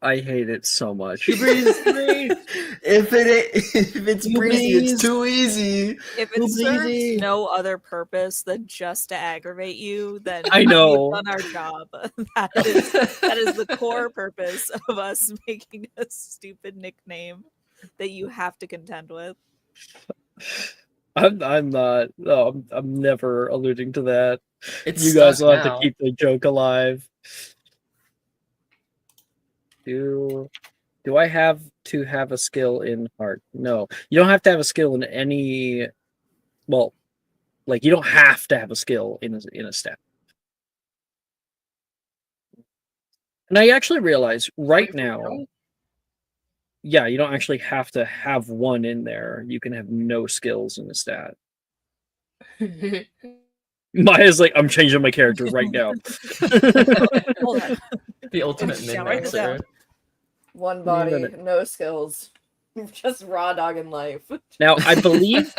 I hate it so much. You breeze 3. If it's breezy, it's too easy. If it serves no other purpose than just to aggravate you, then I know. we've done our job. That is the core purpose of us making a stupid nickname that you have to contend with. I'm not. No, I'm never alluding to that. It's you guys will have now. to keep the joke alive. Do I have to have a skill in heart? No, you don't have to have a skill in any. Well, like you don't have to have a skill in a stat. And I actually realize right now. Yeah, you don't actually have to have one in there. You can have no skills in the stat. Maya's like, I'm changing my character right now. Hold on. The ultimate min-maxer. One body, no skills. Just raw dog in life. Now, I believe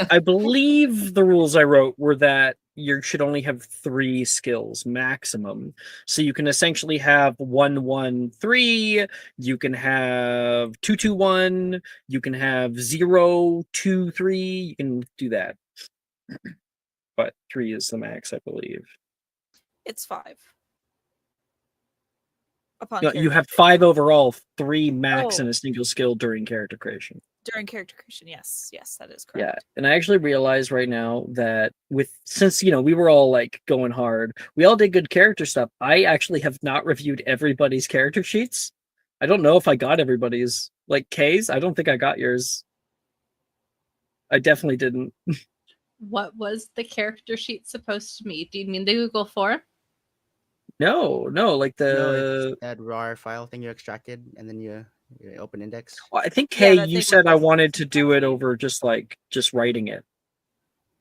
the rules I wrote were that you should only have 3 skills maximum. So you can essentially have 1-1-3, you can have 2-2-1, you can have 0-2-3, you can do that. But 3 is the max, I believe. It's 5. No, you have 5 overall, 3 max in a single skill during character creation. During character creation, yes, that is correct. Yeah, and I actually realize right now that since we were all like going hard, we all did good character stuff. I actually have not reviewed everybody's character sheets. I don't know if I got everybody's like Kay's. I don't think I got yours. I definitely didn't. What was the character sheet supposed to mean? Do you mean the Google form? No, like that RAR file thing you extracted and then you open index. Well, I think Kay, you said I wanted to do it over just writing it,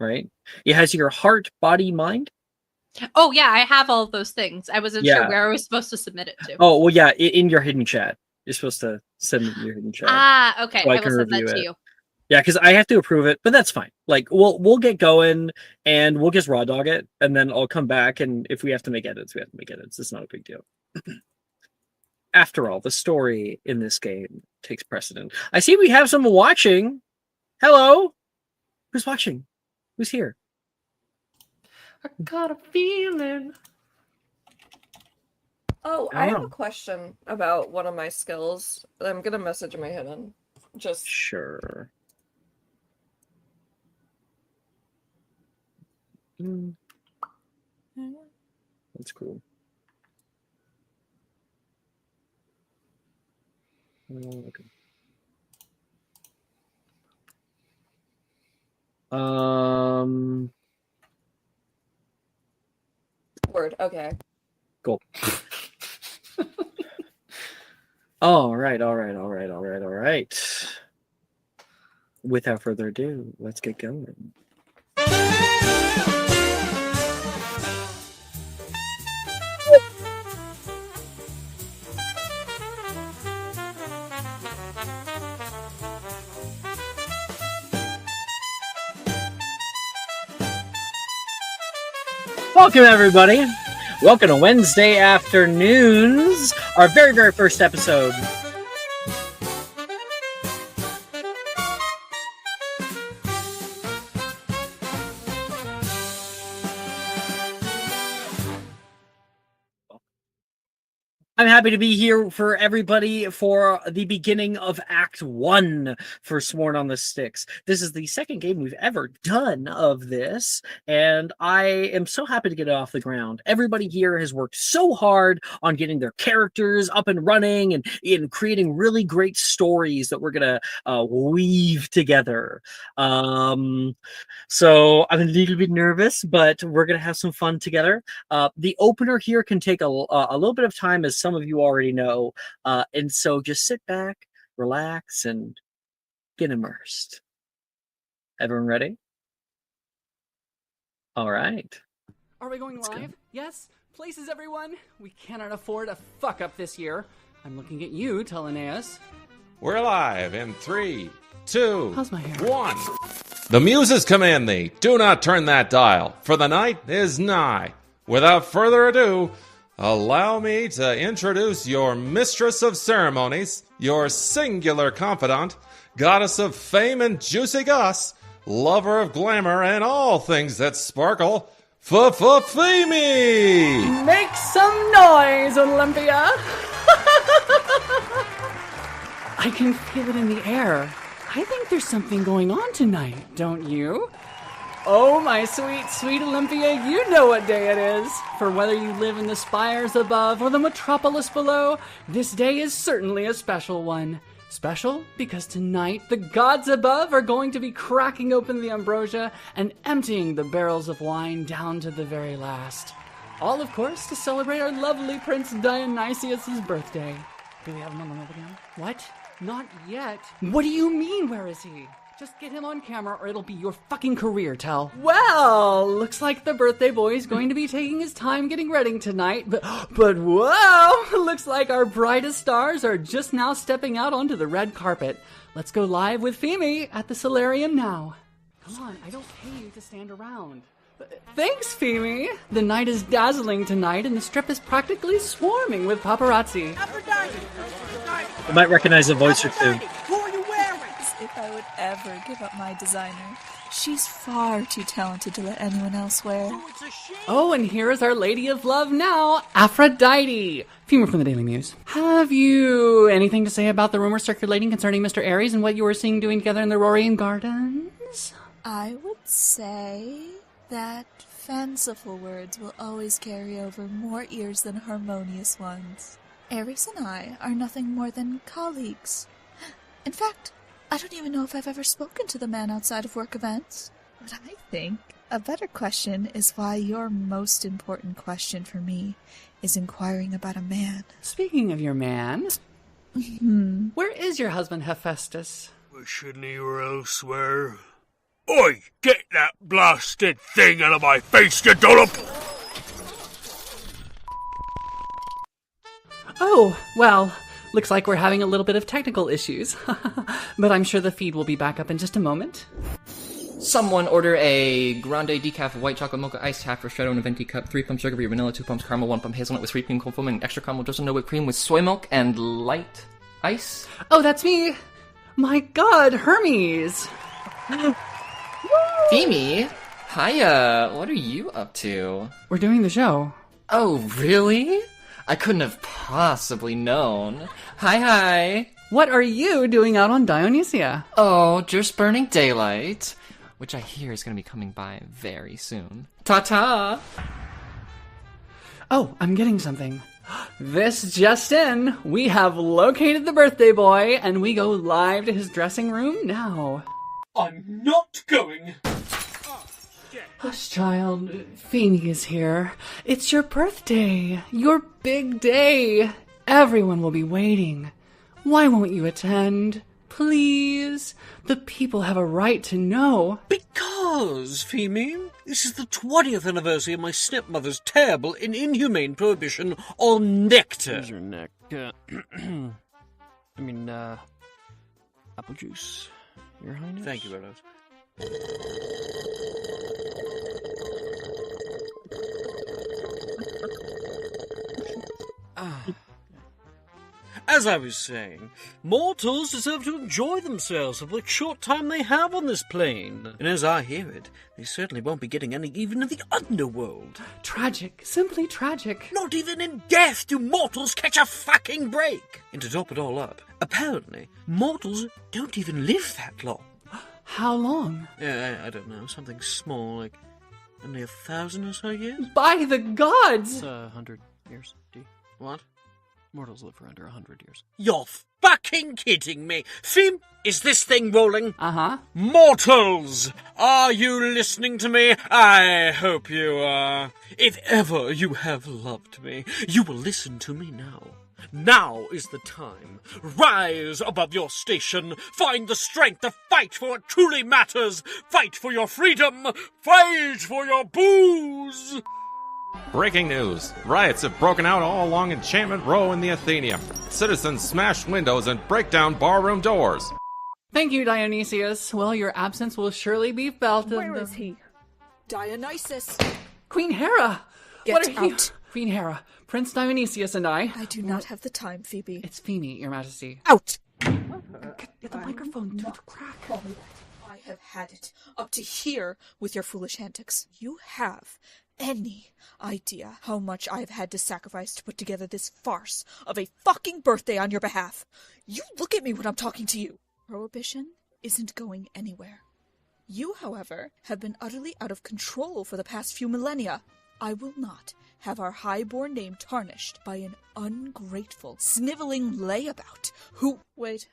right? It has your heart, body, mind. Oh yeah, I have all of those things. I wasn't sure where I was supposed to submit it to. Oh well, yeah, in your hidden chat. You're supposed to send it in your hidden chat. Ah, okay. So I will send that to you. Yeah, because I have to approve it, but that's fine. Like we'll get going and we'll just raw dog it, and then I'll come back, and if we have to make edits, we have to make edits. It's not a big deal. After all, the story in this game takes precedent. I see we have someone watching. Hello, who's watching? Who's here? I got a feeling. Oh, I have a question about one of my skills. I'm gonna message my hidden. Just sure. That's cool. Okay. Word. Okay. Cool. All right. Without further ado, let's get going. Welcome, everybody. Welcome to Wednesday afternoons, our very, very first episode. I'm happy to be here for everybody for the beginning of Act 1 for Sworn on the Styx. This is the second game we've ever done of this, and I am so happy to get it off the ground. Everybody here has worked so hard on getting their characters up and running and in creating really great stories that we're going to weave together. So I'm a little bit nervous, but we're going to have some fun together. The opener here can take a little bit of time, as some of you already know, and so just sit back, relax, and get immersed. Everyone ready? All right. Are we going live? Yes? Places, everyone? We cannot afford a fuck up this year. I'm looking at you, Telenaeus. We're live in 3, 2, How's my hair? 1. The muses command thee. Do not turn that dial, for the night is nigh. Without further ado, allow me to introduce your mistress of ceremonies, your singular confidant, goddess of fame and juicy goss, lover of glamour and all things that sparkle, Femi! Make some noise, Olympia! I can feel it in the air. I think there's something going on tonight, don't you? Oh, my sweet, sweet Olympia, you know what day it is. For whether you live in the spires above or the metropolis below, this day is certainly a special one. Special because tonight the gods above are going to be cracking open the ambrosia and emptying the barrels of wine down to the very last. All, of course, to celebrate our lovely Prince Dionysius' birthday. Do we have him on the map again? What? Not yet. What do you mean, where is he? Just get him on camera or it'll be your fucking career, Tell. Well, looks like the birthday boy is going to be taking his time getting ready tonight, but whoa! Looks like our brightest stars are just now stepping out onto the red carpet. Let's go live with Femi at the solarium now. Come on, I don't pay you to stand around. Thanks, Femi. The night is dazzling tonight and the strip is practically swarming with paparazzi. You might recognize a voice or two. Who are you wearing? As if I would ever give up my designer. She's far too talented to let anyone else wear. Oh, and here is our Lady of Love now, Aphrodite. Femur from the Daily Muse. Have you anything to say about the rumors circulating concerning Mr. Aries and what you were seeing doing together in the Rorian Gardens? I would say that fanciful words will always carry over more ears than harmonious ones. Aries and I are nothing more than colleagues. In fact, I don't even know if I've ever spoken to the man outside of work events. But I think a better question is why your most important question for me is inquiring about a man. Speaking of your man, where is your husband Hephaestus? Wishing he were elsewhere. Oi, get that blasted thing out of my face, you dollop! Oh, well, looks like we're having a little bit of technical issues. But I'm sure the feed will be back up in just a moment. Someone order a grande decaf white chocolate mocha iced half ristretto in a venti cup, 3 pumps sugar beer, vanilla, 2 pumps caramel, 1 pump hazelnut with 3 cream cold foam, and extra caramel just no whipped cream with soy milk and light ice. Oh, that's me! My god, Hermes! Femi? Hiya, what are you up to? We're doing the show. Oh, really? I couldn't have possibly known. Hi. What are you doing out on Dionysia? Oh, just burning daylight. Which I hear is going to be coming by very soon. Ta-ta! Oh, I'm getting something. This just in. We have located the birthday boy, and we go live to his dressing room now. I'm not going! Hush, child. Femi is here. It's your birthday. Your big day. Everyone will be waiting. Why won't you attend? Please. The people have a right to know. Because, Femi, this is the 20th anniversary of my stepmother's terrible and inhumane prohibition on nectar. Here's your neck. Apple juice. Your Highness? Thank you, Rose. As I was saying, mortals deserve to enjoy themselves for the short time they have on this plane. And as I hear it, they certainly won't be getting any even in the underworld. Tragic. Simply tragic. Not even in death do mortals catch a fucking break. And to top it all up, apparently, mortals don't even live that long. How long? I don't know, something small, like only 1,000 or so years? By the gods! It's 100 years, D. What? Mortals live for under 100 years. You're fucking kidding me! Fim, is this thing rolling? Uh-huh. Mortals! Are you listening to me? I hope you are. If ever you have loved me, you will listen to me now. Now is the time. Rise above your station. Find the strength to fight for what truly matters. Fight for your freedom. Fight for your booze. Breaking news. Riots have broken out all along Enchantment Row in the Athenaeum. Citizens smash windows and break down barroom doors. Thank you, Dionysius. Well, your absence will surely be felt. Where is he? Dionysus! Queen Hera! Get What are you? out. Queen Hera, Prince Dionysius and I... I do not have the time, Phoebe. It's Feeny, Your Majesty. Out! Get the microphone to the crack. Call me that. I have had it up to here with your foolish antics. You have any idea how much I've had to sacrifice to put together this farce of a fucking birthday on your behalf? You look at me when I'm talking to you. Prohibition isn't going anywhere. You, however, have been utterly out of control for the past few millennia. I will not have our high-born name tarnished by an ungrateful, sniveling layabout who... Wait.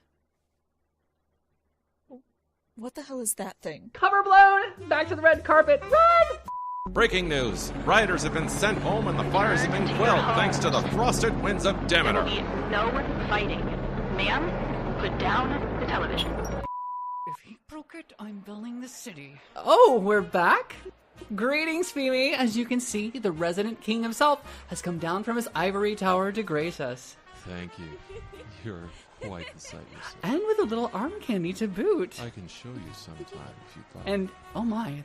What the hell is that thing? Cover blown! Back to the red carpet. Run! Breaking news. Rioters have been sent home and the fires have been quelled thanks to the frosted winds of Demeter. There will be no fighting. Ma'am, put down the television. If he broke it, I'm building the city. Oh, we're back? Greetings, Phoebe. As you can see, the resident king himself has come down from his ivory tower to grace us. Thank you. You're quite the sight yourself. And with a little arm candy to boot. I can show you sometime if you'd like. And, oh my,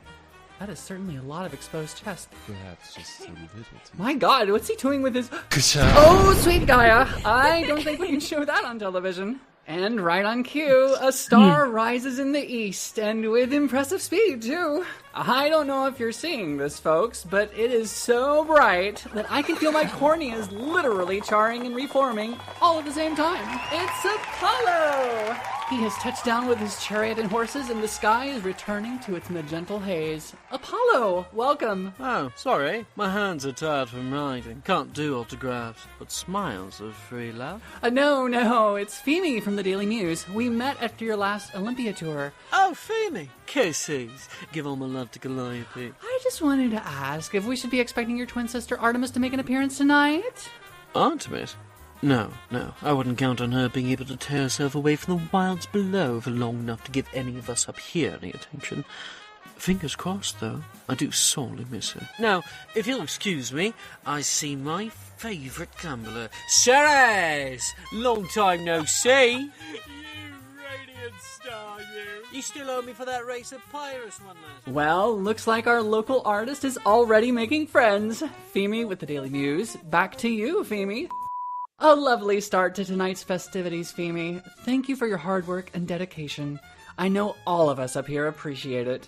that is certainly a lot of exposed chest. Perhaps just a little too. My god, what's he doing with his... Ka-chow. Oh, sweet Gaia. I don't think we can show that on television. And right on cue, a star rises in the east, and with impressive speed, too. I don't know if you're seeing this, folks, but it is so bright that I can feel my corneas literally charring and reforming all at the same time. It's Apollo! He has touched down with his chariot and horses, and the sky is returning to its magenta haze. Apollo, welcome. Oh, sorry. My hands are tired from writing. Can't do autographs, but smiles are free, love. No, it's Feemy from the Daily News. We met after your last Olympia tour. Oh, Feemy. Kisses. Give all my love to Calliope. I just wanted to ask if we should be expecting your twin sister Artemis to make an appearance tonight? Artemis? No, I wouldn't count on her being able to tear herself away from the wilds below for long enough to give any of us up here any attention. Fingers crossed, though. I do sorely miss her. Now, if you'll excuse me, I see my favourite gambler, Ceres! Long time no see! You radiant star, you! You still owe me for that race of Pyrus one last. Well, looks like our local artist is already making friends. Feemy with the Daily News. Back to you, Feemy. A lovely start to tonight's festivities, Feemy. Thank you for your hard work and dedication. I know all of us up here appreciate it.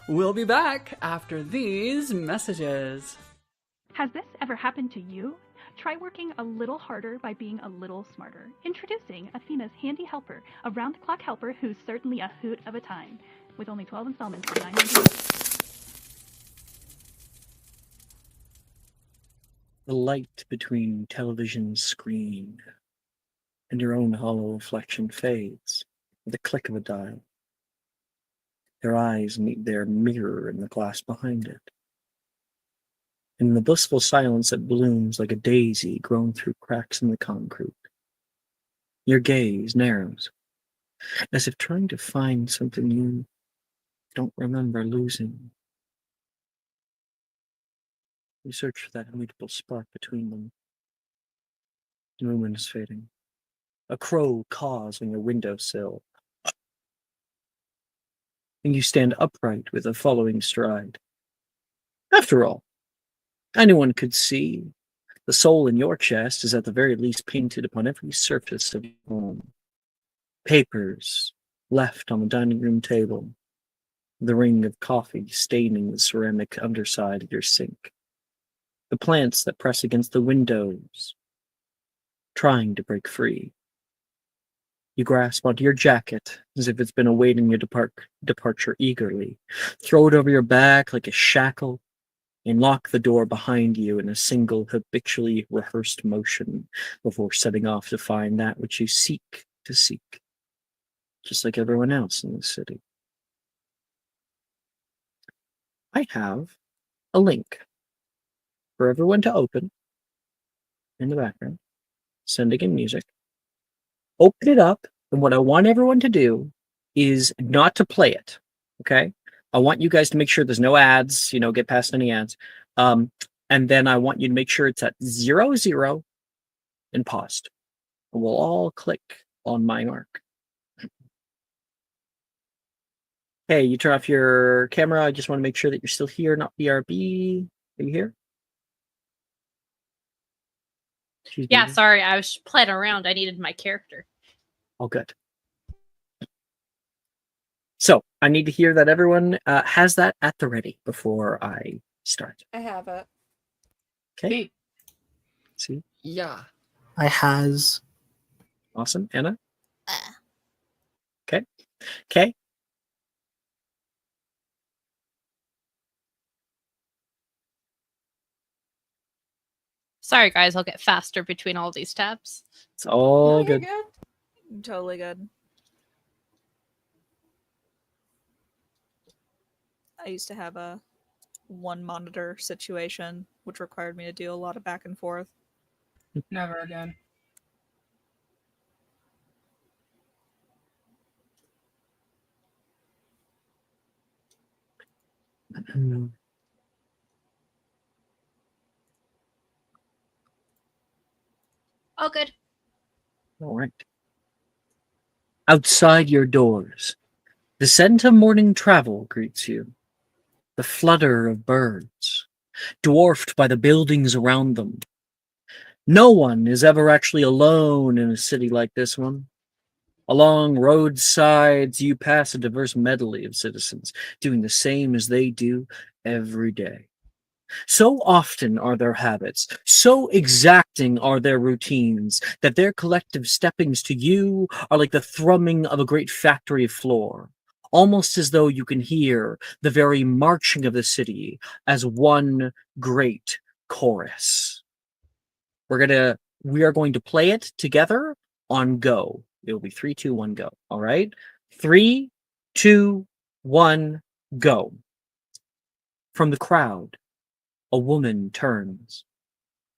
We'll be back after these messages. Has this ever happened to you? Try working a little harder by being a little smarter. Introducing Athena's Handy Helper, a round-the-clock helper who's certainly a hoot of a time. With only 12 installments for $9.99. The light between television screen and your own hollow reflection fades with the click of a dial. Their eyes meet their mirror in the glass behind it. In the blissful silence it blooms like a daisy grown through cracks in the concrete. Your gaze narrows, as if trying to find something you don't remember losing. You search for that immutable spark between them. The moon is fading. A crow caws on your windowsill. And you stand upright with a following stride. After all, anyone could see the soul in your chest is at the very least painted upon every surface of your home. Papers left on the dining room table. The ring of coffee staining the ceramic underside of your sink. The plants that press against the windows, trying to break free. You grasp onto your jacket as if it's been awaiting your departure eagerly, throw it over your back like a shackle, and lock the door behind you in a single habitually rehearsed motion before setting off to find that which you seek to seek, just like everyone else in the city. I have a link for everyone to open in the background, sending in music. Open it up, and what I want everyone to do is not to play it, okay? I want you guys to make sure there's no ads, get past any ads. And then I want you to make sure it's at 00 and paused. And we'll all click on my mark. Hey, you turn off your camera. I just want to make sure that you're still here, not BRB. Are you here? She's Yeah, muted. sorry, I was playing around. I needed my character. All good. So I need to hear that everyone has that at the ready before I start. I have it. Okay. See? Yeah. I has. Awesome. Anna? Okay. Okay. Sorry, guys, I'll get faster between all these tabs. It's all good. Totally good. I used to have a one monitor situation, which required me to do a lot of back and forth. Never again. All good. All right. Outside your doors, the scent of morning travel greets you. The flutter of birds, dwarfed by the buildings around them. No one is ever actually alone in a city like this one. Along roadsides, you pass a diverse medley of citizens doing the same as they do every day. So often are their habits, so exacting are their routines, that their collective steppings to you are like the thrumming of a great factory floor, almost as though you can hear the very marching of the city as one great chorus. We are going to play it together on go. It'll be 3, 2, 1, go. All right? 3, 2, 1, go. From the crowd, a woman turns.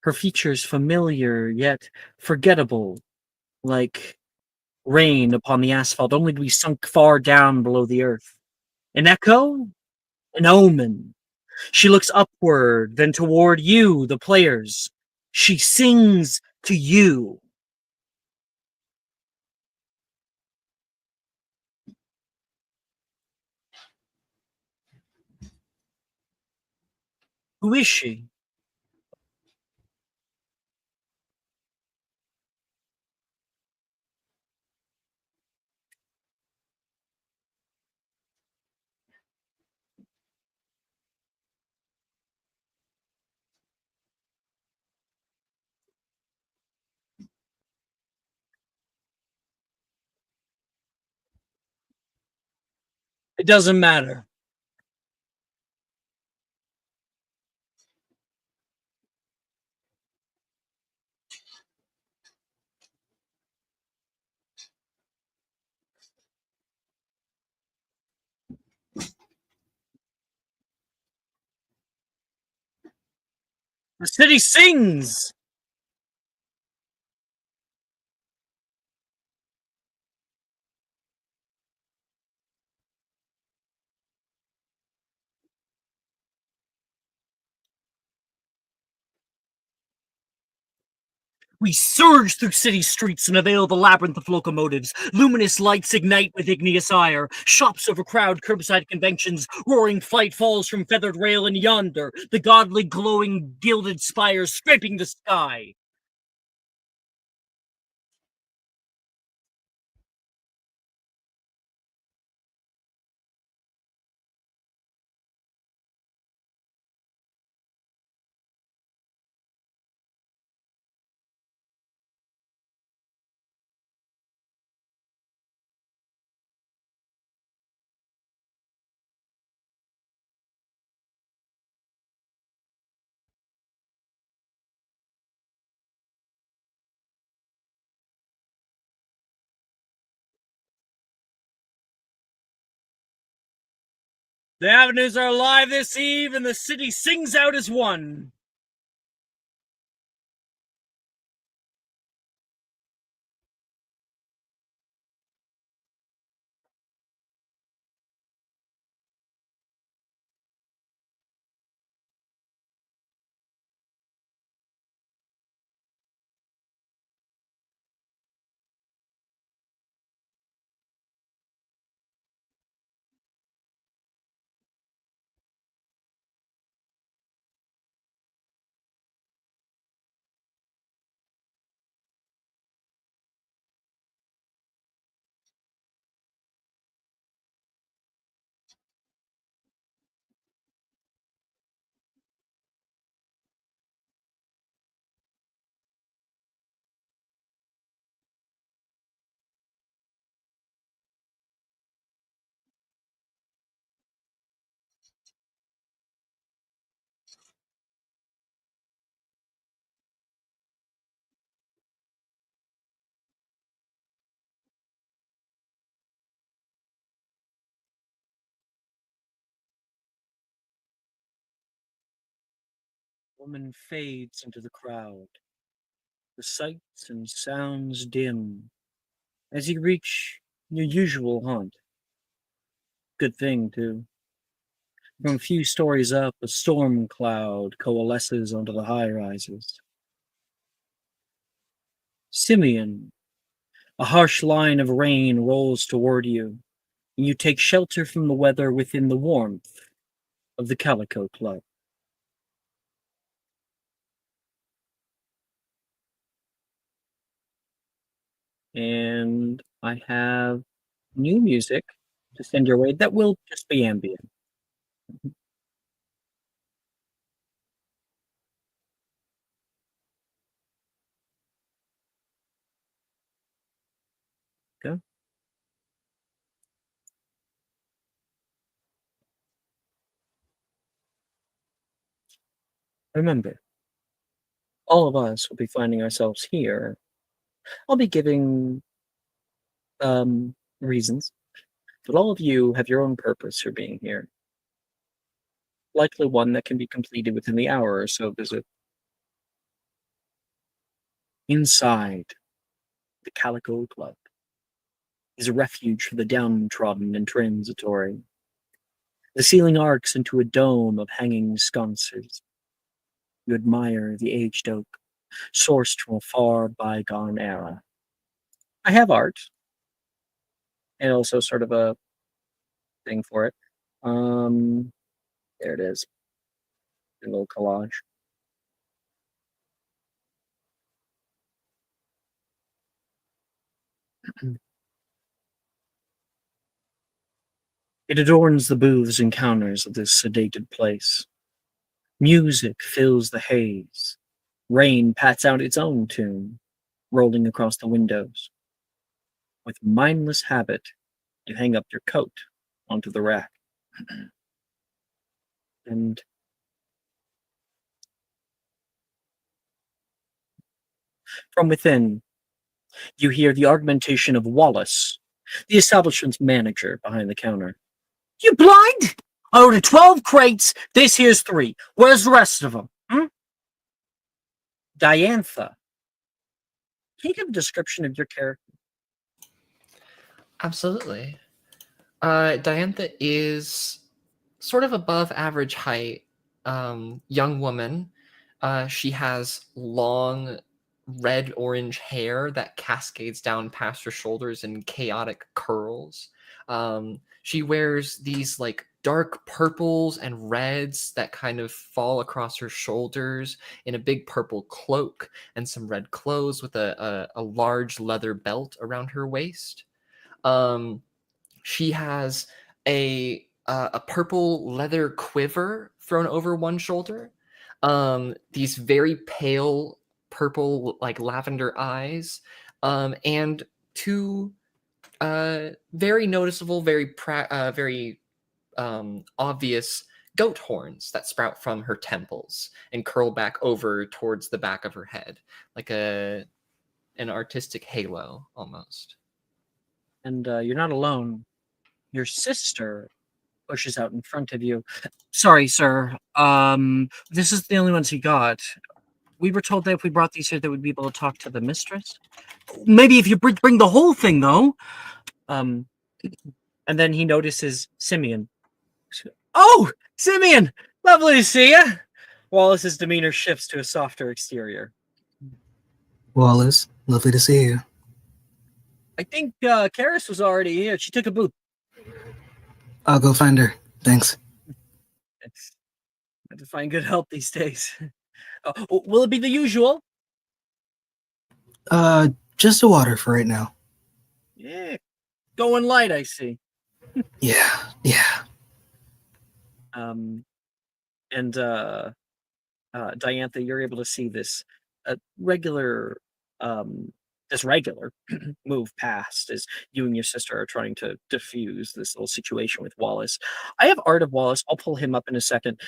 Her features familiar yet forgettable, like rain upon the asphalt, only to be sunk far down below the earth. An echo? An omen. She looks upward, then toward you, the players. She sings to you. Who is she? It doesn't matter. The city sings. We surge through city streets and avail the labyrinth of locomotives. Luminous lights ignite with igneous ire. Shops overcrowd curbside conventions. Roaring flight falls from feathered rail, and yonder, the godly glowing gilded spires scraping the sky. The avenues are alive this eve, and the city sings out as one. woman fades into the crowd. The sights and sounds dim as you reach your usual haunt. Good thing, too. From a few stories up, a storm cloud coalesces onto the high rises. Simeon, a harsh line of rain rolls toward you, and you take shelter from the weather within the warmth of the Calico Club. And I have new music to send your way that will just be ambient. Okay. Remember, all of us will be finding ourselves here. I'll be giving reasons, but all of you have your own purpose for being here. Likely one that can be completed within the hour or so visit. Inside the Calico Club is a refuge for the downtrodden and transitory. The ceiling arcs into a dome of hanging sconces. You admire the aged oak, sourced from a far bygone era. I have art, and also sort of a thing for it. There it is. A little collage. It adorns the booths and counters of this sedated place. Music fills the haze. Rain pats out its own tune, rolling across the windows. With mindless habit, you hang up your coat onto the rack. And from within, you hear the augmentation of Wallace, the establishment's manager behind the counter. You blind? I ordered 12 crates. This here's 3. Where's the rest of them? Diantha, can you give a description of your character? Absolutely. Diantha is sort of above average height, young woman. She has long red-orange hair that cascades down past her shoulders in chaotic curls. She wears these like dark purples and reds that kind of fall across her shoulders in a big purple cloak and some red clothes with a large leather belt around her waist. She has a purple leather quiver thrown over one shoulder. These very pale purple, like lavender eyes, and 2 very noticeable, very obvious goat horns that sprout from her temples and curl back over towards the back of her head, like an artistic halo almost. And you're not alone. Your sister pushes out in front of you. Sorry, sir. This is the only ones you got. We were told that if we brought these here, that we'd be able to talk to the mistress. Maybe if you bring the whole thing, though. And then he notices Simeon. Oh, Simeon! Lovely to see you. Wallace's demeanor shifts to a softer exterior. Wallace, lovely to see you. I think Karis was already here. She took a boot. I'll go find her. Thanks. It's hard to find good help these days. Will it be the usual? Just a water for right now. Yeah. Going light, I see. Yeah. And Diantha, you're able to see this regular move past as you and your sister are trying to diffuse this little situation with Wallace. I have art of Wallace. I'll pull him up in a second.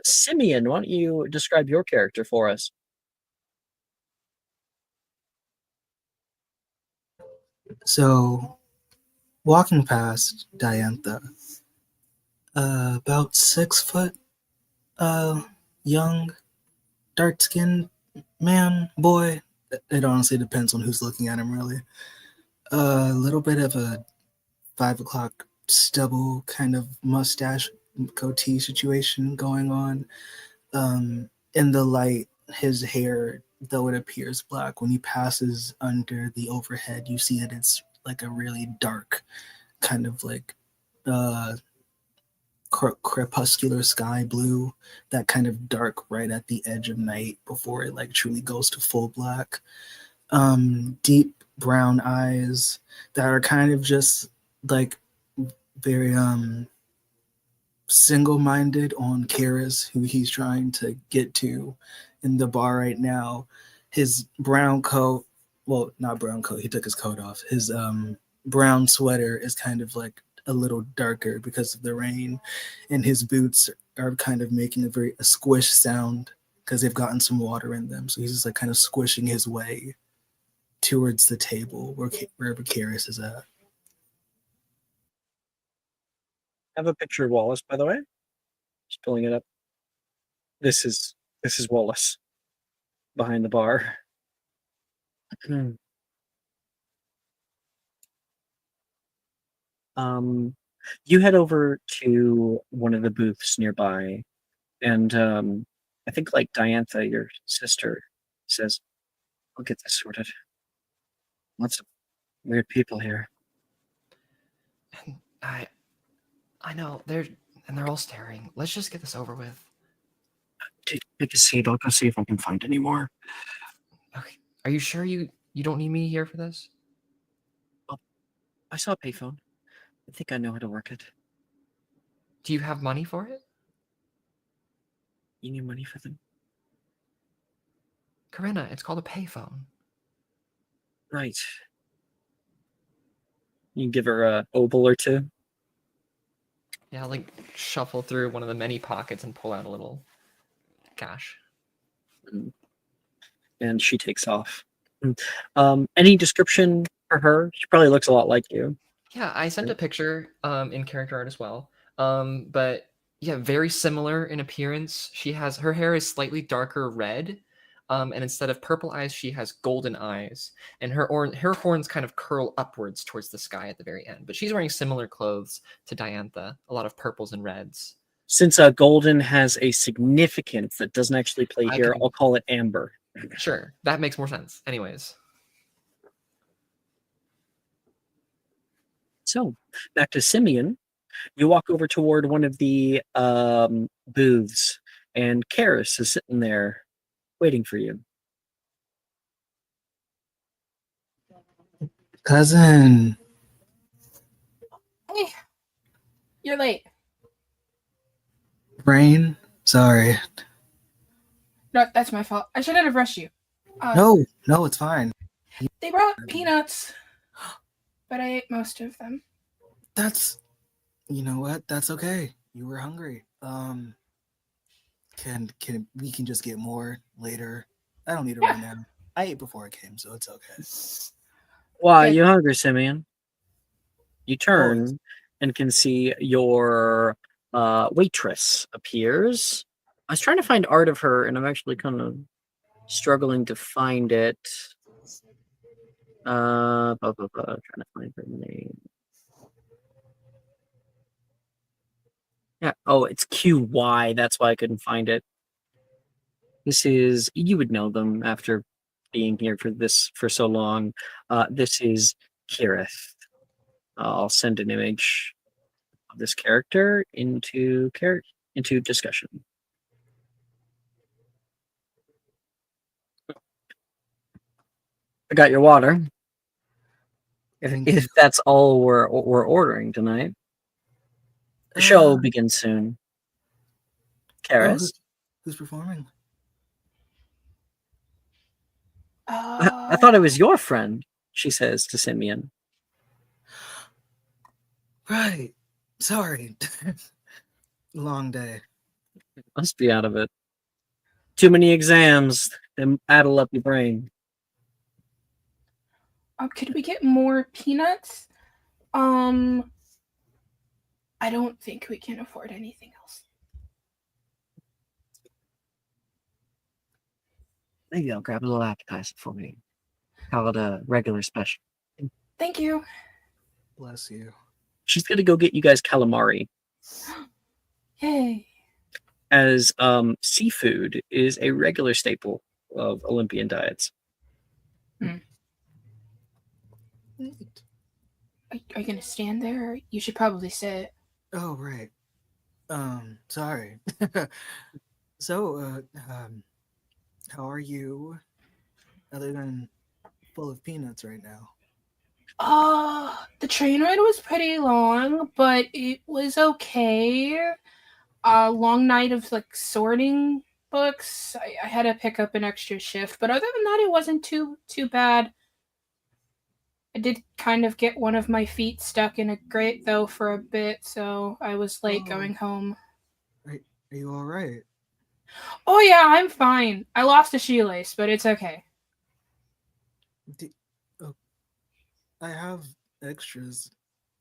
Simeon, why don't you describe your character for us? So, walking past Diantha, about 6 foot, young, dark skinned man, boy. It honestly depends on who's looking at him, really. A little bit of a 5 o'clock stubble kind of mustache goatee situation going on. In the light, his hair, though it appears black, when he passes under the overhead, you see that it's like a really dark kind of like uh crepuscular sky blue, that kind of dark right at the edge of night before it like truly goes to full black. Deep brown eyes that are kind of just like very single-minded on Karis, who he's trying to get to in the bar right now. His brown coat, well, not brown coat, he took his coat off. His brown sweater is kind of like a little darker because of the rain, and his boots are kind of making a squish sound because they've gotten some water in them. So he's just like kind of squishing his way towards the table wherever Karis is at. I have a picture of Wallace, by the way. Just pulling it up. This is Wallace behind the bar. You head over to one of the booths nearby, and I think like Diantha, your sister, says, "I'll get this sorted." Lots of weird people here. I know they're all staring. Let's just get this over with. Take a seat. I'll go see if I can find any more. Okay. Are you sure you don't need me here for this? Well, I saw a payphone. I think I know how to work it. Do you have money for it? You need money for them? Corinna, it's called a payphone. Right. You can give her a obol or two. Yeah, like shuffle through one of the many pockets and pull out a little cash. And she takes off. Any description for her? She probably looks a lot like you. Yeah, I sent a picture in character art as well. But yeah, very similar in appearance. Her hair is slightly darker red. And instead of purple eyes, she has golden eyes, and her horns kind of curl upwards towards the sky at the very end. But she's wearing similar clothes to Diantha, a lot of purples and reds. Since golden has a significance that doesn't actually play here, I'll call it amber. Sure, that makes more sense. Anyways. So, back to Simeon. You walk over toward one of the booths, and Karis is sitting there waiting for you. Cousin. Hey, you're late. Rain? Sorry. No, that's my fault. I shouldn't have rushed you. No, it's fine. They brought peanuts, but I ate most of them. You know what? That's okay. You were hungry. We can just get more later? I don't need it right now. I ate before I came, so it's okay. Why are you hungry, Simeon? You turn and can see your waitress appears. I was trying to find art of her, and I'm actually kind of struggling to find it. Trying to find her name. Yeah. Oh, it's QY. That's why I couldn't find it. You would know them after being here for so long. This is Kirith. I'll send an image of this character into discussion. I got your water. If that's all we're ordering tonight. The show begins soon. Karis? Who's performing? I thought it was your friend, she says to Simeon. Right. Sorry. Long day. Must be out of it. Too many exams. They addle up your brain. Could we get more peanuts? I don't think we can afford anything else. Maybe I'll grab a little appetizer for me. Call it a regular special. Thank you. Bless you. She's gonna go get you guys calamari, Yay. as seafood is a regular staple of Olympian diets. Are you gonna stand there? Or you should probably sit. Oh, right. Sorry. So, how are you? Other than full of peanuts right now. The train ride was pretty long, but it was okay. A long night of like sorting books. I had to pick up an extra shift, but other than that, it wasn't too bad. I did kind of get one of my feet stuck in a grate though for a bit, so I was late going home. Are you all right? Oh yeah, I'm fine. I lost a shoelace, but it's okay. I have extras.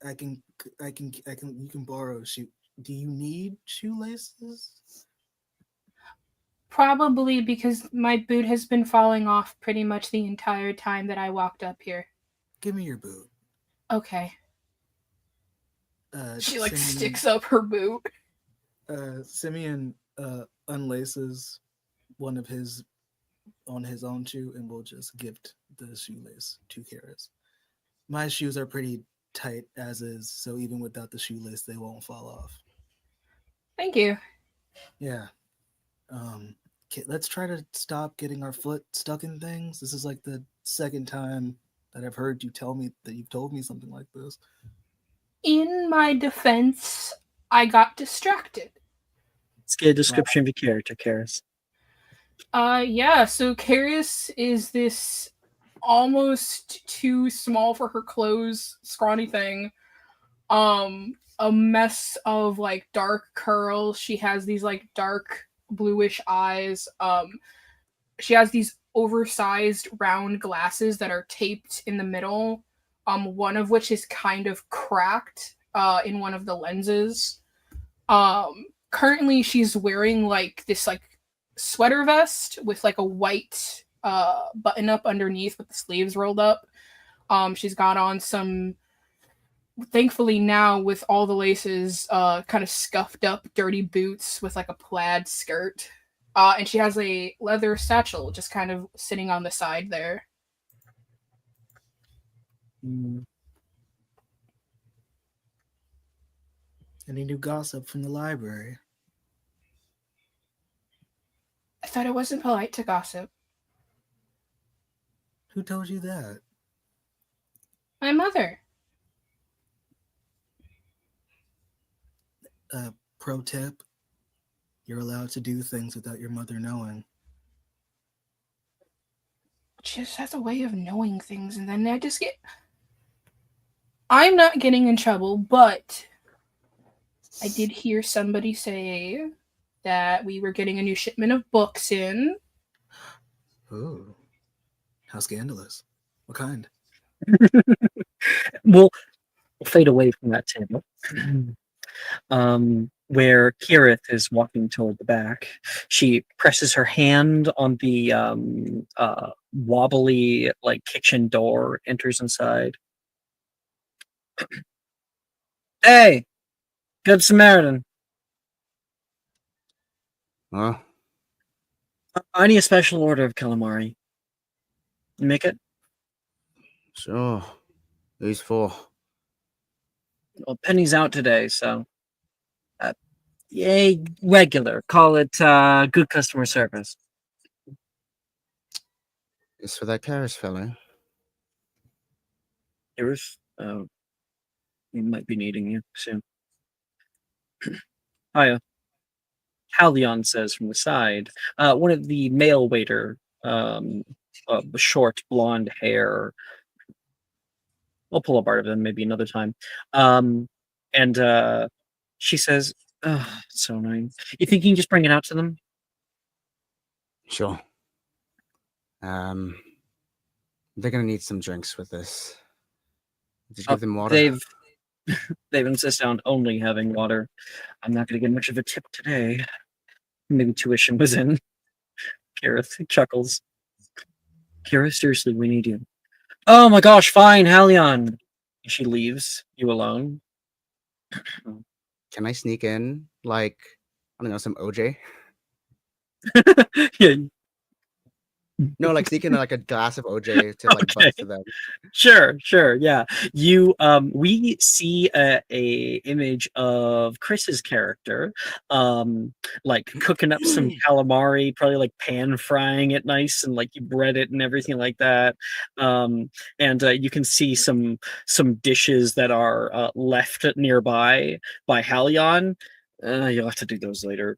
You can borrow shoe. Do you need shoelaces? Probably because my boot has been falling off pretty much the entire time that I walked up here. Give me your boot. Okay. She like Simeon, sticks up her boot. Simeon unlaces one of his on his own shoe and will just gift the shoelace to Karis. My shoes are pretty tight as is, so even without the shoelace, they won't fall off. Thank you. Yeah. Okay, let's try to stop getting our foot stuck in things. This is like the second time that I've heard you tell me that you've told me something like this. In my defense, I got distracted. Let's get a description of your character, Karis. Yeah, so Karis is this almost too small for her clothes, scrawny thing. A mess of like dark curls. She has these like dark bluish eyes. She has these oversized round glasses that are taped in the middle. One of which is kind of cracked in one of the lenses. Currently she's wearing like this like sweater vest with like a white button up underneath with the sleeves rolled up. She's got on some, thankfully now with all the laces kind of scuffed up dirty boots with like a plaid skirt. And she has a leather satchel just kind of sitting on the side there. Any new gossip from the library? I thought it wasn't polite to gossip. Who told you that? My mother. Pro tip, you're allowed to do things without your mother knowing. She just has a way of knowing things, and then I just get... I'm not getting in trouble, but I did hear somebody say that we were getting a new shipment of books in. Oh, how scandalous. What kind? We'll fade away from that table. Where Kirith is walking toward the back. She presses her hand on the wobbly like kitchen door, enters inside. Hey, Good Samaritan. Huh? I need a special order of calamari. You make it? Sure. Who's for? Well, Penny's out today, so yay, regular. Call it good customer service. It's for that Karis fellow. Karis? We might be needing you soon. Hiya. Halion says from the side. One of the male waiter, short blonde hair. I'll pull apart of them maybe another time. And she says, "Oh, it's so annoying. You think you can just bring it out to them?" Sure. They're gonna need some drinks with this. Did you give them water? They've insisted on only having water. I'm not going to get much of a tip today. Maybe tuition was in. Gareth chuckles. Kira, seriously, we need you. Oh my gosh, fine, Halion. She leaves you alone. Can I sneak in like I don't know some OJ? Yeah. No, like sneak in like a glass of OJ to like Okay. bust to them. Sure, yeah. You we see a image of Chris's character like cooking up some calamari, probably like pan frying it nice and like you bread it and everything like that. And you can see some dishes that are left nearby by Halion. You'll have to do those later.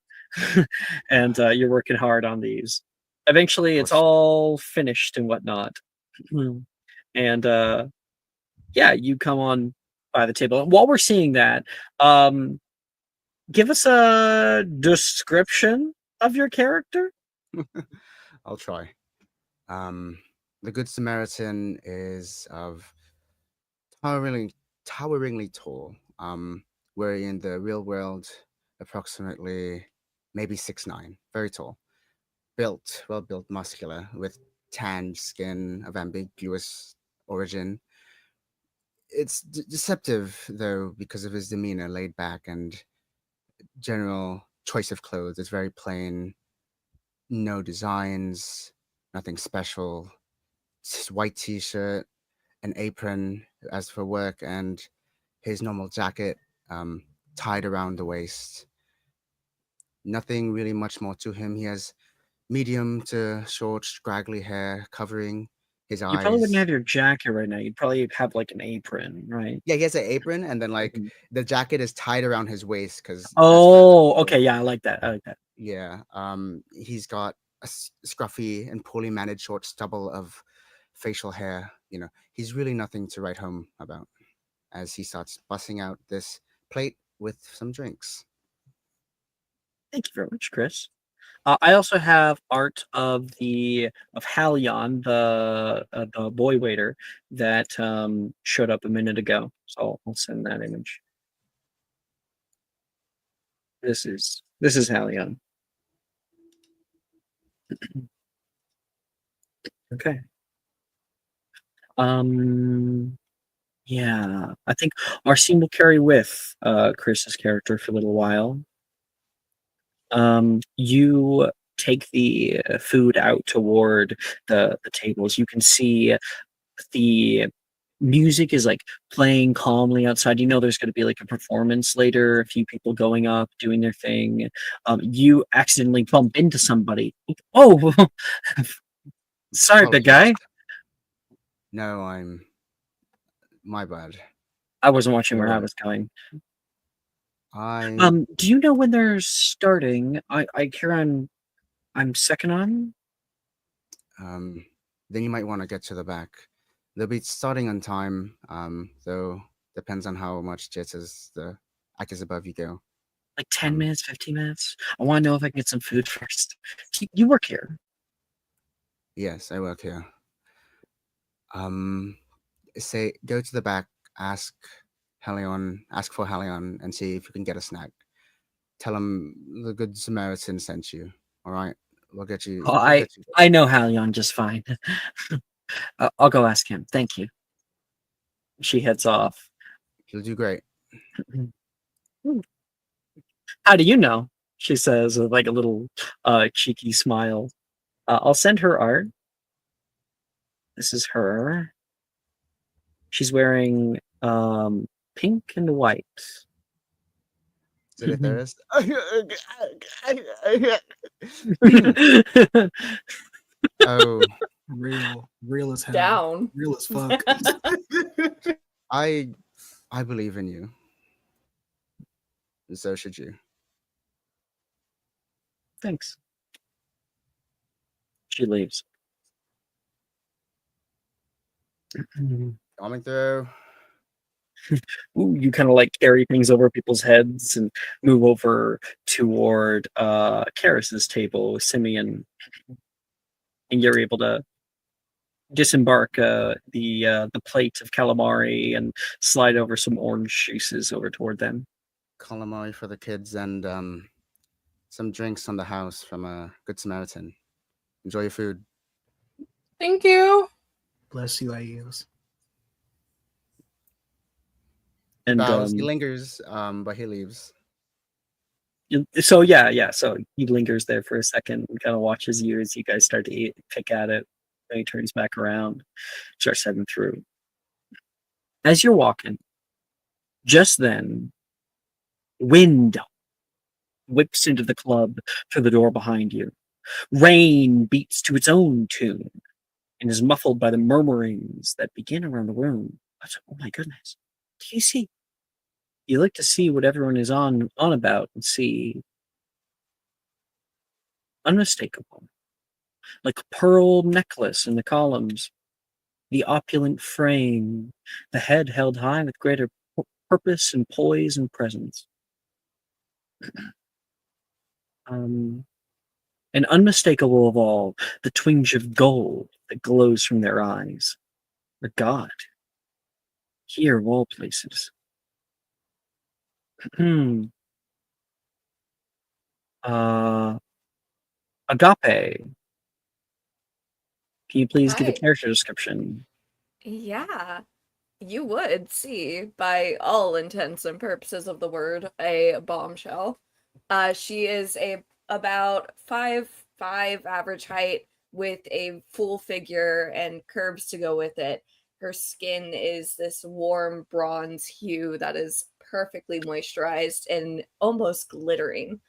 And you're working hard on these. Eventually it's all finished and whatnot. And yeah, you come on by the table. While we're seeing that, give us a description of your character. I'll try. The Good Samaritan is of toweringly tall. Where in the real world, approximately maybe 6'9", very tall. Well built, muscular, with tanned skin of ambiguous origin. It's deceptive though because of his demeanor, laid back, and general choice of clothes. It's very plain, no designs, nothing special. Just white t-shirt, an apron as for work, and his normal jacket tied around the waist. Nothing really much more to him. He has medium to short, scraggly hair covering his You probably wouldn't eyes. have your jacket right now. You'd probably have like an apron, right? Yeah, he has an apron, and then like the jacket is tied around his waist because Oh, okay, yeah, I like that. I like that. yeah. He's got a scruffy and poorly managed short stubble of facial hair. You know, he's really nothing to write home about as he starts bussing out this plate with some drinks. Thank you very much, Chris. I also have art of Halion, the boy waiter that showed up a minute ago. So I'll send that image. This is Halion. Okay. Yeah, I think our scene will carry with Chris's character for a little while. You take the food out toward the tables. You can see the music is like playing calmly outside. You know there's going to be like a performance later, a few people going up doing their thing. You accidentally bump into somebody. Oh, sorry, big guy. Apologies. No, I'm my bad. I wasn't watching where I You're- was going. I Do you know when they're starting? I hear I'm second on. then you might want to get to the back. They'll be starting on time, though depends on how much jitters the act is above you go. Like 10 minutes, 15 minutes. I want to know if I can get some food first. You work here. Yes, I work here. Say go to the back, ask for Helion, and see if you can get a snack. Tell him the Good Samaritan sent you. All right, we'll get you. Oh, We'll get you. I know Halion just fine. I'll go ask him. Thank you. She heads off. You'll do great. How do you know? She says with like a little cheeky smile. I'll send her art. This is her. She's wearing pink and white. Is it a thirst? Oh, real as hell. Down. Real as fuck. I believe in you. And so should you. Thanks. She leaves. Coming through. Ooh, you kind of like carry things over people's heads and move over toward Karis's table with Simeon, and you're able to disembark the plate of calamari and slide over some orange juices over toward them. Calamari for the kids and some drinks on the house from a Good Samaritan. Enjoy your food. Thank you. Bless you, Aios. He And bows, he lingers, but he leaves. so yeah. So he lingers there for a second and kind of watches you as you guys start to pick at it. Then he turns back around, starts heading through. As you're walking, just then, wind whips into the club through the door behind you. Rain beats to its own tune and is muffled by the murmurings that begin around the room. But, oh my goodness, do you see? You look to see what everyone is on about and see unmistakable, like a pearl necklace in the columns, the opulent frame, the head held high with greater purpose and poise and presence. And unmistakable of all, the twinge of gold that glows from their eyes. A god, here of all places. Agape, can you please give a Hi. character description? Yeah, you would see, by all intents and purposes of the word, a bombshell. She is about 5'5" average height with a full figure and curves to go with it. Her skin is this warm bronze hue that is perfectly moisturized and almost glittering.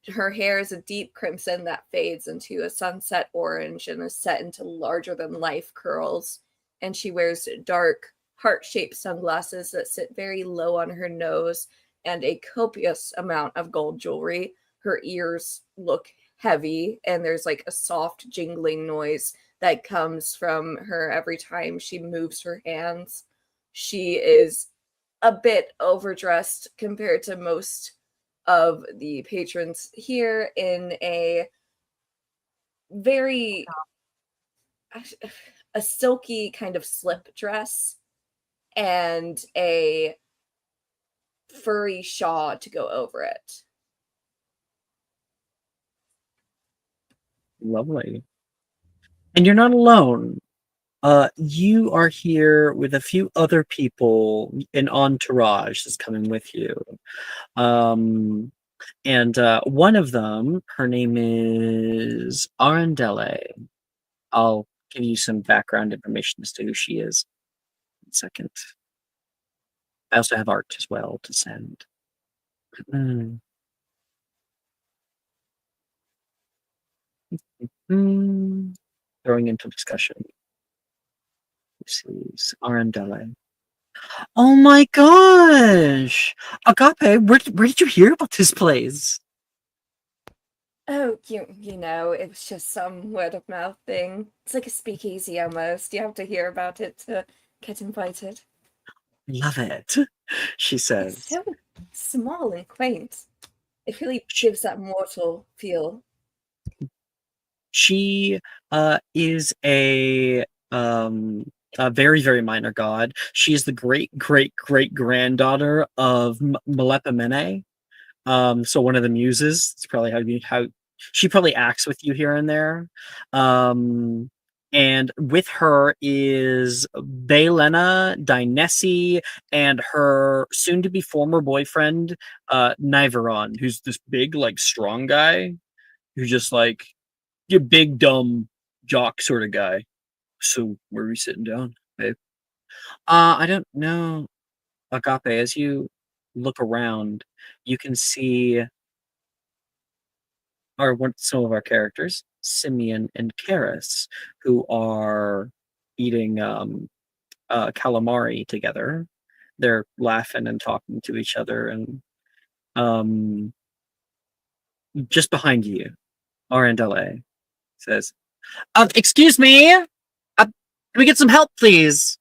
Her hair is a deep crimson that fades into a sunset orange and is set into larger than life curls. And she wears dark, heart shaped sunglasses that sit very low on her nose and a copious amount of gold jewelry. Her ears look heavy, and there's like a soft jingling noise that comes from her every time she moves her hands. She is a bit overdressed compared to most of the patrons here in a very a silky kind of slip dress and a furry shawl to go over it. Lovely. And you're not alone. You are here with a few other people, an entourage that's coming with you. And one of them, her name is Arendelle. I'll give you some background information as to who she is in a second. I also have art as well to send. Throwing into discussion. This is Arendelle. Oh my gosh! Agape, where did you hear about this place? Oh, you know, it was just some word of mouth thing. It's like a speakeasy almost. You have to hear about it to get invited. Love it, she It's says. so small and quaint. It really gives that mortal feel. She is a very, very minor god. She is the great, great, great granddaughter of Melepimene. So one of the muses. It's probably how she probably acts with you here and there. And with her is Baelena, Dynesi, and her soon-to-be former boyfriend, Niveron, who's this big, like, strong guy who's just like your big dumb jock sort of guy. So where are we sitting down, babe? I don't know, Agape. As you look around, you can see some of our characters, Simeon and Karis, who are eating calamari together. They're laughing and talking to each other, and just behind you, Arendelle says, excuse me, can we get some help, please?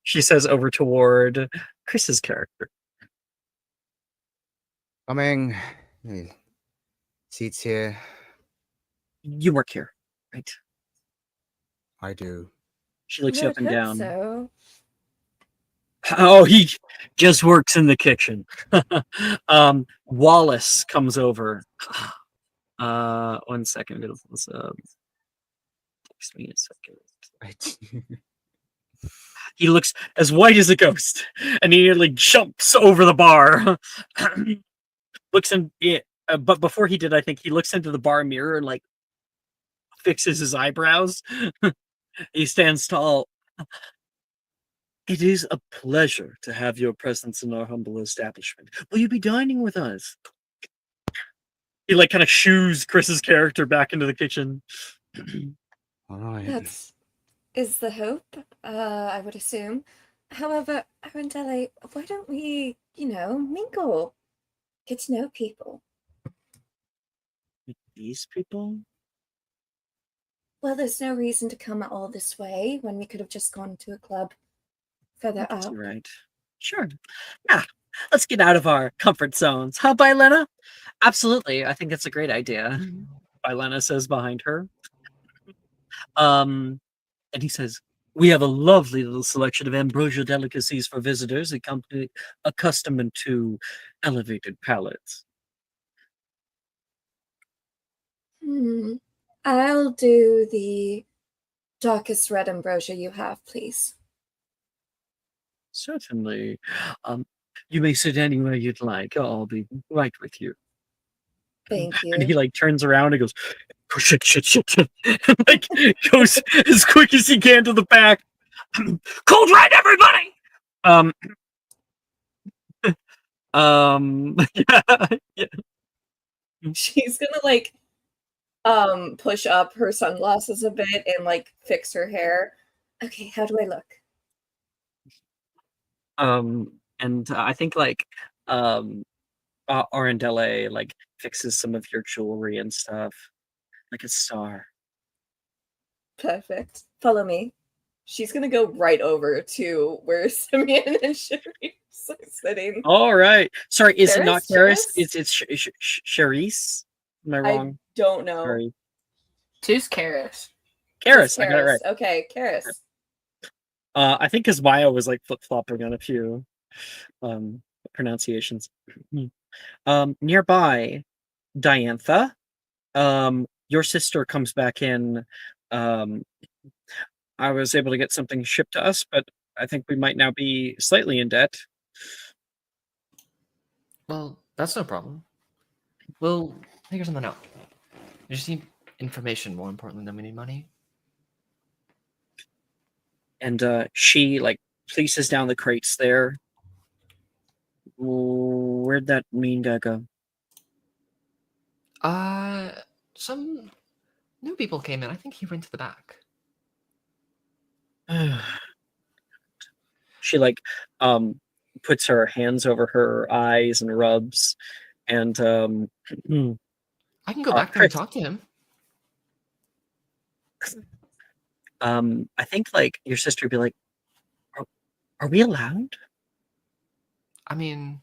She says over toward Chris's character. Coming. Hey, seats here. You work here, right? I do. She looks I you would up and hope down. so. Oh, he just works in the kitchen. Wallace comes over. 1 second. Excuse me a second. He looks as white as a ghost, and he nearly jumps over the bar. Looks in, but before he did, I think he looks into the bar mirror and like fixes his eyebrows. He stands tall. It is a pleasure to have your presence in our humble establishment. Will you be dining with us? He like kind of shoos Chris's character back into the kitchen. All right. That is the hope, I would assume. However, Arundel, why don't we, mingle? Get to know people. These people? Well, there's no reason to come all this way when we could have just gone to a club further up. Right. Sure. Yeah. Let's get out of our comfort zones. Huh, Bylena? Absolutely. I think that's a great idea. Bylena says behind her. And he says, we have a lovely little selection of ambrosial delicacies for visitors accustomed to elevated palates. I'll do the darkest red ambrosia you have, please. Certainly. You may sit anywhere you'd like. I'll be right with you. Thank you. And he like turns around and goes, oh, shit. And, like goes as quick as he can to the back. Cold right, everybody! Yeah. She's gonna push up her sunglasses a bit and like fix her hair. Okay, how do I look? And I think like Arundel like fixes some of your jewelry and stuff, like a star. Perfect. Follow me. She's gonna go right over to where Simeon and Cherise are sitting. All right. Sorry, is it not Karis? Cheris? It's Cherise. Am I wrong? I don't know. Sorry. Tis Karis. Karis, I got it right. Okay, Karis. I think because Maya was like flip-flopping on a few pronunciations. Nearby, Diantha, your sister comes back in. I was able to get something shipped to us, but I think we might now be slightly in debt. Well, that's no problem. We'll figure something out. We just need information more importantly than we need money. And she like places down the crates there. Where'd that mean guy go? Some new people came in. I think he went to the back. She like puts her hands over her eyes and rubs, and I can go back there and talk to him. I think like your sister would be like, are we allowed? I mean,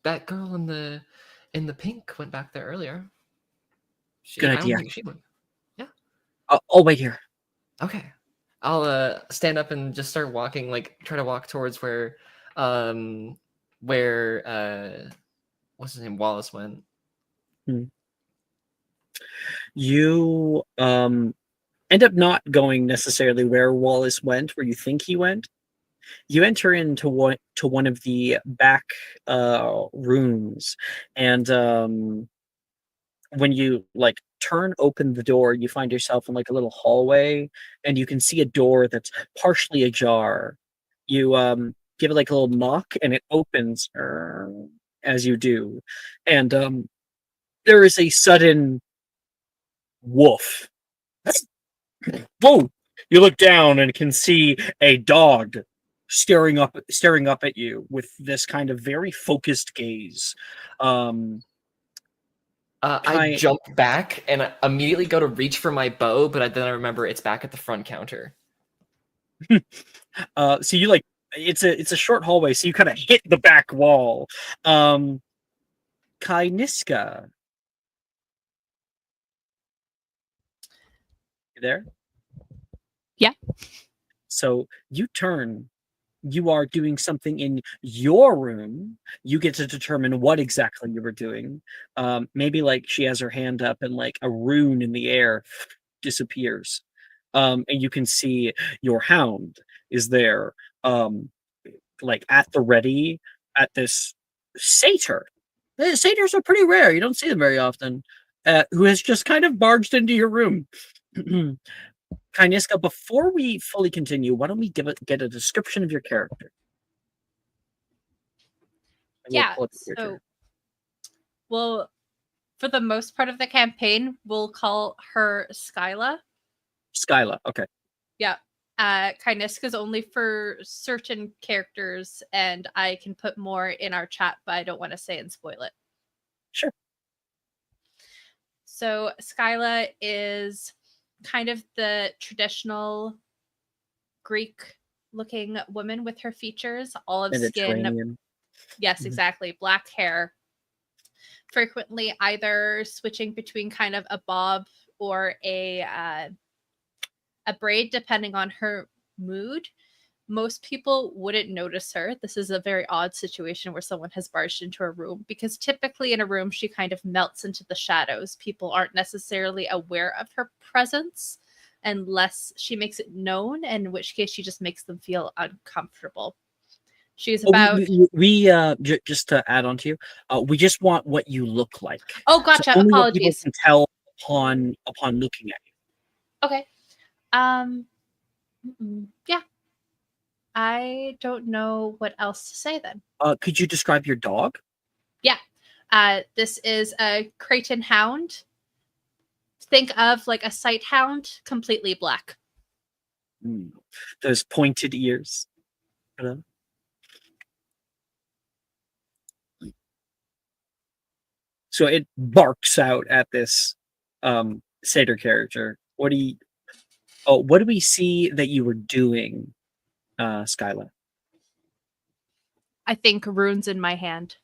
that girl in the pink went back there earlier. Good I don't idea. think she would. Yeah. I'll wait here. Okay. I'll stand up and just start walking, like try to walk towards where what's his name, Wallace went. You end up not going necessarily where Wallace went, where you think he went. You enter into one of the back rooms, and when you like turn open the door, you find yourself in like a little hallway, and you can see a door that's partially ajar. You give it like a little knock, and it opens as you do, and there is a sudden woof. Whoa! You look down and can see a dog staring up at you with this kind of very focused gaze. I jump back and I immediately go to reach for my bow, but then I remember it's back at the front counter. So you like it's a short hallway, so you kind of hit the back wall. Kai Niska. You there? Yeah. So you turn. You are doing something in your room. You get to determine what exactly you were doing. Maybe like she has her hand up and like a rune in the air disappears. And you can see your hound is there, like at the ready at this satyr. The satyrs are pretty rare. You don't see them very often. Who has just kind of barged into your room. Kyniska, before we fully continue, why don't we get a description of your character? And we'll Yeah. pull up your So, character. well, for the most part of the campaign, we'll call her Skyla. Skyla, okay. Yeah. Kyniska's only for certain characters, and I can put more in our chat, but I don't want to say and spoil it. Sure. So Skyla is kind of the traditional Greek-looking woman with her features, olive skin. Mediterranean. Yes, exactly. Black hair. Frequently either switching between kind of a bob or a braid, depending on her mood. Most people wouldn't notice her. This is a very odd situation where someone has barged into a room, because typically in a room she kind of melts into the shadows. People aren't necessarily aware of her presence unless she makes it known, in which case she just makes them feel uncomfortable. She's about Just to add on to you, we just want what you look like. Oh, gotcha. So only what people Apologies. can tell upon looking at you. Okay. Yeah. I don't know what else to say then. Could you describe your dog? Yeah. This is a Creighton hound. Think of like a sight hound, completely black. Those pointed ears. Hello? So it barks out at this satyr character. What do we see that you were doing, Skyla? I think runes in my hand.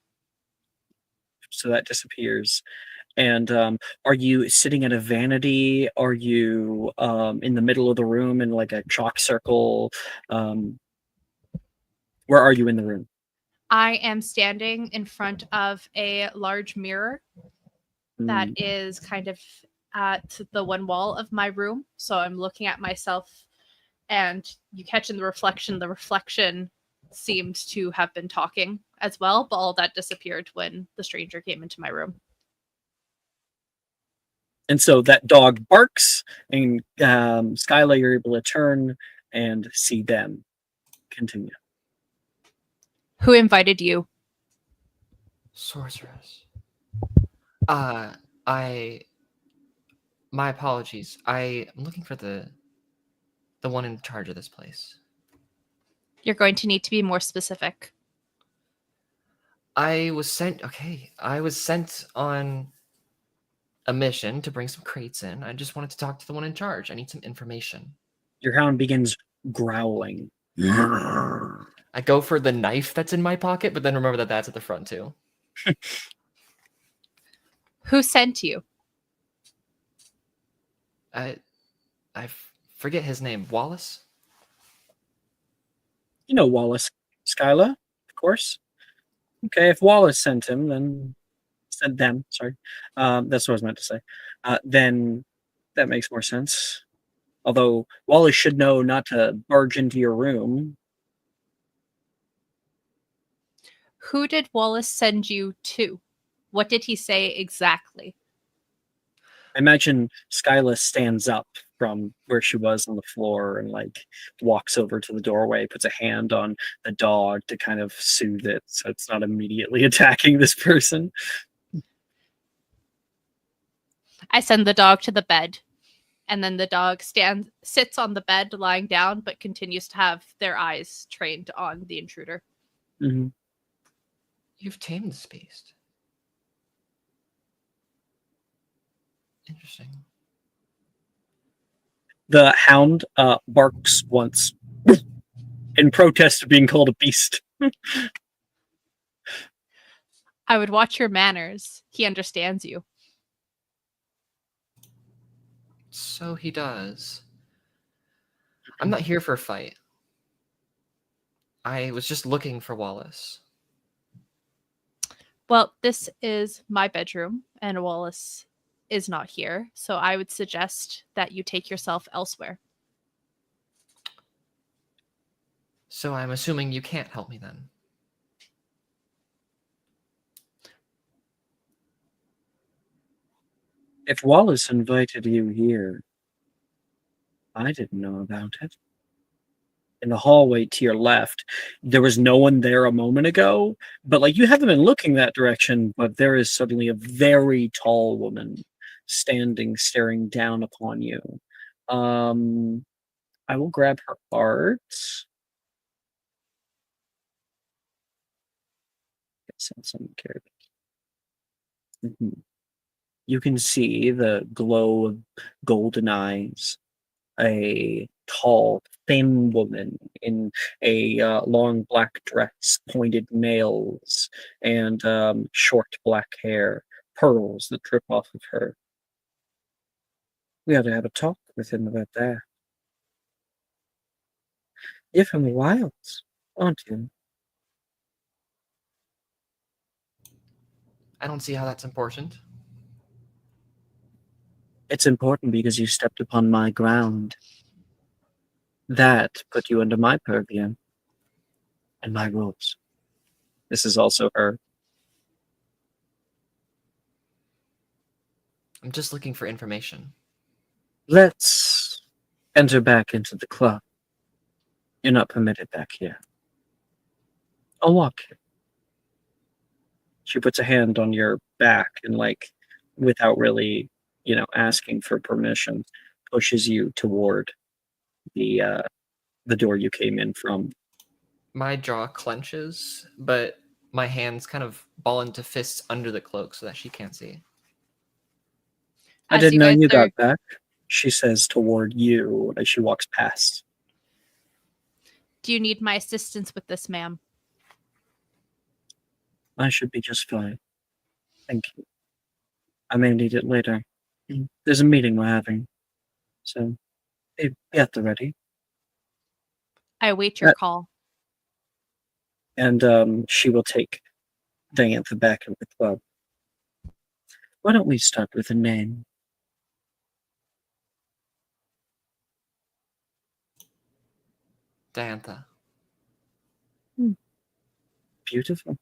So that disappears. And are you sitting at a vanity? Are you in the middle of the room in like a chalk circle? Where are you in the room? I am standing in front of a large mirror that is kind of at the one wall of my room. So I'm looking at myself, and you catch in the reflection. The reflection seemed to have been talking as well, but all that disappeared when the stranger came into my room. And so that dog barks, and Skyla, you're able to turn and see them. Continue. Who invited you? Sorceress. My apologies. I am looking for the one in charge of this place. You're going to need to be more specific. I was sent on a mission to bring some crates in. I just wanted to talk to the one in charge. I need some information. Your hound begins growling. I go for the knife that's in my pocket, but then remember that that's at the front too. Who sent you? I forget his name. Wallace? You know Wallace, Skyla, of course. Okay, if Wallace sent him, then sent them. Sorry, that's what I was meant to say. Then that makes more sense. Although Wallace should know not to barge into your room. Who did Wallace send you to? What did he say exactly? I imagine Skyla stands up from where she was on the floor and like walks over to the doorway, puts a hand on the dog to kind of soothe it so it's not immediately attacking this person. I send the dog to the bed, and then the dog sits on the bed lying down, but continues to have their eyes trained on the intruder. Mm-hmm. You've tamed this beast. Interesting. The hound barks once in protest of being called a beast. I would watch your manners. He understands you. So he does. I'm not here for a fight. I was just looking for Wallace. Well, this is my bedroom, and Wallace is not here, so I would suggest that you take yourself elsewhere. So I'm assuming you can't help me then. If Wallace invited you here, I didn't know about it. In the hallway to your left, there was no one there a moment ago, but like you haven't been looking that direction, but there is suddenly a very tall woman standing, staring down upon you. I will grab her art. Send some characters. You can see the glow of golden eyes, a tall, thin woman in a long black dress, pointed nails, and short black hair, pearls that drip off of her. We ought to have a talk with him about that. You're from the wilds, aren't you? I don't see how that's important. It's important because you stepped upon my ground. That put you under my purview and my rules. This is also her. I'm just looking for information. Let's enter back into the club. You're not permitted back here. I'll walk you. She puts a hand on your back and, like, without really, asking for permission, pushes you toward the door you came in from. My jaw clenches, but my hands kind of ball into fists under the cloak so that she can't see. I As didn't you know guys you are- got back, she says toward you as she walks past. Do you need my assistance with this, ma'am? I should be just fine. Thank you. I may need it later. There's a meeting we're having. So, be at the ready. I await your call. And she will take Diantha back of the club. Why don't we start with a name? Diantha. Beautiful.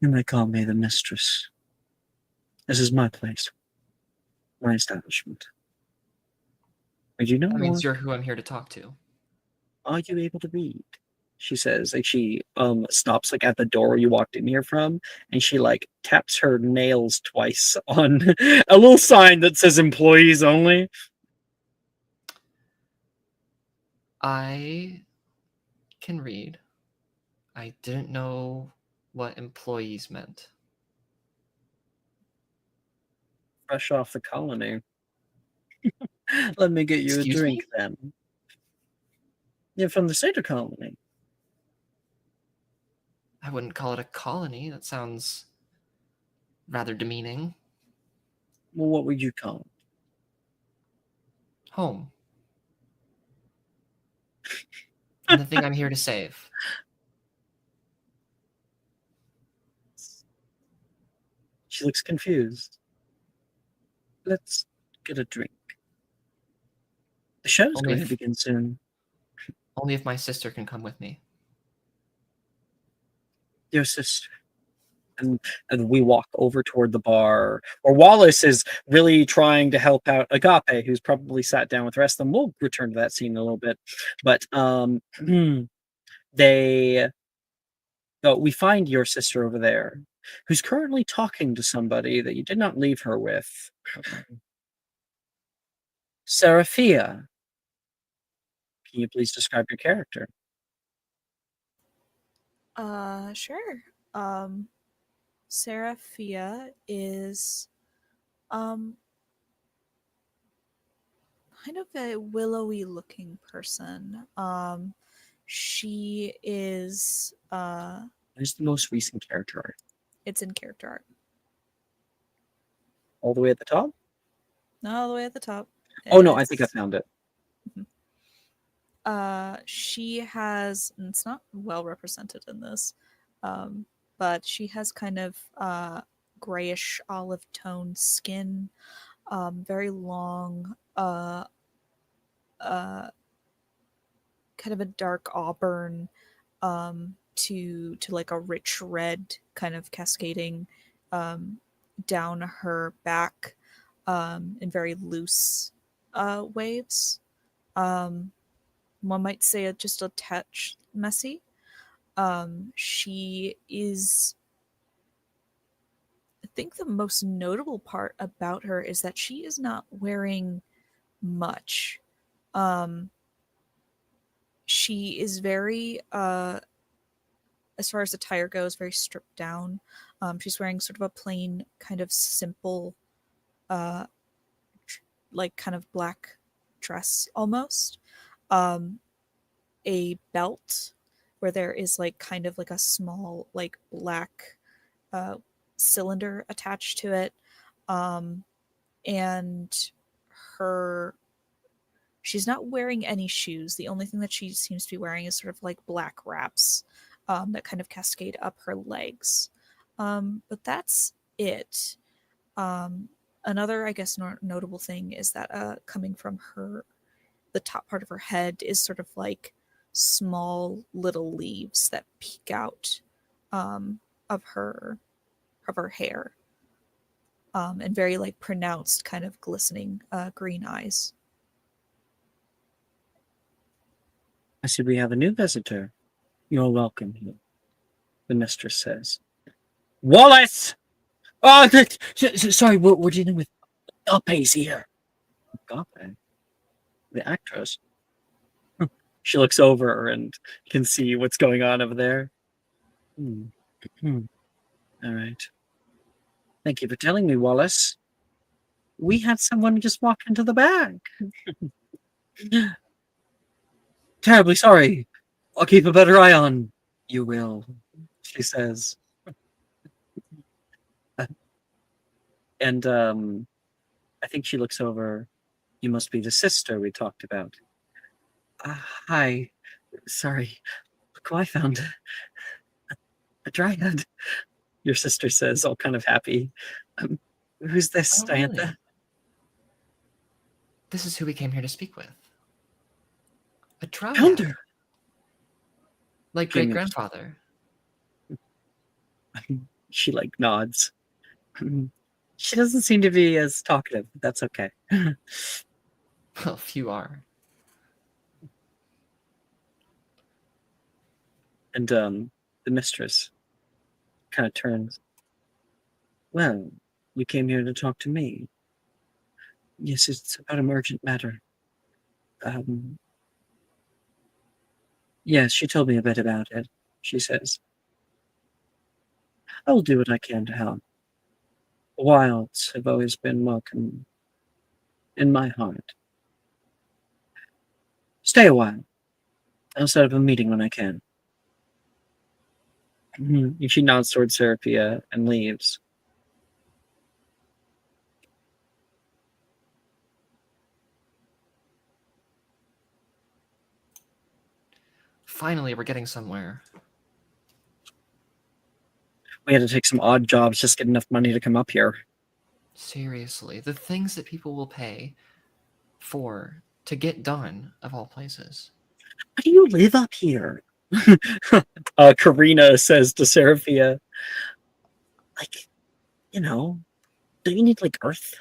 You may call me the mistress. This is my place. My establishment. Would you know That more? means you're who I'm here to talk to. Are you able to read? She says, like she stops like at the door you walked in here from, and she like taps her nails twice on a little sign that says employees only. I can read. I didn't know what employees meant. Fresh off the colony. Let me get you Excuse a drink me? then. You're from the Seder colony. I wouldn't call it a colony. That sounds rather demeaning. Well, what would you call it? Home. And the thing I'm here to save. She looks confused. Let's get a drink. The show's Only going to if- begin soon. Only if my sister can come with me. Your sister. And we walk over toward the bar, or Wallace is really trying to help out Agape, who's probably sat down with the rest of them. We'll return to that scene in a little bit. But we find your sister over there, who's currently talking to somebody that you did not leave her with. Seraphia. Can you please describe your character? Sure. Seraphia is kind of a willowy looking person. She is Where's the most recent character art? it's in character art. All the way at the top? Not all the way at the top. Oh no, I think I found it. She has, and it's not well represented in this, but she has kind of grayish olive tone skin, very long, kind of a dark auburn, to like a rich red, kind of cascading down her back in very loose waves. One might say just a touch messy. She is, I think the most notable part about her is that she is not wearing much. She is very, as far as attire goes, very stripped down. She's wearing sort of a plain, kind of simple, like kind of black dress almost. A belt where there is like kind of like a small like black cylinder attached to it. And she's not wearing any shoes. The only thing that she seems to be wearing is sort of like black wraps that kind of cascade up her legs. But that's it. Another, I guess, notable thing is that coming from the top part of her head is sort of like small little leaves that peek out of her hair, and very like pronounced kind of glistening green eyes. I see we have a new visitor. You're welcome here, the mistress says. Wallace! Oh, sorry, we're dealing with Agape's here. Agape? The actress? She looks over and can see what's going on over there. All right. Thank you for telling me, Wallace. We had someone just walk into the back. Terribly sorry. I'll keep a better eye on. You will, she says. And I think she looks over. You must be the sister we talked about. Hi. Sorry. Look who I found. A dryad. Your sister says, all kind of happy. Who's this, Diantha? Really? This is who we came here to speak with. A dryad. Found her. Like great-grandfather. She like nods. She doesn't seem to be as talkative, but that's okay. Well, few are. And the mistress kind of turns. Well, you came here to talk to me. Yes, it's about an urgent matter. Yes, she told me a bit about it, she says. I will do what I can to help. The wilds have always been welcome in my heart. Stay a while. I'll set up a meeting when I can. She nods towards Seraphia and leaves. Finally, we're getting somewhere. We had to take some odd jobs just to get enough money to come up here. Seriously, the things that people will pay for to get done, of all places. Why do you live up here? Karina says to Seraphia, like, don't you need like earth?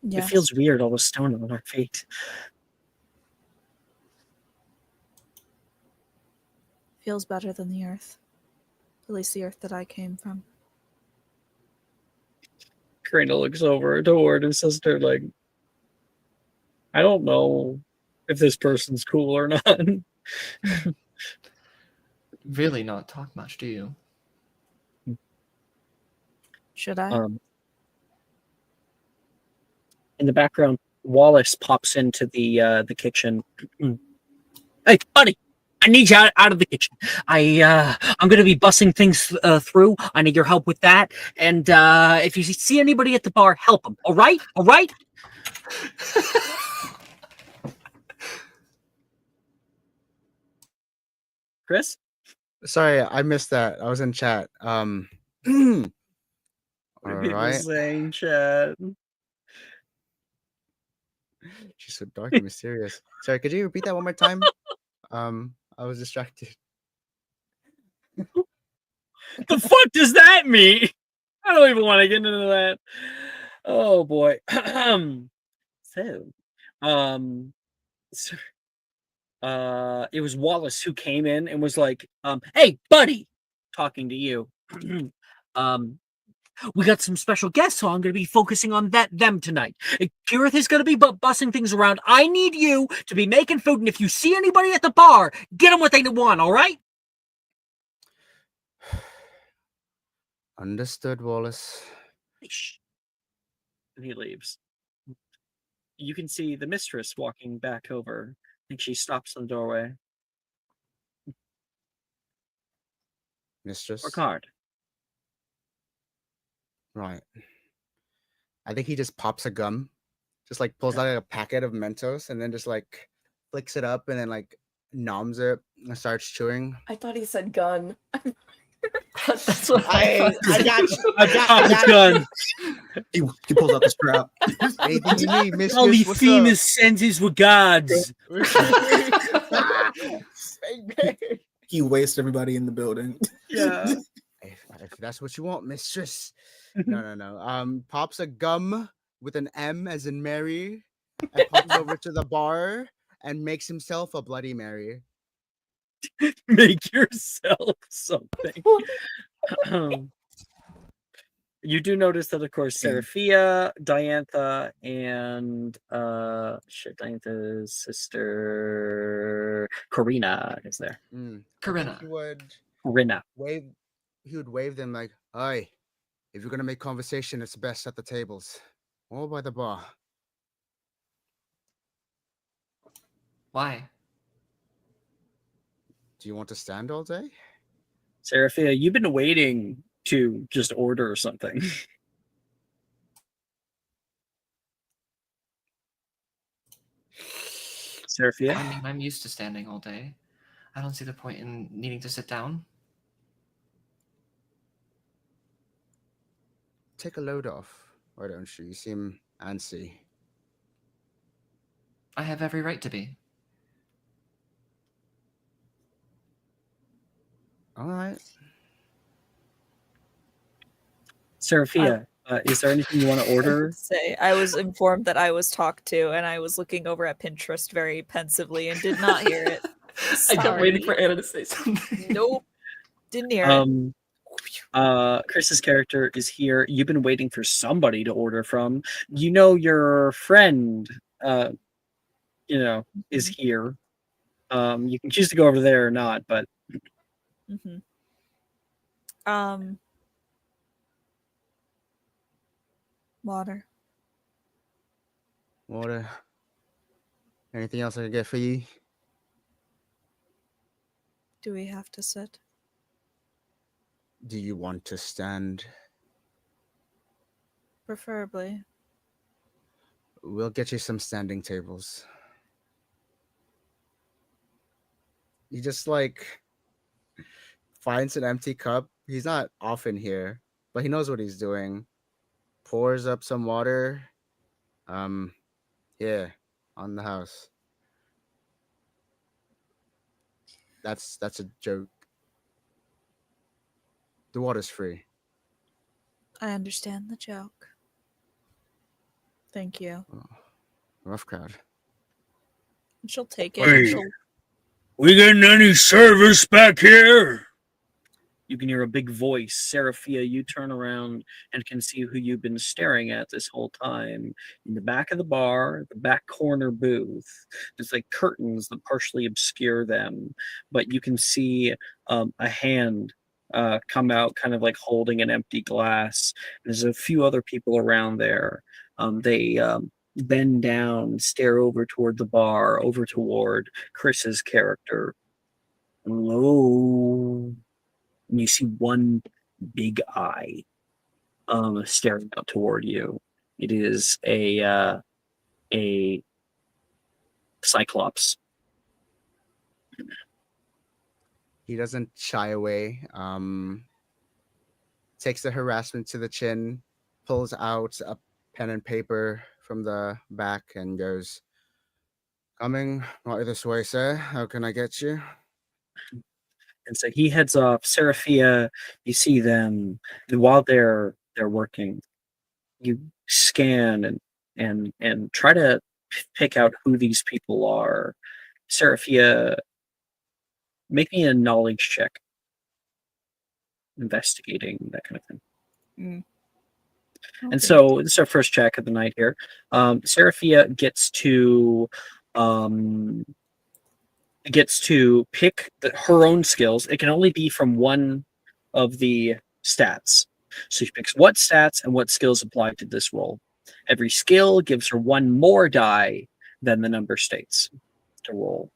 Yes. It feels weird, all the stone on our feet. Feels better than the earth. At least the earth that I came from. Karina looks over toward her sister like, I don't know if this person's cool or not. Really not talk much, do you? Should I? In the background, Wallace pops into the kitchen. Hey, buddy, I need you out of the kitchen. I'm going to be bussing things through. I need your help with that. And if you see anybody at the bar, help them. All right? All right? Chris? Sorry, I missed that. I was in chat. All What are people right. saying, chat? She's so dark and mysterious. Sorry, could you repeat that one more time? I was distracted. The fuck does that mean? I don't even want to get into that. Oh boy. So, um, so, it was Wallace who came in and was like, "Hey, buddy," talking to you. um, we got some special guests, so I'm going to be focusing on them tonight. Kirith is going to be bussing things around. I need you to be making food, and if you see anybody at the bar, get them what they want. All right? Understood, Wallace. And he leaves. You can see the mistress walking back over. I think she stops in the doorway. Mistress. Or card. Right. I think he just pops a gum, just like pulls out a packet of Mentos, and then just like flicks it up, and then like noms it and starts chewing. I thought he said gun. That's what I got you. I got the gun. He pulls out the strap. Anything you need, mistress. All the What's famous senses were gods. He wastes everybody in the building. Yeah. If that's what you want, mistress. No. Pops a gum with an M as in Mary, and pops over to the bar and makes himself a Bloody Mary. Make yourself something. You do notice that, of course, Seraphia, Diantha, and Diantha's sister Karina is there. Karina. Karina. He would wave them like, "Aye, if you're gonna make conversation, it's best at the tables or by the bar." Why? Do you want to stand all day? Seraphia, you've been waiting to just order something. Seraphia? I mean, I'm used to standing all day. I don't see the point in needing to sit down. Take a load off, why don't you? You seem antsy. I have every right to be. All right. Seraphia, is there anything you want to order? I was informed that I was talked to, and I was looking over at Pinterest very pensively and did not hear it. I kept waiting for Anna to say something. Nope, didn't hear it. Chris's character is here. You've been waiting for somebody to order from. You know your friend, is here. You can choose to go over there or not, but Water. Water. Anything else I can get for you? Do we have to sit? Do you want to stand? Preferably. We'll get you some standing tables. He just like finds an empty cup. He's not often here, but he knows what he's doing. Pours up some water. Yeah, on the house. That's a joke. The water's free. I understand the joke. Thank you. Oh, rough crowd. She'll take it. Hey, She'll... we getting any service back here? You can hear a big voice. Seraphia, you turn around and can see who you've been staring at this whole time. In the back of the bar, the back corner booth, there's like curtains that partially obscure them, but you can see a hand come out kind of like holding an empty glass. There's a few other people around there. They bend down, stare over toward the bar, over toward Chris's character. Hello. And you see one big eye staring out toward you. It is a Cyclops. He doesn't shy away. Takes the harassment to the chin, pulls out a pen and paper from the back, and goes, "Coming right this way, sir. How can I get you?" And so he heads off. Seraphia, you see them while they're working. You scan and try to pick out who these people are. Seraphia, make me a knowledge check, investigating that kind of thing. Mm. And so this is our first check of the night here. Seraphia gets to pick her own skills. It can only be from one of the stats. So she picks what stats and what skills apply to this roll. Every skill gives her one more die than the number states to roll.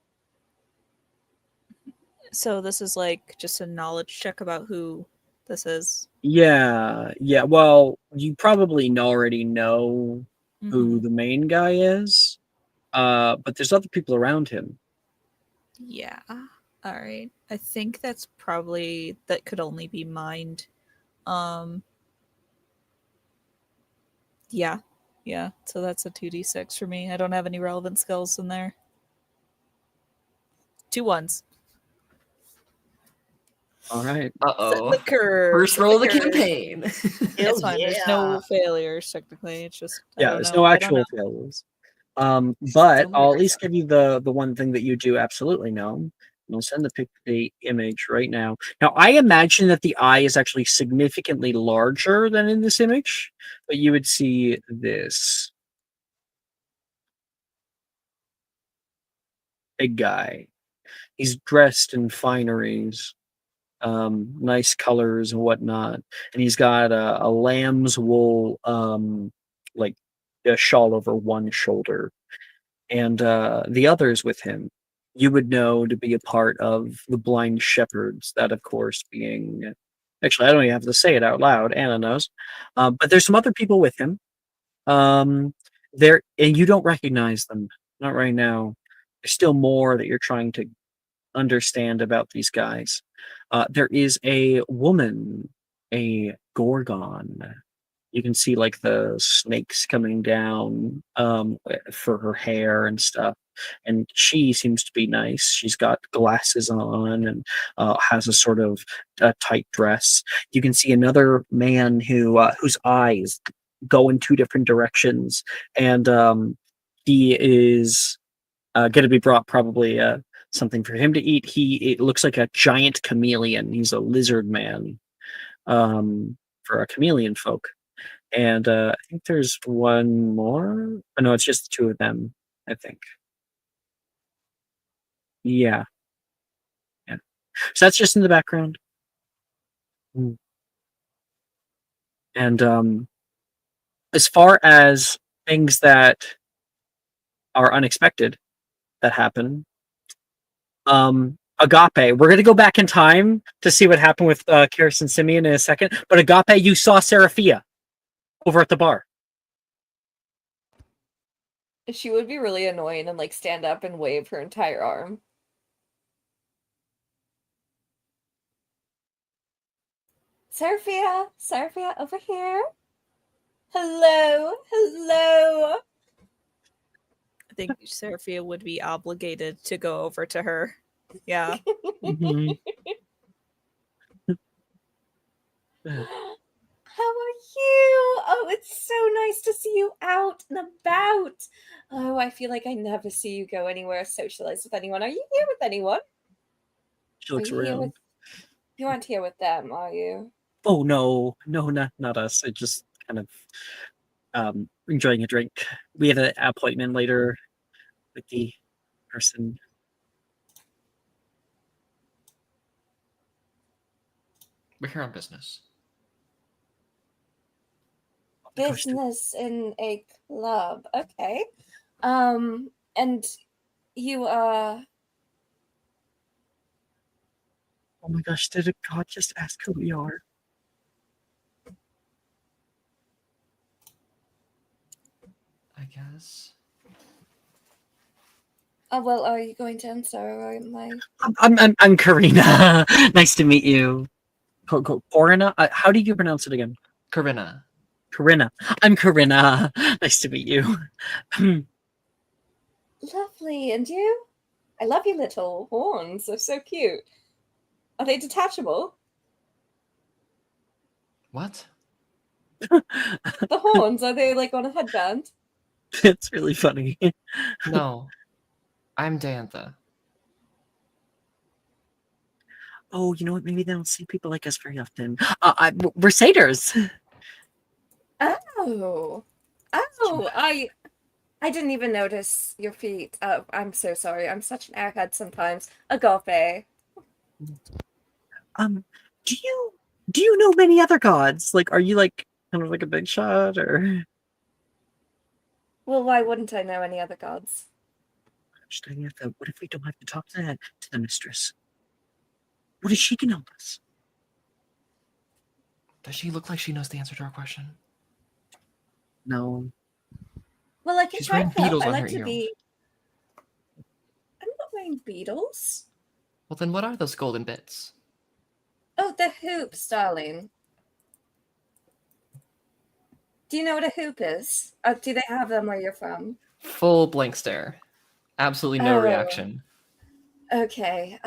So this is like just a knowledge check about who this is. Yeah. Well, you probably already know who the main guy is, but there's other people around him. Yeah. All right. I think that could only be mined. Yeah. So that's a 2d6 for me. I don't have any relevant skills in there. 2 1s. All right. Uh-oh. Curve. First roll of the campaign. It's fine. There's no failures technically. It's just I don't there's know. no I don't actual know. failures. But I'll at least give you the one thing that you do absolutely know. And I'll send the image right now. Now, I imagine that the eye is actually significantly larger than in this image, but you would see this big guy. He's dressed in fineries, nice colors and whatnot, and he's got a lamb's wool, like a shawl over one shoulder. And the others with him, you would know to be a part of the blind shepherds. That, of course, being actually, I don't even have to say it out loud. Anna knows, but there's some other people with him. There, and you don't recognize them, not right now. There's still more that you're trying to understand about these guys. There is a woman, a Gorgon. You can see like the snakes coming down for her hair and stuff. And she seems to be nice. She's got glasses on and has a sort of tight dress. You can see another man whose eyes go in two different directions, and he is going to be brought probably something for him to eat. It looks like a giant chameleon. He's a lizard man for a chameleon folk. And I think there's one more. Oh, no, it's just the two of them, I think. Yeah. So that's just in the background. And as far as things that are unexpected that happen, Agape, we're going to go back in time to see what happened with Kirsten Simeon in a second. But Agape, you saw Seraphia over at the bar. She would be really annoying and like stand up and wave her entire arm. Seraphia, over here. Hello. I think Seraphia would be obligated to go over to her. Yeah. Mm-hmm. How are you? Oh, it's so nice to see you out and about. Oh, I feel like I never see you go anywhere, socialize with anyone. Are you here with anyone? She looks Are you here around. You aren't here with them, are you? Oh no, not us. I just kind of enjoying a drink. We have an appointment later with the person. We're here on business. Business in a club. Okay. And you Oh my gosh, did God just ask who we are? I guess. Oh, well, are you going to answer or am I? I'm Karina. Nice to meet you. Corina? How do you pronounce it again? Corinna. Corinna. I'm Corinna. Nice to meet you. Lovely, and you? I love your little horns. They're so cute. Are they detachable? What? The horns, are they like on a headband? It's really funny. No. I'm Dantha. Oh, you know what? Maybe they don't see people like us very often. We're satyrs. Oh. Oh, I didn't even notice your feet. Oh, I'm so sorry. I'm such an airhead sometimes. Agape. Do you know many other gods? Like, are you like kind of like a big shot or? Well, why wouldn't I know any other gods? What if we don't have to talk to the mistress? What is she gonna help us? Does she look like she knows the answer to our question? No. Well, I can She's try wearing to help. beetles I on like her to ear. be. I'm not wearing beetles. Well, then what are those golden bits? Oh, the hoops, darling. Do you know what a hoop is? Do they have them where you're from? Full blank stare. Absolutely no Oh. reaction. Okay.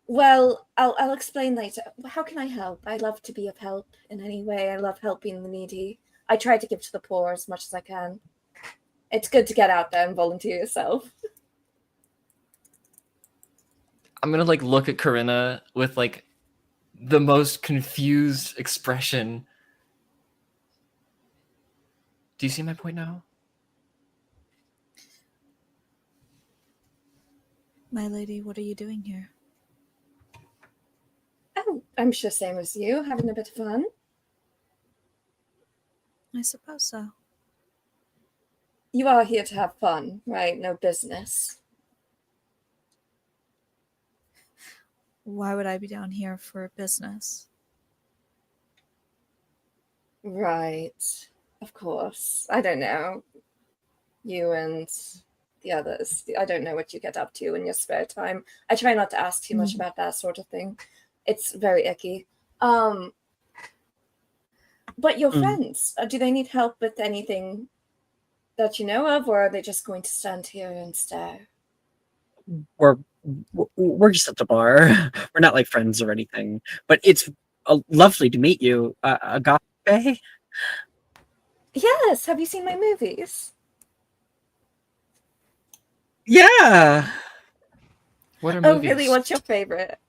Well, I'll explain later. How can I help? I love to be of help in any way. I love helping the needy. I try to give to the poor as much as I can. It's good to get out there and volunteer yourself. I'm gonna like look at Corinna with like the most confused expression. Do you see my point now? My lady, what are you doing here? Oh, I'm sure same as you, having a bit of fun. I suppose so. You are here to have fun, right? No business. Why would I be down here for business? Right. Of course. I don't know. You and the others. I don't know what you get up to in your spare time. I try not to ask too much about that sort of thing. It's very icky. But your friends, do they need help with anything that you know of, or are they just going to stand here and stare? We're just at the bar. We're not like friends or anything. But it's lovely to meet you, Agape. Yes. Have you seen my movies? Yeah. What are Oh, movies? really? What's your favorite?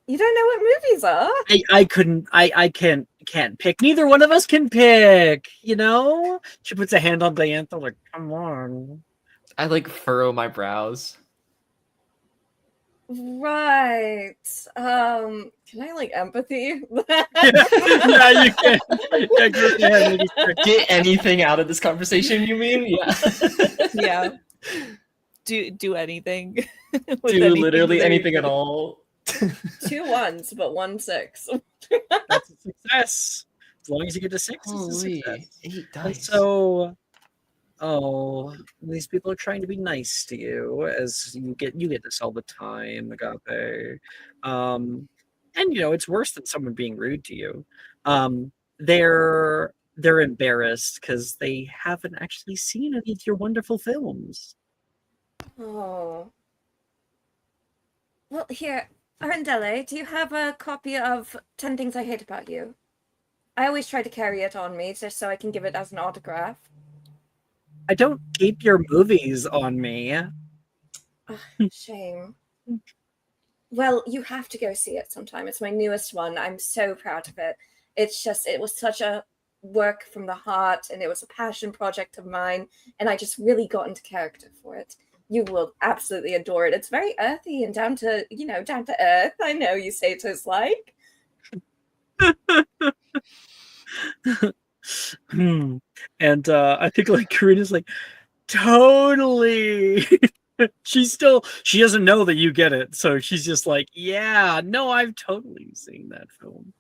You don't know what movies are? I can't pick. Neither one of us can pick, you know? She puts a hand on Diantha like, come on. I like furrow my brows. Right. Can I like empathy? Yeah, you can. Yeah, go ahead, Get anything out of this conversation, you mean? Yeah. Yeah. Do anything. Do literally anything at all. 2 1s, but 1 6. That's a success. As long as you get to 6, Holy, it's a success. 8 dice. And so, these people are trying to be nice to you, as you get this all the time, Agape. And you know it's worse than someone being rude to you. They're embarrassed because they haven't actually seen any of your wonderful films. Oh. Well, here, Arendelle, do you have a copy of 10 Things I Hate About You? I always try to carry it on me just so I can give it as an autograph. I don't keep your movies on me. Shame. Well, you have to go see it sometime. It's my newest one. I'm so proud of it. It's just, it was such a work from the heart, and it was a passion project of mine, and I just really got into character for it. You will absolutely adore it. It's very earthy and down to, down to earth. I know you say it is like. And I think like Karina's like, totally. She doesn't know that you get it, so she's just like, yeah, no, I've totally seen that film.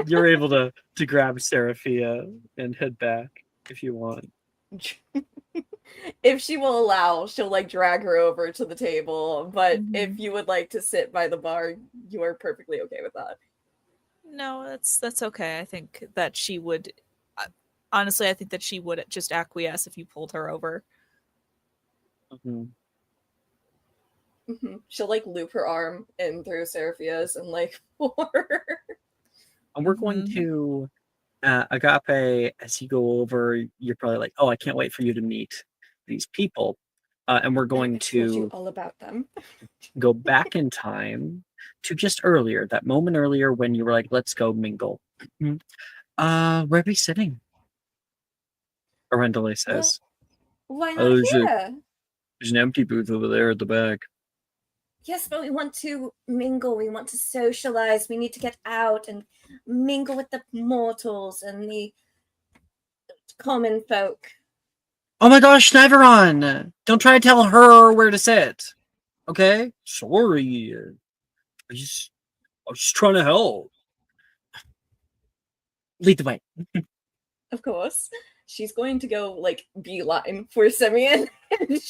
You're able to grab Seraphia and head back if you want. If she will allow, she'll like drag her over to the table. But if you would like to sit by the bar, you are perfectly okay with that. No, that's okay. I think that she would. Honestly, I think that she would just acquiesce if you pulled her over. She'll like loop her arm in through Seraphia's and like pour her. And we're going to Agape. As you go over, you're probably like, "Oh, I can't wait for you to meet these people." And we're going I told you to all about them. go back in time to just earlier, that moment earlier when you were like, "Let's go mingle." Where are we sitting? Arendelle says. Why not Oh, here? there's an empty booth over there at the back. Yes, but we want to mingle. We want to socialize. We need to get out and mingle with the mortals and the common folk. Oh my gosh, Sniveron! Don't try to tell her where to sit. Okay? Sorry. I was just trying to help. Lead the way. Of course. She's going to go like beeline for Simeon and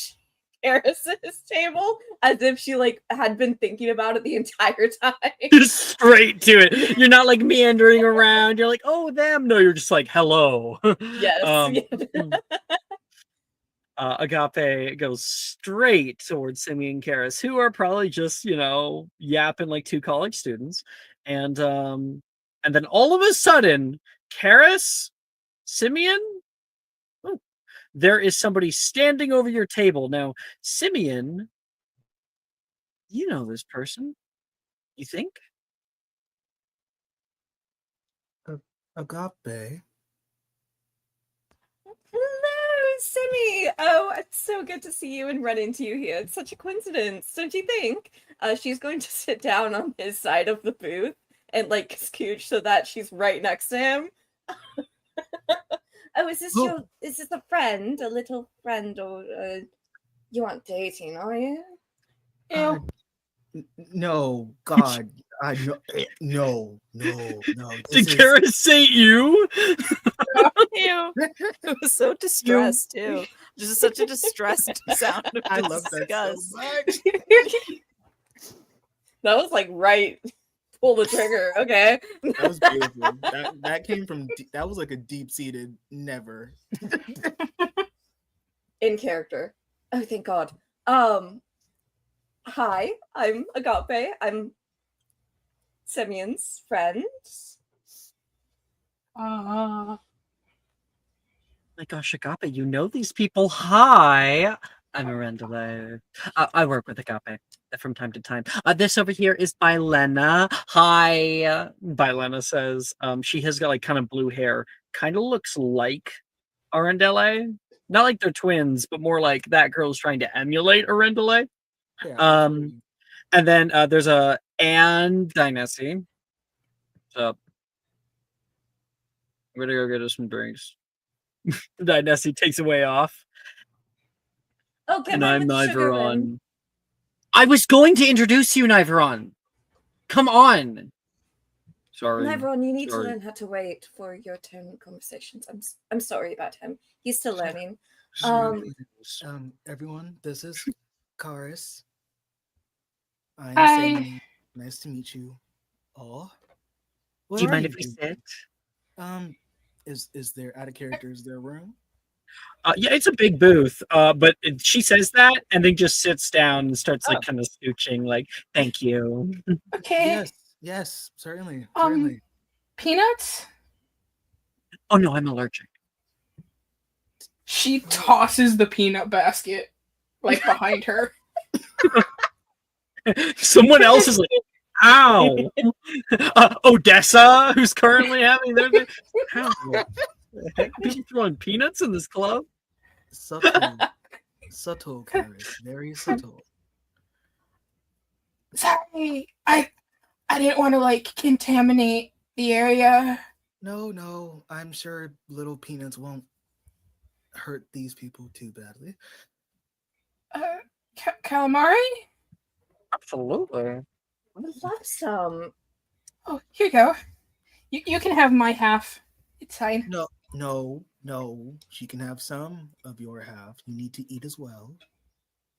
Eris's table as if she like had been thinking about it the entire time. Just straight to it. You're not like meandering around. You're like, oh, them. No, you're just like, hello. Yes. Agape goes straight towards Simeon and Karis, who are probably just, yapping like two college students. And then all of a sudden, Karis, Simeon, there is somebody standing over your table. Now, Simeon, you know this person. You think? Agape. Hello, Simi. Oh, it's so good to see you and run into you here. It's such a coincidence, don't you think? She's going to sit down on his side of the booth and like scooch so that she's right next to him. Oh, is this a friend, a little friend, or you aren't dating, are you? No, God, no. Did Karis say you? Ew. It was so distressed too. Just such a distressed sound of I love that so disgust. much. That was like right. Pull the trigger. Okay. That was beautiful. That came from. That was like a deep-seated never. In character. Oh, thank God. Hi, I'm Agape. I'm Simeon's friend. My gosh, Agape, you know these people. Hi, I'm Arendelle. I work with Agape from time to time. This over here is Bylena. Hi, Bylena says. She has got like kind of blue hair. Kind of looks like Arendelle. Not like they're twins, but more like that girl's trying to emulate Arendelle. Yeah, and then there's a Anne Dynasty. What's up? I'm gonna go get us some drinks. Dynasty takes away off. Oh, and I'm Niveron. I was going to introduce you, Niveron. Come on. Sorry. Niveron, you need to learn how to wait for your turn in conversations. I'm sorry about him. He's still learning. Everyone, this is Karis. I'm Hi. Sammy. Nice to meet you all. Do you mind if we sit? Is there out of character? Is there a room? Yeah, it's a big booth. But she says that and then just sits down and starts like kind of scooching, like, "Thank you." Okay. Yes, certainly. Peanuts? Oh no, I'm allergic. She tosses the peanut basket like behind her. Someone else is like, "Ow!" Odessa, who's currently having their how the heck? People throwing peanuts in this club? Subtle, Karis. Very subtle. Sorry, I didn't want to like contaminate the area. No, I'm sure little peanuts won't hurt these people too badly. Calamari? Absolutely. I'd love some. Oh, here you go. You can have my half. It's fine. No. She can have some of your half. You need to eat as well.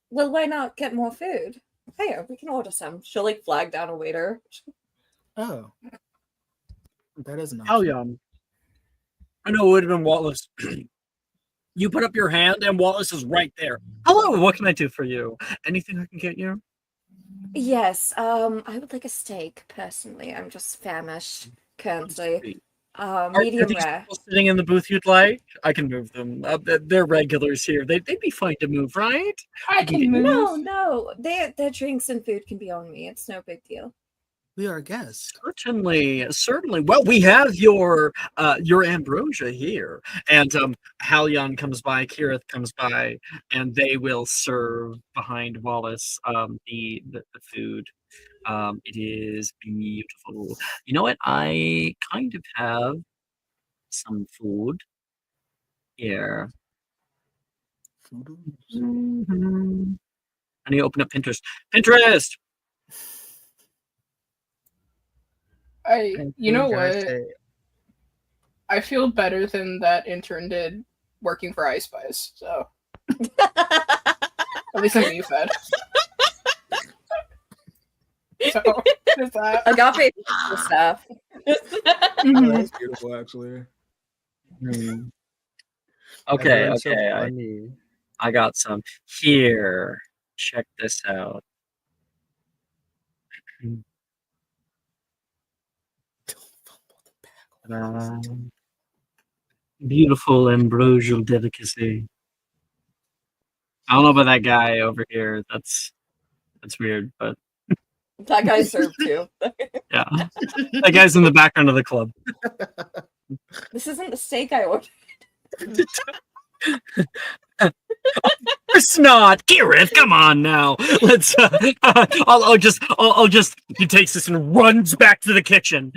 Well, why not get more food? Here, we can order some. She'll like flag down a waiter. Oh. That is an option. Hell yeah. I know it would have been Wallace. You put up your hand and Wallace is right there. Hello, what can I do for you? Anything I can get you? Yes, I would like a steak, personally. I'm just famished currently. Are Medium these rare. people sitting in the booth you'd like? I can move them. They're regulars here. They'd be fine to move, right? I can move. No. Their drinks and food can be on me. It's no big deal. We are guests. Certainly. Well, we have your ambrosia here, and Halion comes by, Kirith comes by, and they will serve behind Wallace the food. It is beautiful. You know what? I kind of have some food here. Mhm. I need to open up Pinterest. Pinterest. You know what? I feel better than that intern did working for Ice Spice, so at least I'm being fed. So there's that. Agape stuff. That's beautiful, actually. Okay, Everyone's so okay. funny. I got some here. Check this out. Beautiful ambrosial delicacy. I don't know about that guy over here. That's weird, but That guy served too. yeah, that guy's in the background of the club. This isn't the steak I ordered. It's not, Kirith. Come on now. Let's. I'll just. He takes this and runs back to the kitchen.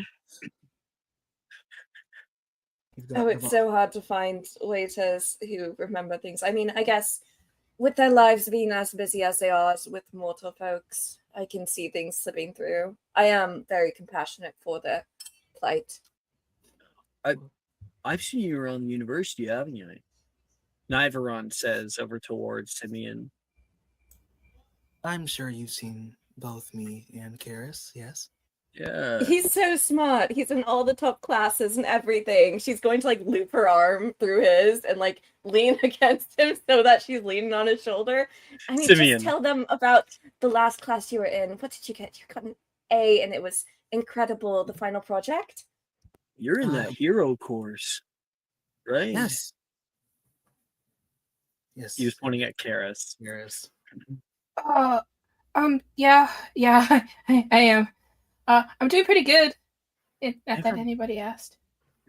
Oh, it's so hard to find waiters who remember things. I mean, I guess with their lives being as busy as they are with mortal folks, I can see things slipping through. I am very compassionate for their plight. I've seen you around the university, haven't you? Niveron says over towards Simeon. I'm sure you've seen both me and Karis, yes? Yeah. He's so smart. He's in all the top classes and everything. She's going to like loop her arm through his and like lean against him so that she's leaning on his shoulder. I mean, Simeon. just tell them about the last class you were in. What did you get? You got an A and it was incredible, the final project. You're in that hero course, right? Yes. Yes. He was pointing at Karis. Yeah, I am. I'm doing pretty good. Not that anybody asked.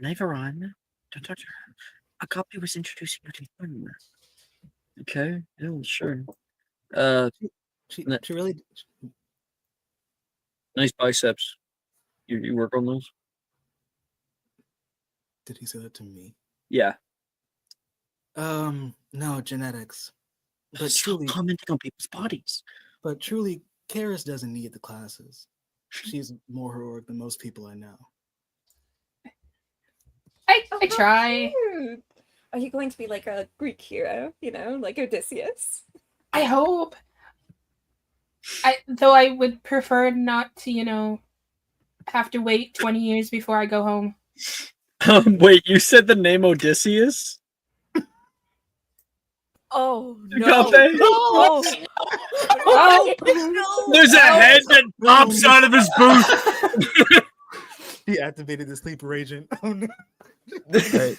Niveron, don't talk to her. Agape was introducing you to him. Okay, yeah, sure. She really. Nice biceps. You work on those? Did he say that to me? Yeah. No, genetics. But Stop truly commenting on people's bodies. But truly, Karis doesn't need the classes. She's more heroic than most people I know. I try. Cute. Are you going to be like a Greek hero, like Odysseus? I hope. Though I would prefer not to, have to wait 20 years before I go home. Wait, you said the name Odysseus? Oh no! No! There's a head that pops out of his booth. He activated the sleeper agent. Oh no! Hey,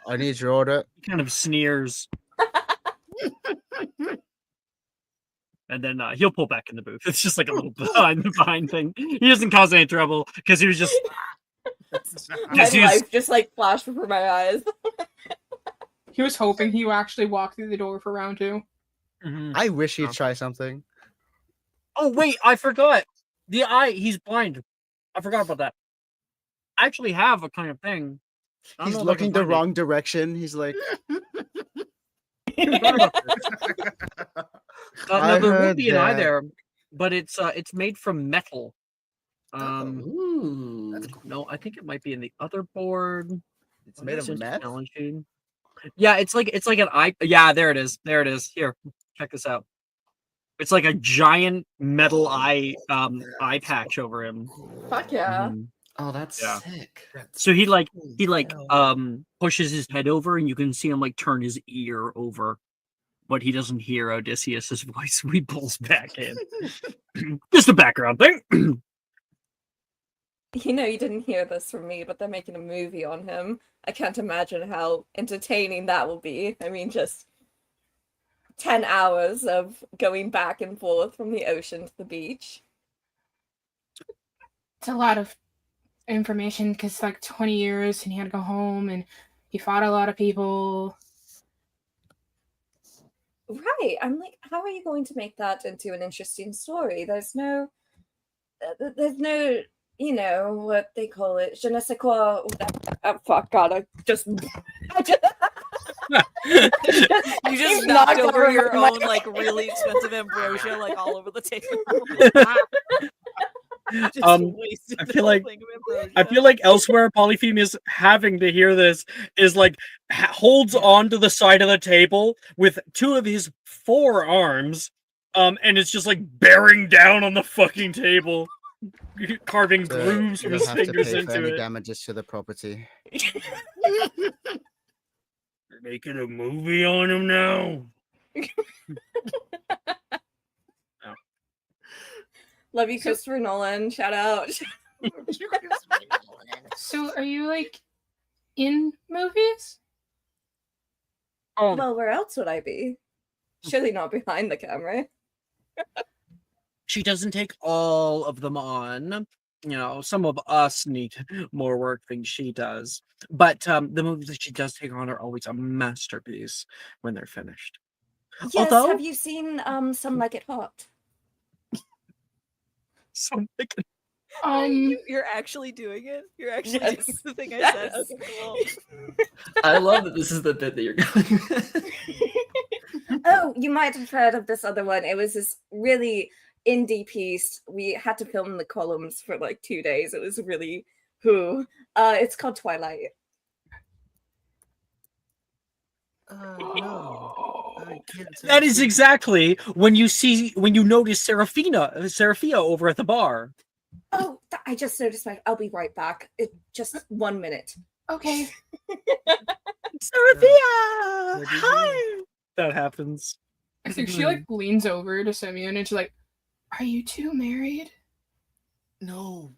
I need your order. He kind of sneers. And then he'll pull back in the booth. It's just like a little behind thing. He doesn't cause any trouble because he was just. My life just like flashed before my eyes. He was hoping he would actually walk through the door for round 2. Mm-hmm. I wish he'd try something. Oh wait, I forgot. The eye. He's blind. I forgot about that. I actually have a kind of thing. He's looking the wrong direction. He's like. No, there will be an eye there, but it's made from metal. Ooh. That's cool. No, I think it might be in the other board. It's made of meth? Challenging. Yeah, it's like an eye. Yeah, there it is. There it is. Here, check this out. It's like a giant metal eye patch over him. Fuck yeah. Mhm. Oh, that's Yeah. sick. So he pushes his head over, and you can see him like turn his ear over, but he doesn't hear Odysseus's voice. He pulls back in. Just a background thing. You know, you didn't hear this from me, but they're making a movie on him. I can't imagine how entertaining that will be. I mean, just 10 hours of going back and forth from the ocean to the beach. It's a lot of information because like 20 years and he had to go home and he fought a lot of people. Right. I'm like, how are you going to make that into an interesting story? There's no, you know, what they call it, je ne sais quoi. Oh, fuck, God, I just You just knocked over your own like really expensive ambrosia like all over the table. Just wasted I the feel whole like thing of ambrosia. I feel like elsewhere Polyphemus having to hear this is like holds on to the side of the table with two of his forearms, and it's just like bearing down on the fucking table, carving So grooves from you'll his have to fingers pay for into any it. damages to the property. You're making a movie on him now. Love you, Christopher Nolan. Shout out. So are you like in movies? Well, where else would I be? Surely not behind the camera. She doesn't take all of them on. You know, some of us need more work than she does. But the movies that she does take on are always a masterpiece when they're finished. Yes, Although, have you seen Some Like It Hot? Some Like It You're actually doing it? You're actually Yes. doing the thing I Yes. said? Okay, cool. I love that this is the bit that you're going with. Oh, you might have heard of this other one. It was this really indie piece. We had to film the columns for like 2 days. It was really it's called Twilight. No. I can't say that I've is seen it. exactly when you notice Seraphia over at the bar. Oh, I just noticed I'll be right back. Just 1 minute. Okay. Seraphia! Hi! That happens. So she like leans over to Simeon and she's like, "Are you two married?" No.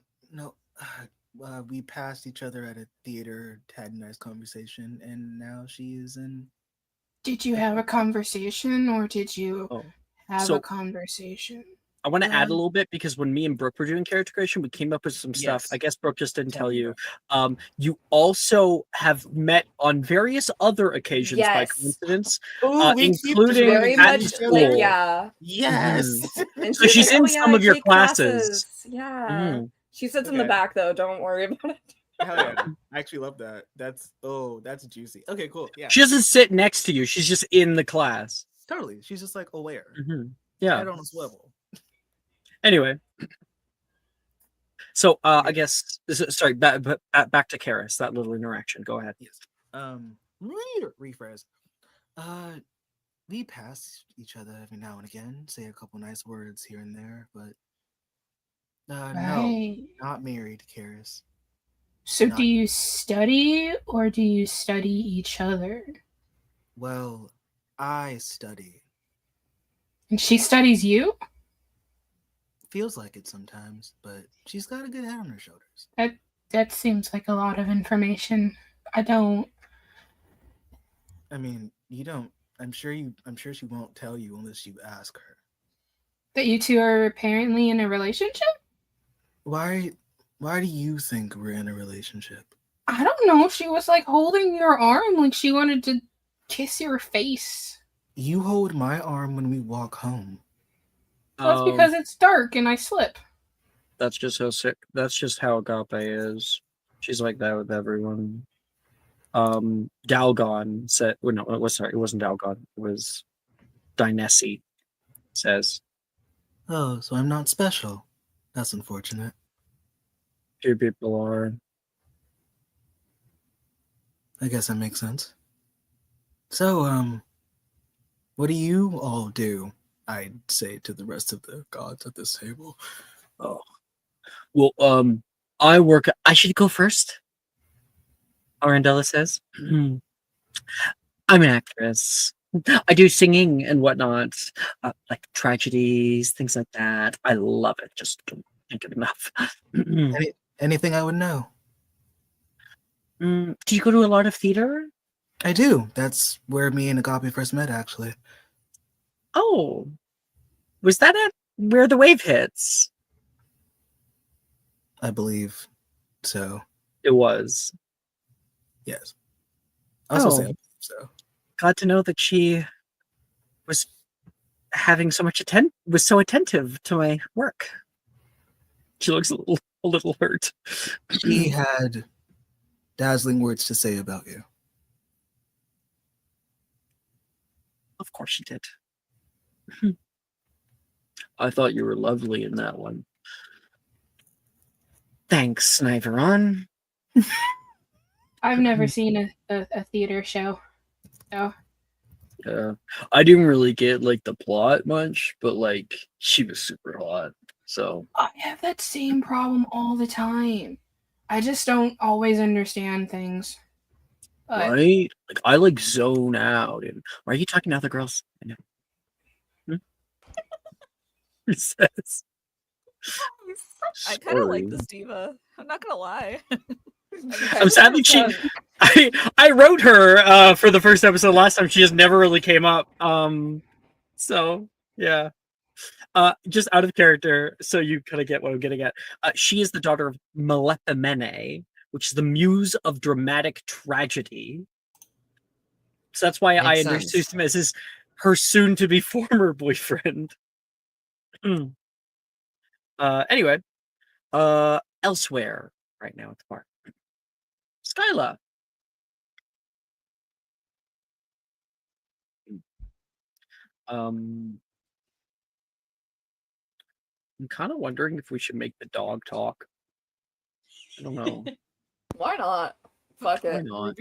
We passed each other at a theater, had a nice conversation, and now she is in. Did you have a conversation or did you have So- a conversation? I want to add a little bit because when me and Brooke were doing character creation, we came up with some stuff. Yes. I guess Brooke just didn't tell me you. You also have met on various other occasions by Yes. coincidence, Ooh, we keep including Very at much school. like, yeah. Yes. And So she's like, in "Oh, some yeah, of your I take classes. Yeah. Mhm. She sits in the Okay. back though, don't worry about it. Hell yeah. I actually love that. That's juicy. Okay, cool. Yeah. She doesn't sit next to you. She's just in the class. Totally. She's just like aware. Yeah. Head on a swivel. Anyway. So I guess sorry, back to Karis, that little interaction. Go ahead. Yes. Rephrase. We pass each other every now and again, say a couple nice words here and there, but no, Right. not married, Karis. So Not- do you study or do you study each other? Well, I study. And she studies you? Feels like it sometimes, but she's got a good head on her shoulders. That seems like a lot of information. I don't. I mean, you don't. I'm sure she won't tell you unless you ask her. That you two are apparently in a relationship? Why do you think we're in a relationship? I don't know. She was like holding your arm like she wanted to kiss your face. You hold my arm when we walk home. Well, that's because it's dark and I slip. That's just how sick. That's just how Agape is. She's like that with everyone. Dalgon said, well, no, it wasn't Dalgon. It was Dynesi says. Oh, so I'm not special. That's unfortunate. Two people are. I guess that makes sense. So, what do you all do? I'd say to the rest of the gods at this table. Oh. Well, I work. I should go first. Arandella says, "I'm an actress. I do singing and whatnot, like tragedies, things like that. I love it. Just can't get enough." Anything I would know? Do you go to a lot of theater? I do. That's where me and Agape first met, actually. Oh, was that at Where the Wave Hits? I believe so. It was. Yes. I also say I Oh, believe so. glad to know that she was having so much was so attentive to my work. She looks a little hurt. She had dazzling words to say about you. Of course she did. I thought you were lovely in that one. Thanks, Sniveron. I've never seen a theater show. So I didn't really get like the plot much, but like she was super hot. So I have that same problem all the time. I just don't always understand things. But right? Like I like zone out. And are you talking to other girls? I know. He says. I kind of like Sorry. this diva. I'm not gonna lie. I'm sad that I wrote her for the first episode last time. She just never really came up. So yeah. Just out of character, so you kind of get what I'm getting at. She is the daughter of Melepimene, which is the muse of dramatic tragedy. So that's why I Makes introduced sense. him as her soon-to-be former boyfriend. Anyway, elsewhere right now at the park. Skyla. I'm kind of wondering if we should make the dog talk. I don't know. Why not? Fuck Why it. not?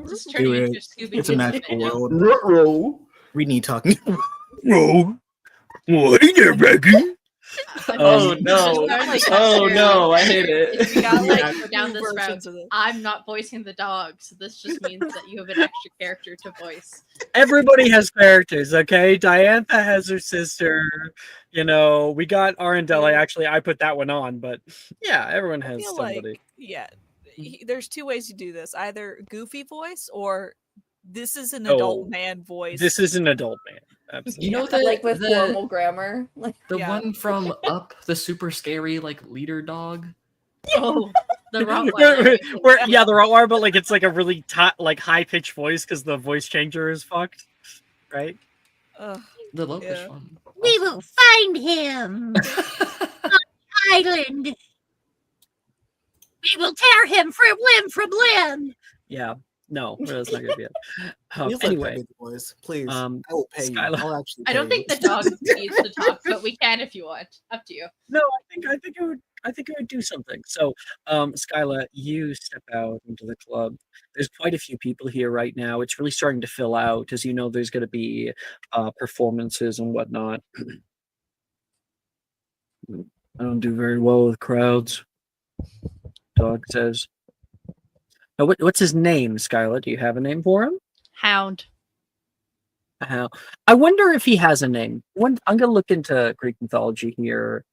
Just Do turning it. into Scooby-Doo It's a magical video. world. Ruh-roh. We need talking. Whoa. What in there, Becky? Oh no! Oh no! I hate If you it. gotta like, like go down new this route, versions of it. I'm not voicing the dog, so this just means that you have an extra character to voice. Everybody has characters, okay? Diantha has her sister. You know, we got Arendelle. Actually, I put that one on, but yeah, everyone I has feel somebody. like, yeah, there's two ways to do this: either goofy voice or this is an adult man voice. This is an adult man. Absolutely. You know the like with the, formal grammar. Like the Yeah. one from Up, the super scary like leader dog. Oh, the Rottweiler. Yeah, the Rottweiler, but like it's like a really like high pitched voice because the voice changer is fucked, right? The Lokish yeah. one. We will find him on the island. We will tear him from limb. Yeah, no, that's not gonna be it. Please let Anyway, Peggy voice, please. I um, will pay you. Skyla. I'll actually. I don't pay think you. the dog needs to talk, but we can if you want. Up to you. No, I think it would do something. So, Skyla, you step out into the club. There's quite a few people here right now. It's really starting to fill out. As you know, there's going to be performances and whatnot. I don't do very well with crowds. Dog says. Now, what's his name, Skyla? Do you have a name for him? Hound. I wonder if he has a name. I'm going to look into Greek mythology here.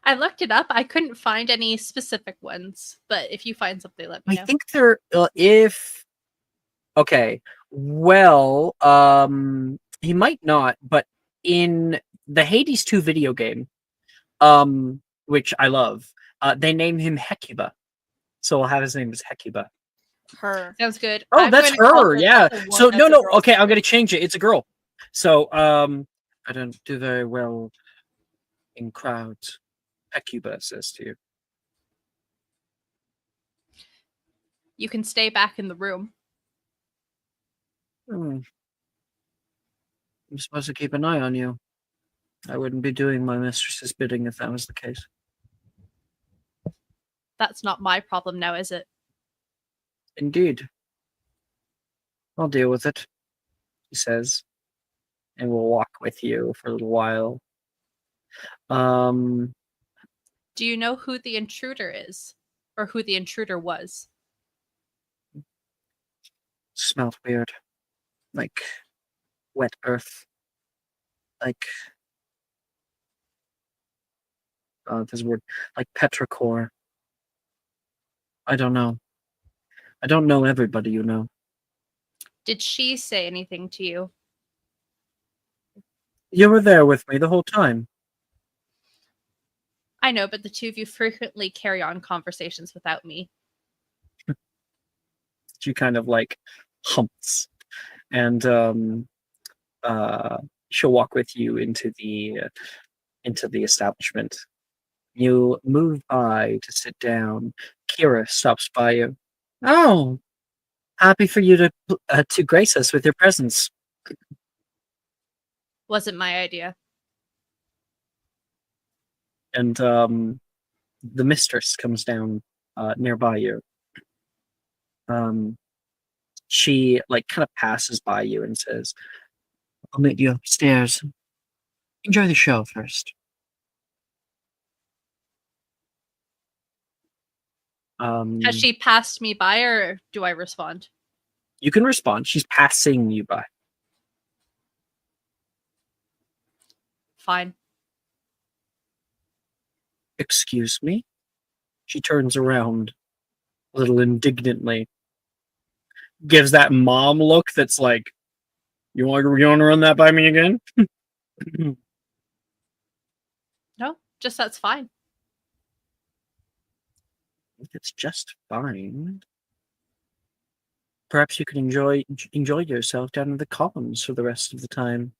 I looked it up. I couldn't find any specific ones, but if you find something, let me know. I think there okay. Well, he might not, but in the Hades 2 video game, which I love, they name him Hecuba. So we'll have his name as Hecuba. Her. Sounds good. Oh, I'm that's going to call her. her Yeah. the one So that's no, a no. girl's Okay, I'm name. going to change it. It's a girl. So I don't do very well in crowds. Hecuba says to you. You can stay back in the room. I'm supposed to keep an eye on you. I wouldn't be doing my mistress's bidding if that was the case. That's not my problem now, is it? Indeed. I'll deal with it, he says, and we'll walk with you for a little while. Do you know who the intruder is? Or who the intruder was? Smelled weird. Like wet earth. Like there's a word like petrichor. I don't know. I don't know everybody, you know. Did she say anything to you? You were there with me the whole time. I know, but the two of you frequently carry on conversations without me. She kind of like humps, and she'll walk with you into the establishment. You move by to sit down. Kira stops by you. Oh, happy for you to grace us with your presence. Wasn't my idea. And the mistress comes down nearby you. She like kind of passes by you and says, "I'll meet you upstairs. Enjoy the show first." Has she passed me by, or do I respond? You can respond. She's passing you by. Fine. Excuse me? She turns around a little indignantly. Gives that mom look that's like, you want to run that by me again? No, just that's fine. It's just fine. Perhaps you can enjoy yourself down in the columns for the rest of the time.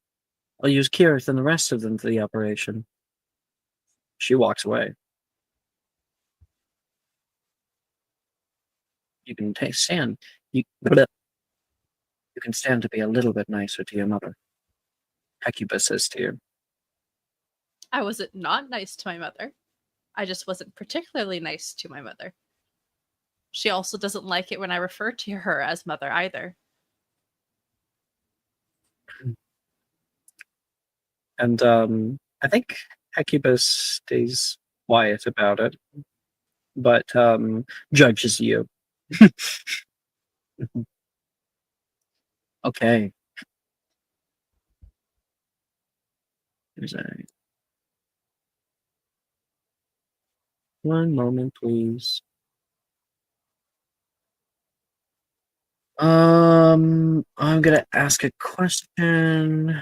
I'll use Kirith and the rest of them for the operation. She walks away. You can stand. You can stand to be a little bit nicer to your mother. Hecuba says to you. I wasn't not nice to my mother. I just wasn't particularly nice to my mother. She also doesn't like it when I refer to her as mother either. And I think Hecuba stays quiet about it, but judges you. Okay. There's a... One moment, please. I'm gonna ask a question.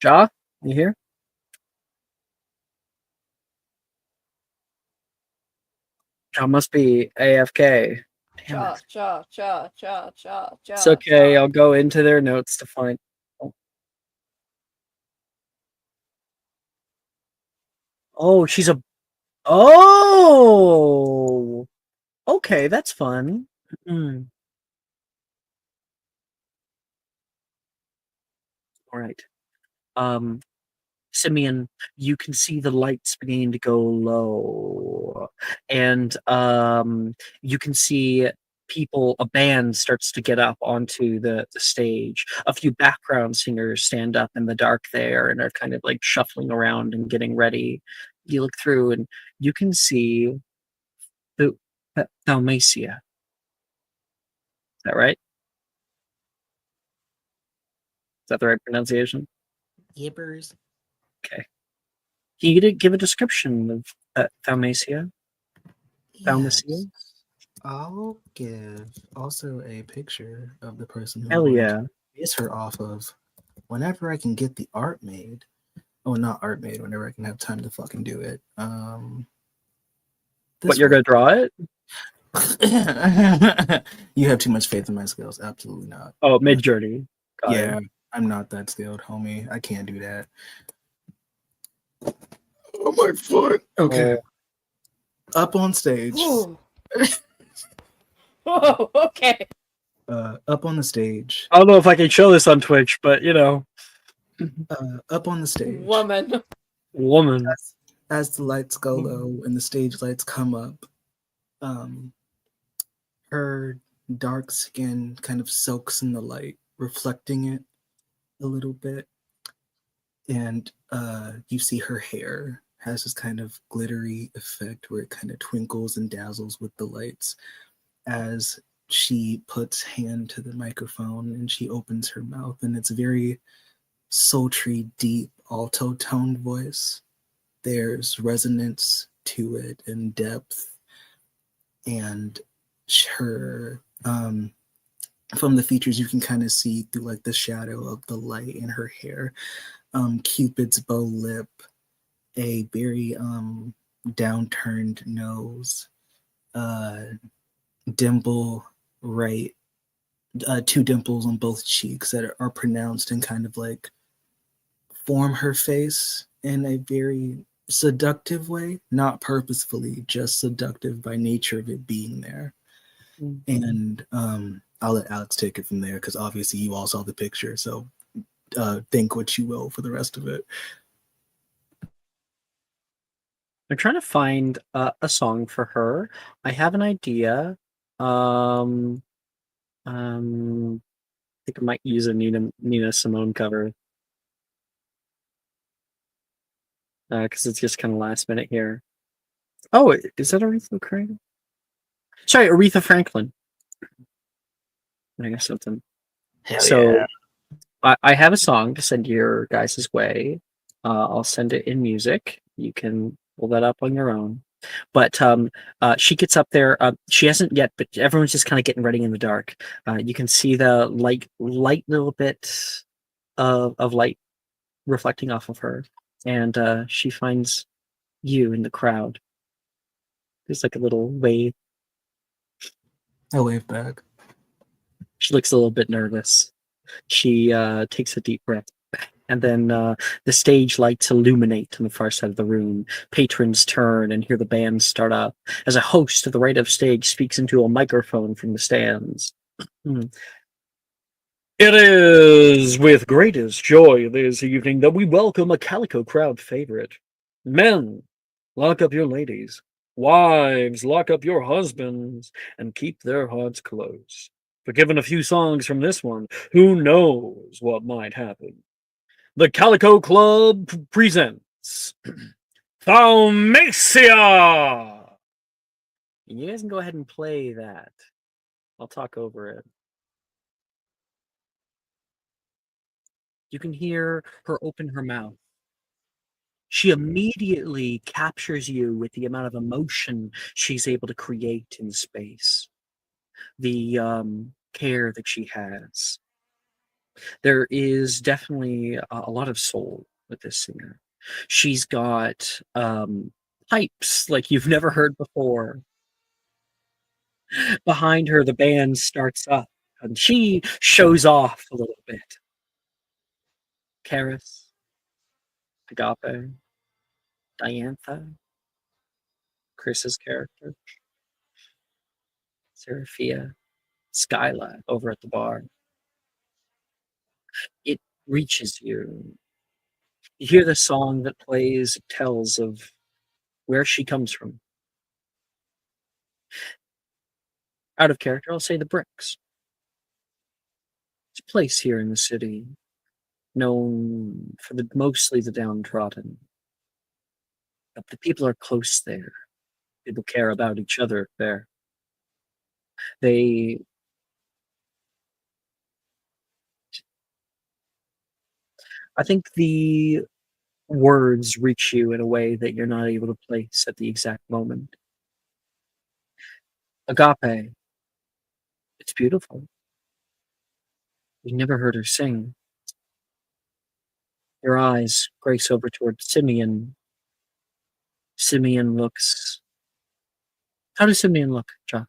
Ja, you here? Ja must be AFK. Damn it. It's okay. I'll go into their notes to find. Oh, she's a. Oh. Okay, that's fun. Mm. All right. Simeon, you can see the lights beginning to go low, and you can see a band starts to get up onto the stage. A few background singers stand up in the dark there and are kind of like shuffling around and getting ready. You look through and you can see the Dalmatia. Is that right? Is that the right pronunciation? Yippers. Okay. Can you give a description of Dalmatia? Yes. I'll give also a picture of the person who Hell yeah. base her off of whenever I can get the art made. Oh, not art made, whenever I can have time to fucking do it. But you're gonna draw it? You have too much faith in my skills. Absolutely not. Oh, Mid-Journey. Yeah, I'm not that skilled, homie. I can't do that. Oh, my foot. Okay. Up on stage. Ooh. Whoa, okay. Up on the stage. I don't know if I can show this on Twitch, but Up on the stage. Woman. As the lights go low and the stage lights come up, her dark skin kind of soaks in the light, reflecting it a little bit. And you see her hair has this kind of glittery effect where it kind of twinkles and dazzles with the lights as she puts hand to the microphone and she opens her mouth, and it's a very sultry, deep, alto-toned voice. There's resonance to it and depth, and her from the features you can kind of see through like the shadow of the light in her hair, Cupid's bow lip, a very downturned nose, dimple right, two dimples on both cheeks that are pronounced and kind of like form her face in a very seductive way, not purposefully, just seductive by nature of it being there. And I'll let Alex take it from there because obviously you all saw the picture, so think what you will for the rest of it. I'm trying to find a song for her. I have an idea. I think I might use a Nina Simone cover because it's just kind of last minute here. Oh, is that Aretha Franklin? Sorry, Aretha Franklin. I guess something. Hell So yeah. I have a song to send your guys' way. I'll send it in music. You can pull that up on your own. But she gets up there. She hasn't yet, but everyone's just kind of getting ready in the dark. You can see the light little bit of light reflecting off of her, and she finds you in the crowd. There's like a little wave. I wave back. She looks a little bit nervous. She takes a deep breath. And then the stage lights illuminate on the far side of the room. Patrons turn and hear the band start up as a host to the right of stage speaks into a microphone from the stands. It is with greatest joy this evening that we welcome a Calico Crowd favorite. Men, lock up your ladies. Wives, lock up your husbands and keep their hearts close. For given a few songs from this one, who knows what might happen? The Calico Club presents Thaumacia! You guys can go ahead and play that. I'll talk over it. You can hear her open her mouth. She immediately captures you with the amount of emotion she's able to create in space. The care that she has. There is definitely a lot of soul with this singer. She's got pipes like you've never heard before. Behind her, the band starts up, and she shows off a little bit. Karis, Agape, Diantha, Chris's character, Seraphia, Skyla over at the bar. It reaches you. You hear the song that plays, tells of where she comes from. Out of character, I'll say the Bricks. It's a place here in the city known for mostly the downtrodden. But the people are close there. People care about each other there. I think the words reach you in a way that you're not able to place at the exact moment. Agape, it's beautiful. You've never heard her sing. Your eyes grace over toward Simeon. Simeon looks. How does Simeon look, John?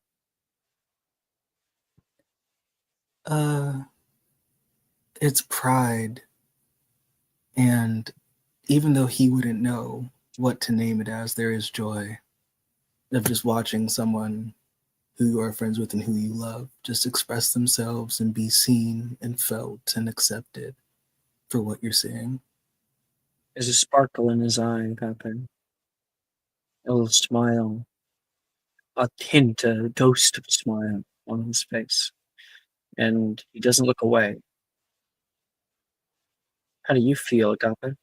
It's pride, and even though he wouldn't know what to name it as, there is joy. of just watching someone who you are friends with and who you love just express themselves and be seen and felt and accepted for what you're seeing. There's a sparkle in his eye, Pepper. A little smile. A hint, a ghost of a smile on his face. And he doesn't look away. How do you feel, Agape?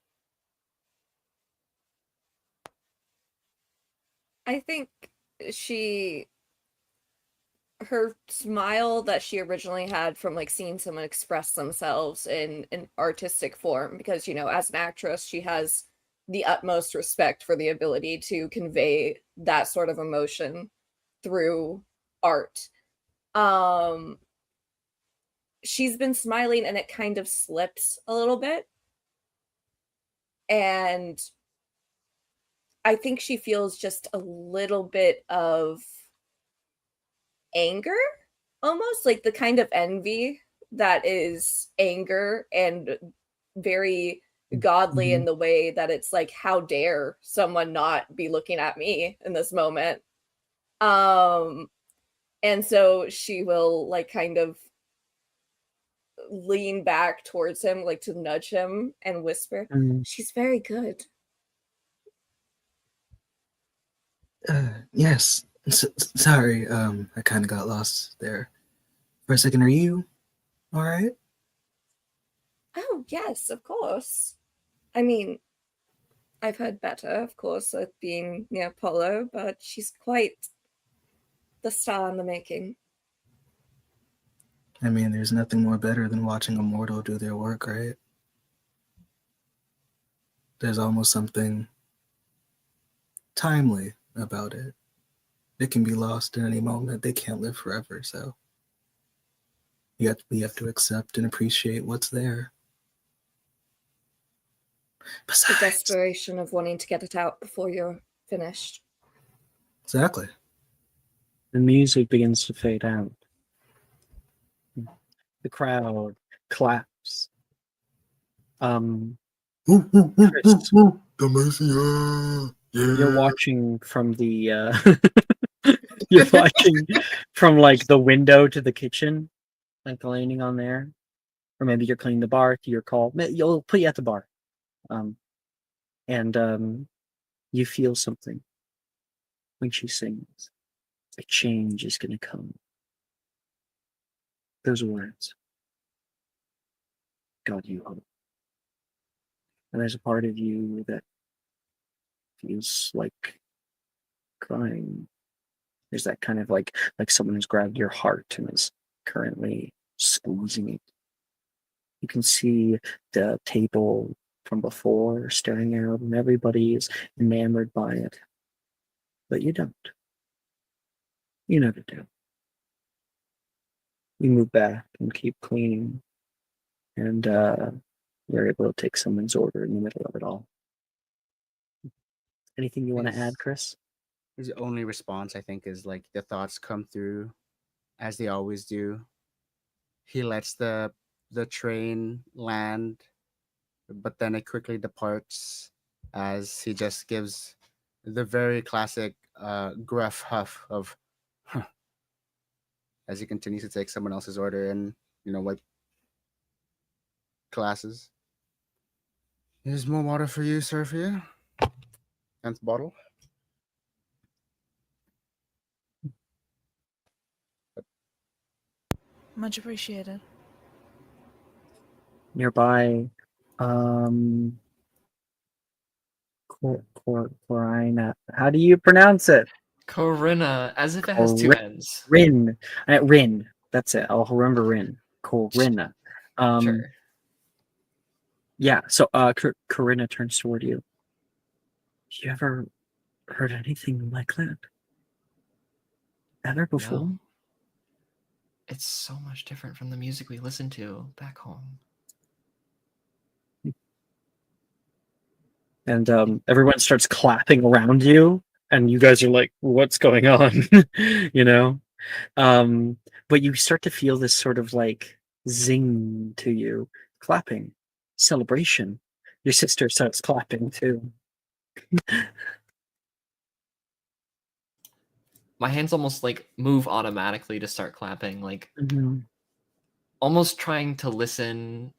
I think her smile that she originally had from like seeing someone express themselves in an artistic form, because as an actress she has the utmost respect for the ability to convey that sort of emotion through art. She's been smiling and it kind of slips a little bit, and I think she feels just a little bit of anger, almost like the kind of envy that is anger, and very godly in the way that it's like, how dare someone not be looking at me in this moment. And so she will like kind of lean back towards him, like to nudge him and whisper, she's very good. Yes. Sorry, I kind of got lost there for a second. Are you all right? Oh, yes, of course. I mean, I've heard better, of course, of being near Polo, but she's quite the star in the making. I mean, there's nothing more better than watching a mortal do their work, right? There's almost something timely about it. It can be lost in any moment. They can't live forever, so we have to accept and appreciate what's there. The desperation of wanting to get it out before you're finished. Exactly. The music begins to fade out. The crowd claps. Chris, you're watching from the you're watching from like the window to the kitchen, like leaning on there, or maybe you're cleaning the bar to your call. You'll put you at the bar, and you feel something when she sings. A change is going to come. Those words. God, you hope. And there's a part of you that feels like crying. There's that kind of like someone has grabbed your heart and is currently squeezing it. You can see the table from before staring out, and everybody is enamored by it. But you don't. You never do. You move back and keep cleaning, and you're able to take someone's order in the middle of it all. Anything you want to add, Chris? His only response, I think, is like the thoughts come through as they always do. He lets the train land, but then it quickly departs as he just gives the very classic gruff huff of huh, as he continues to take someone else's order and wipe glasses. Here's more water for you, sir, for you. 10th bottle. Much appreciated. Nearby, Corina. How do you pronounce it? Corinna, as if it has two N's. Rin. Rin. That's it. I'll remember Rin. Corinna. Sure. Yeah, so Corinna turns toward you. You ever heard anything like that? Ever before? No. It's so much different from the music we listen to back home. And everyone starts clapping around you, and you guys are like, what's going on? But you start to feel this sort of like zing to you. Clapping. Celebration. Your sister starts clapping too. my hands almost like move automatically to start clapping, like Mhm. almost trying to listen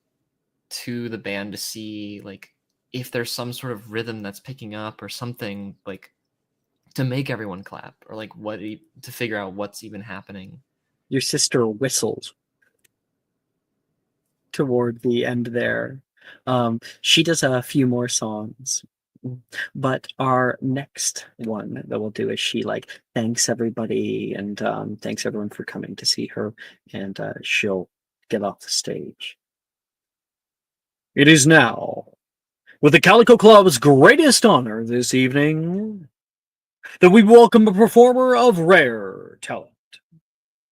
to the band to see like if there's some sort of rhythm that's picking up or something like to make everyone clap or like to figure out what's even happening. Your sister whistles toward the end there. She does a few more songs, but our next one that we'll do is she like thanks everybody and thanks everyone for coming to see her, and she'll get off the stage. It is now, with the Calico Club's greatest honor this evening, that we welcome a performer of rare talent.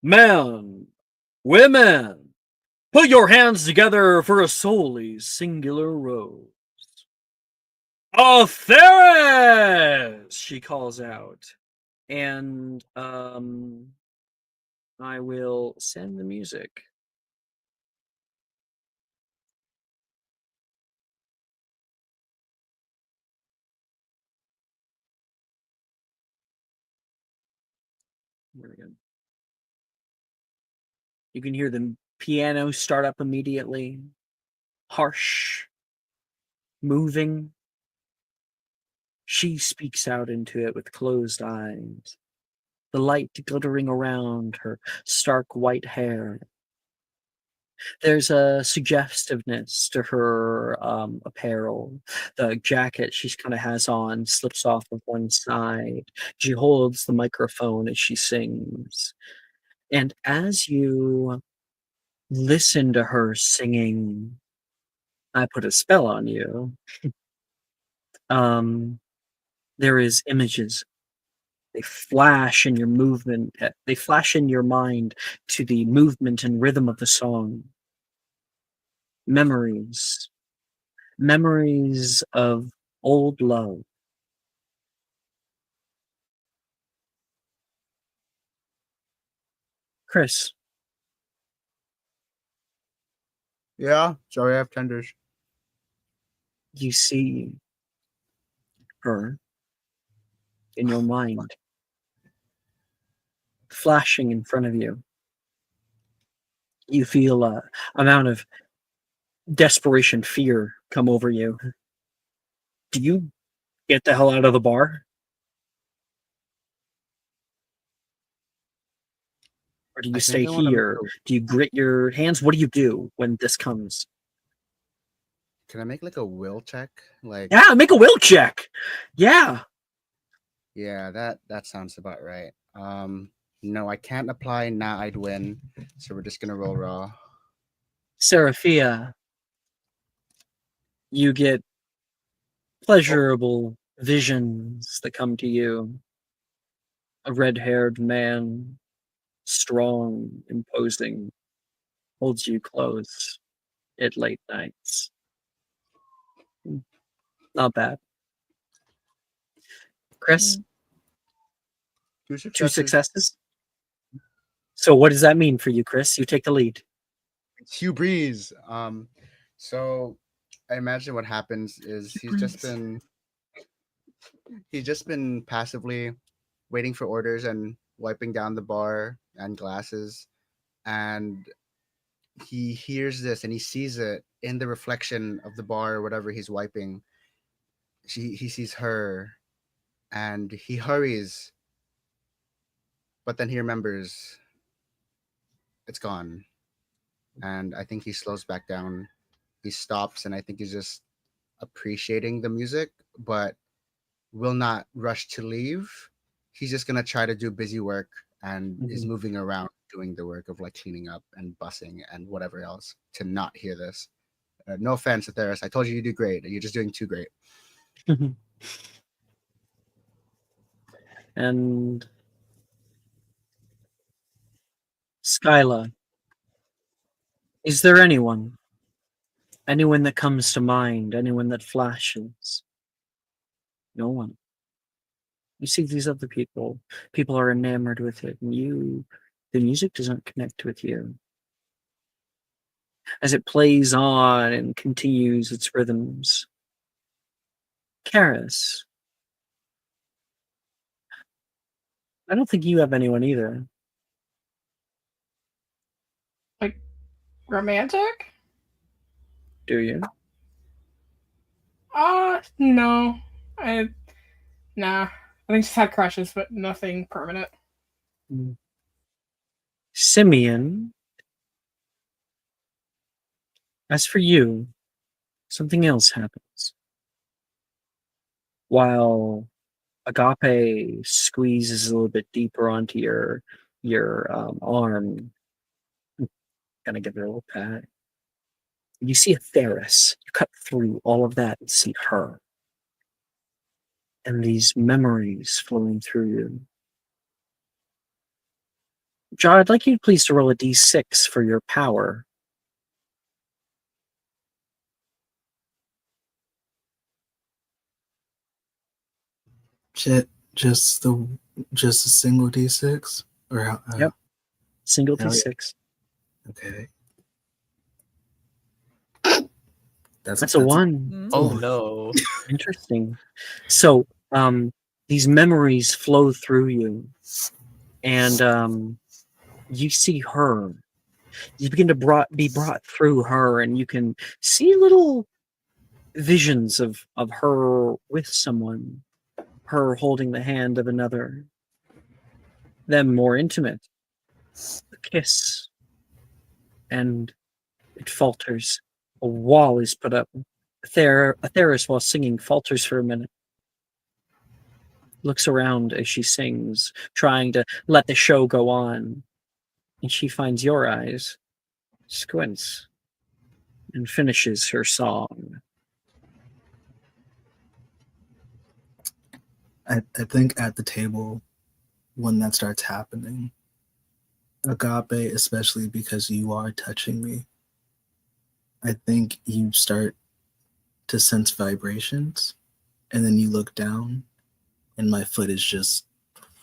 Men, women, put your hands together for a solely singular rose. Atheres! She calls out. And I will send the music. There we go. You can hear the piano start up immediately. Harsh. Moving. She speaks out into it with closed eyes, the light glittering around her stark white hair. There's a suggestiveness to her apparel. The jacket she kind of has on slips off of one side. She holds the microphone as she sings. And as you listen to her singing, I put a spell on you. There is images. They flash in your movement. They flash in your mind to the movement and rhythm of the song. Memories. Memories of old love. Chris, Yeah, sorry, I have tenders. you see her in your mind, flashing in front of you. You feel a amount of desperation, fear come over you. Do you get the hell out of the bar? Or do you I think stay I want to make here? Do you grit your hands? What do you do when this comes? Can I make like a will check? Like, Yeah, make a will check. Yeah. yeah, that sounds about right. No, I can't apply. Nah, I'd win. So we're just gonna roll raw. Seraphia, you get pleasurable visions that come to you. A red-haired man, strong, imposing, holds you close at late nights. Not bad. Chris, 2 successes. So what does that mean for you, Chris? You take the lead. It's Hugh Breeze. So I imagine what happens is he's just been passively waiting for orders and wiping down the bar and glasses, and he hears this and he sees it in the reflection of the bar or whatever he's wiping. He sees her, and he hurries, but then he remembers it's gone, and I think he slows back down. He stops, and I think he's just appreciating the music, but will not rush to leave. He's just gonna try to do busy work and is Mhm. moving around doing the work of like cleaning up and bussing and whatever else to not hear this. No offense, Atheris. I told you do great. You're just doing too great. And Skyla, is there anyone? Anyone that comes to mind? Anyone that flashes? No one. You see these other people. People are enamored with it, and the music doesn't connect with you. As it plays on and continues its rhythms. Karis, I don't think you have anyone either. Like, romantic? Do you? No. Nah. I think she's had crushes, but nothing permanent. Simeon, as for you, something else happens. While Agape squeezes a little bit deeper onto your arm, gonna give her a little pat. You see a Theris. You cut through all of that and see her. And these memories flowing through you. John, I'd like you please to roll a d6 for your power. Just a single d6, or how? Yep. Single hell yeah. d6. Okay. That's a 1. Oh no. Interesting. So, these memories flow through you, and you see her. You begin to be brought through her, and you can see little visions of her with someone, her holding the hand of another, them more intimate, a kiss, and it falters. A wall is put up. Theris, while singing, falters for a minute. Looks around as she sings, trying to let the show go on. And she finds your eyes, squints, and finishes her song. I think at the table, when that starts happening, Agape, especially because you are touching me, I think you start to sense vibrations, and then you look down, and my foot is just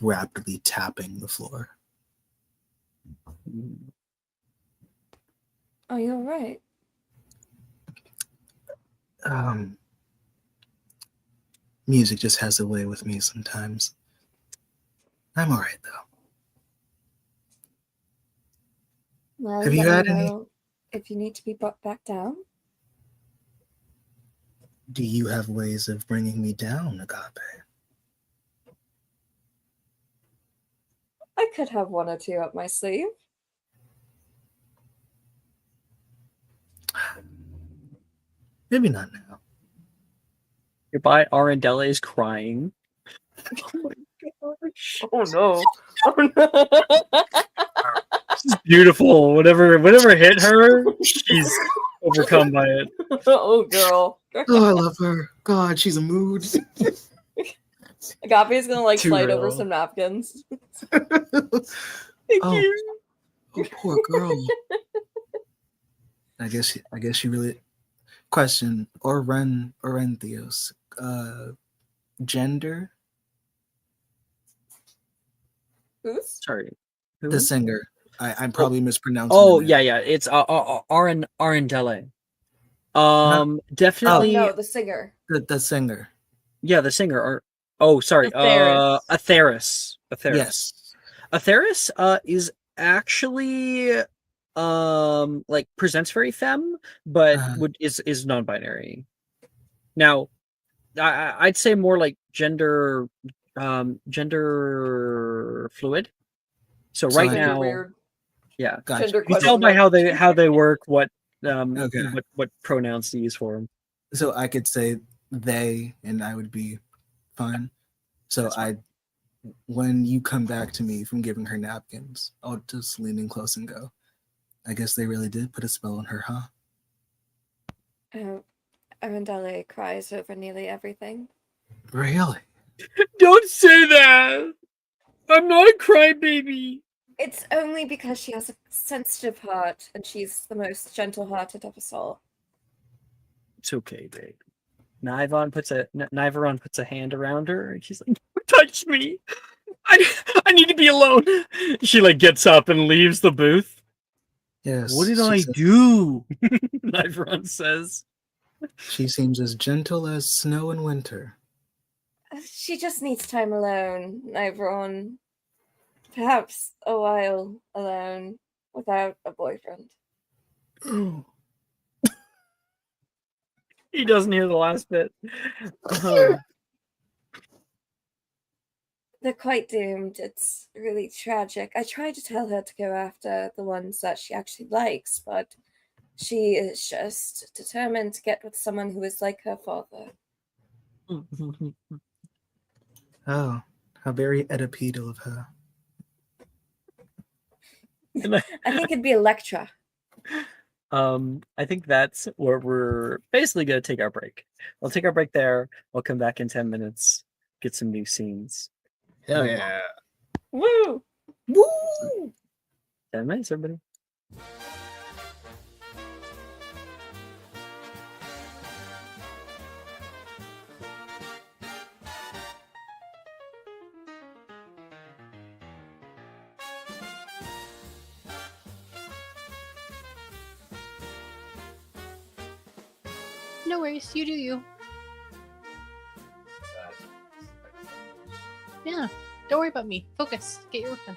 rapidly tapping the floor. Are you alright? Music just has a way with me sometimes. I'm alright though. Well, Have you let had me any? know if you need to be brought back down. Do you have ways of bringing me down, Agape? I could have one or two up my sleeve. Maybe not now. Nearby, Arendelle is crying. Oh my gosh. Oh no. Oh no. This is beautiful. Whatever hit her, she's overcome by it. Oh girl. Oh, I love her. God, she's a mood. Agape's gonna like Too slide over real. some napkins. Oh, oh, poor girl. I guess she really. Question: Orenthios, gender? Who's? Sorry. The singer. I'm probably mispronouncing. Oh the name. yeah. It's Arendelle. Oh Definitely. no, the singer. The singer. Yeah, the singer. Oh, sorry. Atheris. Atheris. Yes. Atheris is actually like presents very femme, but is non-binary. Now, I'd say more like gender fluid. So right now, weird. yeah, Gotcha. you can tell by how they work what what pronouns to use for them. So I could say they, and I would be fine. So when you come back to me from giving her napkins, I'll just lean in close and go, I guess they really did put a spell on her, huh? Arendelle cries over nearly everything. Really? Don't say that. I'm not a crybaby. It's only because she has a sensitive heart, and she's the most gentle-hearted of us all. It's okay, babe. Nivon puts a hand around her, and she's like, "Touch me! I need to be alone." She like gets up and leaves the booth. Yes. What did I do? Nivon says. She seems as gentle as snow in winter. She just needs time alone, Nivron. Perhaps a while alone without a boyfriend. He doesn't hear the last bit. Oh. They're quite doomed. It's really tragic. I tried to tell her to go after the ones that she actually likes, but she is just determined to get with someone who is like her father. Oh, how very Oedipedal of her. I think it'd be Electra. I think that's where we're basically going to take our break. We'll take our break there. We'll come back in 10 minutes, get some new scenes. Hell yeah. Woo! Woo! 10 minutes, everybody. No worries, you do you. Yeah, don't worry about me. Focus. Get your work done.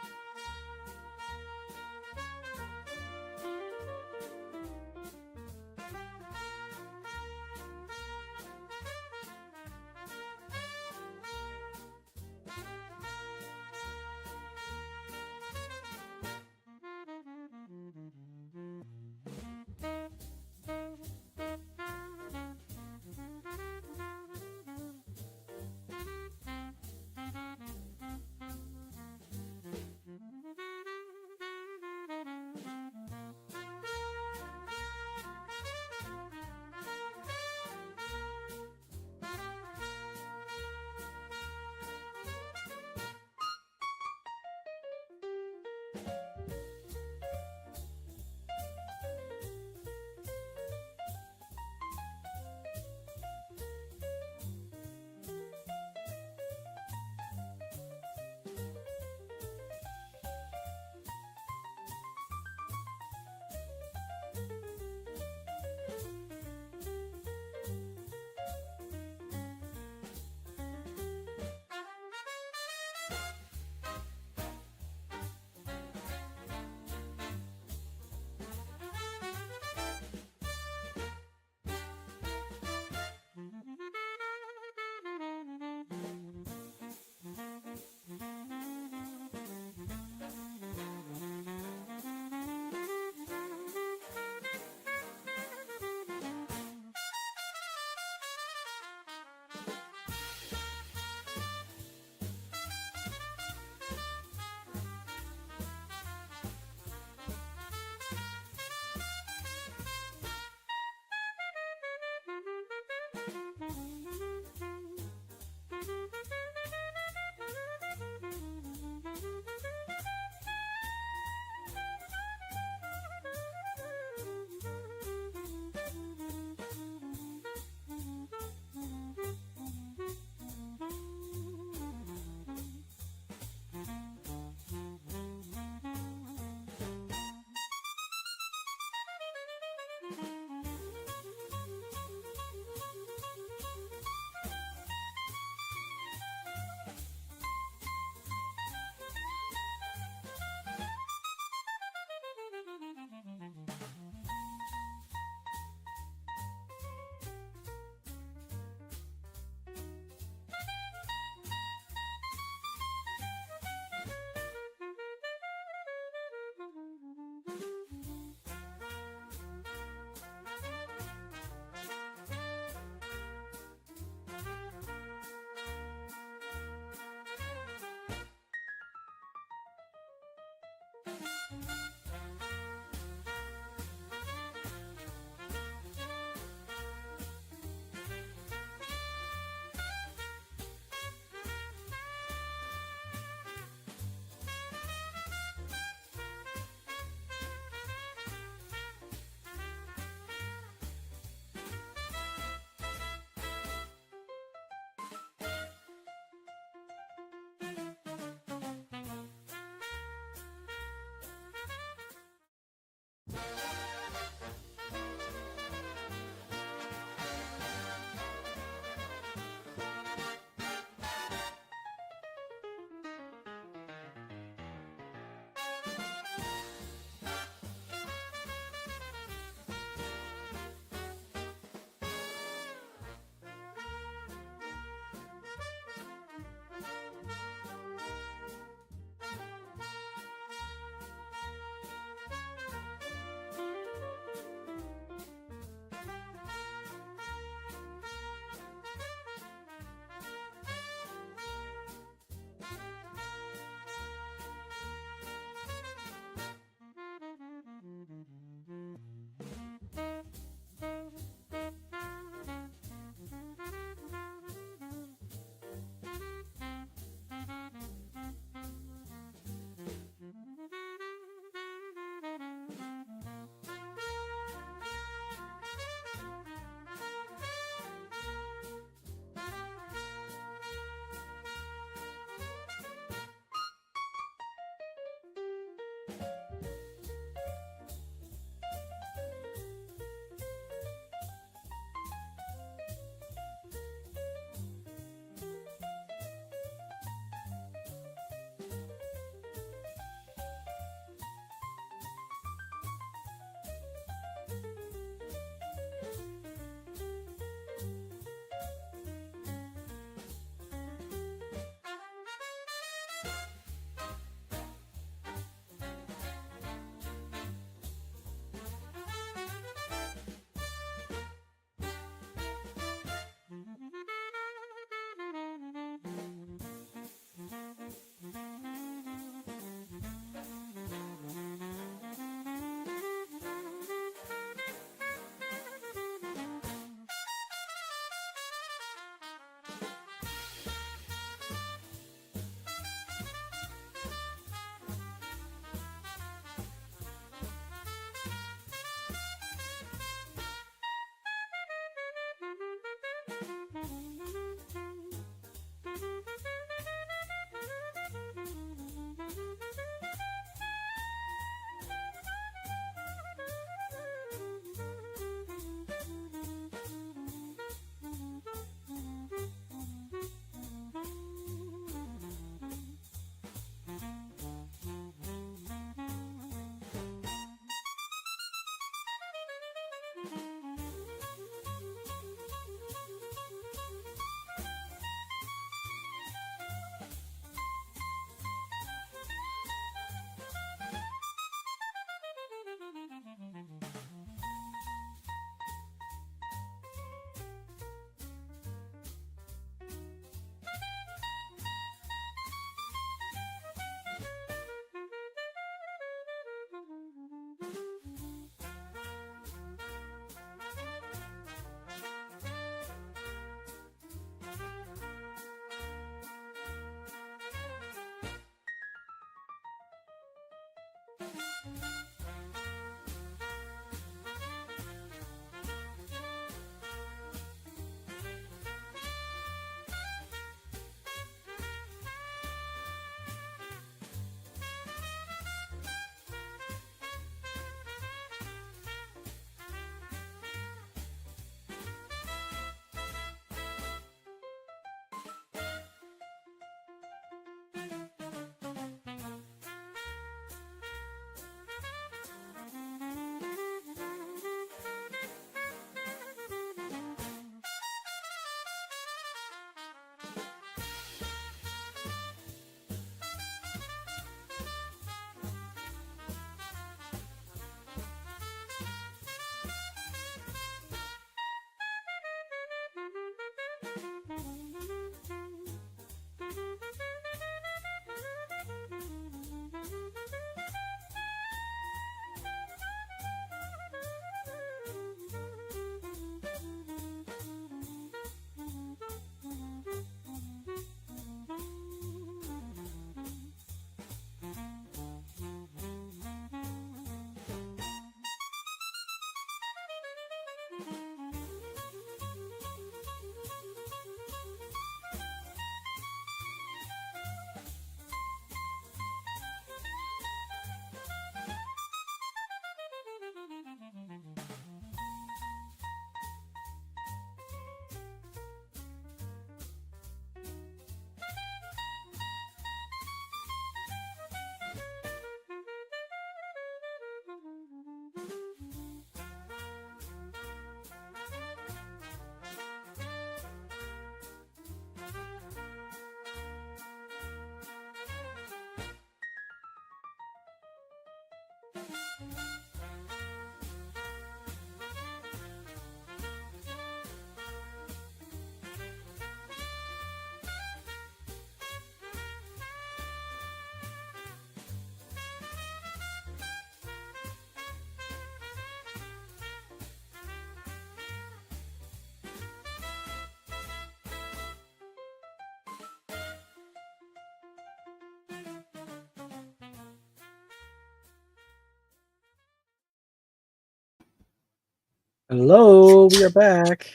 Hello, we are back.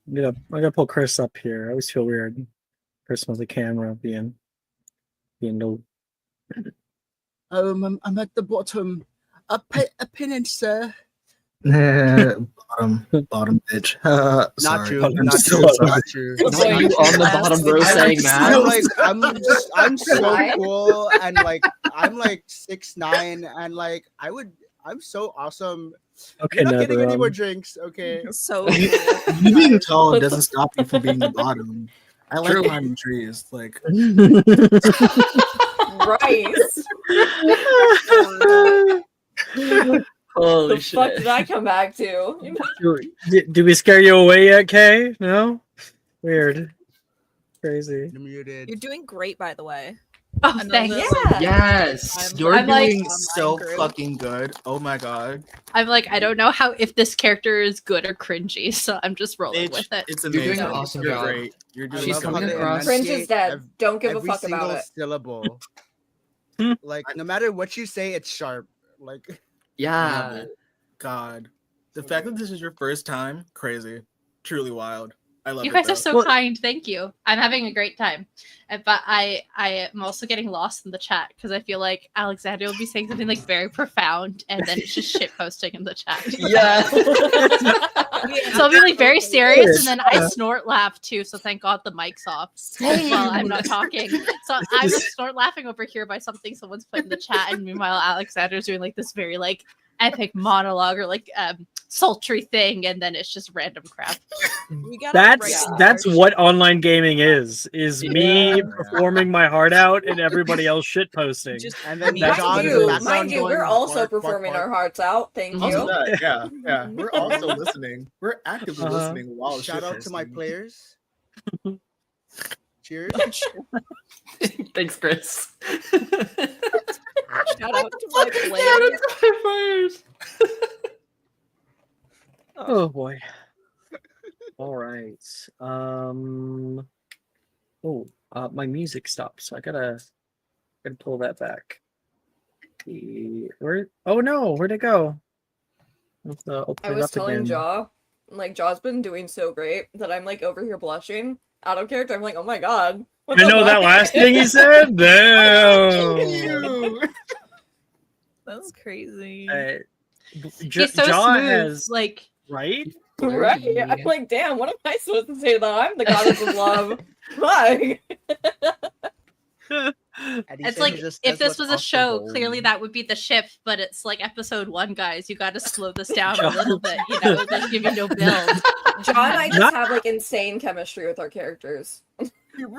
I'm gonna pull Chris up here. I always feel weird. Chris with the camera being no. I'm at the bottom. A pin, sir. bottom bitch. Not Sorry. true. I'm Not so true. sorry. Not true. Not you on the bottom row saying that. I'm so cool and like I'm like 6'9" and like I'm so awesome. Okay, You're not getting any more Netherrealm. drinks, okay? So You being tall doesn't stop you from being the bottom. I like True. climbing trees. Like Rice. Holy The fuck did I come back to? Did we scare you away yet, Kay? No? Weird. Crazy. You're doing great, by the way. Oh, Another, thanks. like, Yes, you're I'm like- doing so fucking good. Oh my god, I'm like, I don't know how if this character is good or cringy, so I'm just rolling with it. it's You're amazing. doing an awesome You're job. great. You're doing She's so coming good. across. Cringe is dead. Don't give a every fuck single about it. syllable. Like no matter what you say, it's sharp. Like Yeah. God, the fact that this is your first time, crazy, truly wild. I love You it. guys though. are so kind. Thank you. I'm having a great time. But I am also getting lost in the chat because I feel like Alexander will be saying something like very profound and then it's just shit posting in the chat. Yeah. So I'll be like very serious and then I snort laugh too. So thank God the mic's off while I'm not talking. So I'm just snort laughing over here by something someone's put in the chat. And meanwhile, Alexander's doing like this very like epic monologue or like sultry thing. And then it's just random crap. That's what online gaming is me performing my heart out and everybody else shit posting. And then That's John what in it the is. background Mind you, going, we're also bark, bark, performing bark. our hearts out. Thank Also you. that, yeah. We're also listening. We're actively listening while Shout out shit to my posting. players. Cheers. Thanks, Chris. Shout out to my players. Oh boy. All right. My music stopped, so I gotta pull that back. Oh no, where'd it go? Open I it was up telling again. Jaw, like Jaw's been doing so great that I'm like over here blushing. Out of character, I'm like, oh my god. I know that last thing he said. Damn. That's crazy. He's so Jaw smooth. has Like right. Right? I'm like, damn, what am I supposed to say that I'm the goddess of love? Fuck. It's like if this was a show, clearly that would be the ship, but it's like episode 1, guys. You got to slow this down a little bit. You know, there's give you no build. Jaw and I just have like insane chemistry with our characters.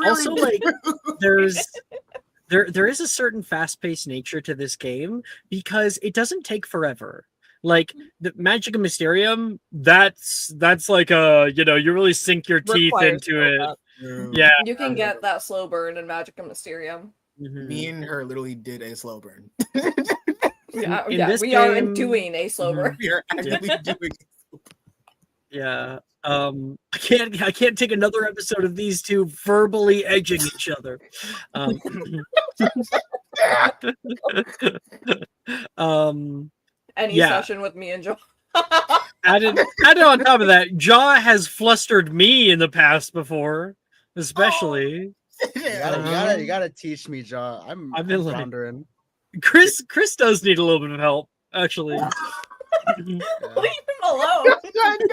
Also, like there is a certain fast-paced nature to this game because it doesn't take forever. Like the Magic and Mysterium, that's like you really sink your teeth Requires into it. build-up. Yeah, You can get that slow burn in Magic and Mysterium. Me and her literally did a slow burn. Yeah, in yeah, this we are game- doing a slow burn. We are actively doing. Yeah. I can't take another episode of these two verbally edging each other. Any yeah. session with me and Jaw. Added on top of that, Jaw has flustered me in the past before, especially. You gotta teach me, Jaw. I've been like- floundering. Chris does need a little bit of help, actually. Leave him alone.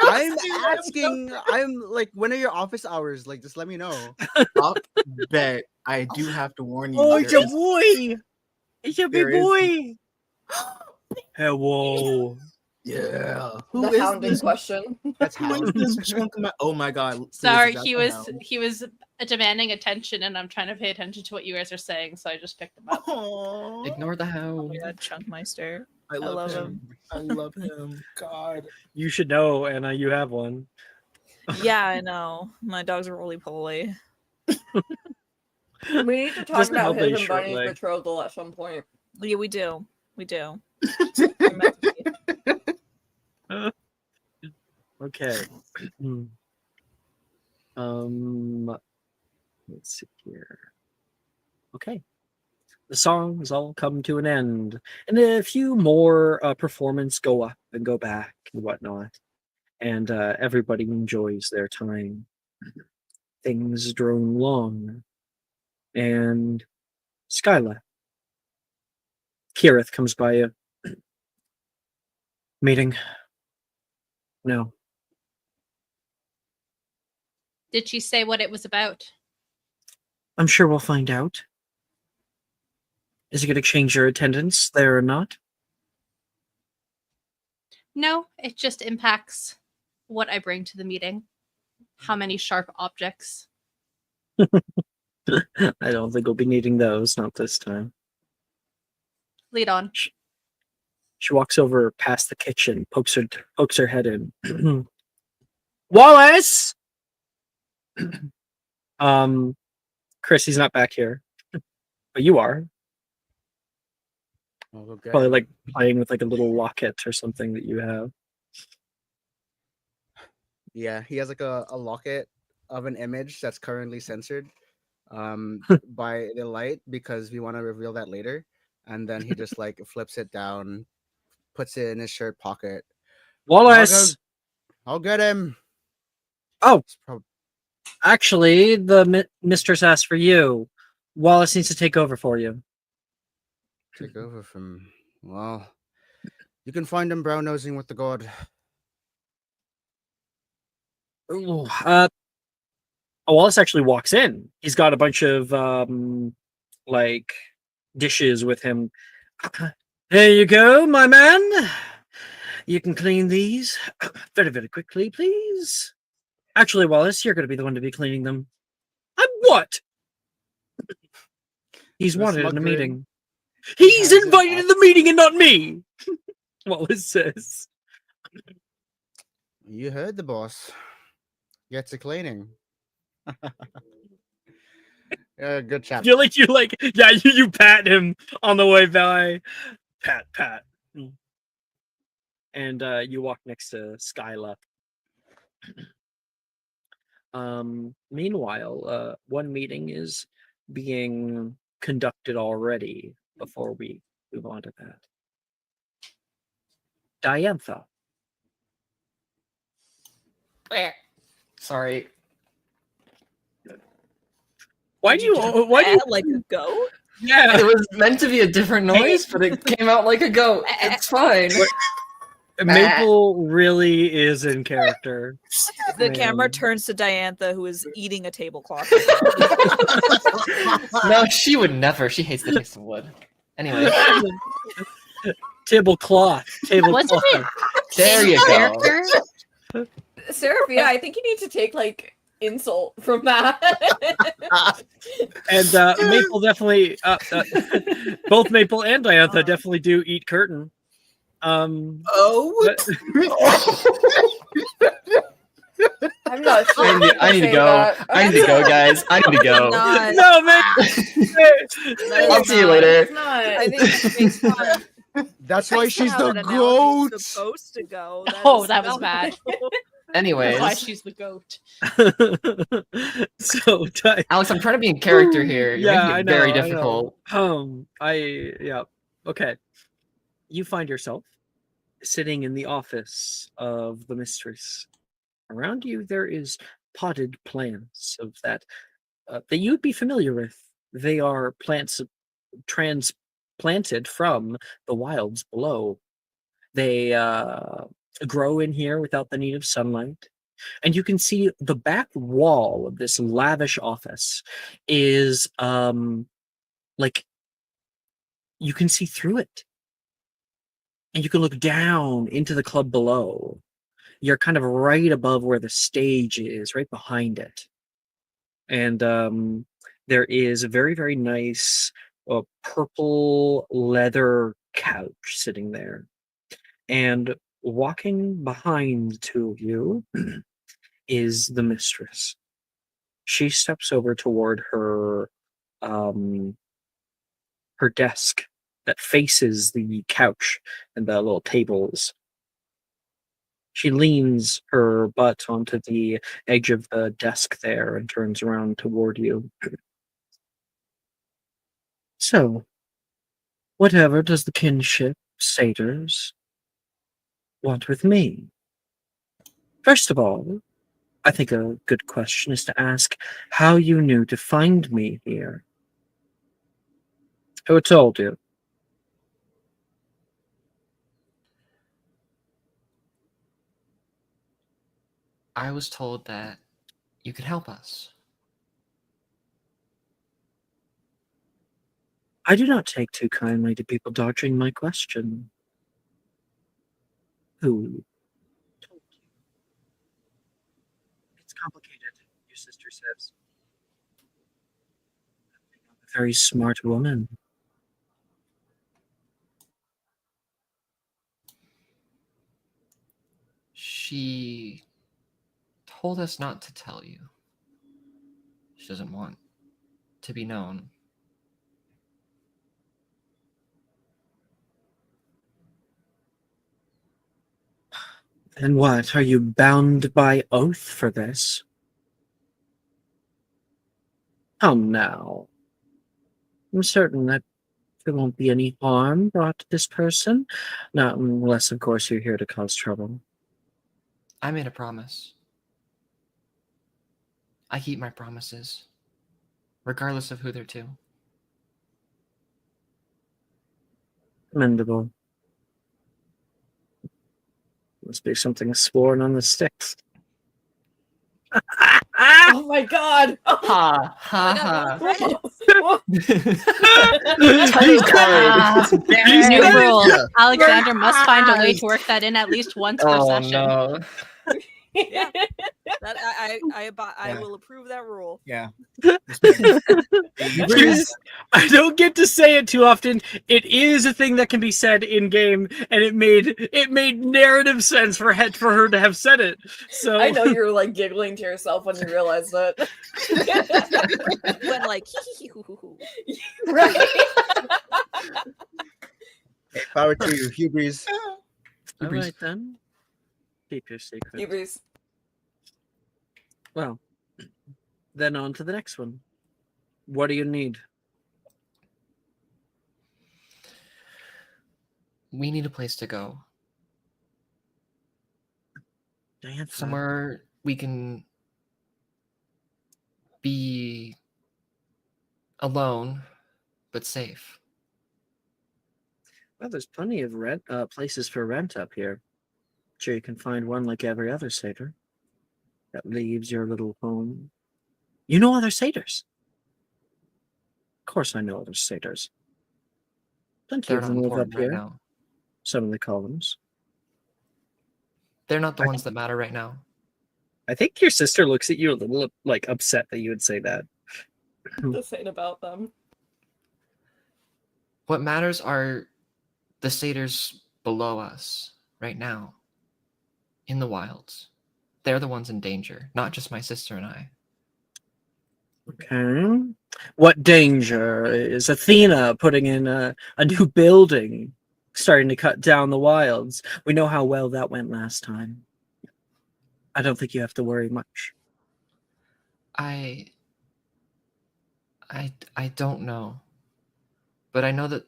I'm asking. I'm like, when are your office hours? Like, just let me know. Bet I do have to warn you. Oh, there it's a is- boy! It's a big there is- boy! Hello. Yeah. The hounding question. That's Who is this chunk of my? Oh my god. Sorry, seriously, that's he was demanding attention, and I'm trying to pay attention to what you guys are saying, so I just picked him up. Ignore the hound. Yeah, Chunkmeister. I love him. I love him. God. You should know, Anna, you have one. Yeah, I know. My dog's roly poly. We need to talk Doesn't about help that his he's and short Bunny's leg. betrothal at some point. Yeah, we do. We do. Okay. Let's see here. Okay. The songs all come to an end, and a few more performance go up and go back and whatnot. and everybody enjoys their time. Things drone along, and Skyla, Kirith comes by you. Meeting. No. Did she say what it was about? I'm sure we'll find out. Is it going to change your attendance there or not? No, it just impacts what I bring to the meeting. How many sharp objects? I don't think we'll be needing those, not this time. Lead on. She walks over past the kitchen, pokes her head in. Wallace! Chris, he's not back here. But you are. Okay. Probably like playing with like a little locket or something that you have. Yeah, he has like a locket of an image that's currently censored by the light because we want to reveal that later. And then he just like flips it down, puts it in his shirt pocket. Wallace! I'll get him. Oh, actually, the mistress asked for you. Wallace needs to take over for you. Take over from. Well, you can find him brown nosing with the god. Ooh, Wallace actually walks in. He's got a bunch of like dishes with him. Here you go, my man. You can clean these very, very quickly, please. Actually, Wallace, you're going to be the one to be cleaning them. I'm what? He's The wanted in a smug meeting. grin. He's hands it invited to off. the meeting and not me. Wallace says. You heard the boss. Gets a cleaning. Yeah, good chap. You're like, yeah, you pat him on the way by. Pat. And you walk next to Skyla. Meanwhile, one meeting is being conducted already before we move on to that. Diantha. Sorry. Why do you like a goat? Yeah. It was meant to be a different noise, but it came out like a goat. It's fine. Maple really is in character. The Man. camera turns to Diantha, who is eating a tablecloth. No, she would never. She hates the taste of wood. Anyway. Tablecloth. Wasn't it There in you go. character? Seraphia, I think you need to take like insult from that. And Maple definitely, both Maple and Diantha definitely do eat curtain. I'm not sure. I need to go. I need to go, guys. I need to go. No, man. I'll see you later. I think it's fun. That's why she's How the that analogy is goat. supposed to go. That was bad. Anyways. That's why she's the goat. So, Alex, I'm trying to be in character here. You're making it very difficult. Okay. You find yourself sitting in the office of the mistress. Around you, there is potted plants of that you'd be familiar with. They are plants transplanted from the wilds below. They grow in here without the need of sunlight. And you can see the back wall of this lavish office is like you can see through it. And you can look down into the club below. You're kind of right above where the stage is, right behind it. And there is a very, very nice purple leather couch sitting there. And walking behind the two of you is the mistress. She steps over toward her her desk that faces the couch and the little tables. She leans her butt onto the edge of the desk there and turns around toward you. So, whatever does the kinship satyrs want with me? First of all, I think a good question is to ask how you knew to find me here. Who told you? I was told that you could help us. I do not take too kindly to people dodging my question. Who? It's complicated, your sister says. A very smart woman. She told us not to tell you. She doesn't want to be known. Then what? Are you bound by oath for this? Oh, now. I'm certain that there won't be any harm brought to this person. Not unless, of course, you're here to cause trouble. I made a promise. I keep my promises, regardless of who they're to. Commendable. Must be something sworn on the Styx. Oh my god! Ha ha ha! New rule. Alexander must find a way to work that in at least once per Oh session. no. Yeah, that I Yeah. will approve that rule. Yeah. I don't get to say it too often. It is a thing that can be said in game, and it made narrative sense for her to have said it. So I know you were like giggling to yourself when you realized it. When like hee hoo hoo hoo. Right. Power to you, Hubris. all right then. Keep your secret. Hubris. Well, then on to the next one. What do you need? We need a place to go. Somewhere we can be alone, but safe. Well, there's plenty of places for rent up here. Sure, you can find one like every other satyr that leaves your little home. You know other satyrs? Of course I know other satyrs. Plenty They're of not them live up important right here. now. Some of the columns. They're not the ones that matter right now. I think your sister looks at you a little like upset that you would say that. This ain't about them. What matters are the satyrs below us right now in the wilds. They're the ones in danger, not just my sister and I. Okay. What danger is Athena putting in a new building, starting to cut down the wilds? We know how well that went last time. I don't think you have to worry much. I don't know. But I know that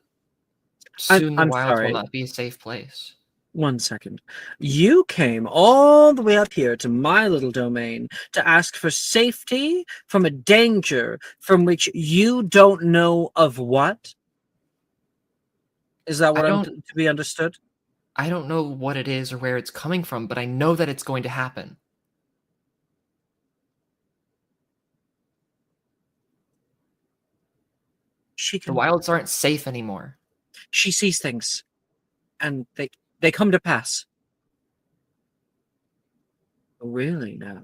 soon the I'm wilds sorry. will not be a safe place. 1 second. You came all the way up here to my little domain to ask for safety from a danger from which you don't know of what? Is that what I'm to be understood? I don't know what it is or where it's coming from, but I know that it's going to happen. The wilds aren't safe anymore. She sees things, and they come to pass. Really now?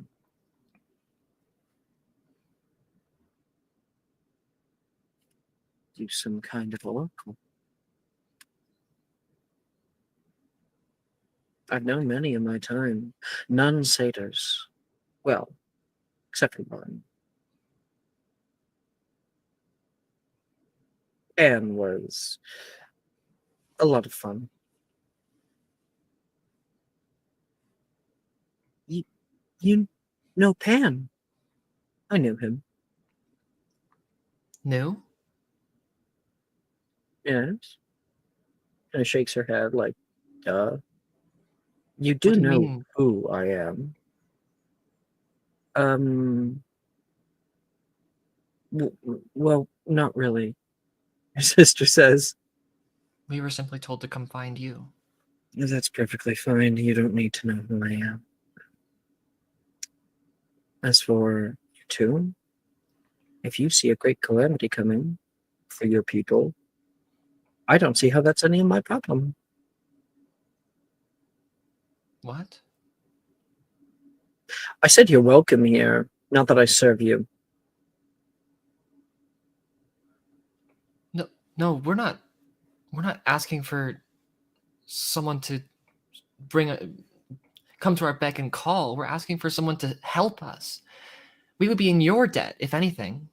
You some kind of oracle. I've known many in my time. None satyrs. Well, except for one. Anne was a lot of fun. You know Pan. I knew him. Knew? Yes. And shakes her head like, duh. You What do do you know mean? who I am. Um, well, not really. Your sister says. We were simply told to come find you. That's perfectly fine. You don't need to know who I am. As for you two, if you see a great calamity coming for your people, I don't see how that's any of my problem. What? I said you're welcome here, not that I serve you. No, we're not asking for someone to come to our beck and call. We're asking for someone to help us. We would be in your debt, if anything.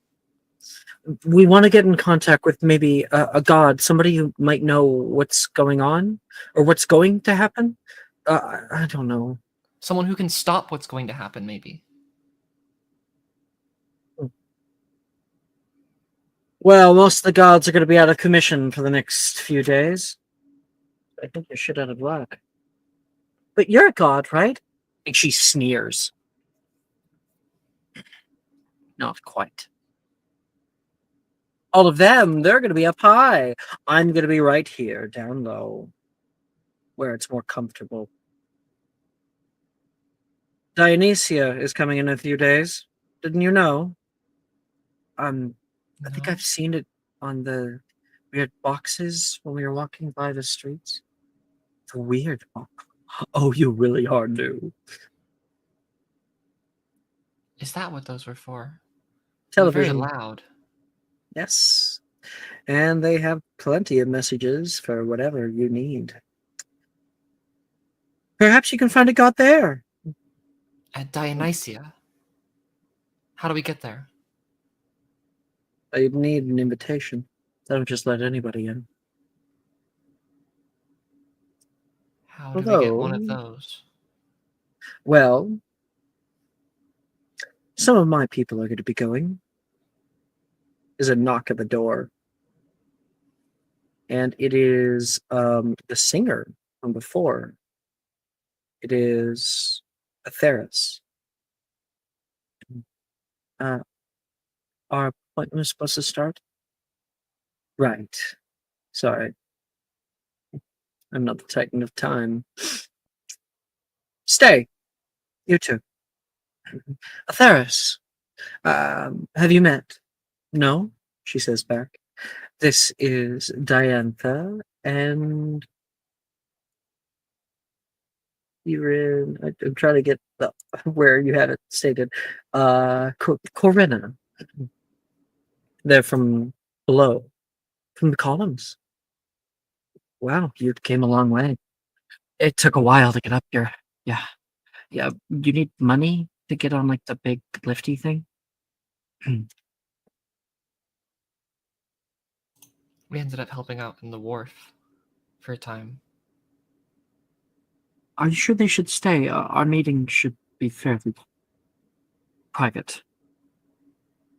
We want to get in contact with maybe a god, somebody who might know what's going on or what's going to happen. I don't know. Someone who can stop what's going to happen, maybe. Well, most of the gods are going to be out of commission for the next few days. I think you're shit out of luck. But you're a god, right? And she sneers. Not quite. All of them, they're going to be up high. I'm going to be right here, down low, where it's more comfortable. Dionysia is coming in a few days. Didn't you know? I think No. I've seen it on the weird boxes when we were walking by the streets. It's a weird box. Oh, you really are new. Is that what those were for? Television. They're very loud. Yes. And they have plenty of messages for whatever you need. Perhaps you can find a god there. At Dionysia. How do we get there? I'd need an invitation. They don't just let anybody in. How do we get one of those? Well, some of my people are going to be going. There's a knock at the door. And it is the singer from before. It is Atheris. Our appointment was supposed to start? Right. Sorry. I'm not the titan of time. Stay. You two. Atheris. Have you met? No, she says back. This is Diantha, and you're in. I'm trying to get where you have it stated. Corinna. They're from below, from the columns. Wow, you came a long way. It took a while to get up here. Yeah. You need money to get on like the big lifty thing? We ended up helping out in the wharf for a time. Are you sure they should stay? Our meeting should be fairly private.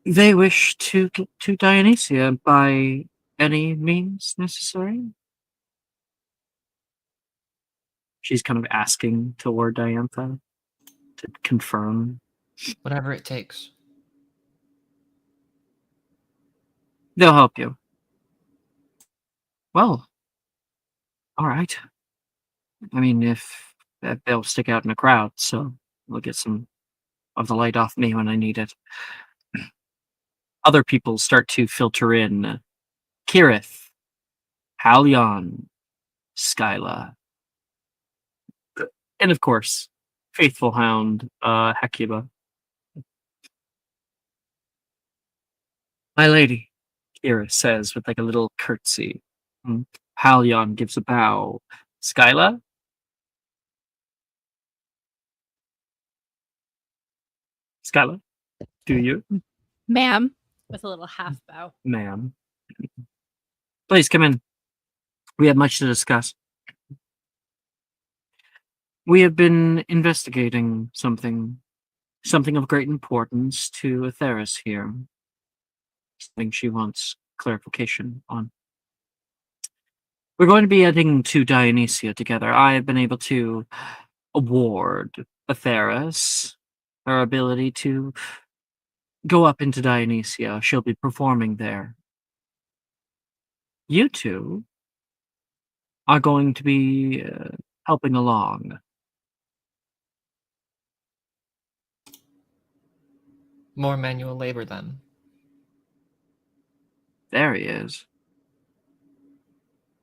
They wish to get to Dionysia by any means necessary? She's kind of asking toward Diantha to confirm. Whatever it takes. They'll help you. Well, all right. I mean, if they'll stick out in a crowd, so we'll get some of the light off me when I need it. Other people start to filter in. Kirith, Halion, Skyla, and of course, faithful hound, Hecuba. My lady, Kira says with like a little curtsy. Halion gives a bow. Skyla? Skyla? Do you? Ma'am. With a little half bow. Ma'am. Please come in. We have much to discuss. We have been investigating something of great importance to Atheris here. Something she wants clarification on. We're going to be heading to Dionysia together. I have been able to award Atheris her ability to go up into Dionysia. She'll be performing there. You two are going to be helping along. More manual labor then. There he is.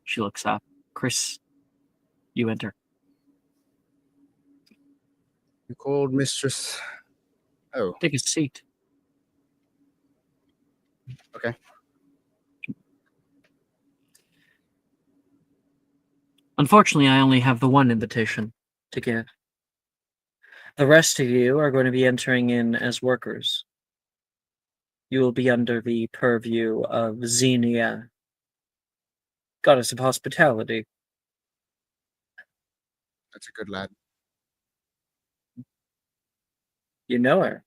She looks up. Chris, you enter. You called Mistress. Oh, Take a seat. okay. Unfortunately, I only have the one invitation to give. The rest of you are going to be entering in as workers. You will be under the purview of Xenia, goddess of hospitality. That's a good lad. You know her.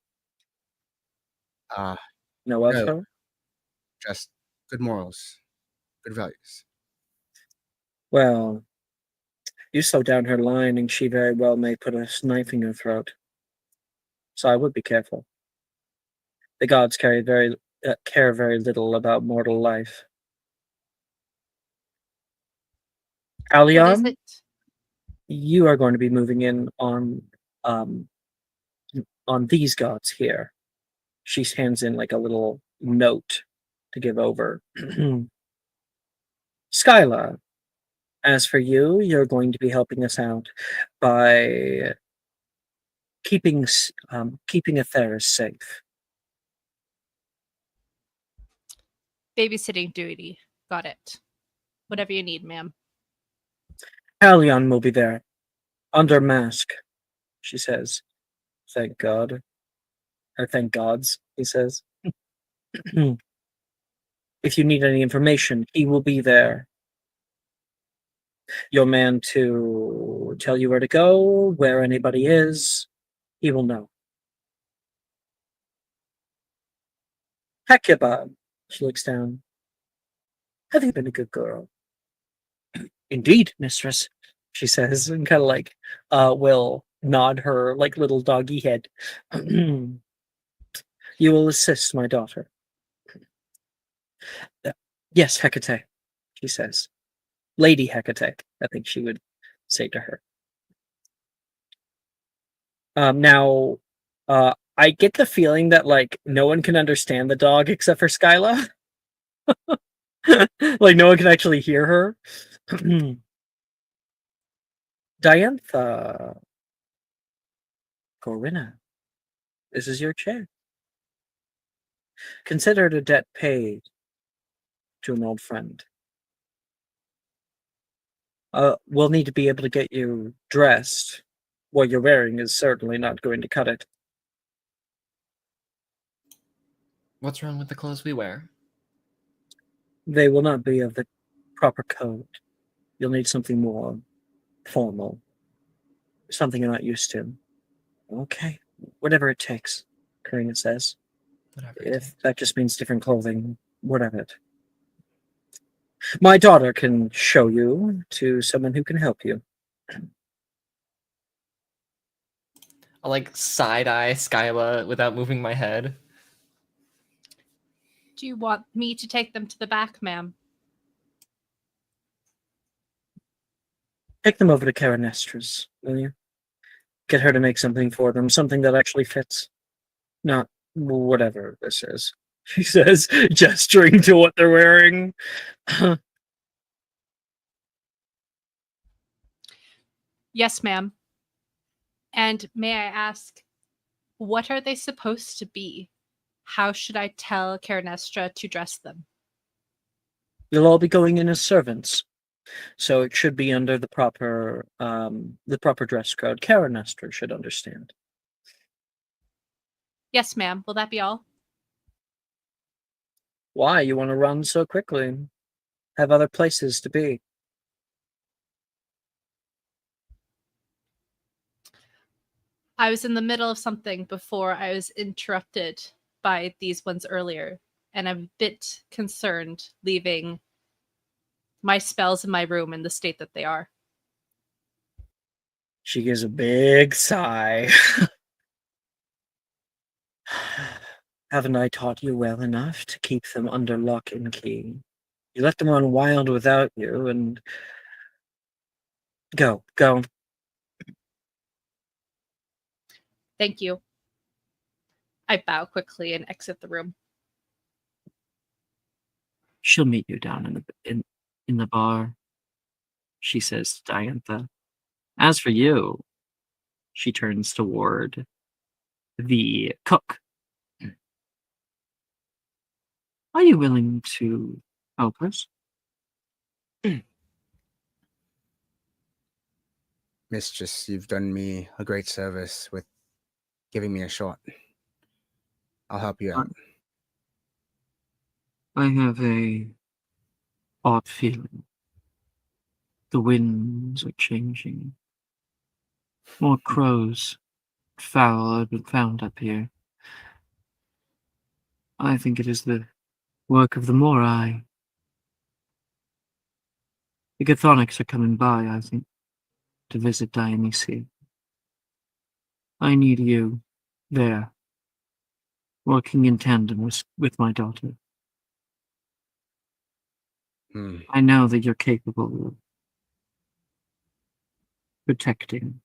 Know of No, her? just good morals, good values. Well, you slow down her line, and she very well may put a knife in your throat. So I would be careful. The gods care very little about mortal life. What is Alion, it? you are going to be moving in on these gods here. She hands in like a little note to give over. Skyla, as for you, you're going to be helping us out by keeping Atheris safe. Babysitting duty. Got it. Whatever you need, ma'am. Alion will be there, under mask, she says. Thank God. Or thank gods, he says. If you need any information, he will be there. Your man to tell you where to go, where anybody is, he will know. Hecuba, she looks down. Have you been a good girl? Indeed, mistress, she says, and kind of like will nod her like little doggy head. You will assist my daughter. Yes, Hecate, she says. Lady Hecate, I think she would say to her. Now, I get the feeling that like no one can understand the dog except for Skyla. Like no one can actually hear her. Diantha, Corinna, this is your chair. Consider it a debt paid to an old friend. We'll need to be able to get you dressed. What you're wearing is certainly not going to cut it. What's wrong with the clothes we wear? They will not be of the proper code. You'll need something more formal. Something you're not used to. Okay, whatever it takes, Karina says. If that just means different clothing, whatever. My daughter can show you to someone who can help you. I'll like side eye Skyla without moving my head. Do you want me to take them to the back, ma'am? Take them over to Caranestra's, will you? Get her to make something for them, something that actually fits. Not whatever this is, she says, gesturing to what they're wearing. Yes, ma'am. And may I ask, what are they supposed to be? How should I tell Caranestra to dress them? You'll all be going in as servants, so it should be under the proper dress code. Caranestra should understand. Yes, ma'am. Will that be all? Why you want to run so quickly? Have other places to be. I was in the middle of something before I was interrupted by these ones earlier, and I'm a bit concerned leaving my spells in my room in the state that they are. She gives a big sigh. Haven't I taught you well enough to keep them under lock and key? You let them run wild without you, and go. Thank you. I bow quickly and exit the room. She'll meet you down in the bar, she says to Diantha. As for you, she turns toward the cook. Are you willing to help us? Mistress, you've done me a great service with giving me a shot. I'll help you out. I have a odd feeling. The winds are changing. More crows, fowl have been found up here. I think it is the work of the Morai. The Gathonics are coming by, I think, to visit Dionysia. I need you there, working in tandem with my daughter. I know that you're capable of protecting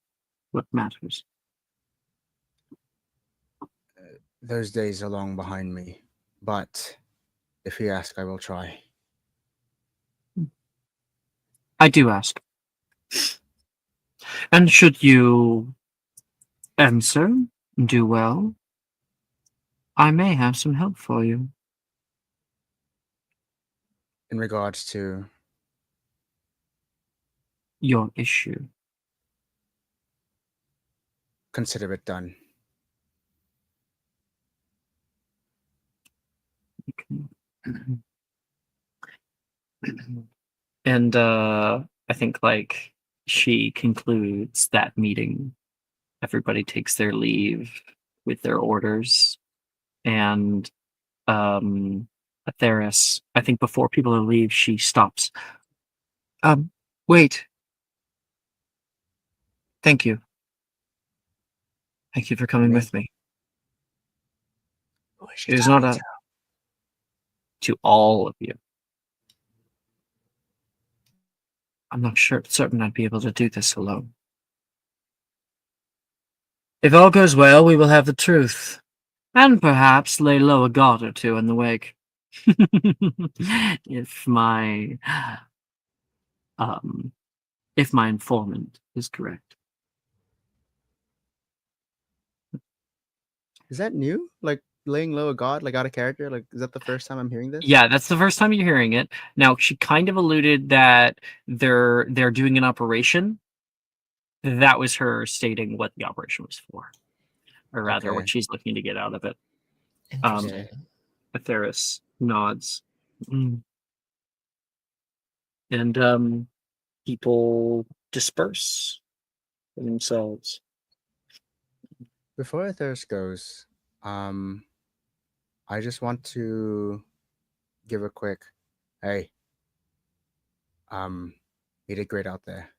what matters. Those days are long behind me, but if you ask, I will try. I do ask. And should you answer and do well, I may have some help for you. In regards to your issue, consider it done. And I think like she concludes that meeting. Everybody takes their leave with their orders, and Atheris, I think before people leave, she stops. Wait. Thank you. Thank you for coming with me. It is not a to all of you. I'm not certain I'd be able to do this alone. If all goes well, we will have the truth, and perhaps lay low a god or two in the wake. if my informant is correct. Is that new? Like laying low a god, like out of character? Like, is that the first time I'm hearing this? Yeah, that's the first time you're hearing it. Now, she kind of alluded that they're doing an operation. That was her stating what the operation was for, or rather, what she's looking to get out of it. Interesting. Atheris nods, and people disperse themselves. Before Atheris goes, I just want to give a quick, hey, you did great out there,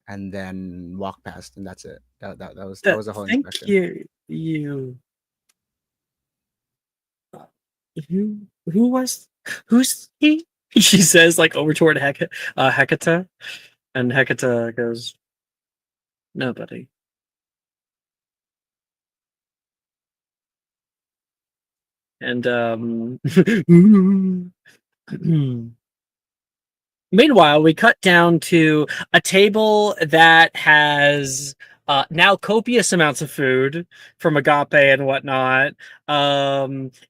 and then walk past, and that's it. That was a whole Thank inspection. you. Who's he? She says, like, over toward Hecate, and Hecate goes, nobody. And meanwhile, we cut down to a table that has now copious amounts of food from Agape and whatnot.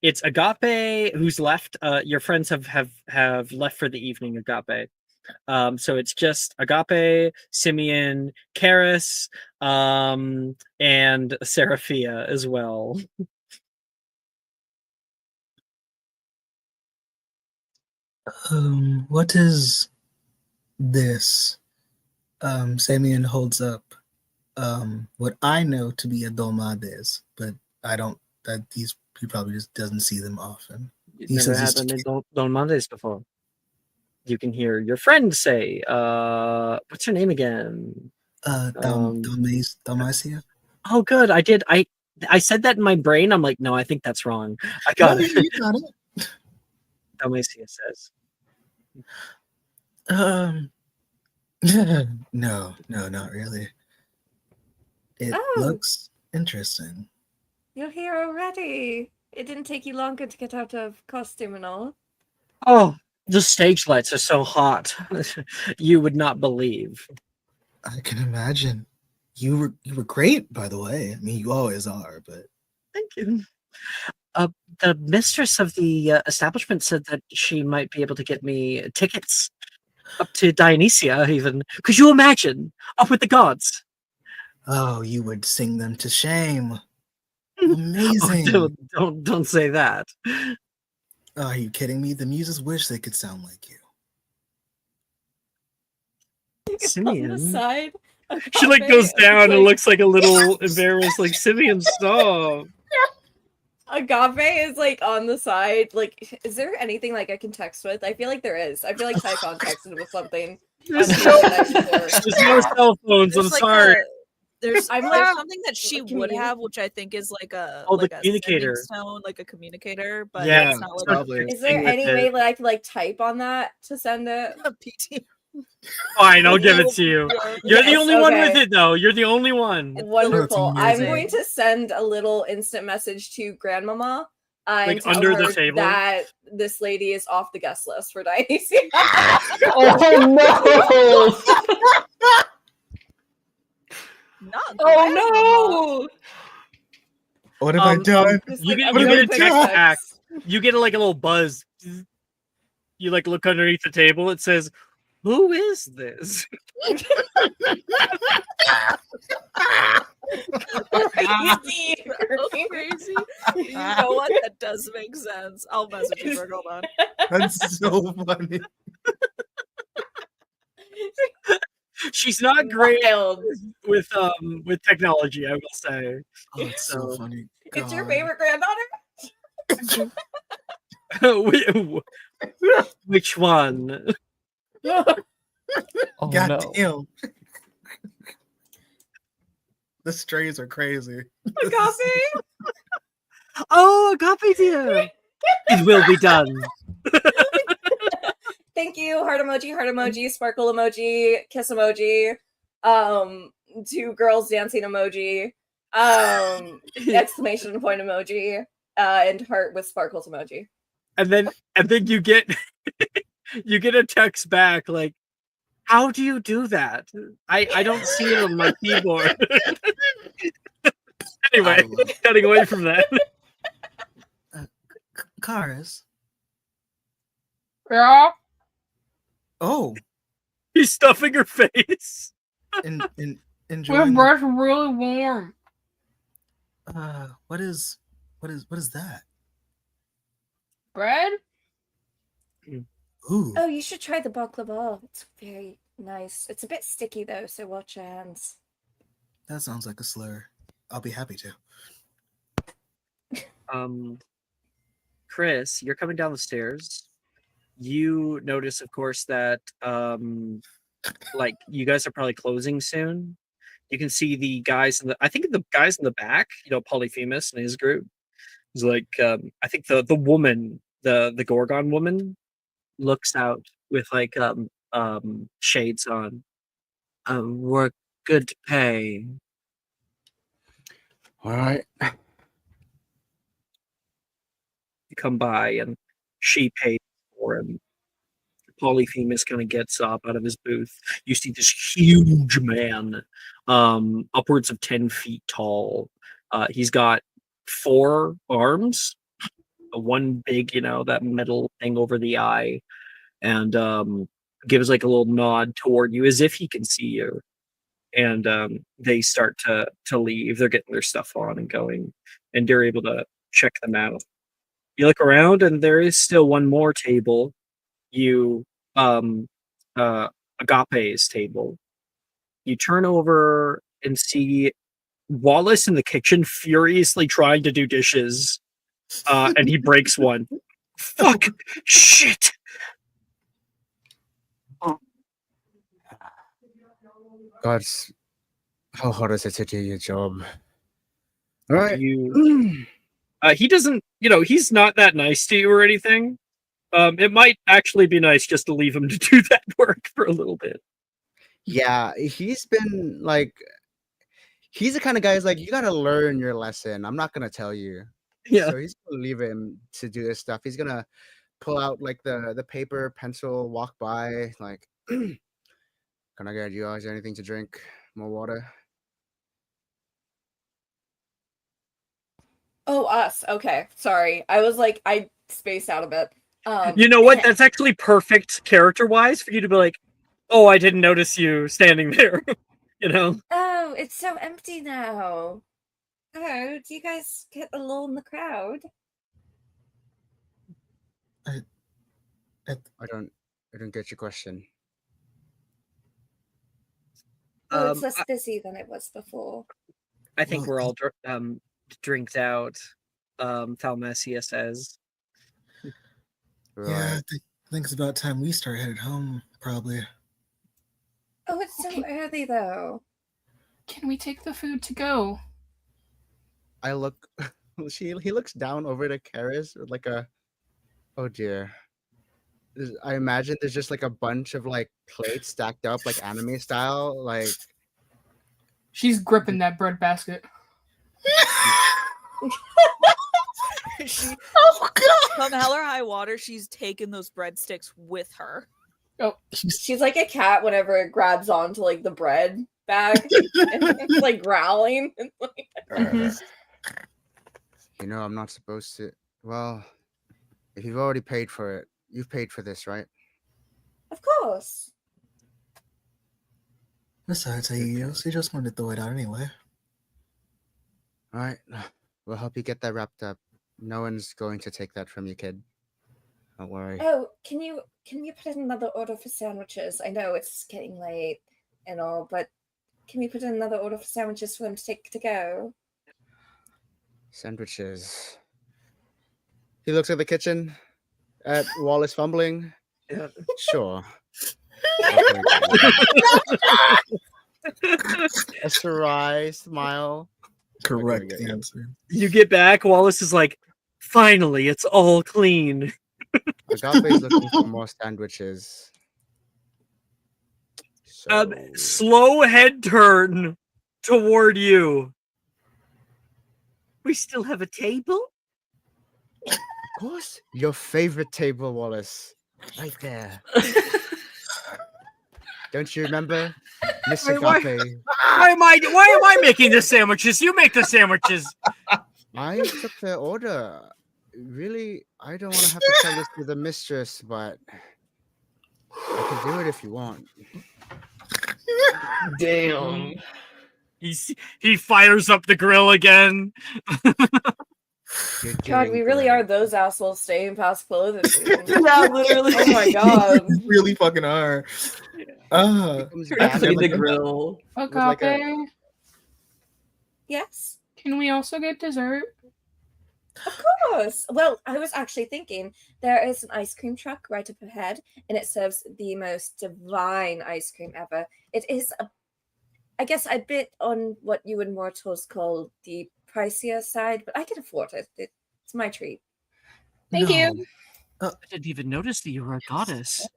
It's Agape who's left. Your friends have left for the evening, Agape. So it's just Agape, Simeon, Karis, and Seraphia as well. What is this? Samian holds up what I know to be a dolmades, but I don't. That these he probably just doesn't see them often. You've He never says had it's any Don Mondays before. You can hear your friend say, what's her name again? Dalmacia. Oh, good. I I said that in my brain. I'm like, no, I think that's wrong. I No, got it. you got it. Dalmacia says. No, not really. It Oh, looks interesting. you're here already. It didn't take you longer to get out of costume and all. Oh, the stage lights are so hot. You would not believe. I can imagine. You were great, by the way. I mean, you always are, but Thank you. The mistress of the establishment said that she might be able to get me tickets up to Dionysia, even. Could you imagine? Up with the gods. oh, you would sing them to shame. Oh, Amazing. don't say that. Oh, are you kidding me? The muses wish they could sound like you. On the Simeon. side. She like goes down and looks like a little embarrassed, like Simeon, stop. Agave is like on the side. Like, is there anything like I can text with? I feel like there is. I feel like Typhon texted with something. There's on no, the night before. there's no cell phones. I'm There's like sorry. There's I'm like like, something that she can would you- have, which I think is like a Oh, the like a sending communicator. stone, like a communicator, but Yeah, it's not like probably. Is there with any it. way that I could like type on that to send it? a PT. Fine, I'll give it to you. You're the Yes, only one with okay. it, though. You're the only one. Wonderful. I'm amazing. going to send a little instant message to Grandmama and Like, tell under the her table? that this lady is off the guest list for Dionysia. Oh Not Oh no! What have I done? Just, You like, get, What you have get I a text done? back. You get like a little buzz. You like look underneath the table. It says, "Who is this?" crazy. So crazy. You know what? That does make sense. I'll message you, Greg. Hold on. That's so funny. She's not great Wild. with technology, I will say. Oh, it's so So- funny. It's your God. favorite granddaughter? Which one? Oh God no! damn. The strays are crazy. Agave? Oh, Agape dear. It will be done. Thank you. Heart emoji, sparkle emoji, kiss emoji, two girls dancing emoji, exclamation point emoji, and heart with sparkles emoji. And then you get you get a text back like, how do you do that? I don't see it on my keyboard. Anyway, cutting away from that. Karis. Yeah. Oh, He's stuffing her face. in My enjoying. breath's really warm. What is that? Bread? Ooh, Oh, you should try the baklava. It's very nice. It's a bit sticky though, so watch your hands. that sounds like a slur. I'll be happy to. Chris, you're coming down the stairs. You notice, of course, that like you guys are probably closing soon. You can see the guys in the guys in the back, Polyphemus and his group. He's like I think the woman, the Gorgon woman, looks out with like shades on. We're good to pay. All right. You come by and she pays for him. Polyphemus kind of gets up out of his booth. You see this huge man, upwards of 10 feet tall. He's got 4 arms, one big, that metal thing over the eye, and gives like a little nod toward you as if he can see you. And they start to leave. They're getting their stuff on and going, and you're able to check them out. You look around, and there is still one more table. Agape's table. You turn over and see Wallace in the kitchen furiously trying to do dishes, and he breaks one. Fuck! Shit! God, how hard is it to do your job? All right. You, he doesn't, he's not that nice to you or anything. It might actually be nice just to leave him to do that work for a little bit. Yeah, he's been like, he's the kind of guy who's like, you gotta learn your lesson. I'm not gonna tell you. Yeah. So he's gonna leave him to do this stuff. He's gonna pull out like the paper, pencil, walk by, like, can I get you guys anything to drink? More water? Oh, us. Okay. Sorry. I was like, I spaced out a bit. You know what? That's actually perfect character-wise for you to be like, oh, I didn't notice you standing there. Oh, it's so empty now. Oh, do you guys get alone in the crowd? I don't get your question. Oh, it's less busy than it was before. I think we're all drinked out, Thalmesia says. Yeah, I think it's about time we start headed home, probably. Oh, it's so early though. Can we take the food to go? I look, he looks down over to Karis with like a, oh dear. I imagine there's just like a bunch of like plates stacked up like anime style, like. She's gripping that bread basket. Oh god! Come hell or high water, she's taken those breadsticks with her. Oh, she's like a cat whenever it grabs onto like the bread bag and it's like growling. You know, I'm not supposed to. Well, if you've already paid for it, you've paid for this, right? Of course. Besides, he just wanted to throw it out anyway. All right, we'll help you get that wrapped up. No one's going to take that from you, kid. Don't worry. Oh, can you put in another order for sandwiches? I know it's getting late and all, but can we put in another order for sandwiches for them to take to go? Sandwiches. He looks at the kitchen, at Wallace fumbling. Yeah. Sure. A wry smile. Correct answer. You get back, Wallace is like, finally, it's all clean. Agape's looking for more sandwiches. Slow head turn toward you. We still have a table? Of course. Your favorite table, Wallace. Right there. Don't you remember? Miss Agape. Why am I making the sandwiches? You make the sandwiches. I took the order. Really, I don't want to have to tell this to the mistress, but I can do it if you want. Damn. He fires up the grill again. God, we really are those assholes staying past clothing. Yeah, literally. Oh my god. We really fucking are. Actually, the grill. Agape, Yes? can we also get dessert? Of course. Well, I was actually thinking there is an ice cream truck right up ahead, and it serves the most divine ice cream ever. It is, I guess, a bit on what you and mortals call the pricier side, but I can afford it. It's my treat. Thank you. I didn't even notice that you were a goddess.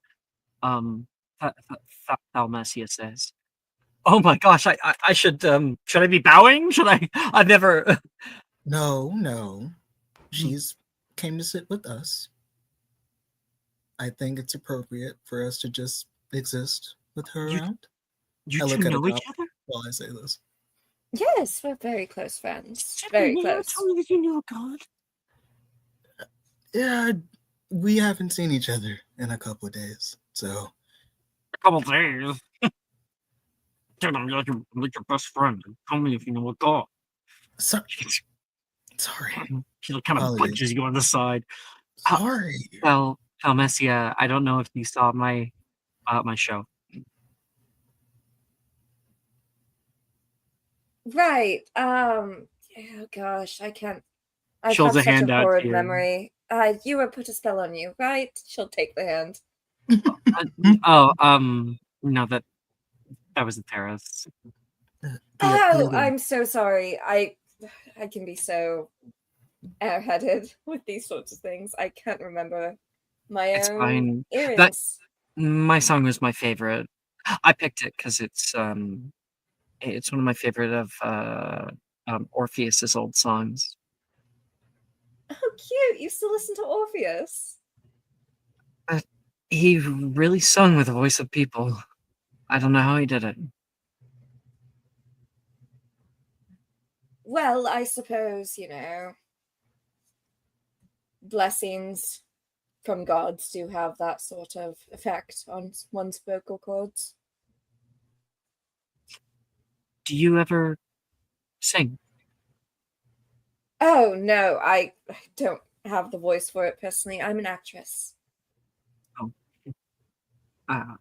Thalmesia says. Oh my gosh, I should I be bowing? Should I? I've never. No. She's came to sit with us. I think it's appropriate for us to just exist with her around. You two know each other? While I say this. Yes, we're very close friends. Very close. Tell me that you knew a god. Yeah, we haven't seen each other in a couple of days, so. A couple days. Dude, I'm like your best friend. Tell me if you know a god. Sorry. She kind of punches you on the side. Sorry. Well, Thalmesia, I don't know if you saw my show. Right. Oh gosh, I can't. I She'll have hold a such hand a out horrid to you. memory. You were put a spell on you, right? She'll take the hand. No, that was the terrorist. Oh, I'm so sorry. I can be so airheaded with these sorts of things. I can't remember my It's own fine. earrings. My song was my favorite. I picked it because it's one of my favorite of Orpheus's old songs. Oh, cute! You still listen to Orpheus? He really sung with the voice of people. I don't know how he did it. Well, I suppose, blessings from gods do have that sort of effect on one's vocal cords. Do you ever sing? Oh, no, I don't have the voice for it personally. I'm an actress. Oh.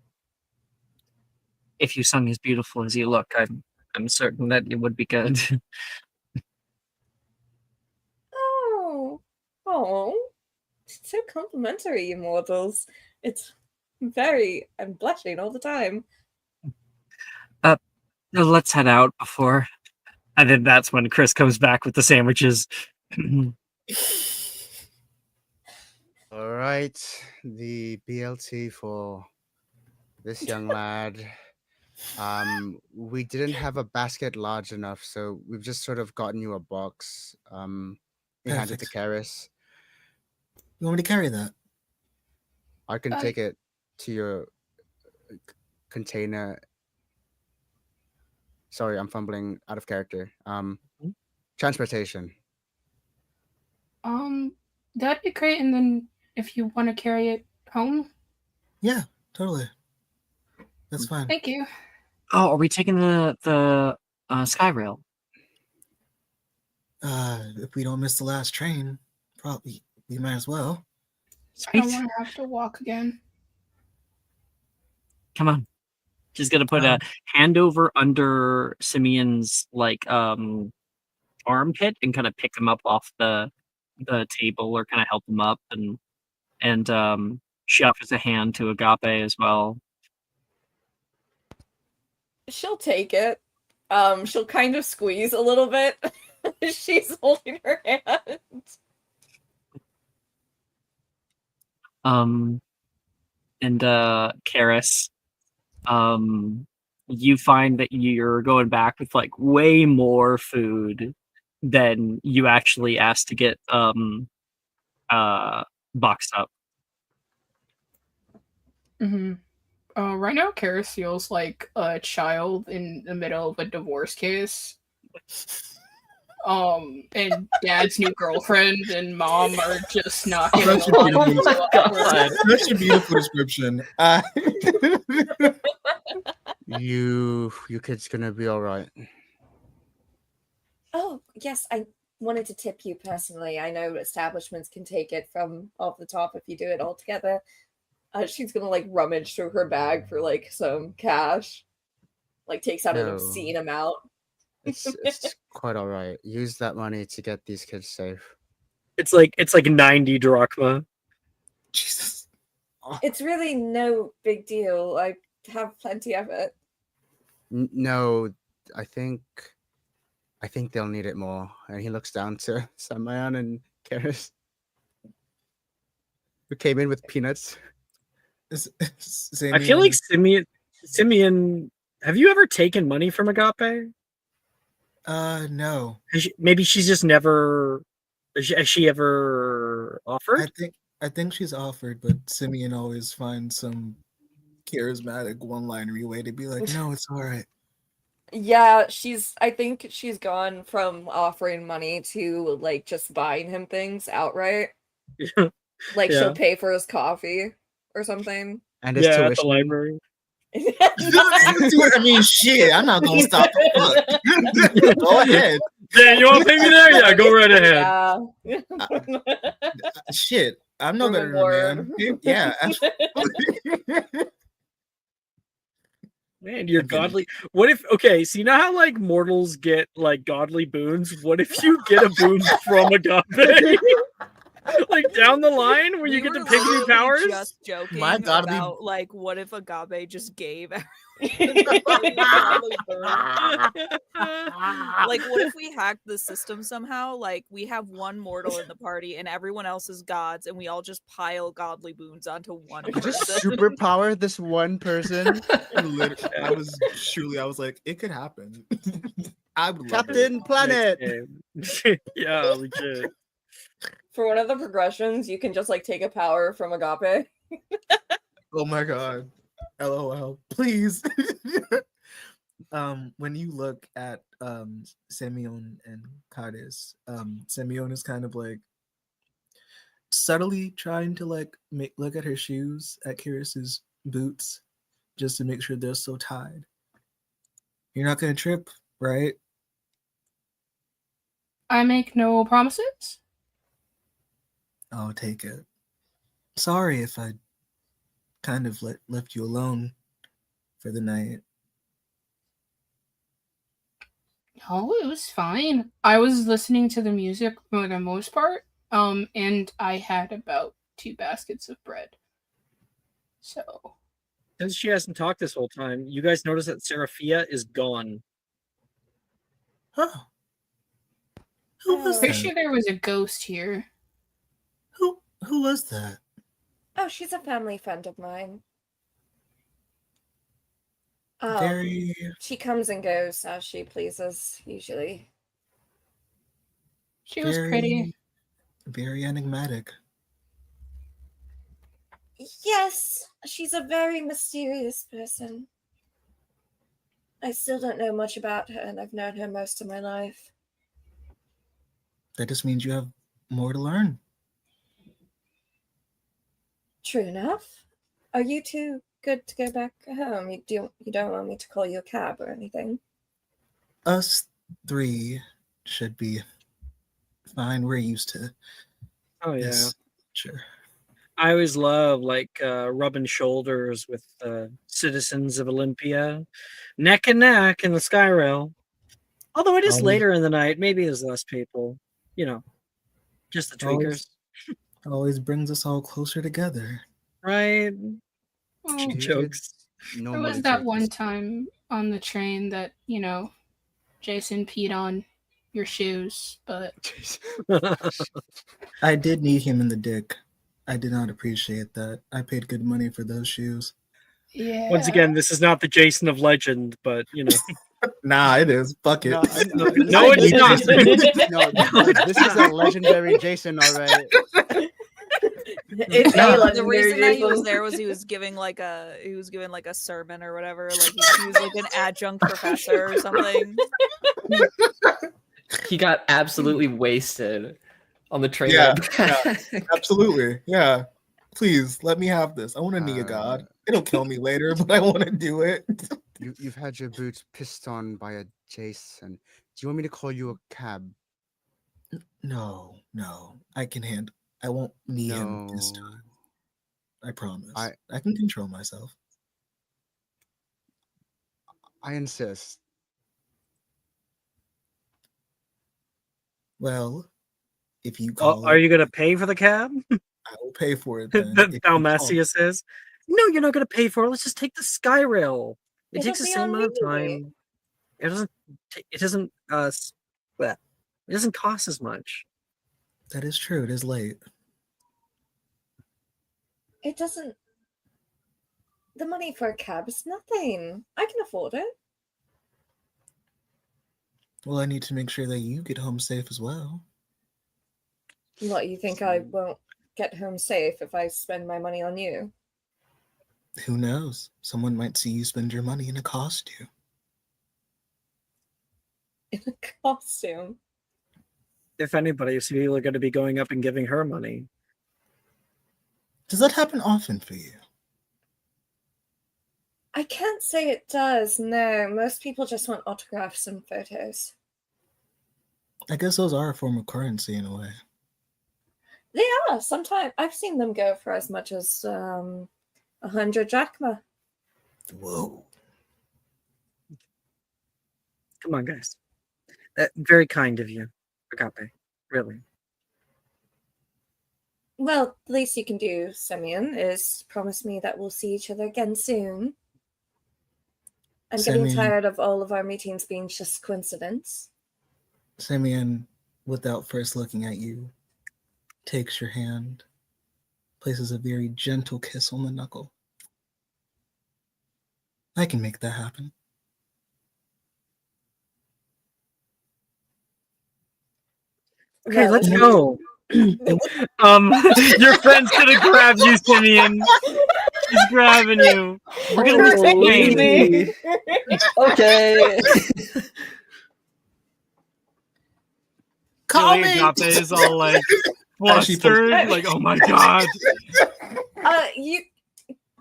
If you sung as beautiful as you look, I'm certain that it would be good. Oh, it's so complimentary, you mortals. It's I'm blushing all the time. Let's head out before. And then that's when Chris comes back with the sandwiches. All right, the BLT for this young lad. We didn't have a basket large enough, so we've just sort of gotten you a box. We handed to Perfect. Karis. You want me to carry that? I can take it to your container. Sorry, I'm fumbling out of character. Transportation. That'd be great. And then if you want to carry it home, Yeah, totally. That's fine. thank you. Oh, are we taking the sky rail? If we don't miss the last train, probably we might as well. I don't want to have to walk again. Come on. She's gonna put a hand over under Simeon's armpit and kind of pick him up off the table or kind of help him up, and she offers a hand to Agape as well. She'll take it. She'll kind of squeeze a little bit. She's holding her hand. And Karis, you find that you're going back with like way more food than you actually asked to get boxed up. Mm-hmm. Right now, Karis feels like a child in the middle of a divorce case. And dad's new girlfriend and mom are just not getting Such a along beautiful, whatsoever. such a beautiful description. You kids gonna be all right. Oh, yes, I wanted to tip you personally. I know establishments can take it from off the top if you do it all together. She's gonna like rummage through her bag for like some cash. Like takes out an No. obscene amount. It's quite all right. Use that money to get these kids safe. It's like 90 drachma. Jesus. It's really no big deal. I have plenty of it. No, I think they'll need it more. And he looks down to Samayan and Karis, who came in with peanuts. I feel like Simeon. Have you ever taken money from Agape? No. Maybe she's just never. Has she ever offered? I think she's offered, but Simeon always finds some charismatic one-linery way to be like, "No, it's all right." Yeah, I think she's gone from offering money to like just buying him things outright. Like Yeah. she'll pay for his coffee or something. And his At the tuition. library. I mean, shit. I'm not gonna stop. Go ahead. Yeah, you want to pay me there? Yeah, go right ahead. Yeah. Shit, I'm no Room better and than a man. board. Yeah. Man, you're godly. What if? Okay, so you know how like mortals get like godly boons? What if you get a boon from Agape? Like down the line where We you get were to pick new literally powers. just joking My God, we- about like what if Agape just gave like what if we hacked the system somehow? Like we have one mortal in the party and everyone else is gods, and we all just pile godly boons onto one Just person. superpower this one person. I was like, it could happen. I would love Captain it. Planet. Yeah, legit. For one of the progressions, you can just like take a power from Agape. Oh my God. LOL. Please. When you look at Simeon and Cadiz, Simeon is kind of like subtly trying to like look at her shoes, at Kiris's boots, just to make sure they're still tied. You're not gonna trip, right? I make no promises. I'll take it. Sorry if I kind of left you alone for the night. No, it was fine. I was listening to the music for the most part, and I had about 2 baskets of bread. So Since she hasn't talked this whole time, you guys notice that Seraphia is gone. Huh. Who was pretty that? sure there was a ghost here. Who was that? Oh, she's a family friend of mine. Very. She comes and goes as she pleases, usually. She was pretty. Very enigmatic. Yes, she's a very mysterious person. I still don't know much about her, and I've known her most of my life. That just means you have more to learn. True enough. Are you two good to go back home? You don't want me to call you a cab or anything? Us 3 should be fine. We're used to. Oh yeah. this. Sure. I always love like rubbing shoulders with citizens of Olympia, neck and neck in the sky rail. Although it is later in the night, maybe there's less people. You know, just the tweakers. Always brings us all closer together. Right? Well, Jokes. There was that one time on the train that, Jason peed on your shoes, but I did need him in the dick. I did not appreciate that. I paid good money for those shoes. yeah. Once again, this is not the Jason of legend, but Nah, it is. Fuck it. No, it's not. No, this is a legendary Jason, all right. It's The reason that he was there was he was giving like a sermon or whatever. Like he was like an adjunct professor or something. He got absolutely wasted on the train. Yeah, ride back. absolutely. Yeah. Please let me have this. I want to knee a god. It'll kill me later, but I want to do it. You've had your boots pissed on by a Jason. Do you want me to call you a cab? No. I can handle. I won't knee him this time. I promise. I can control myself. I insist. Well, if you call are you going to pay for the cab? I will pay for it then. Dalmacia says, "No, you're not going to pay for it. Let's just take the sky rail. It It'll takes the be same on amount of me. time. It doesn't it doesn't cost as much." That is true. It is late. It doesn't. The money for a cab is nothing. I can afford it. Well, I need to make sure that you get home safe as well. What, you think I won't get home safe if I spend my money on you? Who knows? Someone might see you spend your money in a costume. In a costume? If anybody, is really going to be going up and giving her money. Does that happen often for you? I can't say it does, no. Most people just want autographs and photos. I guess those are a form of currency in a way. They are. Sometimes I've seen them go for as much as 100 drachma. Whoa. Come on, guys. Very kind of you, Agape. Really. Well, the least you can do, Semyon, is promise me that we'll see each other again soon. I'm getting Semyon, tired of all of our meetings being just coincidence. Semyon, without first looking at you, takes your hand, places a very gentle kiss on the knuckle. I can make that happen. Okay, let's And go. Your friend's gonna grab you, Simeon. She's grabbing you. We're gonna leave Holy. Okay. Call me. Agape is all like flustered, like, oh my god. You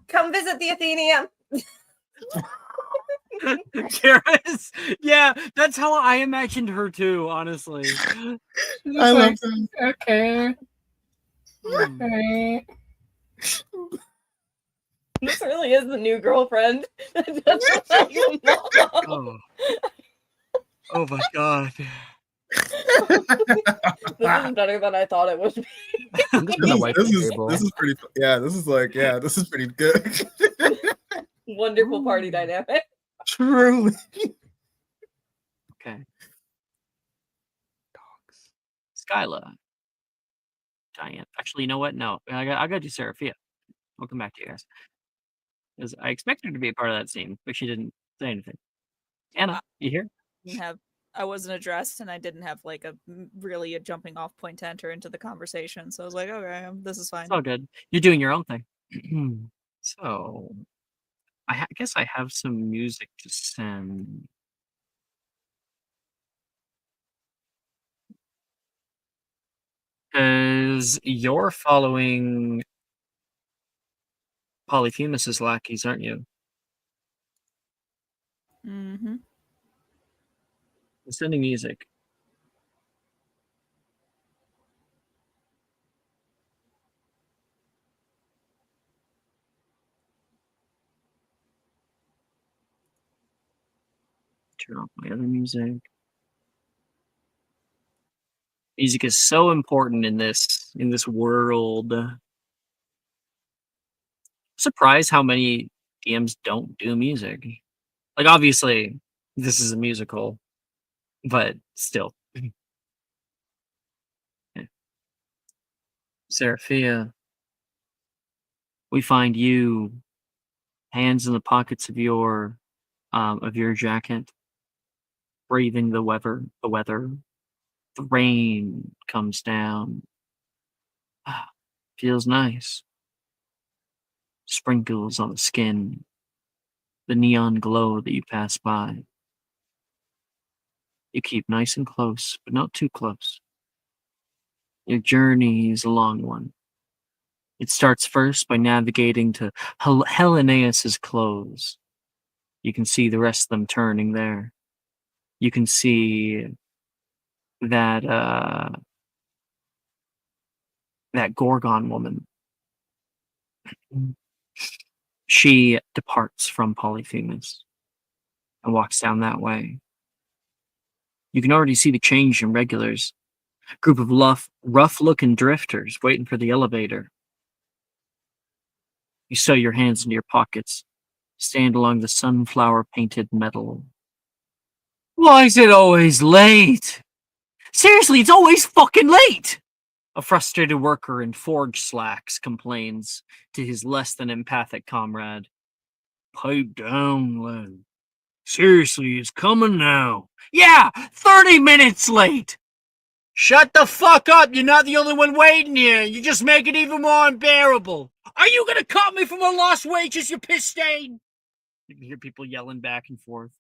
come visit the Athenium. Karis, yeah, that's how I imagined her too, honestly. I love them. Okay. Okay. This really is the new girlfriend. Oh my god. This is better than I thought it would be. I'm just gonna wipe the table. This is pretty. Yeah, this is pretty good. Wonderful party dynamic. Truly. Okay. Dogs. Skyla. Diane. Actually, you know what? No, I gotta do Seraphia. I'll come back to you guys. Because I expected her to be a part of that scene, but she didn't say anything. Anna, you here? I wasn't addressed, and I didn't have like really a jumping off point to enter into the conversation. So I was like, okay, this is fine. It's all good. You're doing your own thing. So, I guess I have some music to send. Because you're following Polyphemus's lackeys, aren't you? Mm-hmm. I'm sending music. Turn off my other music. Music is so important in this world. I'm surprised how many DMs don't do music. Like, obviously, this is a musical, but still. Okay. Seraphia, we find you, hands in the pockets of your jacket, breathing the weather. The rain comes down. Feels nice. Sprinkles on the skin. The neon glow that you pass by. You keep nice and close, but not too close. Your journey is a long one. It starts first by navigating to Helenaeus's clothes. You can see the rest of them turning there. You can see that that Gorgon woman. She departs from Polyphemus and walks down that way. You can already see the change in regulars. Group of rough-looking drifters waiting for the elevator. You sew your hands into your pockets, stand along the sunflower-painted metal. Why is it always late? Seriously, it's always fucking late! A frustrated worker in forge slacks complains to his less than empathic comrade. Pipe down, lad. Seriously, it's coming now. Yeah, 30 minutes late! Shut the fuck up! You're not the only one waiting here. You just make it even more unbearable. Are you gonna cut me from a lost wages, you piss stain? You can hear people yelling back and forth.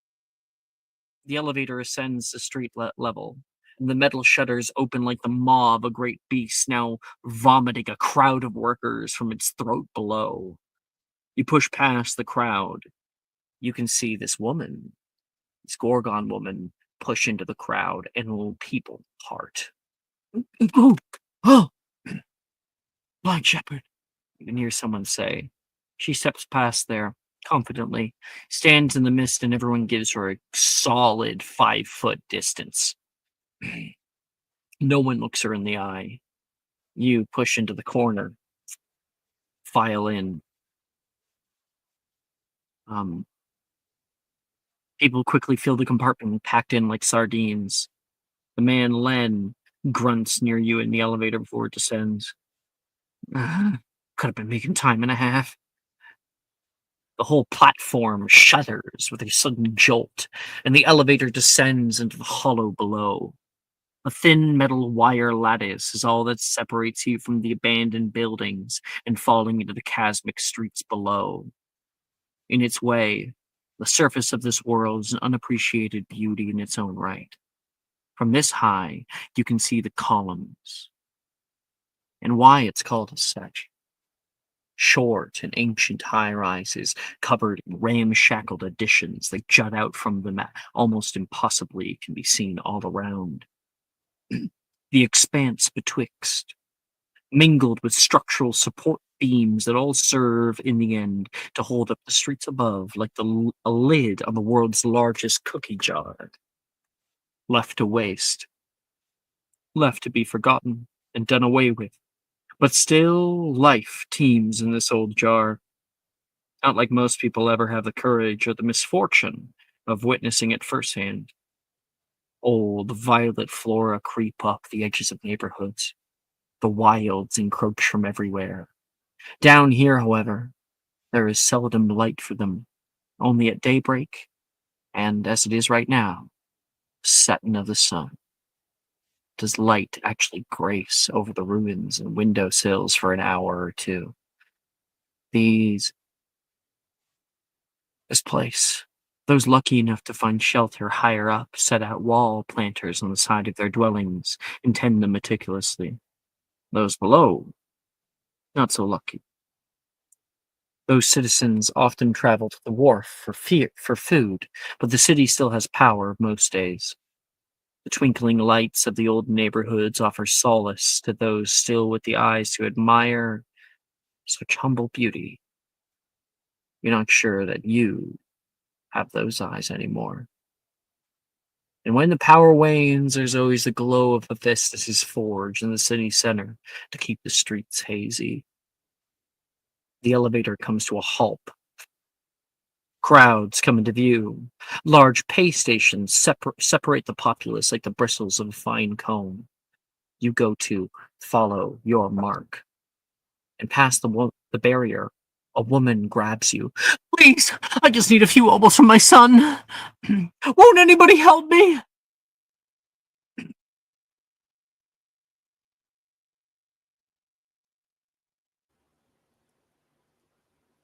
The elevator ascends the street level, and the metal shutters open like the maw of a great beast now vomiting a crowd of workers from its throat below. You push past the crowd. You can see this woman, this Gorgon woman, push into the crowd and people part. Oh, Blind Shepherd, you can hear someone say. She steps past there, confidently, stands in the mist, and everyone gives her a solid 5-foot distance. No one looks her in the eye. You push into the corner, file in. People quickly fill the compartment, packed in like sardines. The man Len grunts near you in the elevator before it descends. Could have been making time and a half. The whole platform shudders with a sudden jolt, and the elevator descends into the hollow below. A thin metal wire lattice is all that separates you from the abandoned buildings and falling into the chasmic streets below. In its way, the surface of this world is an unappreciated beauty in its own right. From this high, you can see the columns, and why it's called as such. Short and ancient high-rises covered in ramshackled additions that jut out from them almost impossibly can be seen all around. The expanse betwixt, mingled with structural support beams that all serve in the end to hold up the streets above like a lid on the world's largest cookie jar. Left to waste, left to be forgotten and done away with. But still, life teems in this old jar. Not like most people ever have the courage or the misfortune of witnessing it firsthand. Old violet flora creep up the edges of neighborhoods. The wilds encroach from everywhere. Down here, however, there is seldom light for them, only at daybreak, and as it is right now, setting of the sun. Does light actually grace over the ruins and windowsills for an hour or two? This place. Those lucky enough to find shelter higher up set out wall planters on the side of their dwellings and tend them meticulously. Those below, not so lucky. Those citizens often travel to the wharf for food, but the city still has power most days. The twinkling lights of the old neighborhoods offer solace to those still with the eyes to admire such humble beauty. You're not sure that you have those eyes anymore. And when the power wanes, there's always the glow of Hephaestus' forge in the city center to keep the streets hazy. The elevator comes to a halt. Crowds come into view. Large pay stations separate the populace like the bristles of a fine comb. You go to follow your mark. And past the barrier, a woman grabs you. Please, I just need a few obols from my son. Won't anybody help me?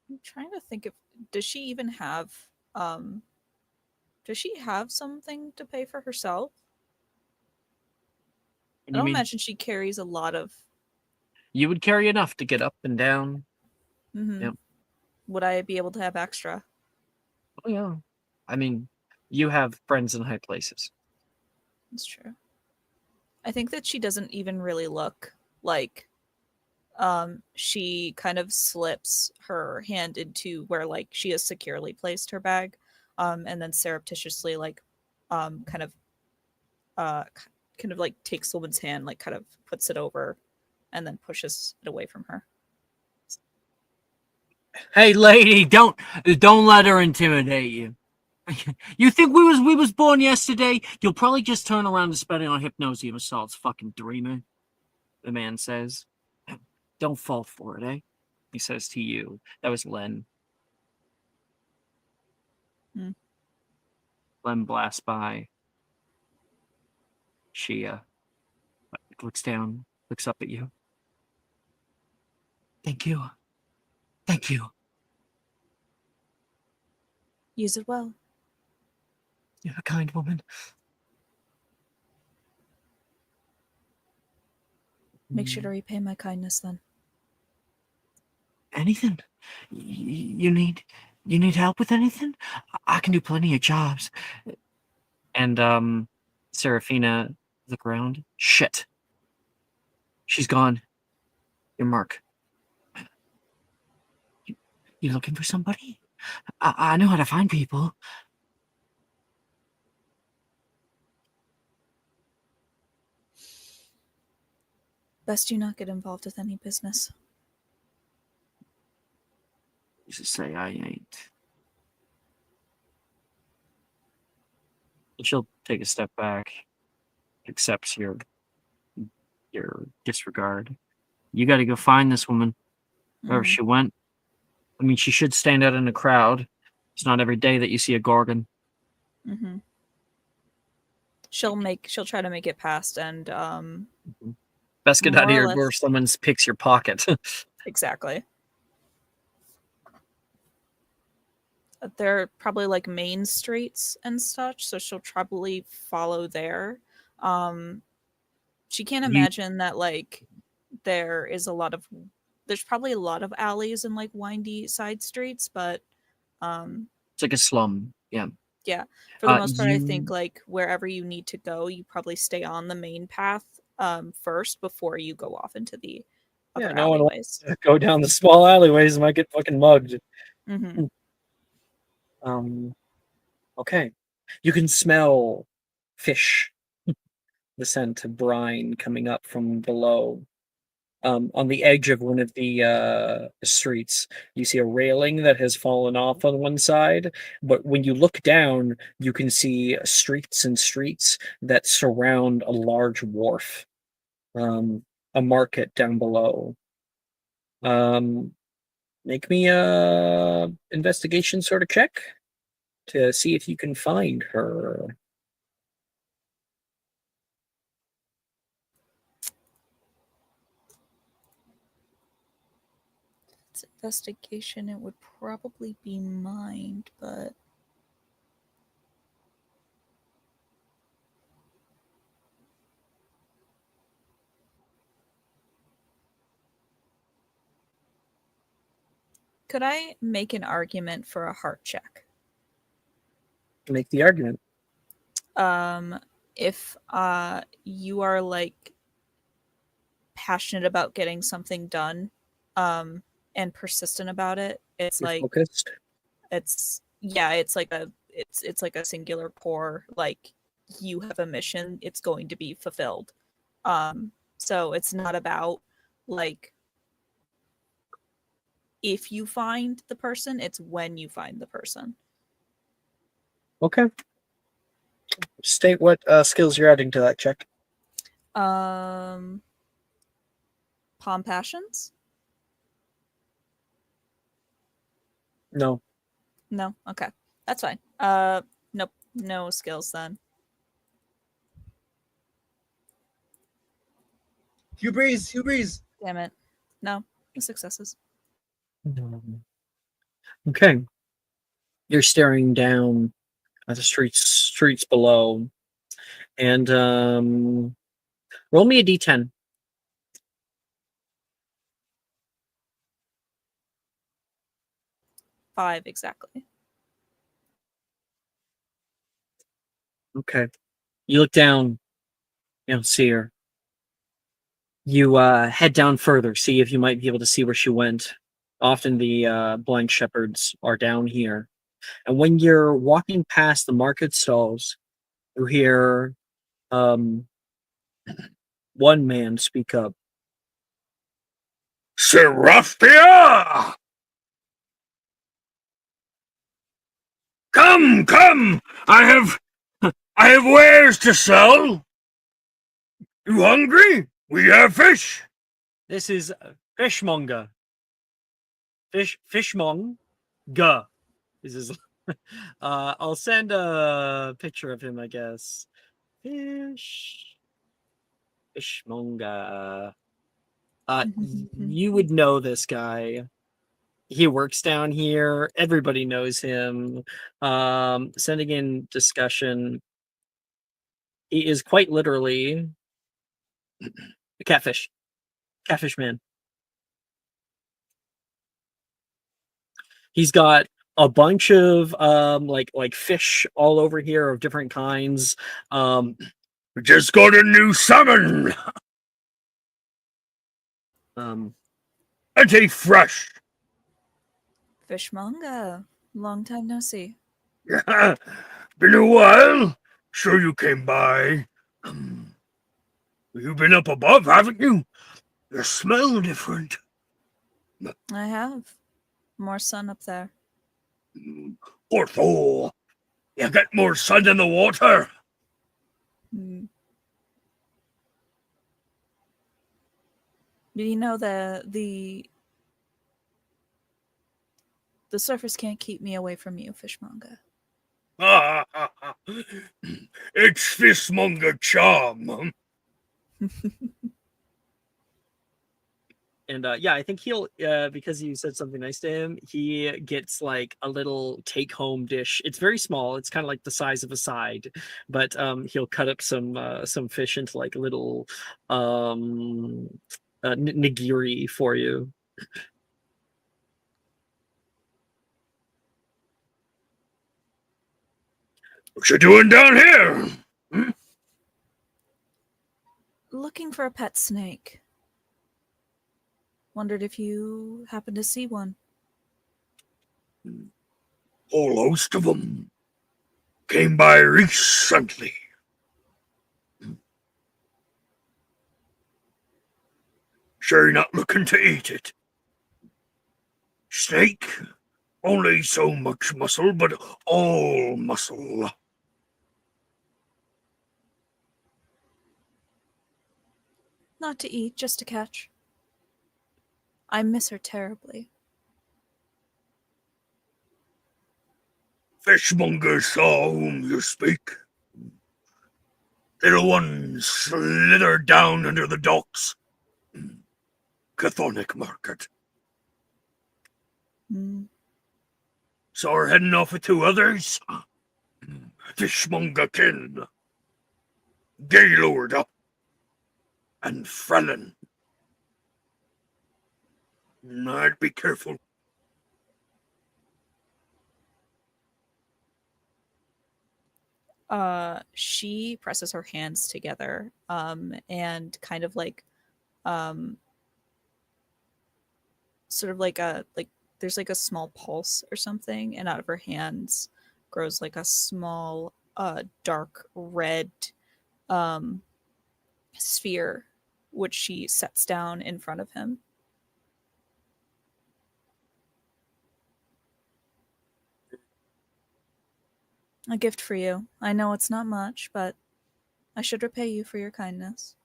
I'm trying to think if does she even have um does she have something to pay for herself? I don't imagine she carries a lot of. You would carry enough to get up and down. Mm-hmm. Yep. Would I be able to have extra? Oh yeah. I mean, you have friends in high places. That's true. I think that she doesn't even really look like she kind of slips her hand into where like she has securely placed her bag and then surreptitiously like kind of like takes the woman's hand, like kind of puts it over and then pushes it away from her. Hey lady, don't let her intimidate you. You think we was born yesterday? You'll probably just turn around and spend it on hypnosium assaults, fucking dreamer. The man says. Don't fall for it, eh? He says to you. That was Len. Len blasts by. She looks down, looks up at you. Thank you. Thank you. Use it well. You're a kind woman. Make sure to repay my kindness then. Anything? You need help with anything? I can do plenty of jobs. And Seraphina, look around. Shit. She's gone. Your mark. You looking for somebody? I know how to find people. Best you not get involved with any business. You should say I ain't. She'll take a step back, accepts your disregard. You got to go find this woman, wherever she went. I mean, she should stand out in a crowd. It's not every day that you see a Gorgon. Mm-hmm. She'll try to make it past, and Best get out of more or here less- before someone picks your pocket. Exactly. They're probably like main streets and such, so she'll probably follow there. She can't imagine that like there's probably a lot of alleys and like windy side streets, but It's like a slum. Yeah. yeah, for the most part, I think like wherever you need to go, you probably stay on the main path first before you go off into the other no one alleyways. wants to go down the small alleyways and might get fucking mugged. Mm-hmm. Okay. You can smell fish. The scent of brine coming up from below. On the edge of one of the streets, you see a railing that has fallen off on one side, but when you look down, you can see streets and streets that surround a large wharf, a market down below. Make me a investigation sort of check to see if you can find her. It's investigation. It would probably be mind, but could I make an argument for a heart check? Make the argument. If you are like passionate about getting something done, and persistent about it, it's You're like focused. it's like a singular core, like you have a mission, it's going to be fulfilled. So it's not about like if you find the person, it's when you find the person. Okay. State what skills you're adding to that check. Palm passions? No. No? Okay. That's fine. Nope. No skills then. Hubris. Damn it. No. No successes. Okay. You're staring down at the streets below, and roll me a d10. Five exactly. Okay. You look down. You don't see her. You head down further, see if you might be able to see where she went. Often the blind shepherds are down here. And when you're walking past the market stalls, you hear one man speak up. Seraphia! Come! I have wares to sell. You hungry? We have fish. This is Fishmonger. Fishmonger is his. I'll send a picture of him, I guess. Fishmonger. You would know this guy. He works down here. Everybody knows him. Sending in discussion. He is quite literally a catfish. Catfish man. He's got a bunch of like fish all over here of different kinds. We just got a new salmon. Plenty fresh. Fishmonger. Long time no see. Yeah, been a while. Sure you came by. You've been up above, haven't you? You smell different. I have. More sun up there. Ortho, you get more sun in the water. Hmm. Do you know the surface can't keep me away from you, Fishmonger? It's fishmonger charm. And yeah, I think he'll because you said something nice to him, he gets like a little take-home dish. It's very small. It's kind of like the size of a side, but he'll cut up some fish into like little nigiri for you. What you doing down here? Looking for a pet snake. Wondered if you happened to see one. Whole host of them. Came by recently. Sure you're not looking to eat it. Snake? Only so much muscle, but all muscle. Not to eat, just to catch. I miss her terribly. Fishmonger saw whom you speak. Little one slithered down under the docks. Chthonic Market. Saw her heading off with 2 others. Fishmonger kin. Gaylord up. And Frelin. I'd be careful. She presses her hands together, and kind of like, sort of like there's like a small pulse or something, and out of her hands grows like a small, dark red, sphere, which she sets down in front of him. A gift for you. I know it's not much, but I should repay you for your kindness.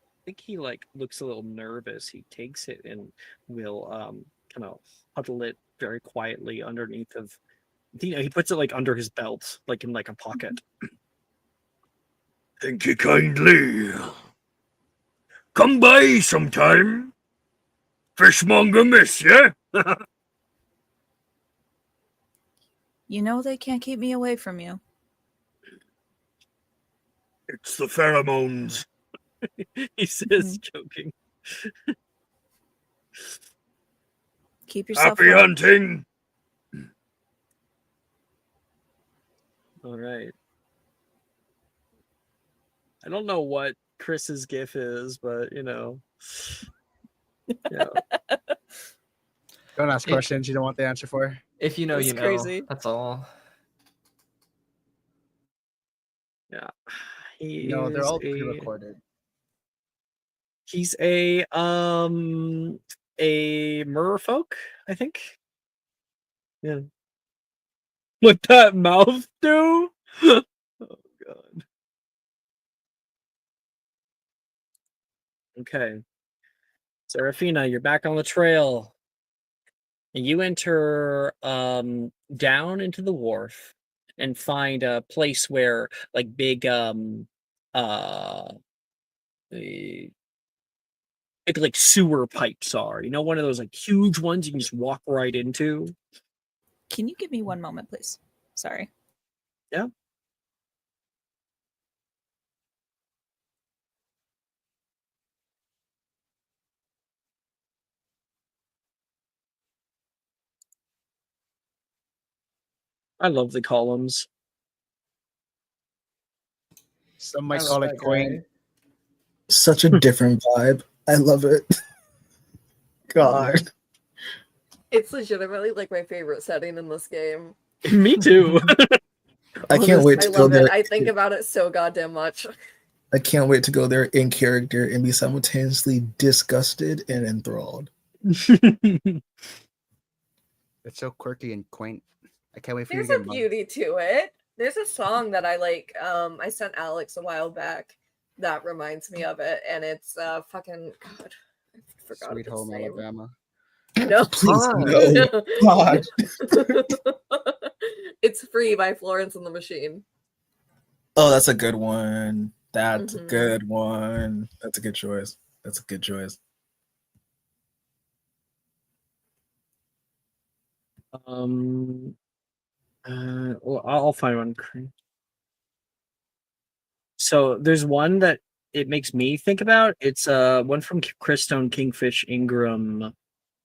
I think he like looks a little nervous. He takes it and will kind of huddle it very quietly underneath of, you know, he puts it like under his belt, like in like a pocket. Thank you kindly. Come by sometime. Fishmonger miss ya. You know they can't keep me away from you. It's the pheromones. He says, joking. Keep yourself Happy well. hunting. All right. I don't know what Chris's gif is, but you know. Yeah. Don't ask questions you don't want the answer for. If you know, That's you know. crazy. That's all. Yeah. He No, they're is all pre-recorded. He's a merfolk, I think. Yeah. What that mouth do? Oh god. Okay. Serafina, you're back on the trail. And you enter down into the wharf and find a place where like big like sewer pipes are. You know, one of those like huge ones you can just walk right into. Can you give me one moment, please? Sorry. Yeah. I love the columns. Some might call it quaint. Such a different vibe. I love it. God. It's legitimately like my favorite setting in this game. Me too. I can't wait I to go love there. it. I think about it so goddamn much. I can't wait to go there in character and be simultaneously disgusted and enthralled. It's so quirky and quaint. I can't wait for you There's to get a mugged. beauty to it. There's a song that I like. I sent Alex a while back that reminds me of it, and it's fucking God. I forgot Sweet its Home name. Alabama. No, Please, no. God. It's Free by Florence and the Machine. Oh, that's a good one. That's a Mhm. good one. That's a good choice. That's a good choice. Well, I'll find one. So there's one that it makes me think about. It's one from Christone Kingfish Ingram.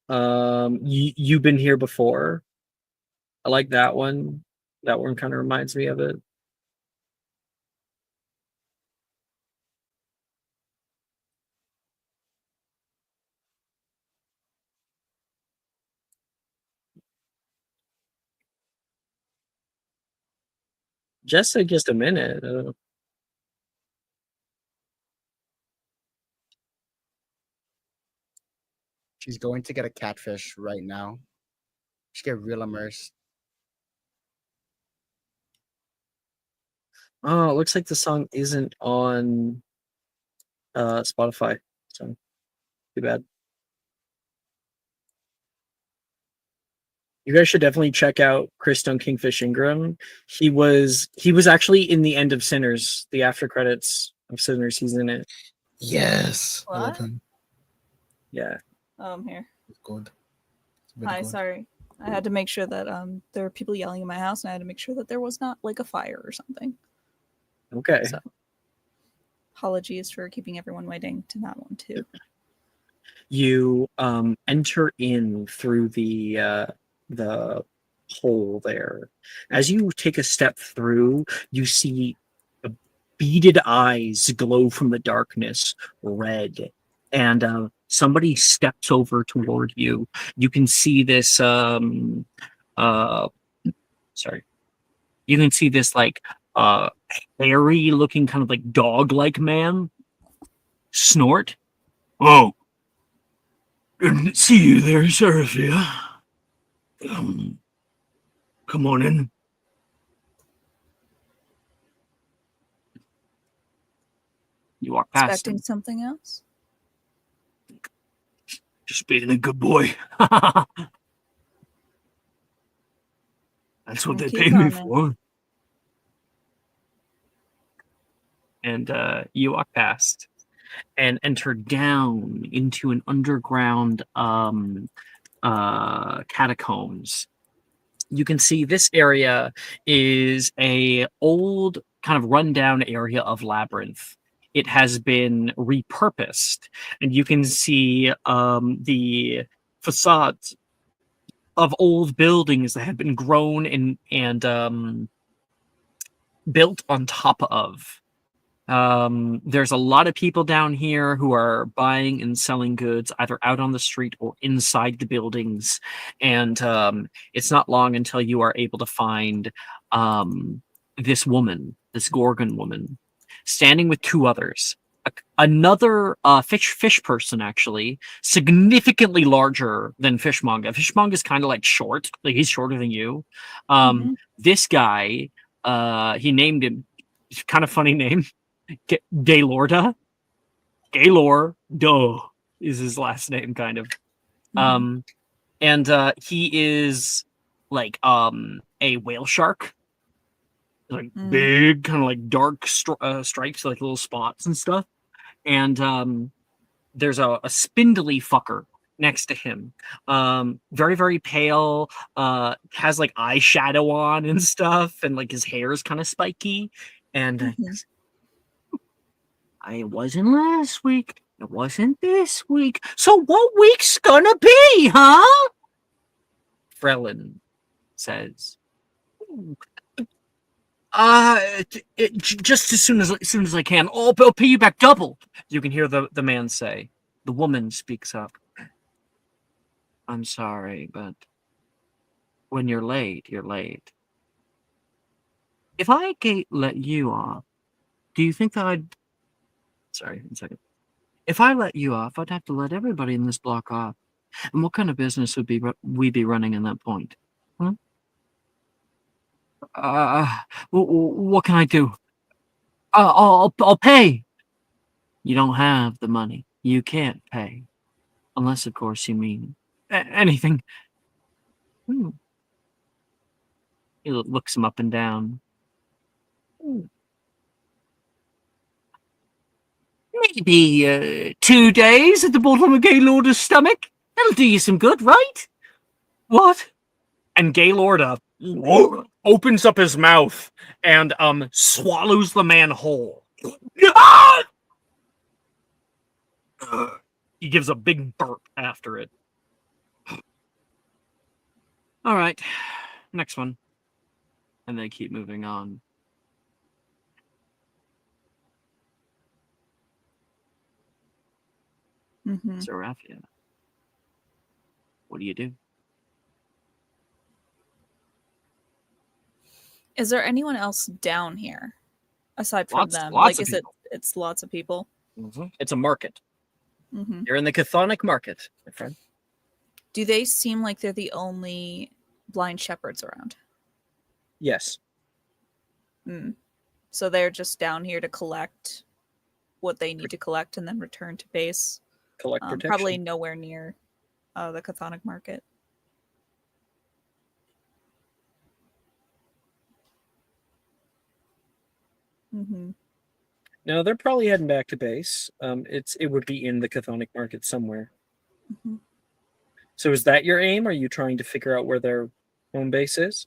You've been here before. I like that one. That one kind of reminds me of it. Just a minute. She's going to get a catfish right now. She get real immersed. Oh, it looks like the song isn't on Spotify. So too bad. You guys should definitely check out Christone Kingfish Ingram. He was actually in the end of Sinners, the after credits of Sinners. He's in it. Yes. I love What? him. Yeah. Oh, I'm here. Good. It's very Hi, good. sorry. I had to make sure that there were people yelling in my house, and I had to make sure that there was not like a fire or something. Okay. So, apologies for keeping everyone waiting to that one too. You enter in through the hole there. As you take a step through, you see beaded eyes glow from the darkness red, and somebody steps over toward you. You can see this sorry, you can see this like hairy looking kind of like dog like man snort. Oh, didn't see you there, Seraphia. Come on in. You walk past Expecting him. something else? Just being a good boy. That's what they Keep pay me on it. for. And you walk past and enter down into an underground catacombs. You can see this area is a old kind of rundown area of Labyrinth. It has been repurposed, and you can see the facades of old buildings that have been grown and built on top of. There's a lot of people down here who are buying and selling goods either out on the street or inside the buildings, and it's not long until you are able to find this woman, this Gorgon woman, standing with two others. Another fish person, actually, significantly larger than Fishmonga. Fishmonga is kind of like short, like he's shorter than you. This guy, he named him, kind of funny name, Gaylorda. Gaylor Doe is his last name, kind of. And he is like a whale shark, like big, kind of like dark stripes, like little spots and stuff. And there's a spindly fucker next to him, very very pale, has like eyeshadow on and stuff, and like his hair is kind of spiky, and I wasn't last week. It wasn't this week. So what week's gonna be, huh? Frelin says. Just as soon as I can. I'll pay you back double. You can hear the man say. The woman speaks up. I'm sorry, but when you're late, you're late. If I let you off, do you think that I'd Sorry, 1 second. If I let you off, I'd have to let everybody in this block off. And what kind of business would we be running in that point? Huh? What can I do? I'll pay. You don't have the money. You can't pay. Unless, of course, you mean anything. He looks him up and down. Maybe 2 days at the bottom of Gaylord's stomach. That'll do you some good, right? What? And Gaylord opens up his mouth and swallows the man whole. He gives a big burp after it. All right, next one. And they keep moving on. Seraphia, what do you do? Is there anyone else down here aside from them? Lots Like, of people. it's lots of people? It's a market. Mm-hmm. You're in the chthonic market, my friend. Do they seem like they're the only blind shepherds around? Yes. So they're just down here to collect what they need to collect and then return to base. Collect protection. Probably nowhere near the chthonic market. No, they're probably heading back to base. It would be in the chthonic market somewhere. So is that your aim? Are you trying to figure out where their home base is?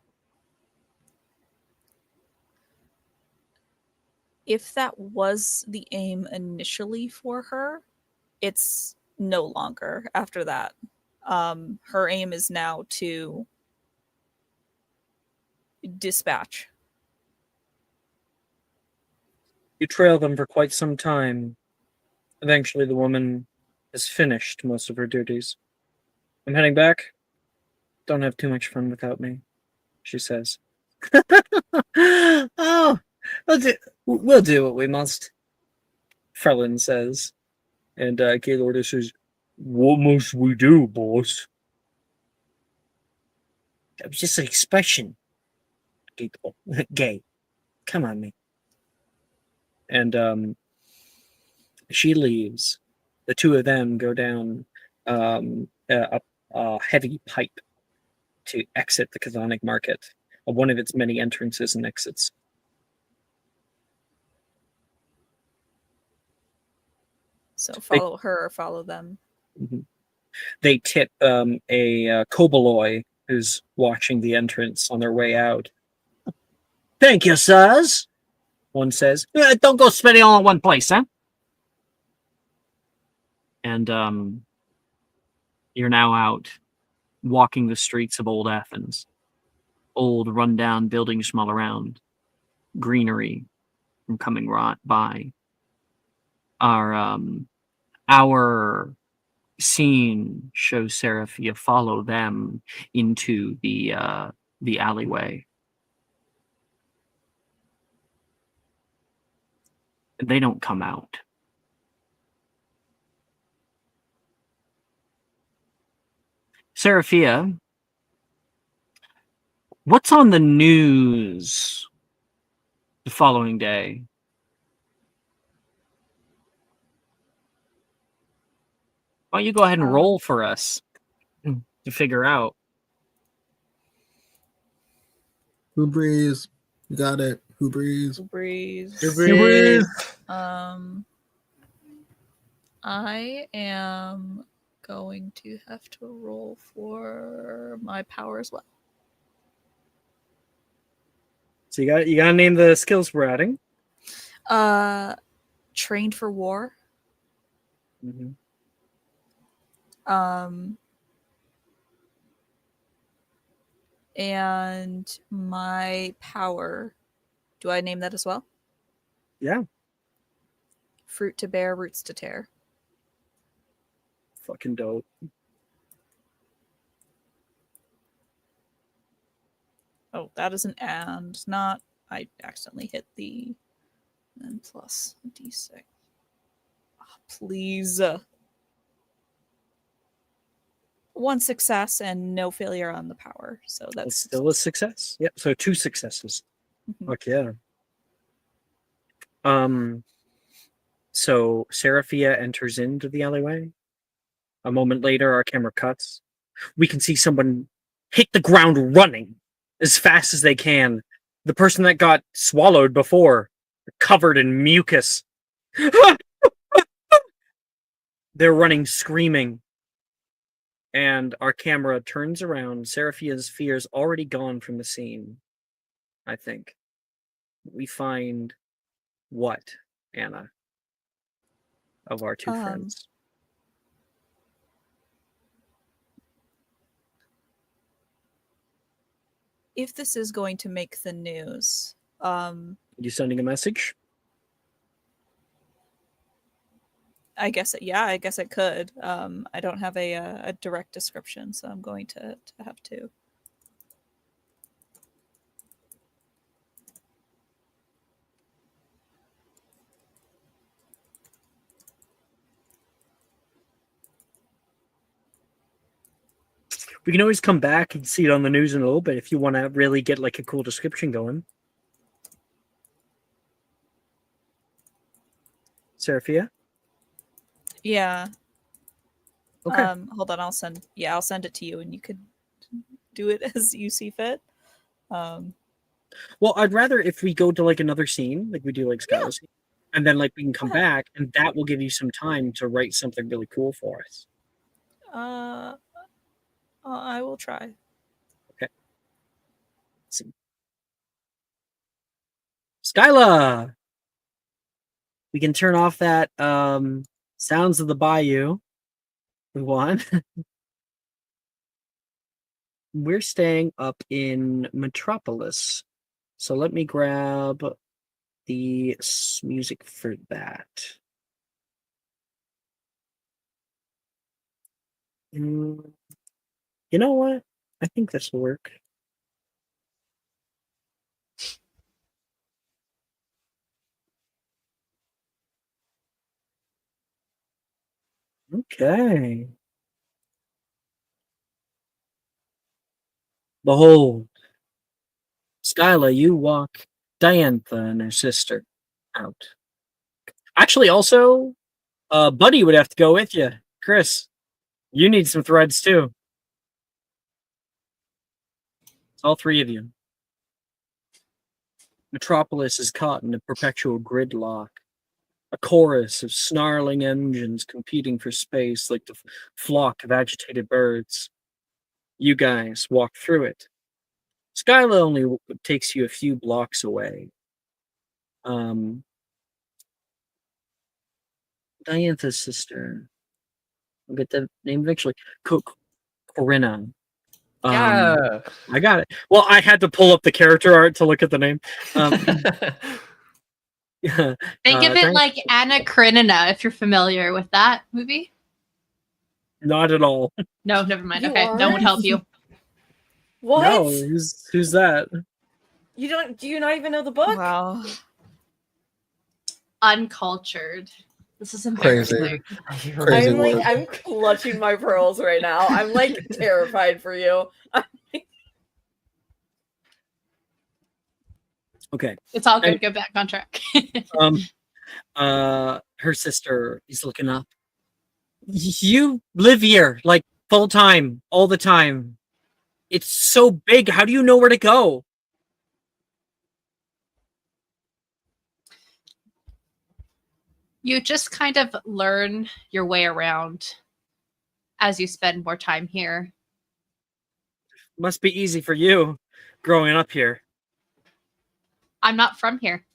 If that was the aim initially for her, it's no longer after that. Her aim is now to dispatch. You trail them for quite some time. Eventually, the woman has finished most of her duties. I'm heading back. Don't have too much fun without me, she says. Oh, we'll do what we must, Frelin says. And Gaylord says, what must we do, boss? That was just an expression. Gay. Come on, me. And she leaves. The two of them go down a heavy pipe to exit the chthonic market, one of its many entrances and exits. So follow her or follow them. They tip a koboloi who's watching the entrance on their way out. Thank you, sirs. One says, don't go spending all in one place, huh? And you're now out walking the streets of old Athens. Old, rundown buildings from all around. Greenery from coming by. Our scene shows Seraphia follow them into the alleyway. They don't come out. Seraphia, what's on the news the following day? Why don't you go ahead and roll for us to figure out? Who breeze? You got it. Who breeze? Breeze. Who breeze? I am going to have to roll for my power as well. So you gotta name the skills we're adding. Trained for war. And my power. Do I name that as well? Yeah. Fruit to bear, roots to tear. Fucking dope. Oh, that is an and, not. I accidentally hit the. And plus D6. Please. One success and no failure on the power. So It's that's still a success. Yep. So 2 successes. Mhm. Fuck yeah. So Seraphia enters into the alleyway. A moment later, our camera cuts. We can see someone hit the ground running as fast as they can. The person that got swallowed before, covered in mucus. They're running screaming. And our camera turns around. Seraphia's fear's already gone from the scene, I think. We find what, Anna, of our two friends? If this is going to make the news, You sending a message? I guess I guess it could. I don't have a direct description, so I'm going to have to. We can always come back and see it on the news in a little bit if you want to really get like a cool description going. Seraphia? Yeah. Okay. Hold on, I'll send it to you and you could do it as you see fit. Well, I'd rather if we go to like another scene, like we do like Skylar's scene, and then like we can come back and that will give you some time to write something really cool for us. I will try. Okay. Let's see. Skyla! We can turn off that Sounds of the Bayou. We want. We're staying up in Metropolis. So let me grab the music for that. You know what? I think this will work. Okay. Behold, Skyla, you walk Diantha and her sister out. Actually, also, Buddy would have to go with you. Chris, you need some threads too. It's all 3 of you. Metropolis is caught in a perpetual gridlock. A chorus of snarling engines competing for space like the flock of agitated birds. You guys walk through it. Skyla only takes you a few blocks away. Diantha's sister. I'll get the name eventually. Corinna. Yeah. I got it. Well, I had to pull up the character art to look at the name. Think of it like Anna Karenina, if you're familiar with that movie. Not at all. No, never mind. You Okay, that won't help you. What? No, who's that? You don't? Do you not even know the book? Wow. Uncultured. This is Crazy. embarrassing. Crazy I'm like, word. I'm clutching my pearls right now. I'm like terrified for you. Okay. It's all good. Go back on track. Her sister is looking up. You live here like full time, all the time. It's so big. How do you know where to go? You just kind of learn your way around as you spend more time here. Must be easy for you growing up here. I'm not from here.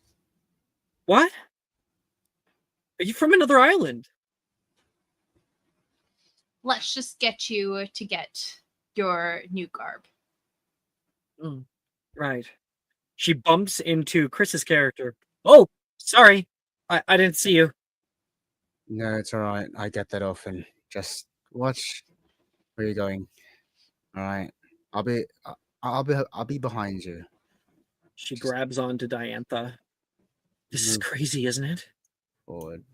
What? Are you from another island? Let's just get you to get your new garb. Right. She bumps into Chris's character. Oh, sorry. I didn't see you. No, it's all right. I get that often. Just watch where you're going. All right. I'll be behind you. She grabs onto Diantha. This is crazy, isn't it? Forward.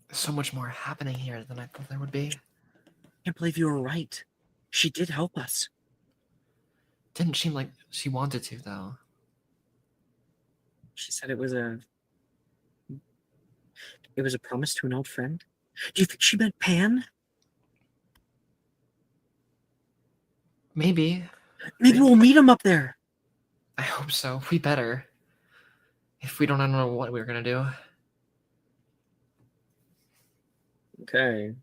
There's so much more happening here than I thought there would be. I can't believe you were right. She did help us. Didn't seem like she wanted to, though. She said it was a promise to an old friend. Do you think she meant Pan? Maybe. Maybe we'll meet him up there. I hope so. We better. If we don't, I don't know what we're gonna do. Okay.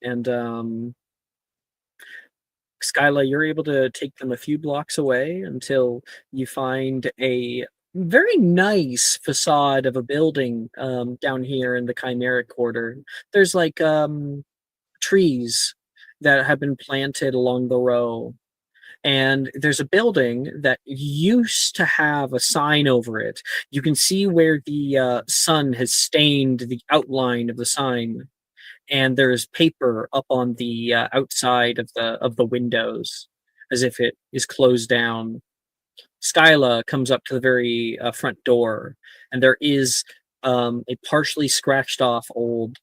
And Skyla, you're able to take them a few blocks away until you find a very nice facade of a building down here in the Chimeric Quarter. There's like trees that have been planted along the row. And there's a building that used to have a sign over it. You can see where the sun has stained the outline of the sign, and there's paper up on the outside of the windows, as if it is closed down. Skyla comes up to the very front door, and there is a partially scratched off old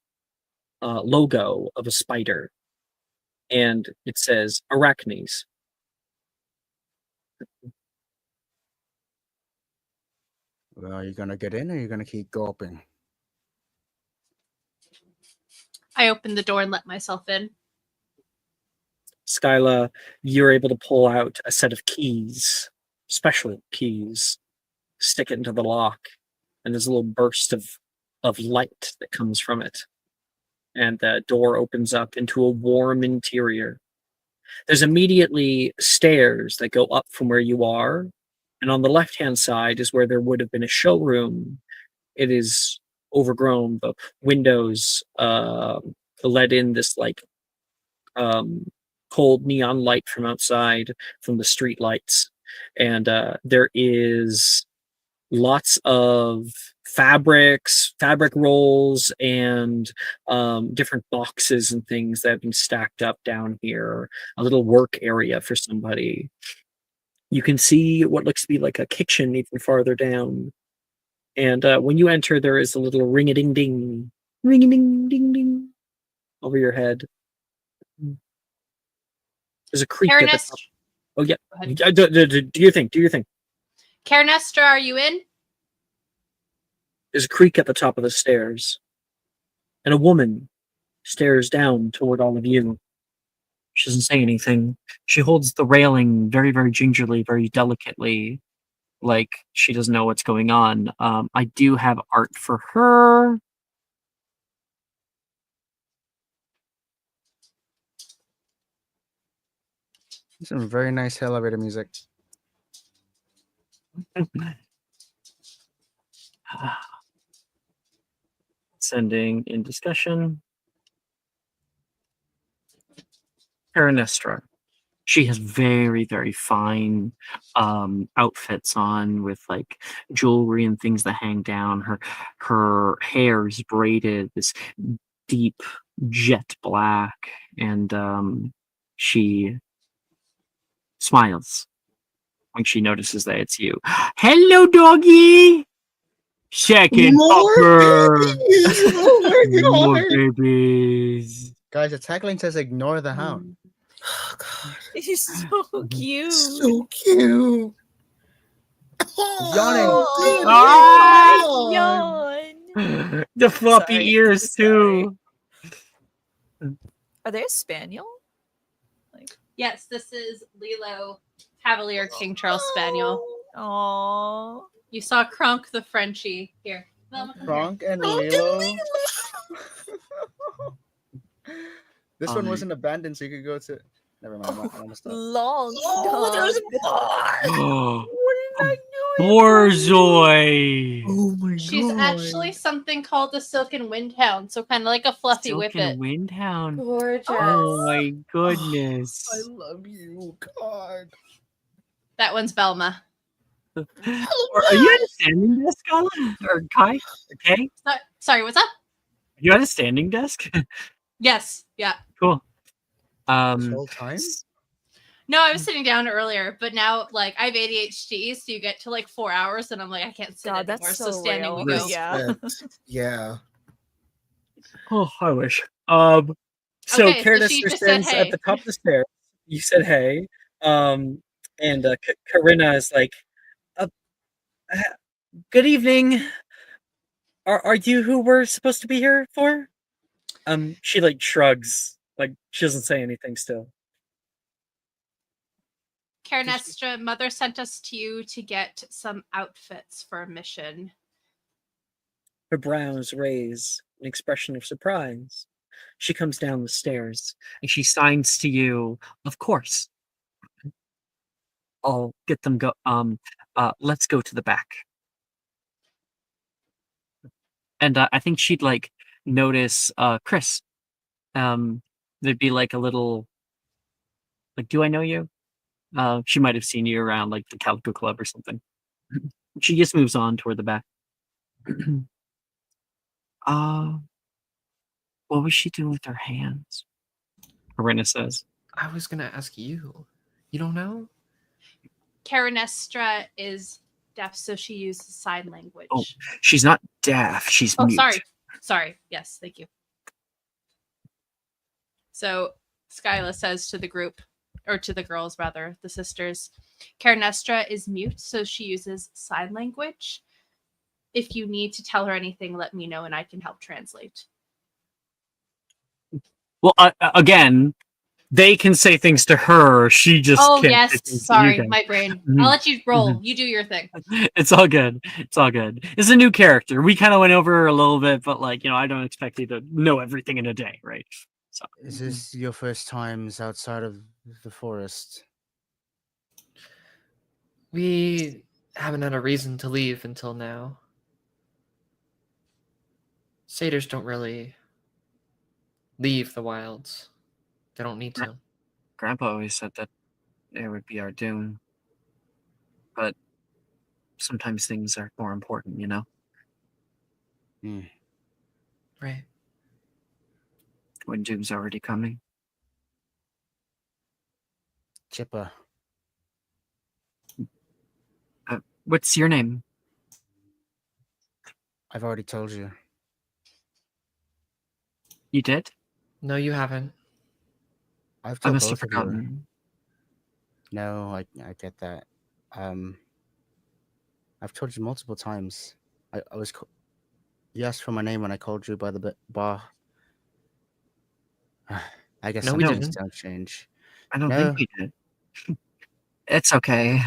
logo of a spider, and it says Arachnes. Well, are you gonna get in or are you gonna keep gulping? I open the door and let myself in. Skyla, you're able to pull out a set of keys, special keys, stick it into the lock, and there's a little burst of light that comes from it. And the door opens up into a warm interior. There's immediately stairs that go up from where you are, and on the left-hand side is where there would have been a showroom. It is overgrown. The windows let in this like cold neon light from outside from the street lights, and there is lots of fabric rolls, and different boxes and things that have been stacked up down here. A little work area for somebody. You can see what looks to be like a kitchen even farther down. And when you enter, there is a little ring-a-ding-ding, ring-a-ding-ding-ding over your head. There's a creak at the top. Oh yeah. Do your thing. Do your thing. Carenestra, are you in? There's a creak at the top of the stairs, and a woman stares down toward all of you. She doesn't say anything. She holds the railing very, very gingerly, very delicately, like she doesn't know what's going on. I do have art for her. Some very nice elevator music. Sending in discussion. Paranestra. She has very, very fine outfits on with like jewelry and things that hang down. Her hair is braided this deep jet black, and she smiles when she notices that it's you. Hello, doggy. Second upper. More babies. Guys, the tagline says ignore the hound. Oh god. He's so cute. So cute. Yawning. Oh, yawn. The floppy Sorry. ears too. Are they a spaniel? Yes, this is Lilo, Cavalier King Charles Spaniel. Aww. You saw Kronk the Frenchie here. Velma, come Kronk here. and Lilo. This one Um, wasn't abandoned, so you could go to. Never mind. I'm gonna stop. Long. Oh, there's Oh, What did I do? Borzoi. Oh my She's god. actually something called the Silken Windhound, so kind of like a fluffy Silken whippet. Windhound. Gorgeous. Oh my goodness. I love you, God. That one's Velma. Are you at a standing desk, Kala? Or Kai? Okay. Sorry, what's up? You at a standing desk? Yes, yeah. Cool. This whole time? No, I was sitting down earlier, but now like I have ADHD, so you get to like 4 hours, and I'm like I can't sit God, anymore. that's So so standing real. we go. Yeah. Yeah. Oh, I wish. So Okay, so Karen she Esther just said stands at hey. the top of the stairs. You said hey. And Karina is like, uh, uh, "Good evening. Are you who we're supposed to be here for?" She like shrugs, like she doesn't say anything still. Carenestra, Mother sent us to you to get some outfits for a mission. Her brows raise an expression of surprise. She comes down the stairs and she signs to you, "Of course. I'll get them go let's go to the back." And I think she'd like notice Chris. There'd be like a little like, "Do I know you?" She might have seen you around like the Calico Club or something. She just moves on toward the back. uh what was she doing with her hands? Karina says. I was gonna ask you. You don't know? Carenestra is deaf, so she uses sign language. Oh, she's not deaf, she's Oh, mute. sorry. Yes, thank you. So Skyla says to the group, or to the girls rather, the sisters, Carenestra is mute, so she uses sign language. If you need to tell her anything, let me know and I can help translate. Well, again, they can say things to her. She just Oh, can't yes. say things to Sorry, you guys. my brain. Mhm. I'll let you roll. Mhm. You do your thing. It's all good. It's all good. It's a new character. We kind of went over her a little bit, but like, I don't expect you to know everything in a day, right? So Is this your first times outside of the forest? We haven't had a reason to leave until now. Satyrs don't really leave the wilds. They don't need to. Grandpa always said that it would be our doom. But sometimes things are more important, you know? Right. When doom's already coming. Chipper. What's your name? I've already told you. You did? No, you haven't. I've I told must have both of you. forgotten. No, I get that. I've told you multiple times. I was. You asked for my name when I called you by the bar. I guess No, some we things didn't. don't change. I don't No. think we did. It's okay.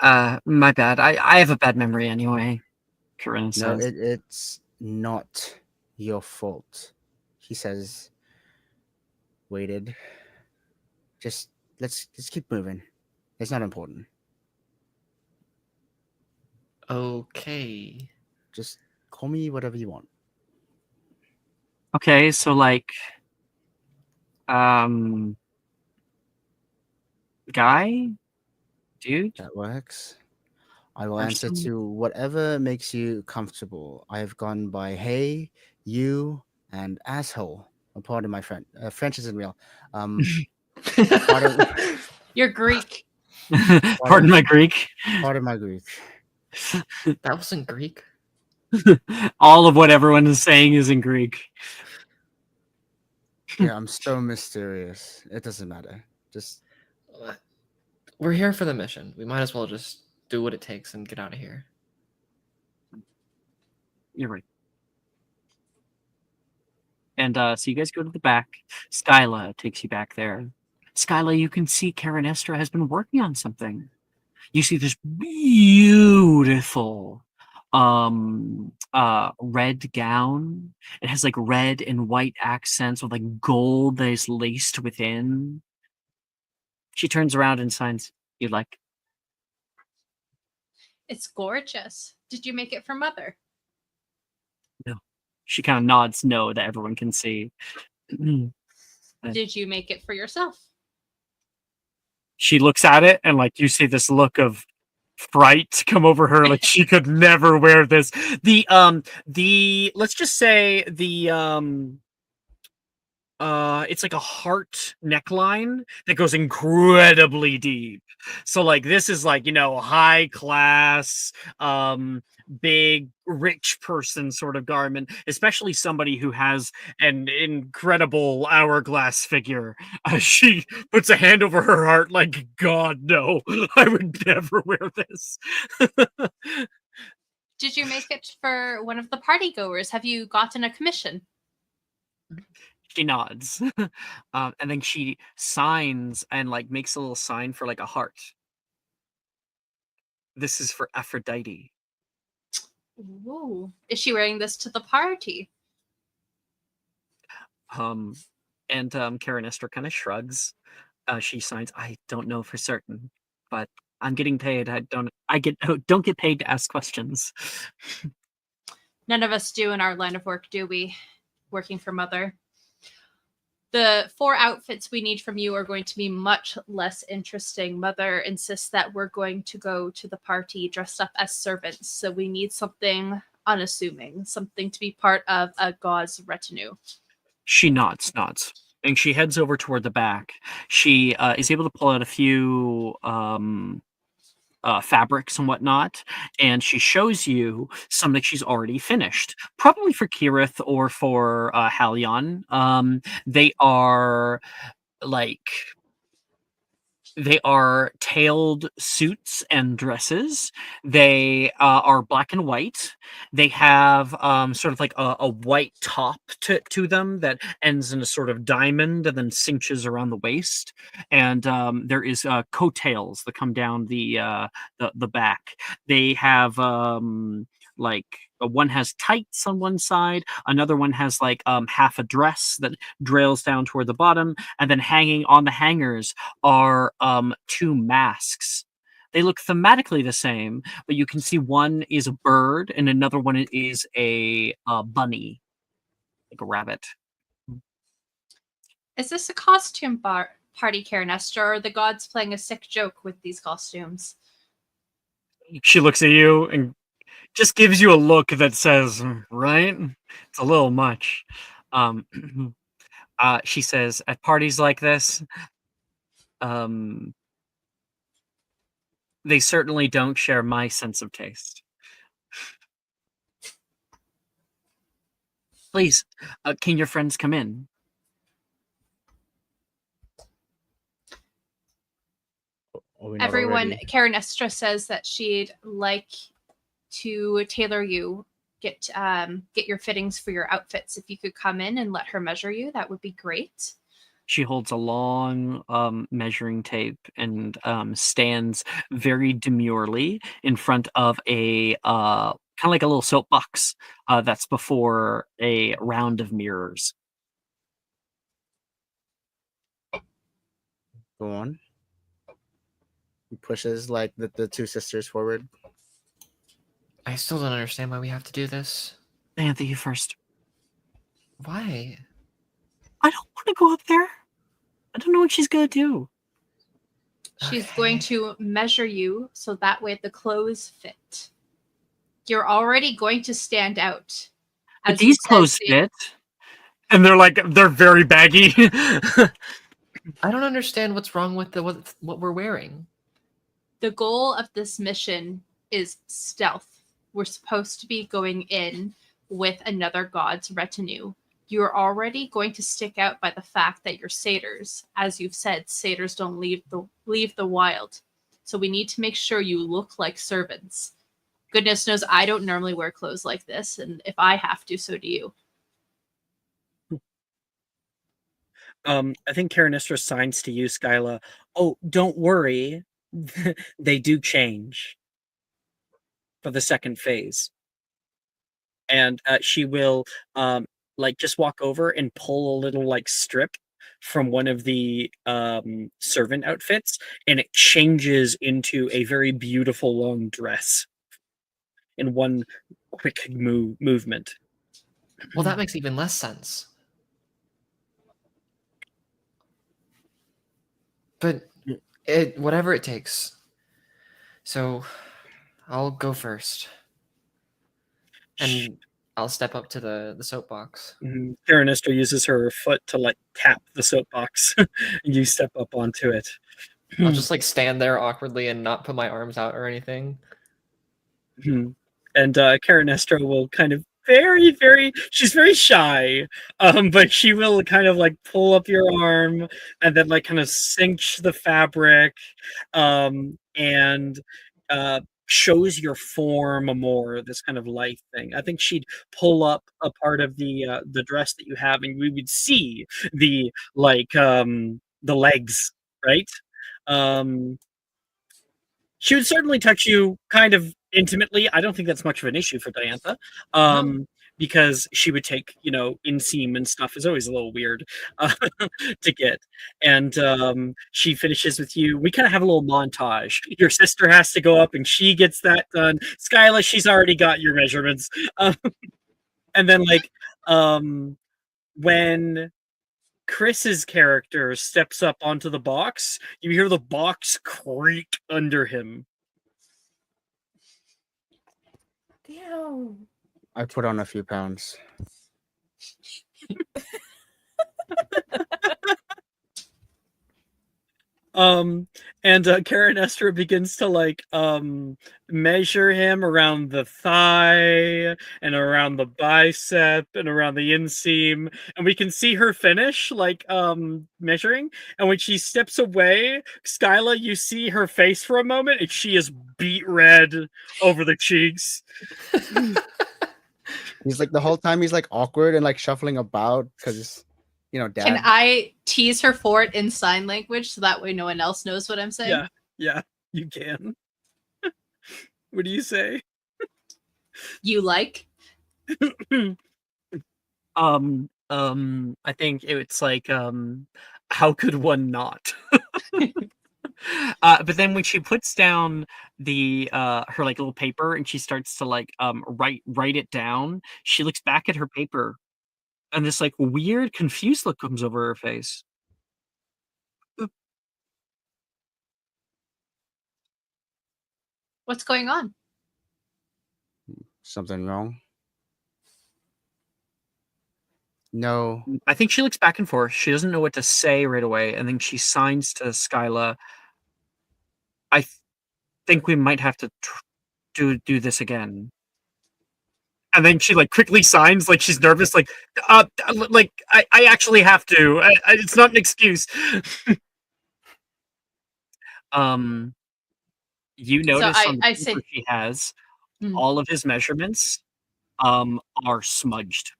My bad. I have a bad memory anyway. Corinne No, says. it's not your fault. He says, waited. Just let's keep moving. It's not important. Okay. Just call me whatever you want. Okay, so like, guy, dude. That works. I will Or answer some- to whatever makes you comfortable. I have gone by hey, you, and asshole. Pardon my French. French isn't real. Pardon, You're Greek. Pardon my Greek. Pardon my Greek. That wasn't Greek. All of what everyone is saying is in Greek. Yeah, I'm so mysterious. It doesn't matter. Just We're here for the mission. We might as well just do what it takes and get out of here. You're right. And so you guys go to the back. Skyla takes you back there. Skyla, you can see Karen Estra has been working on something. You see this beautiful red gown. It has like red and white accents with like gold that is laced within. She turns around and signs, "You'd like." It's gorgeous. Did you make it for Mother? No. She kind of nods no that everyone can see. Did you make it for yourself? She looks at it and like you see this look of fright come over her, like she could never wear this. The let's just say the it's like a heart neckline that goes incredibly deep. So like this is like, high class, big rich person sort of garment, especially somebody who has an incredible hourglass figure. She puts a hand over her heart like, God, no, I would never wear this. Did you make it for one of the party goers? Have you gotten a commission? She nods. And then she signs and like makes a little sign for like a heart. This is for Aphrodite. Ooh. Is she wearing this to the party? Karen Esther kind of shrugs. She signs, I don't know for certain, but I'm getting paid. Don't get paid to ask questions. None of us do in our line of work, do we? Working for Mother. The 4 outfits we need from you are going to be much less interesting. Mother insists that we're going to go to the party dressed up as servants, so we need something unassuming, something to be part of a god's retinue. She nods, and she heads over toward the back. She is able to pull out a few fabrics and whatnot, and she shows you something she's already finished, probably for Kirith or for Halion. They are like tailed suits and dresses. They are black and white. They have sort of like a white top to them that ends in a sort of diamond and then cinches around the waist. And there is coattails that come down the back. They have like one has tights on one side, another one has like half a dress that drails down toward the bottom, and then hanging on the hangers are 2 masks. They look thematically the same, but you can see one is a bird and another one is a bunny, like a rabbit. Is this a costume party, Karen Esther, or are the gods playing a sick joke with these costumes? She looks at you and just gives you a look that says, right? It's a little much. She says, at parties like this, they certainly don't share my sense of taste. Please, can your friends come in? Everyone, Karen Estra says that she'd like to tailor you, get your fittings for your outfits. If you could come in and let her measure you, that would be great. She holds a long measuring tape and stands very demurely in front of a kind of like a little soapbox that's before a round of mirrors. Go on. He pushes like the 2 sisters forward. I still don't understand why we have to do this. Anthe, you first. Why? I don't want to go up there. I don't know what she's gonna do. She's going to measure you so that way the clothes fit. You're already going to stand out. But these clothes fit. And they're very baggy. I don't understand what's wrong with what we're wearing. The goal of this mission is stealth. We're supposed to be going in with another god's retinue. You're already going to stick out by the fact that you're satyrs. As you've said, satyrs don't leave the wild. So we need to make sure you look like servants. Goodness knows I don't normally wear clothes like this, and if I have to, so do you. I think Karen Estra signs to you, Skyla. Oh, don't worry. They do change for the second phase. And she will just walk over and pull a little like strip from one of the servant outfits, and it changes into a very beautiful long dress in one quick movement. Well, that makes even less sense. But whatever it takes. So I'll go first. And I'll step up to the soapbox. Karen Esther uses her foot to like tap the soapbox. And you step up onto it. I'll just like stand there awkwardly and not put my arms out or anything. And Karen Esther will kind of she's very shy, but she will kind of like pull up your arm and then like kind of cinch the fabric, and shows your form more, this kind of light thing. I think she'd pull up a part of the dress that you have, and we would see the the legs, right? She would certainly touch you kind of intimately. I don't think that's much of an issue for Diantha, because she would take, inseam and stuff is always a little weird to get. And she finishes with you. We kind of have a little montage. Your sister has to go up and she gets that done. Skyla, she's already got your measurements. And then, when Chris's character steps up onto the box, you hear the box creak under him. Damn. I put on a few pounds. And Karen Esther begins to measure him around the thigh and around the bicep and around the inseam, and we can see her finish measuring. And when she steps away, Skyla, you see her face for a moment, and she is beet red over the cheeks. He's like the whole time he's like awkward and like shuffling about because Dad. Can I tease her for it in sign language so that way no one else knows what I'm saying? Yeah, you can. What do you say? You like? I think it's like, how could one not? But then when she puts down the her little paper and she starts to write it down, she looks back at her paper and this weird confused look comes over her face. What's going on? Something wrong? No. I think she looks back and forth. She doesn't know what to say right away, and then she signs to Skyla. I think we might have to do this again. And then she quickly signs, she's nervous, I actually have to. It's not an excuse. You notice on the paper she has, all of his measurements are smudged.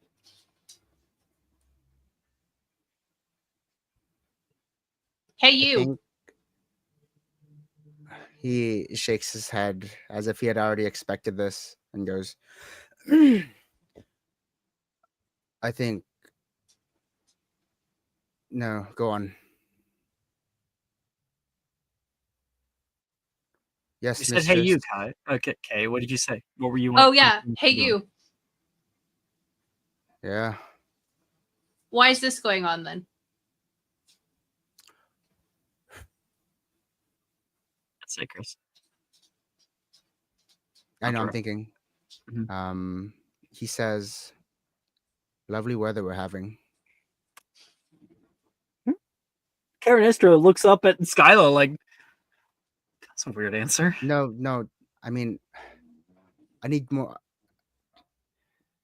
Hey, you. He shakes his head as if he had already expected this and goes, I think. No, go on. Yes, You said, hey, you, Kai. Okay, Kay, what did you say? What were you? Oh, yeah. Hey, you. Yeah. Why is this going on then? That's it, Chris. I know, I'm thinking. He says, lovely weather we're having. Karen Esther looks up at Skyla that's a weird answer. No. I mean, I need more.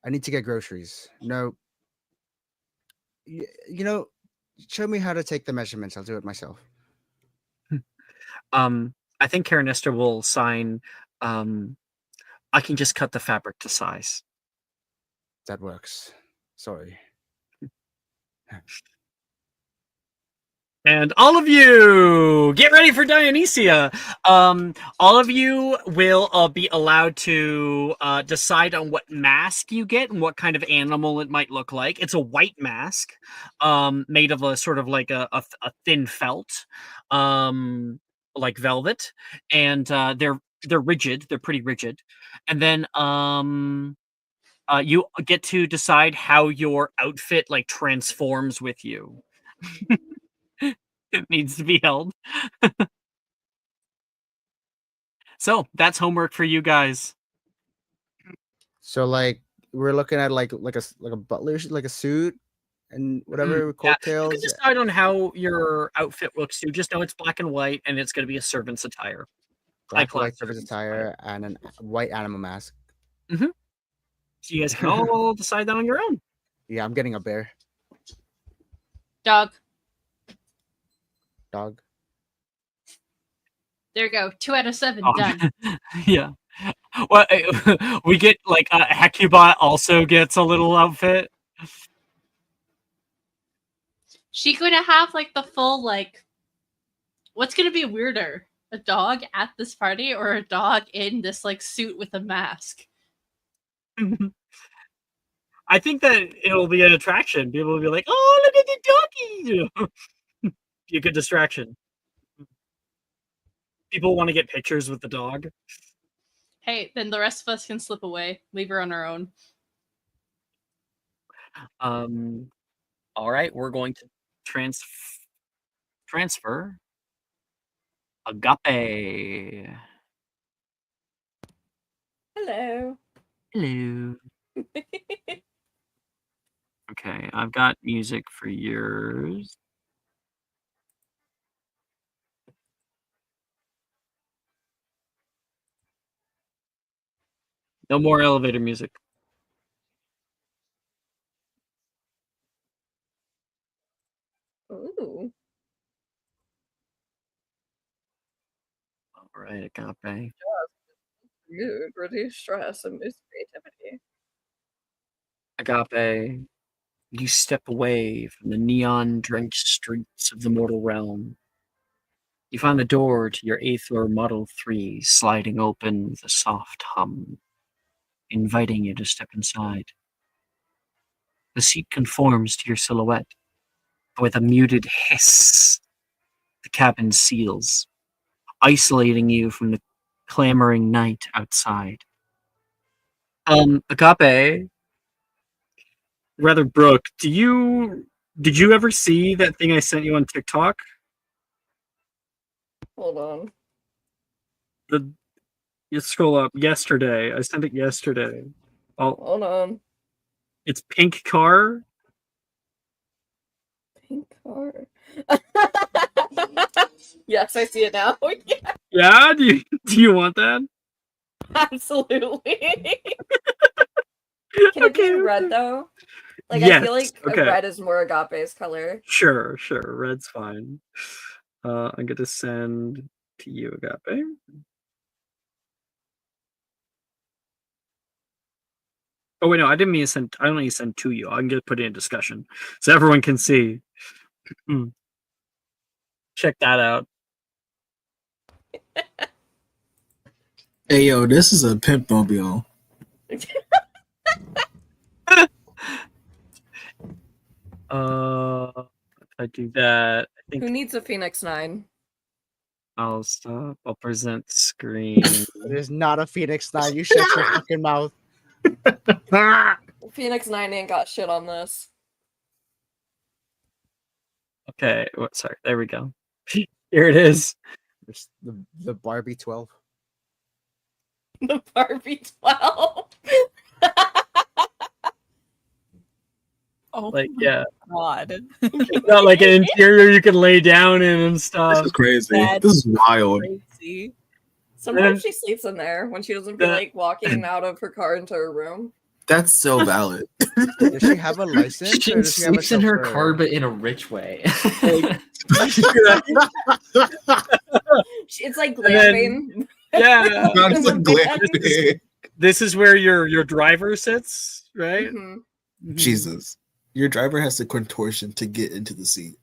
I need to get groceries. No. Show me how to take the measurements. I'll do it myself. I think Karen Esther will sign, I can just cut the fabric to size. That works. Sorry. And all of you, get ready for Dionysia. All of you will be allowed to decide on what mask you get and what kind of animal it might look like. It's a white mask, made of a sort of a thin felt, like velvet, and they're rigid. They're pretty rigid. And then you get to decide how your outfit transforms with you. It needs to be held. So that's homework for you guys. So we're looking at like a butler, like a suit and whatever Yeah, you coattails. can decide on how your outfit looks too. Just know it's black and white, and it's going to be a servant's attire. Black and High-class white service attire and a white animal mask. So you guys can all decide that on your own. Yeah, I'm getting a bear. Dog. Dog. There you go. 2 out of 7 Oh, done. Yeah. Well, we get like Hecubot also gets a little outfit. She gonna have like the full like. What's gonna be weirder? A dog at this party or a dog in this like suit with a mask? I think that it'll be an attraction. People will be like, "Oh, look at the doggy!" You know? Be a good distraction. People want to get pictures with the dog. Hey, then the rest of us can slip away. Leave her on her own. All right, we're going to transfer Agape. Hello. Hello. Okay, I've got music for yours. No more elevator music. Ooh. All right, Agape. Mood, reduce stress, and boost creativity. Agape, you step away from the neon-drenched streets of the mortal realm. You find the door to your 8th floor Model 3 sliding open with a soft hum, inviting you to step inside. The seat conforms to your silhouette, but with a muted hiss, the cabin seals, isolating you from the clamoring night outside. Agape, rather Brooke, did you ever see that thing I sent you on TikTok? Hold on. You scroll up yesterday. I sent it yesterday. Hold on. It's pink car. Pink car. Yes, I see it now. Yeah, Yeah, do you want that? absolutely. Can it be in red though? Like I feel Yes, like okay. red is more Agape's color. Sure. Red's fine. I'm gonna send to you, Agape. Oh wait, no, I didn't mean to send. I don't need to send to you. I'm gonna put it in discussion so everyone can see. Check that out. Hey yo, this is a pimp mobile. If I do that, I think Who needs a Phoenix 9? I'll stop. I'll present screen. It is not a Phoenix 9. You shut your fucking mouth. Phoenix 9 ain't got shit on this. Okay, sorry. There we go. Here it is. There's the Barbie 12. The Barbie 12. Oh, Like, yeah. God. It's not like an interior you can lay down in and stuff. This is crazy. That's This is wild. crazy. Sometimes she sleeps in there when she doesn't feel like walking out of her car into her room. That's so valid. Does she have a license? She Or does she have a sleeps in her chauffeur? car, but in a rich way. It's like glamping. Yeah. It's like glamping. This is where your driver sits, right? Mm-hmm. Jesus. Your driver has to contortion to get into the seat.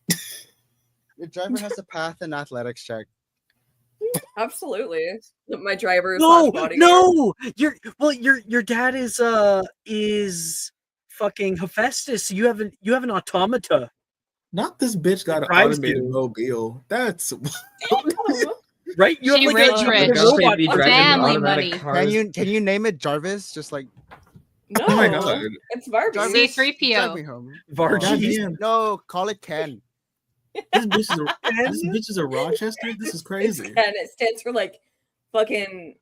Your driver has to pass an athletics check. Absolutely. My driver is No, bodyguard. no. Your dad is fucking Hephaestus. So you have an automata. Not this bitch got an drives automated you. mobile. That's Right? You She have rich, like rich. a robot. Be driving Family automatic money. cars. Can you name it Jarvis? Just like No, Oh my God. it's Barbie. Jarvis, C-3PO. drive me home. Vargy. goddamn. No, call it Ken. This bitch is a Rochester. This is It's crazy. Ken. It stands for like fucking.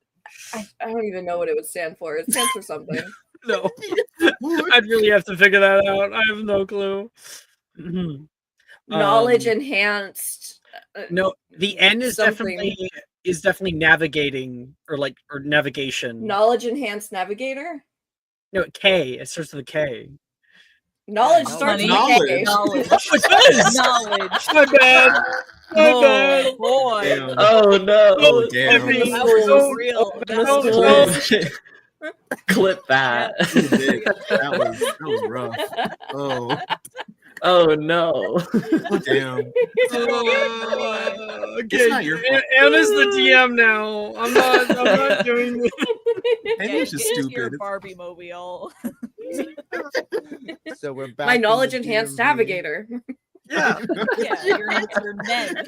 I don't even know what it would stand for. It stands for something. No. I'd really have to figure that out. I have no clue. Knowledge enhanced. No, the N is something. definitely navigating or navigation. Knowledge enhanced navigator. No, K. It starts with a K. Knowledge starts with a K. Knowledge. Oh, it does! Knowledge. My bad. My Oh, bad. boy. Damn. Oh no! Oh, damn. I mean, That was no, real. That no, was no. Clip that. That was rough. Oh. Oh no! Damn. Okay, not your fault. Anna's the DM now. I'm not doing this. Yeah, just get into your stupid. Barbie mobile. So we're back. My in knowledge the enhanced DMV. navigator. Yeah. Yeah, you're men.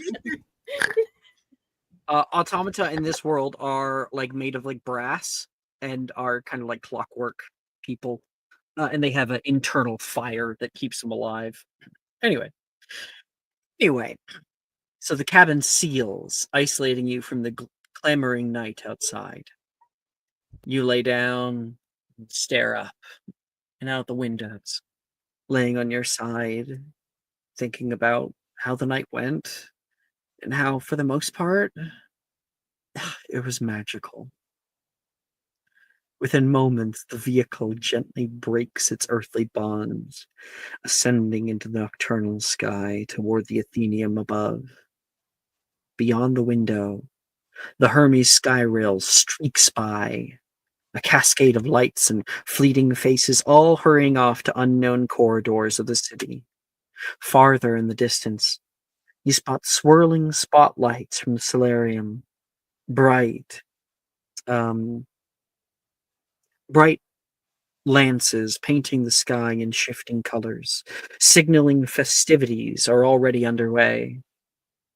Automata in this world are made of brass and are kind of like clockwork people, and they have an internal fire that keeps them alive. Anyway, so the cabin seals, isolating you from the clamoring night outside. You lay down, and stare up and out the windows, laying on your side, thinking about how the night went and how, for the most part, it was magical. Within moments, the vehicle gently breaks its earthly bonds, ascending into the nocturnal sky toward the Athenium above. Beyond the window, the Hermes sky rail streaks by, a cascade of lights and fleeting faces all hurrying off to unknown corridors of the city. Farther in the distance, you spot swirling spotlights from the solarium, bright, bright lances painting the sky in shifting colors, signaling festivities are already underway.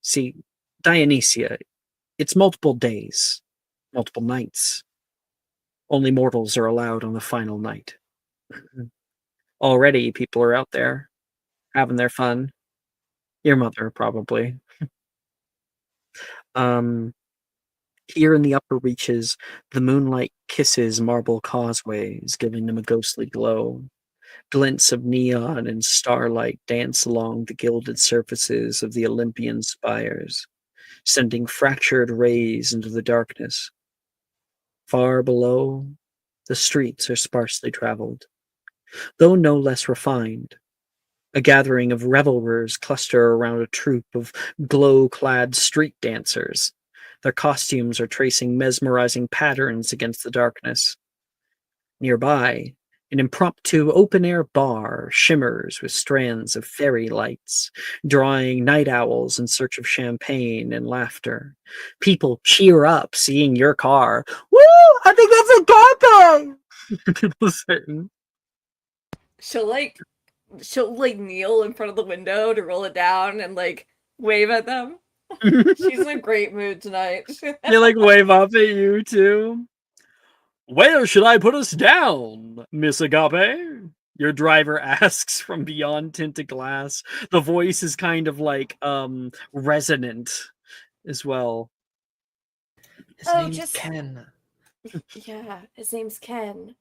See, Dionysia, it's multiple days, multiple nights. Only mortals are allowed on the final night. Already, people are out there, having their fun. Your mother, probably. Here in the upper reaches, the moonlight kisses marble causeways, giving them a ghostly glow. Glints of neon and starlight dance along the gilded surfaces of the Olympian spires, sending fractured rays into the darkness. Far below, the streets are sparsely traveled, though no less refined. A gathering of revelers cluster around a troupe of glow-clad street dancers. Their costumes are tracing mesmerizing patterns against the darkness. Nearby, an impromptu open-air bar shimmers with strands of fairy lights, drawing night owls in search of champagne and laughter. People cheer up seeing your car. Woo! I think that's a car. People saying. She'll kneel in front of the window to roll it down and wave at them. She's in a great mood tonight. They wave up at you too. Where should I put us down, Miss Agape? Your driver asks from beyond tinted glass. The voice is kind of resonant as well. His Oh, name's just- Ken. Yeah, his name's Ken.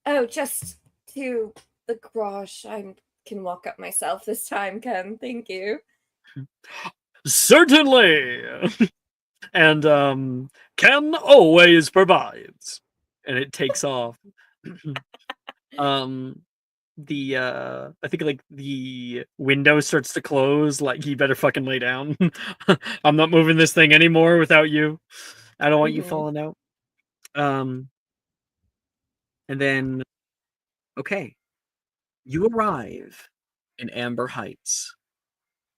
Oh, just to the garage. I can walk up myself this time, Ken. Thank you. Certainly. And Ken always provides. And it takes off. I think the window starts to close, you better fucking lay down. I'm not moving this thing anymore without you. I don't want you falling out. And then okay. You arrive in Amber Heights.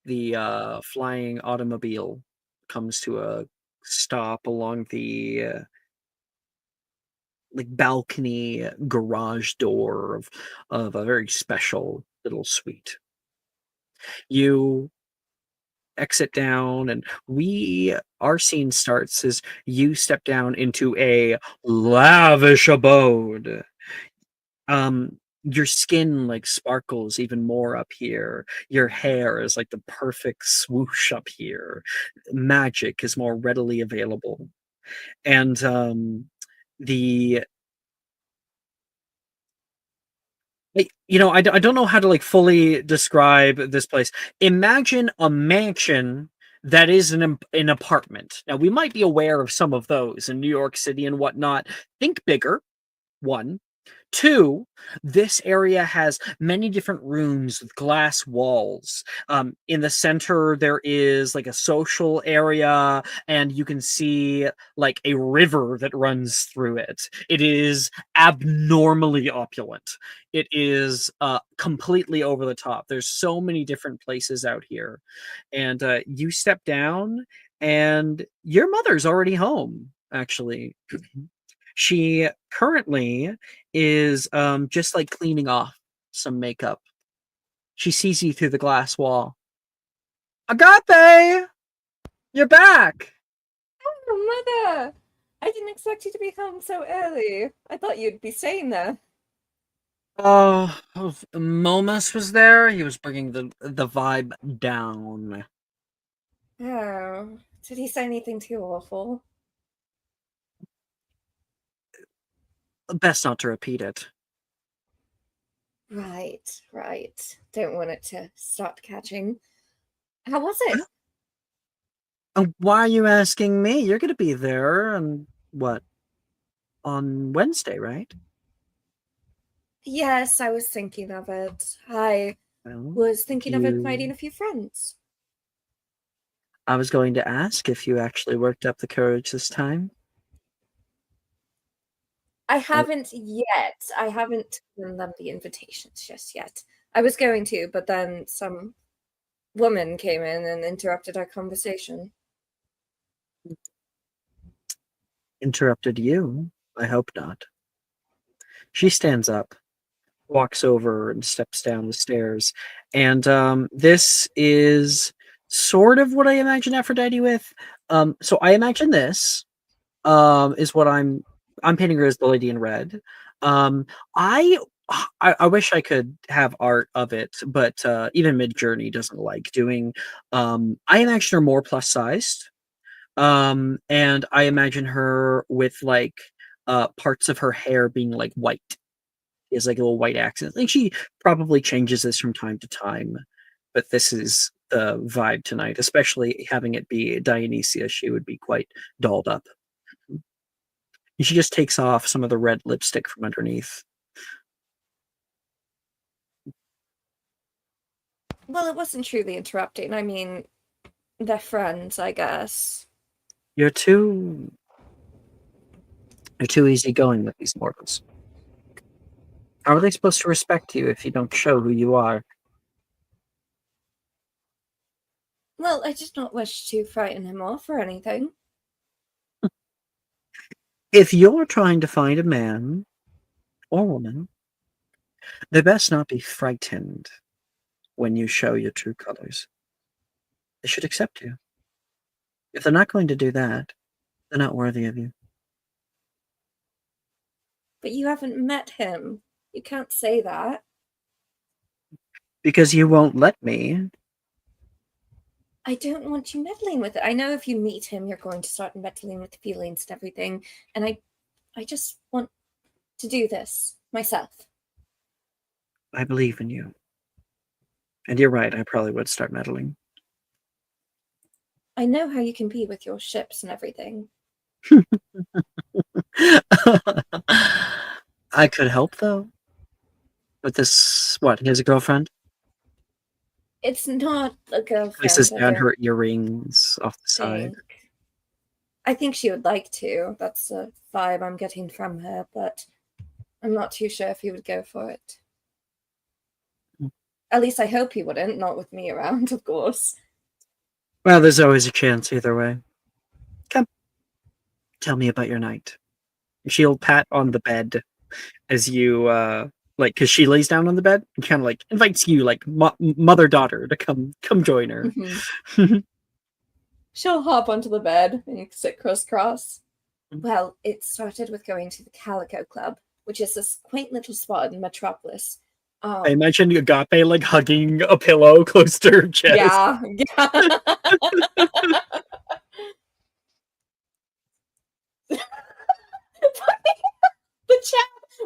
The flying automobile comes to a stop along the balcony garage door of a very special little suite. You exit down, and our scene starts as you step down into a lavish abode. Your skin sparkles even more up here. Your hair is the perfect swoosh up here. Magic is more readily available. And the I don't know how to like fully describe this place. Imagine a mansion that is an apartment. Now we might be aware of some of those in New York City and whatnot. Think bigger. One. Two, this area has many different rooms with glass walls. In the center, there is like a social area, and you can see like a river that runs through it. It is abnormally opulent. It is completely over the top. There's so many different places out here. And you step down, and your mother's already home, actually. She currently is just like cleaning off some makeup. She sees you through the glass wall. Agape, you're back. Oh, Mother! I didn't expect you to be home so early. I thought you'd be staying there. Oh, Momus was there. He was bringing the vibe down. Oh, did he say anything too awful? Best not to repeat it. Right, right. Don't want it to start catching. How was it? Why are you asking me? You're gonna be there on what? On Wednesday, right? Yes, I was thinking of it. I Well, was thinking of inviting you- a few friends. I was going to ask if you actually worked up the courage this time. I haven't yet. I haven't given them the invitations just yet. I was going to, but then some woman came in and interrupted our conversation. Interrupted you? I hope not. She stands up, walks over, and steps down the stairs. And this is sort of what I imagine Aphrodite with. So I imagine this is what I'm painting her as the lady in red. Um, I I wish I could have art of it, but even Midjourney doesn't like doing. I imagine her more plus sized. And I imagine her with like parts of her hair being like white. She has like a little white accent. I think she probably changes this from time to time, but this is the vibe tonight, especially having it be Dionysia. She would be quite dolled up. And she just takes off some of the red lipstick from underneath. Well, it wasn't truly interrupting. I mean, they're friends, I guess. You're too easygoing with these mortals. How are they supposed to respect you if you don't show who you are? Well, I did not wish to frighten him off or anything. If you're trying to find a man or woman, they best not be frightened when you show your true colors. They should accept you. If they're not going to do that, they're not worthy of you. But you haven't met him. You can't say that. Because you won't let me. I don't want you meddling with it. I know if you meet him, you're going to start meddling with feelings and everything. And I just want to do this myself. I believe in you. And you're right, I probably would start meddling. I know how you can be with your ships and everything. I could help, though. With this, what, he has a girlfriend? It's not a girlfriend. Places I down don't her earrings off the side. think. I think she would like to. That's a vibe I'm getting from her, but I'm not too sure if he would go for it. At least I hope he wouldn't, not with me around, of course. Well, there's always a chance either way. Come. Tell me about your night. She'll pat on the bed as you, like, because she lays down on the bed and kind of, like, invites you, like, mother-daughter to come join her. Mm-hmm. She'll hop onto the bed and you can sit crisscross. Well, it started with going to the Calico Club, which is this quaint little spot in Metropolis. I imagine Agape, like, hugging a pillow close to her chest. Yeah.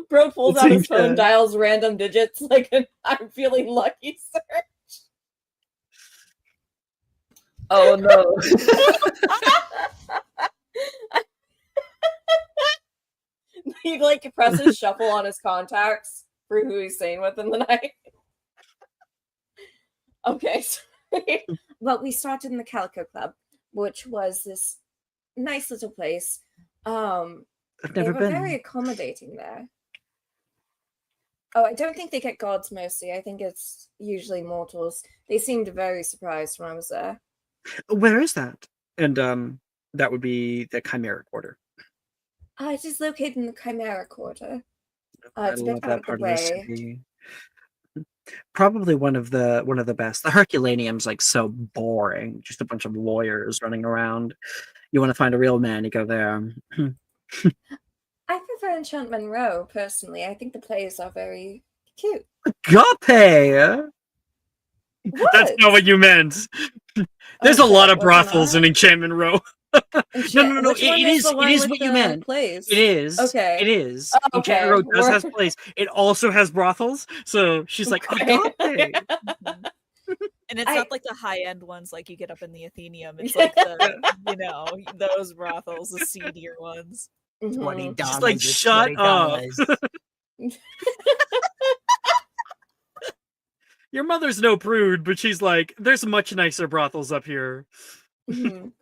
Bro pulls out his phone, Yeah. dials random digits like an I'm feeling lucky search. Oh no. He like presses shuffle on his contacts for who he's staying with in the night. Okay, sorry. Well, we started in the Calico Club, which was this nice little place. I've They never were been. very accommodating there. Oh, I don't think they get gods mostly. I think it's usually mortals. They seemed very surprised when I was there. Where is that? And that would be the Chimera Quarter. It is located in the Chimera Quarter. I It's a love bit out that of the part of the way. city. Probably one of the best. The Herculaneum's like so boring, just a bunch of lawyers running around. You want to find a real man, you go there. I prefer Enchantment Row, personally. I think the plays are very cute. Agape! That's not what you meant. There's a lot of was it brothels in not? Enchantment Row. No. Which one It is is. the It one is with what you the meant. plays? It is. Okay. It is. Oh, Enchantment okay. Row does have Word. plays. It also has brothels. So she's like, Great. agape. And it's not like the high end ones like you get up in the Athenaeum. It's like the those brothels, the seedier ones. Mhm. She's like, shut up. Your mother's no prude, but she's like, there's much nicer brothels up here. Mhm.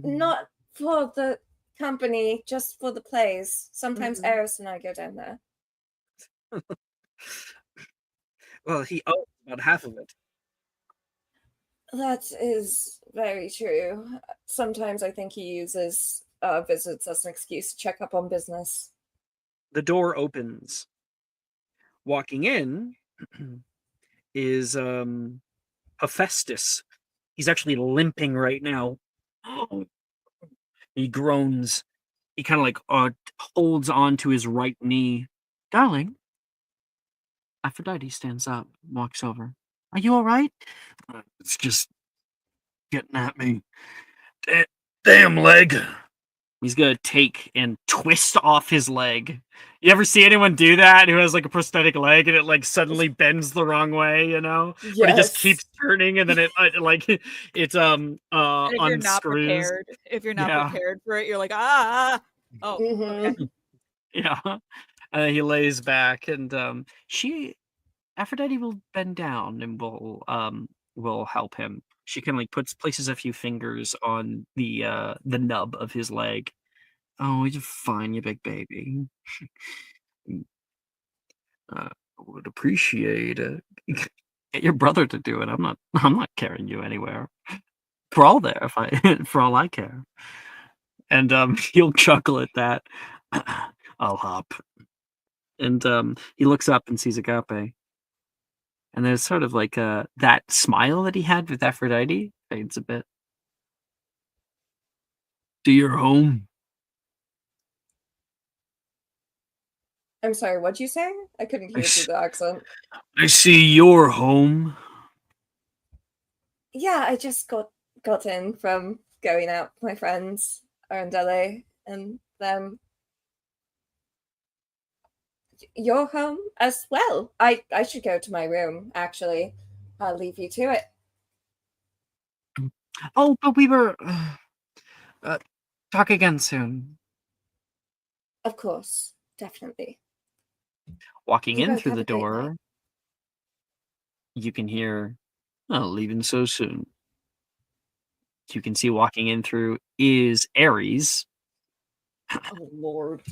Not for the company, just for the plays. Sometimes Eris and I go down there. Well, he owns about half of it. That is very true. Sometimes I think he uses visits as an excuse to check up on business. The door opens. Walking in is Hephaestus. He's actually limping right now. He groans. He kind of like holds on to his right knee. Darling. Aphrodite stands up, walks over. Are you all right? It's just getting at me. Damn leg. He's gonna take and twist off his leg. You ever see anyone do that who has like a prosthetic leg and it like suddenly bends the wrong way, you know? But it just Yes. keeps turning and then it like it's And if you're not unscrews. prepared for it, you're like, ah. Oh, okay. Yeah. And then he lays back and Aphrodite will bend down and will help him. She can like places a few fingers on the nub of his leg. Oh, you're fine, you big baby. Would appreciate it. Get your brother to do it. I'm not carrying you anywhere. For all there, for all I care. And he'll chuckle at that. I'll hop. And he looks up and sees Agape. And there's sort of like that smile that he had with Aphrodite fades a bit. To your home. I'm sorry, what'd you say? I couldn't hear through the accent. I see your home. Yeah, I just got in from going out with my friends Arandelle and them. You're home as well. I should go to my room, actually. I'll leave you to it. Oh, but we were talk again soon. Of course, definitely. Walking You in both through have the a great night. door, you can hear, oh, leaving so soon. You can see walking in through is Ares. Oh Lord.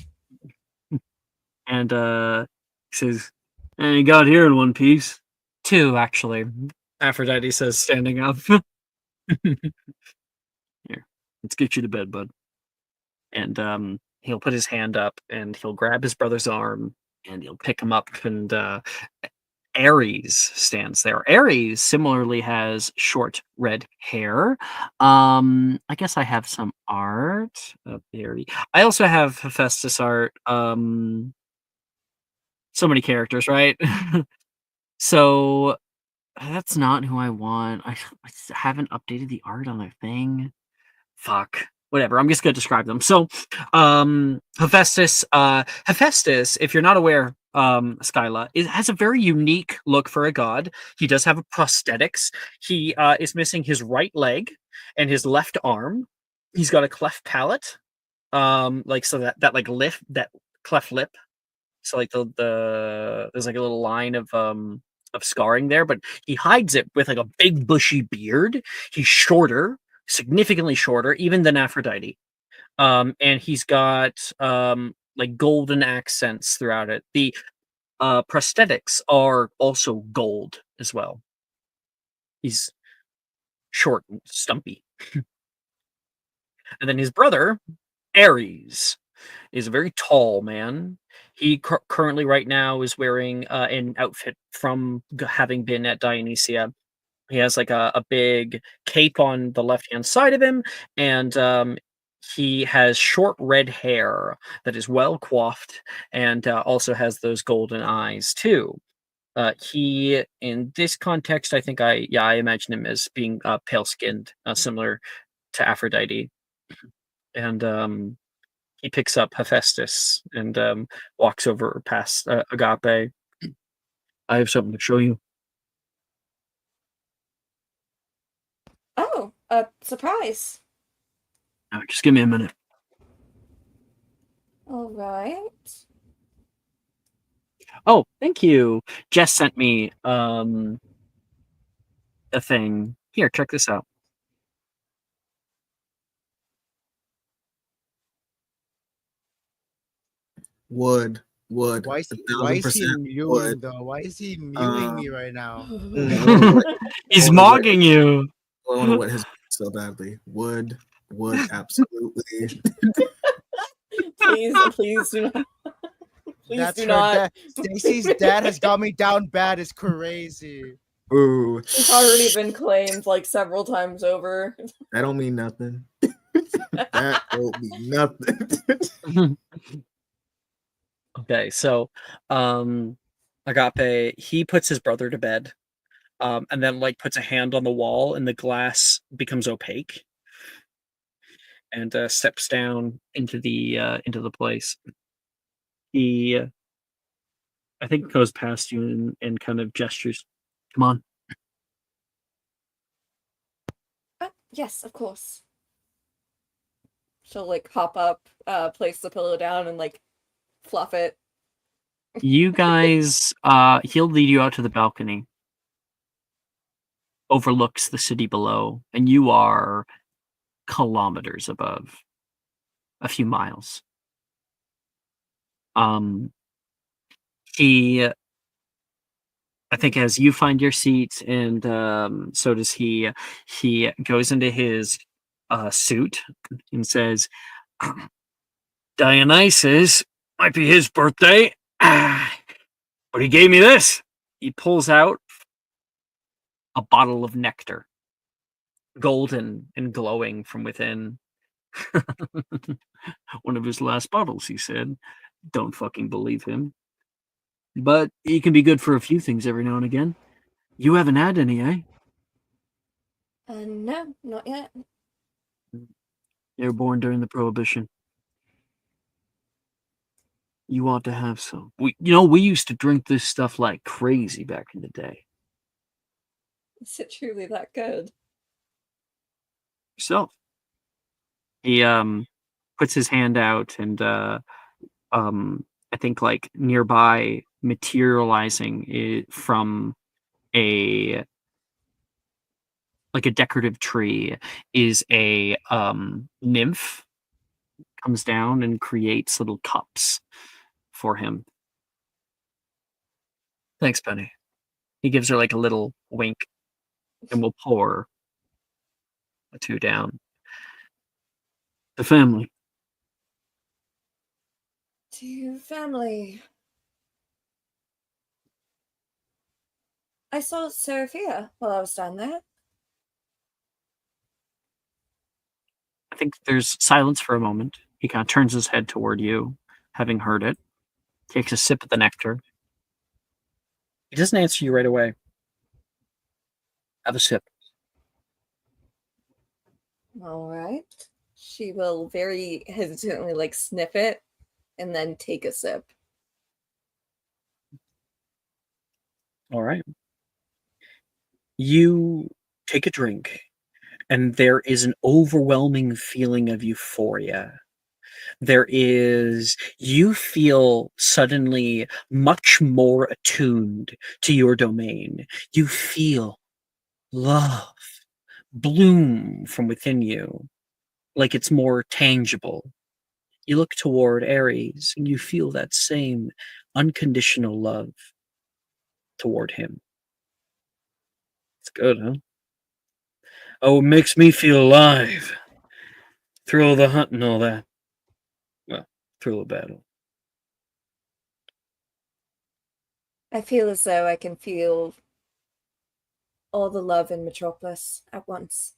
And he says, you got here in one piece. Two, actually. Aphrodite says, standing up. Here, let's get you to bed, bud. And he'll put his hand up and he'll grab his brother's arm and he'll pick him up and Ares stands there. Ares similarly has short red hair. I guess I have some art of Ares. I also have Hephaestus art. So many characters, right? So that's not who I want. I haven't updated the art on their thing. Fuck. whatever. I'm just going to describe them. So, Hephaestus, if you're not aware, Skyla, has a very unique look for a god. He does have prosthetics. He is missing his right leg and his left arm. He's got a cleft palate, like so that like lift that cleft lip. So like the there's like a little line of scarring there, but he hides it with like a big bushy beard. He's shorter, significantly shorter, even than Aphrodite. And he's got like golden accents throughout it. The prosthetics are also gold as well. He's short and stumpy. And then his brother, Ares, is a very tall man. He currently, right now, is wearing an outfit from having been at Dionysia. He has like a big cape on the left hand side of him, and he has short red hair that is well coiffed, and also has those golden eyes too. He, in this context, I think I imagine him as being pale skinned, similar to Aphrodite, and he picks up Hephaestus and walks over past Agape. I have something to show you. Oh, surprise. Just give me a minute. All right. Oh, thank you. Jess sent me a thing. Here, check this out. Wood. Why is he 1,000% mewing wood. though? Why is he mewing me right now? He's mogging you. I want to wet his so badly. Wood, absolutely. Please do not. Please That's do her not. dad. Stacy's dad has got me down bad. It's crazy. Ooh. It's already been claimed like several times over. That don't mean nothing. That don't mean nothing. Okay, so Agape, he puts his brother to bed, and then like puts a hand on the wall, and the glass becomes opaque, and steps down into the place. He, I think, goes past you and kind of gestures. Come on. Yes, of course. She'll like hop up, place the pillow down, and like fluff it. You guys, he'll lead you out to the balcony. Overlooks the city below, and you are kilometers above, a few miles. He, I think, as you find your seat, and so does he. He goes into his suit and says, "Dionysus might be his birthday, but he gave me this." He pulls out a bottle of nectar, golden and glowing from within. One of his last bottles, he said. Don't fucking believe him. But he can be good for a few things every now and again. You haven't had any, eh? No, not yet. You were born during the Prohibition. You ought to have some. We used to drink this stuff like crazy back in the day. Is it truly that good? So he puts his hand out, and I think like nearby, materializing it from a decorative tree, is a nymph. Comes down and creates little cups for him. Thanks, Penny. He gives her like a little wink, and will pour the two down. The family. To family. I saw Seraphia while I was down there. I think there's silence for a moment. He kind of turns his head toward you, having heard it. Takes a sip of the nectar. He doesn't answer you right away. Have a sip. All right. she will very hesitantly like sniff it and then take a sip. All right. You take a drink, and there is an overwhelming feeling of euphoria. You feel suddenly much more attuned to your domain. You feel love bloom from within you, like it's more tangible. You look toward Ares, and you feel that same unconditional love toward him. It's good, huh? Oh, it makes me feel alive. Thrill of the hunt and all that. Well, thrill of battle. I feel as though I can feel all the love in Metropolis at once.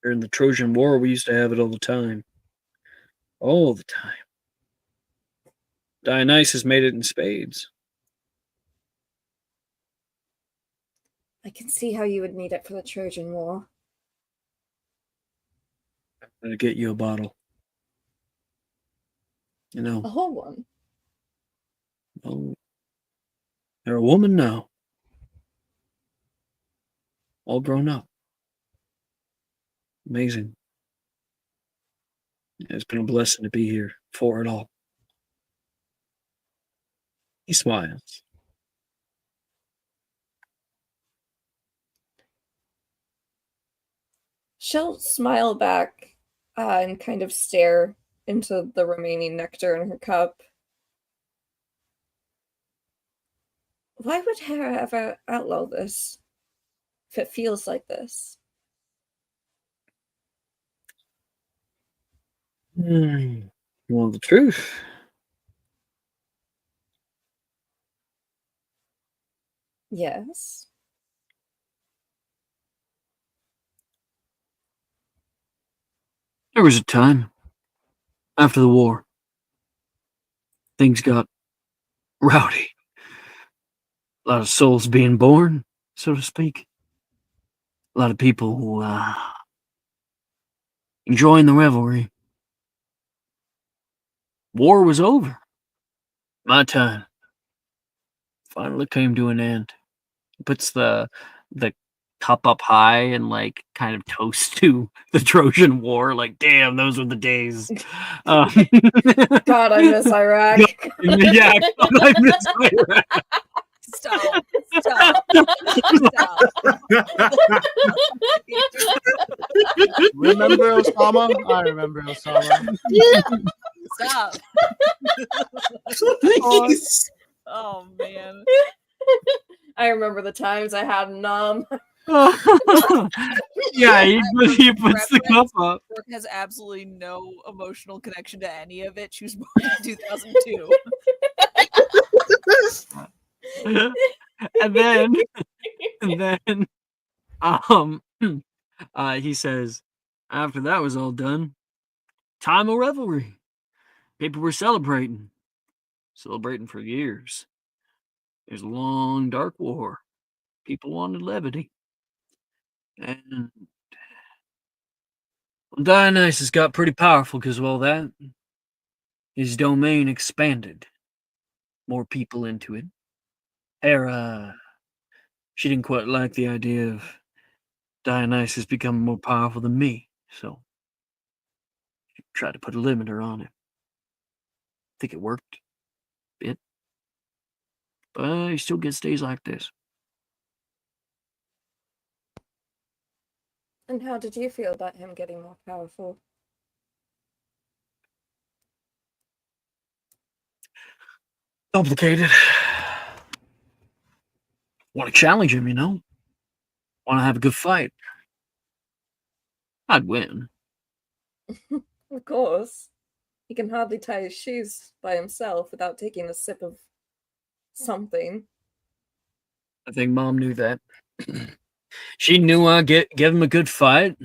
During the Trojan War, we used to have it all the time. All the time. Dionysus made it in spades. I can see how you would need it for the Trojan War. I'm gonna get you a bottle. You know, A whole one. oh, you're a woman now. All grown up. Amazing. It's been a blessing to be here for it all. He smiles. She'll smile back and kind of stare into the remaining nectar in her cup. Why would Hera ever outlaw this if it feels like this? You want the truth? Yes. There was a time after the war. Things got rowdy. A lot of souls being born, so to speak. A lot of people enjoying the revelry. War was over. My time finally came to an end. Puts the cup up high and like kind of toast to the Trojan War. Like, damn, those were the days. God, I miss Iraq. Yeah, God, I miss Iraq. Stop. Stop. Remember Osama? I remember Osama. Stop. Oh man. I remember the times I had numb. Yeah, he puts the cup up. Brooke has absolutely no emotional connection to any of it. She was born in 2002. and then he says, after that was all done, time of revelry. People were celebrating for years. There's a long dark war. People wanted levity. And Dionysus got pretty powerful because of all that. His domain expanded. More people into it. Hera, she didn't quite like the idea of Dionysus becoming more powerful than me, so she tried to put a limiter on it. I think it worked a bit. But he still gets days like this. And how did you feel about him getting more powerful? Complicated. Want to challenge him, Want to have a good fight. I'd win. Of course. He can hardly tie his shoes by himself without taking a sip of something. I think Mom knew that. She knew I'd give him a good fight.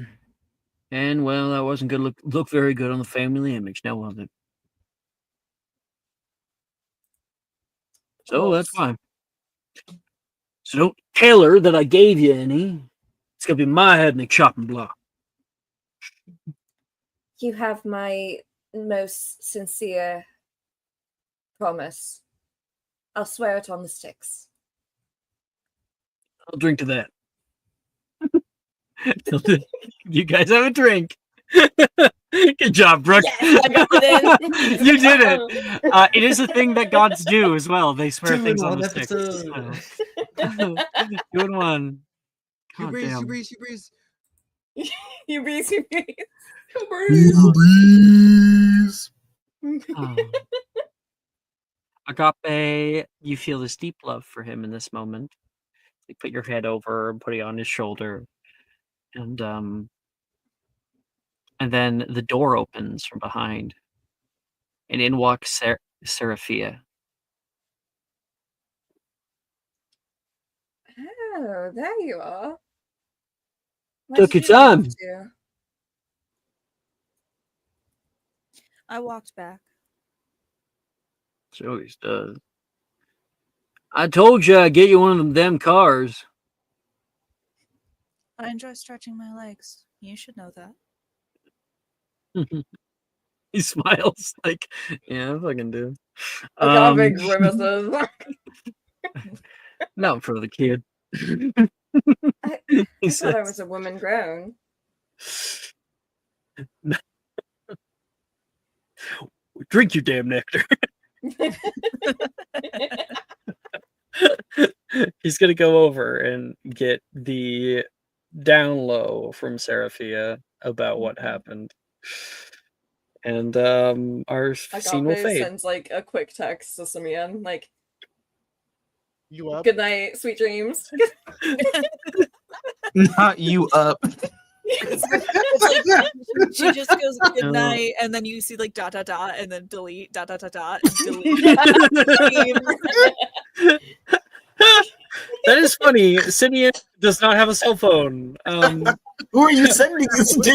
And, well, that wasn't going to look very good on the family image, now was it? So that's fine. So don't tell her that I gave you any. It's going to be my head in the chopping block. You have my most sincere promise. I'll swear it on the Styx. I'll drink to that. You guys have a drink. Good job, Brooke. Yes, I got it in. You did it. It is a thing that gods do as well. They swear Two in things on one the Styx. episode. So. 2 in 1. You God breeze, you damn. breeze, you breeze. You breeze, you breeze. Breeze. Oh. Agape, you feel this deep love for him in this moment. You put your head over and put it on his shoulder, and then the door opens from behind, and in walks Seraphia. Oh, there you are. What Took did your you get up time. to? I walked back. She always does. I told you I'd get you one of them cars. I enjoy stretching my legs. You should know that. He smiles like, yeah, I fucking do. Agave grimaces. Not in front of the kid. I He thought I says, was a woman grown. drink your damn nectar. He's gonna go over and get the down low from Seraphia about what happened. And our scene will Agave fade. sends like a quick text to Simeon, like, You up? "Good night, sweet dreams." Not you up. It's like she just goes good No. night, and then you see like ... and then delete ... and delete. That is funny. Simeon does not have a cell phone. Who are you sending this to?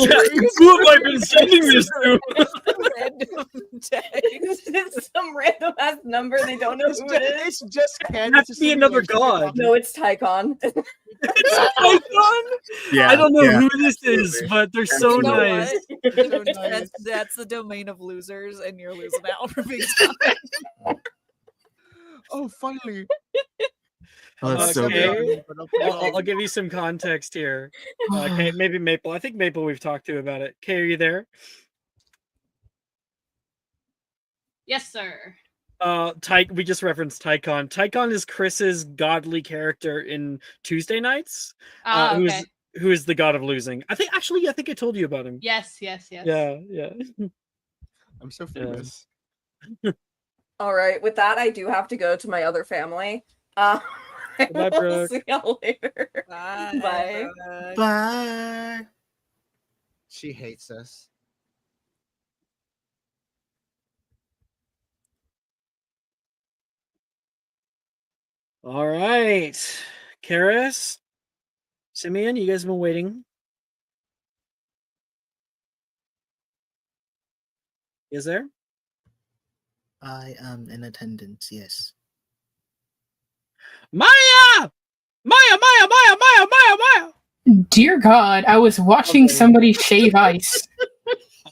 Who have I been sending this to? Random text. It's some random ass number. They don't know It's who just, it is. it's just It Candace. has to be another god. No, it's Tycon. I don't know who this is, but they're so You know nice. what? So nice. That's the domain of losers, and you're losing out for big time. Oh, finally. Oh, that's so Okay. good. I'll give you some context here. Okay, maybe Maple. I think Maple we've talked to about it. Kay, are you there? Yes, sir. We just referenced Tycon. Tycon is Chris's godly character in Tuesday Nights. Okay. Who is the god of losing. I think I told you about him. Yes. Yeah. Yeah. I'm so famous. All right, with that, I do have to go to my other family. Bye, We'll Brooke. see y'all later. Bye. Bye. Bye. She hates us. All right. Karis, Simeon, you guys have been waiting. Is there? I am in attendance, yes. Maya! Maya! Dear God, I was watching Okay. somebody shave ice.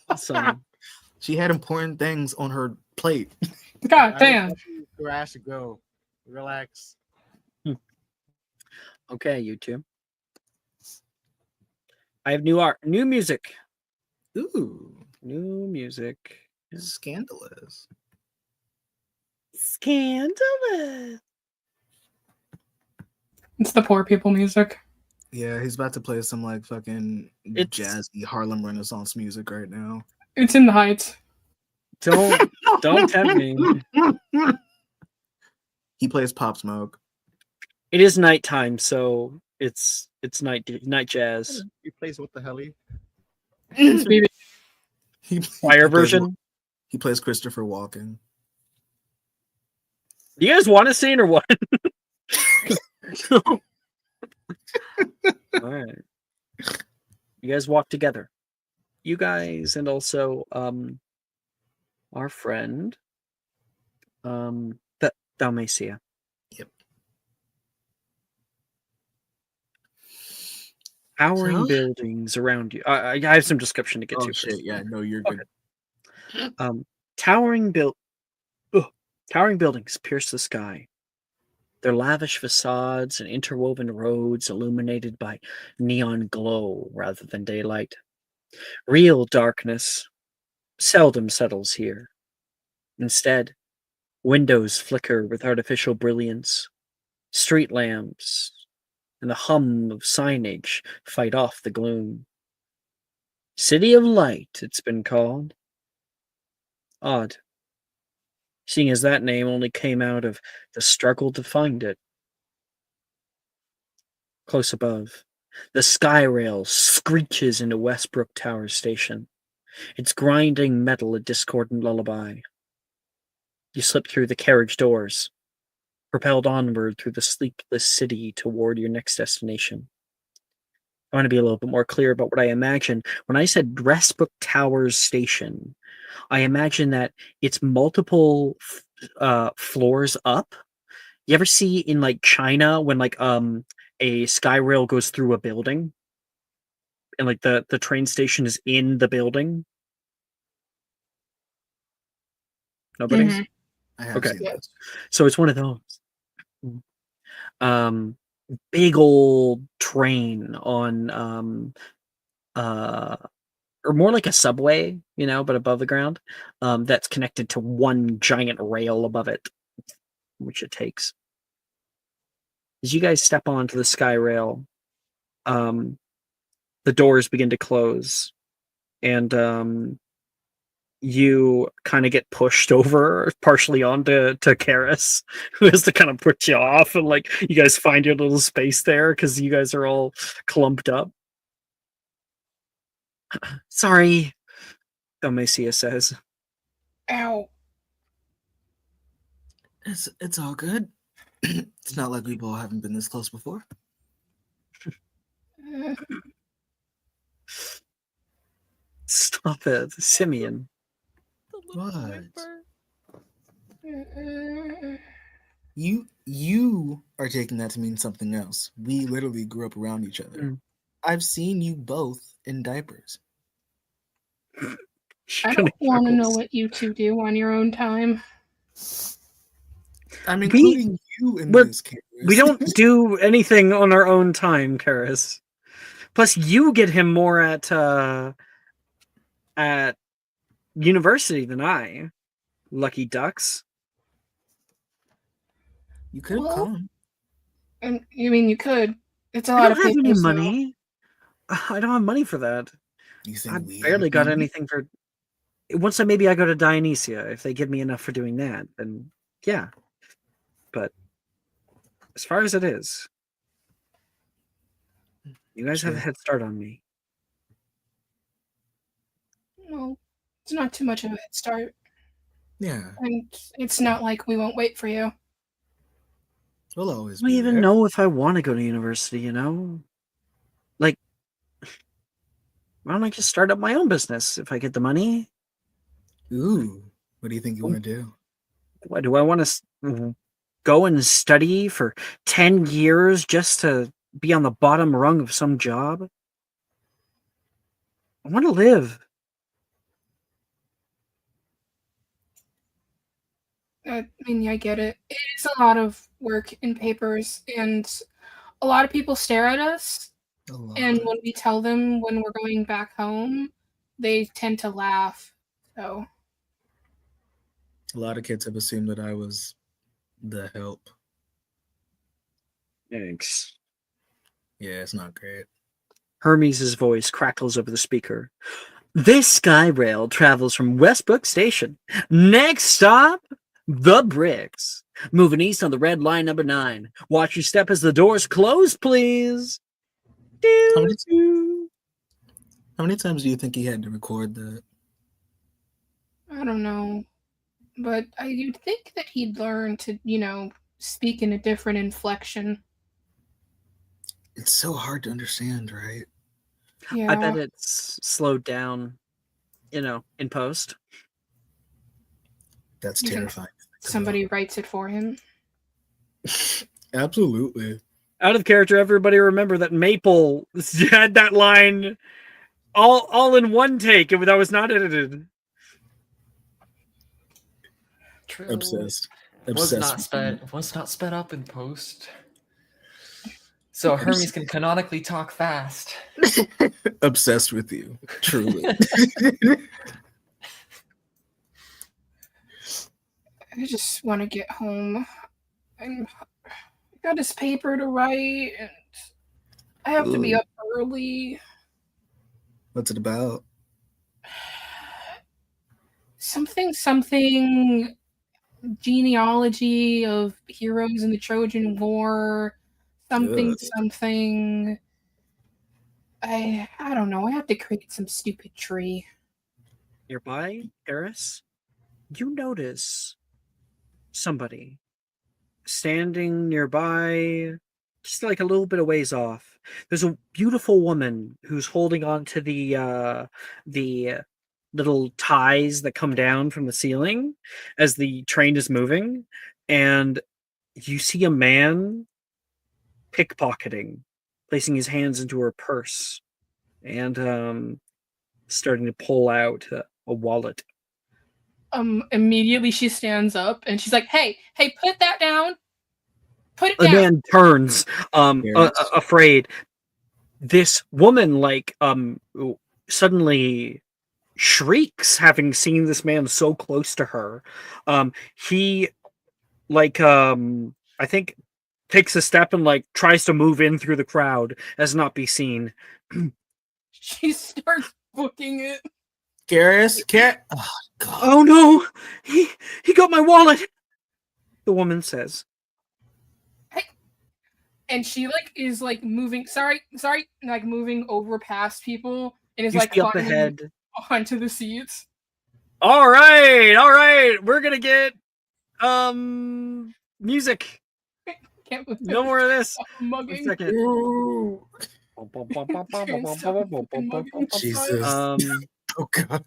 Awesome. She had important things on her plate. God damn. Your ass to go. Relax. Okay, you two. I have new music. Ooh, New music. scandalous. Scandalous. It's the poor people music. Yeah, he's about to play some like fucking jazzy Harlem Renaissance music right now. It's in the Heights. Don't tempt me. He plays Pop Smoke. It is nighttime, so it's night jazz. He plays What the Helly. Choir version. He plays Christopher Walken. Do you guys want to sing or what? All right. You guys walk together. You guys and also our friend Dalmacia. Yep. Towering So? buildings around you. I have some description to get Oh to shit! first. Yeah, no, you're Okay. good. Towering buildings pierce the sky. Their lavish facades and interwoven roads illuminated by neon glow rather than daylight. Real darkness seldom settles here. Instead, windows flicker with artificial brilliance. Street lamps and the hum of signage fight off the gloom. City of Light, it's been called. Odd, seeing as that name only came out of the struggle to find it. Close above, the sky rail screeches into Westbrook Tower Station, its grinding metal a discordant lullaby. You slip through the carriage doors, propelled onward through the sleepless city toward your next destination. I want to be a little bit more clear about what I imagine. When I said Westbrook Towers Station, I imagine that it's multiple floors up. You ever see in like China when like a sky rail goes through a building and like the train station is in the building? Nobody? Mhm. I have Okay. seen this. So it's one of those. Big old train on or more like a subway, but above the ground, that's connected to one giant rail above it, which it takes. As you guys step onto the sky rail, the doors begin to close, and you kind of get pushed over partially onto Karis, who has to kind of put you off, and like you guys find your little space there because you guys are all clumped up. Sorry, Domecia says. Ow. It's all good. It's not like we all haven't been this close before. Stop it, Simeon. What? You are taking that to mean something else. We literally grew up around each other. I've seen you both in diapers. I don't want to know what you two do on your own time. I'm including you in this, Karis. We don't do anything on our own time, Karis. Plus, you get him more at university than I. Lucky ducks. You could have come. And you mean you could? It's a I lot don't of have any papers, though. money. I don't have money for that. You think I we barely have got money? anything for. Once maybe I go to Dionysia, if they give me enough for doing that, then yeah. But as far as it is, you guys have a head start on me. Well, it's not too much of a head start. Yeah. And it's not like we won't wait for you. We'll always I don't even know if I want to go to university, Like, why don't I just start up my own business if I get the money? Ooh, what do you think you want to do? What do I want to go and study for 10 years just to be on the bottom rung of some job? I want to live. I mean, I get it. It is a lot of work in papers, and a lot of people stare at us. And when we tell them when we're going back home, they tend to laugh. So A lot of kids have assumed that I was the help. Thanks. Yeah, it's not great. Hermes' voice crackles over the speaker. This sky rail travels from Westbrook Station. Next stop, the Bricks. Moving east on the red line number 9. Watch your step as the doors close, please. How many times do you think he had to record that? I don't know. But you'd think that he'd learn to, speak in a different inflection. It's so hard to understand, right? Yeah. I bet it's slowed down, in post. That's You think terrifying. Somebody writes it for him. Absolutely. Out of character, everybody remember that Maple had that line all in one take, and that was not edited. True. Obsessed. Was Obsessed not with sped. Was not sped up in post. So Hermes can canonically talk fast. Obsessed with you, truly. I just want to get home. I got this paper to write, and I have to be Ooh. up early. What's it about? Something genealogy of heroes in the Trojan War. Something Ugh. something. I don't know. I have to create some stupid tree. Nearby, Eris, you notice somebody standing nearby, just like a little bit of ways off. There's a beautiful woman who's holding on to the little ties that come down from the ceiling as the train is moving, and you see a man pickpocketing, placing his hands into her purse, and starting to pull out a wallet. Immediately she stands up and she's like, "Hey, put that down. Put it The down." man turns, afraid. This woman, suddenly shrieks, having seen this man so close to her. He, I think, takes a step and tries to move in through the crowd as not be seen. She starts booking it. Garrus? Oh no! He got my wallet! The woman says. And she is moving moving over past people and is You see up climbing ahead. onto the seats. All right. We're gonna get music. Can't believe No more of this. mugging. 1 second. Jesus. Oh god.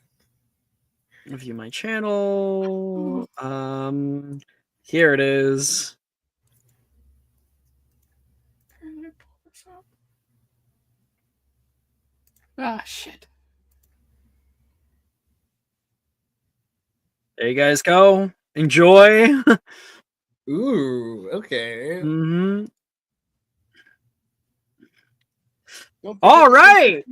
Review my channel. Here it is. Ah, shit. There you guys go. Enjoy. Ooh, okay. Mm-hmm. All right.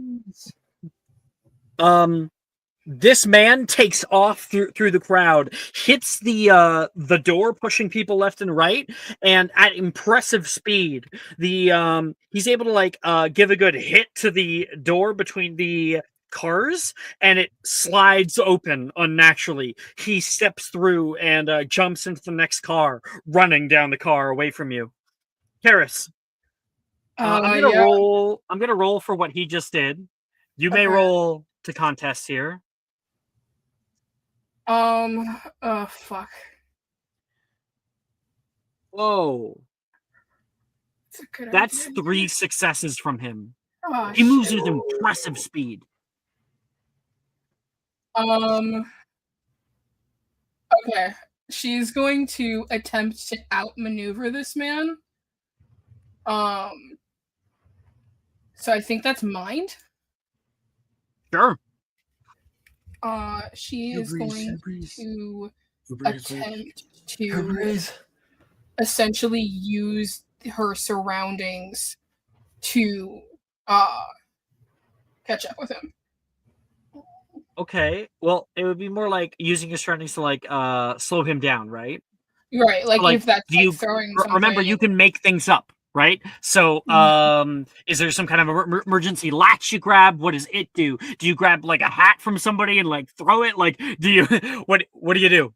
This man takes off through the crowd, hits the door, pushing people left and right, and at impressive speed. He's able to give a good hit to the door between the cars, and it slides open unnaturally. He steps through and jumps into the next car, running down the car away from you. Karis, I'm gonna Yeah. roll. I'm gonna roll for what he just did. You may Okay. roll to contest here. Fuck. Whoa. That's idea. 3 successes from him. Oh, He moves shit. with impressive speed. Okay. She's going to attempt to outmaneuver this man. So I think that's mind. Sure. She is going to attempt to Hermes. essentially use her surroundings to catch up with him. Okay. Well, it would be more like using your surroundings to slow him down, right? Right, So, if that's do you throwing remember something. you can make things up, right? So, is there some kind of emergency latch you grab? What does it do? Do you grab a hat from somebody and throw it? Do you what do you do?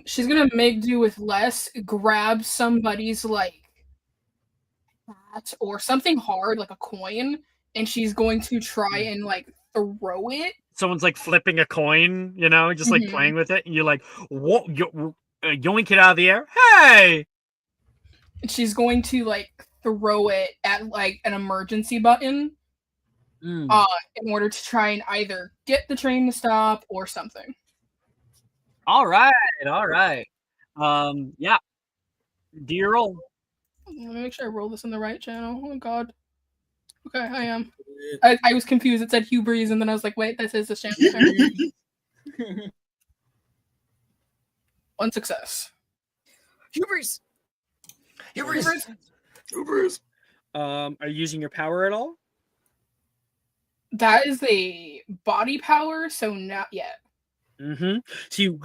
She's gonna make do with less, grab somebody's hat or something hard like a coin, and she's going to try and throw it. Someone's flipping a coin, just Mhm. playing with it, and you're what? Yoink it out of the air. Hey! And she's going to throw it at an emergency button in order to try and either get the train to stop or something. All right. Yeah. Do your roll. Let me make sure I roll this in the right channel. Oh god. Okay, I am. I was confused. It said Hugh Breeze, and then I was like, wait, this is the channel. One success. Hubris. Hubris. Are you using your power at all? That is a body power, so not yet. Mm-hmm. So you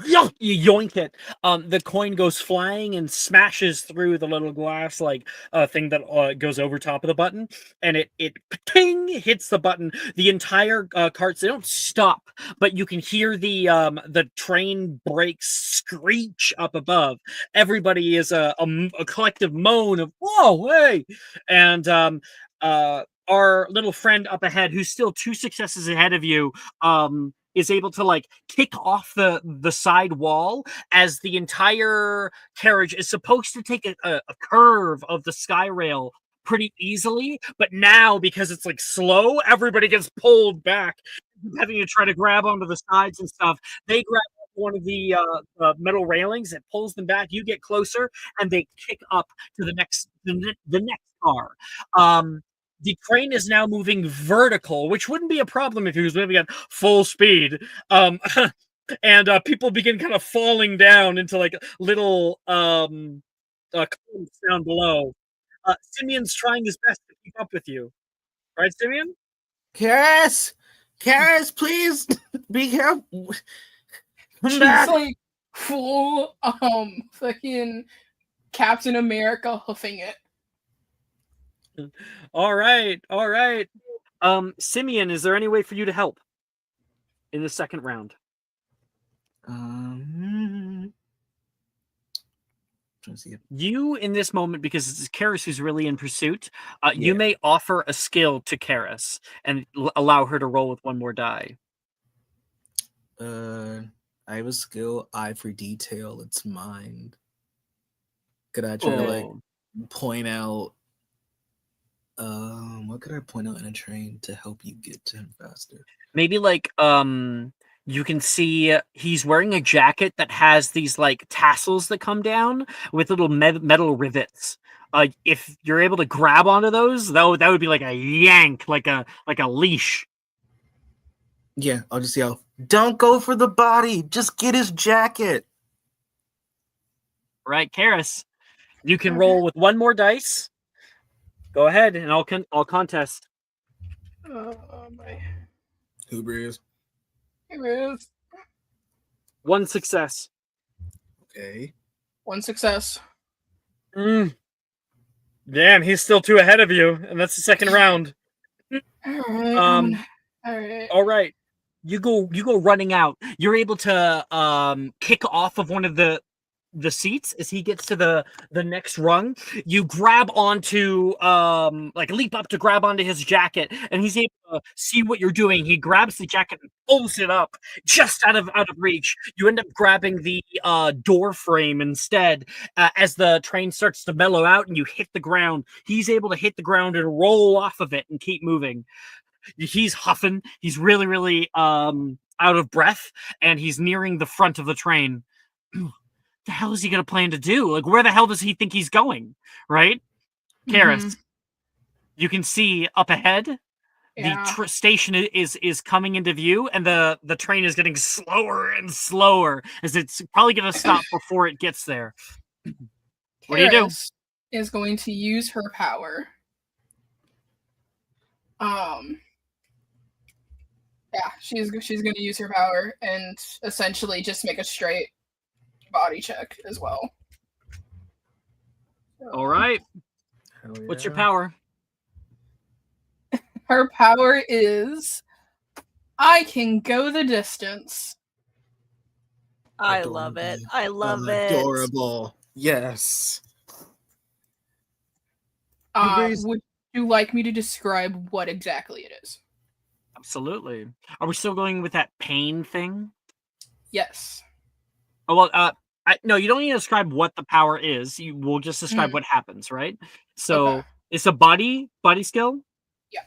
yoink it. The coin goes flying and smashes through the little glass thing that goes over top of the button, and it ping hits the button. The entire carts, they don't stop, but you can hear the train brakes screech up above. Everybody is a collective moan of "Whoa, hey!" And our little friend up ahead, who's still 2 successes ahead of you, is able to kick off the side wall as the entire carriage is supposed to take a curve of the sky rail pretty easily, but now because it's slow, everybody gets pulled back, having to try to grab onto the sides and stuff. They grab one of the metal railings, it pulls them back. You get closer, and they kick up to the next car. The train is now moving vertical, which wouldn't be a problem if he was moving at full speed. And people begin kind of falling down into little columns down below. Simeon's trying his best to keep up with you. Right, Simeon? Karis, please be careful. She's back. like full fucking Captain America hoofing it. All right. Simeon, is there any way for you to help in the second round? You, in this moment, because it's Karis who's really in pursuit, you may offer a skill to Karis and allow her to roll with one more die. I have a skill, eye for detail. It's mind. Could I try to point out? What could I point out in a train to help you get to him faster? Maybe you can see he's wearing a jacket that has these tassels that come down with little metal rivets. If you're able to grab onto those, that would be like a yank, like a leash. Yeah, I'll just yell, "Don't go for the body, just get his jacket." Right, Karis, you can roll with one more dice. Go ahead, and I'll contest. Oh my. Hubris. Hubris. One success. Okay. One success. Damn, he's still 2 ahead of you, and that's the second round. All right. You go running out. You're able to kick off of one of the seats as he gets to the next rung. You grab onto leap up to grab onto his jacket, and he's able to see what you're doing. He grabs the jacket and pulls it up just out of reach. You end up grabbing the door frame instead. As the train starts to mellow out and you hit the ground, he's able to hit the ground and roll off of it and keep moving. He's huffing. He's really, really out of breath, and he's nearing the front of the train. The hell is he going to plan to do? Where the hell does he think he's going? Right? Karis, you can see up ahead, the station is coming into view, and the train is getting slower and slower as it's probably going to stop before it gets there. What do you do? Is going to use her power. Yeah, she's going to use her power and essentially just make a straight body check as well. All right. What's your power? Her power is I can go the distance. I love it. I love it. Adorable. Yes. Would you like me to describe what exactly it is? Absolutely. Are we still going with that pain thing? Yes. Oh, well, no, you don't need to describe what the power is. You will just describe what happens, right? So it's a body skill. Yeah.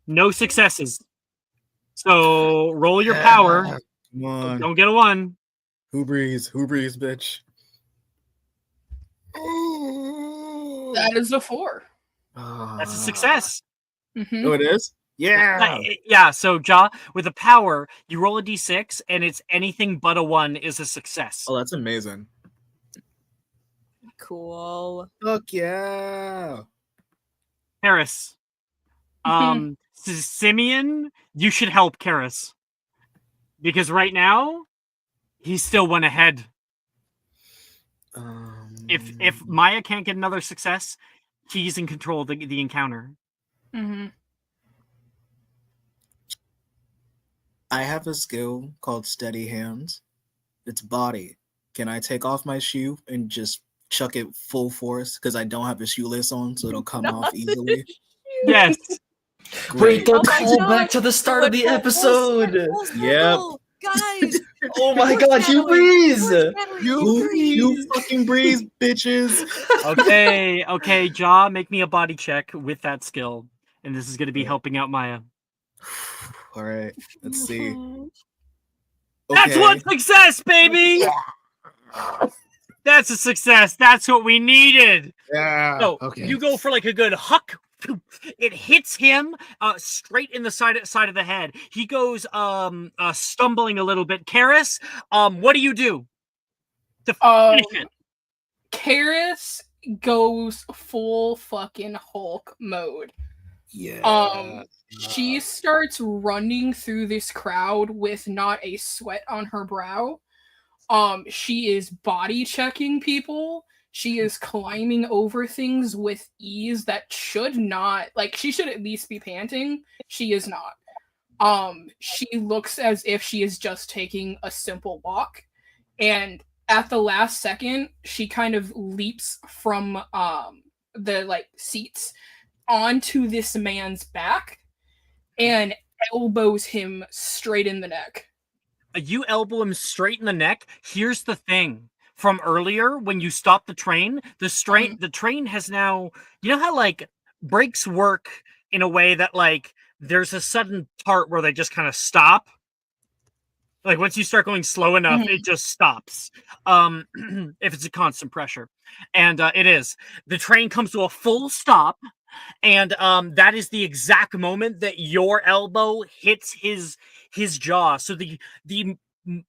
No successes. So roll your power. Come on. Don't get a 1. Hubris, bitch. That is a 4. That's a success. Mhm. Oh, it is? Yeah. Yeah, so Ja, with a power, you roll a d6, and it's anything but a 1 is a success. Oh, that's amazing. Cool. Fuck yeah. Karis. Simeon, you should help Karis. Because right now, he's still one ahead. If Maya can't get another success, he's in control of the encounter. Mm-hmm. I have a skill called Steady Hands. It's body. Can I take off my shoe and just chuck it full force? Because I don't have a shoelace on, so it'll come off easily. Yes. Wait, don't Oh my call God. back to the start of the episode. Yep. Guys. Oh my God, you breeze. You fucking breeze, bitches. Okay, Ja, make me a body check with that skill. And this is going to be helping out Maya. All right, let's see. That's one success, baby! That's a success. That's what we needed. Yeah. So Okay. you go for like a good huck. It hits him straight in the side of the head. He goes stumbling a little bit. Karis, what do you do to finish it? Karis goes full fucking Hulk mode. Yeah. She starts running through this crowd with not a sweat on her brow. She is body checking people. She is climbing over things with ease that should not, like, she should at least be panting. She is not. She looks as if she is just taking a simple walk. And at the last second, she kind of leaps from the like seats onto this man's back and elbows him straight in the neck. You elbow him straight in the neck. Here's the thing. From earlier, when you stopped the train, the train has now, you know how like brakes work in a way that like there's a sudden part where they just kind of stop. Like once you start going slow enough, it just stops. If it's a constant pressure. And it is. The train comes to a full stop. And that is the exact moment that your elbow hits his jaw. So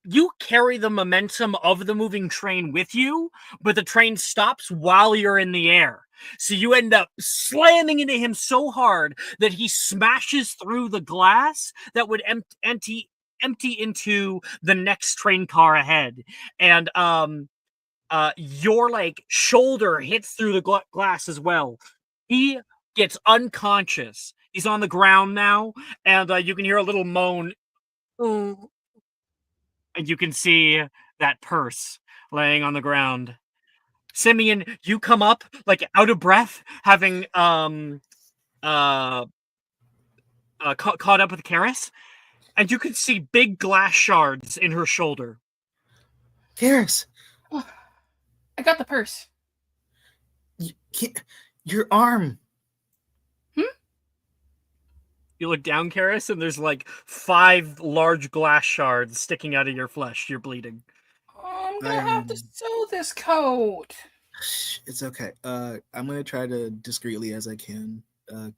you carry the momentum of the moving train with you, but the train stops while you're in the air. So you end up slamming into him so hard that he smashes through the glass that would empty into the next train car ahead. And your like shoulder hits through the glass as well. He gets unconscious. He's on the ground now, and you can hear a little moan. Ooh. And you can see that purse laying on the ground. Simeon, you come up like out of breath, having caught up with Karis, and you can see big glass shards in her shoulder. Karis, I got the purse. Your arm. You look down, Karis, and there's like 5 large glass shards sticking out of your flesh. You're bleeding. I'm gonna have to sew this coat. It's okay. I'm gonna try to discreetly as I can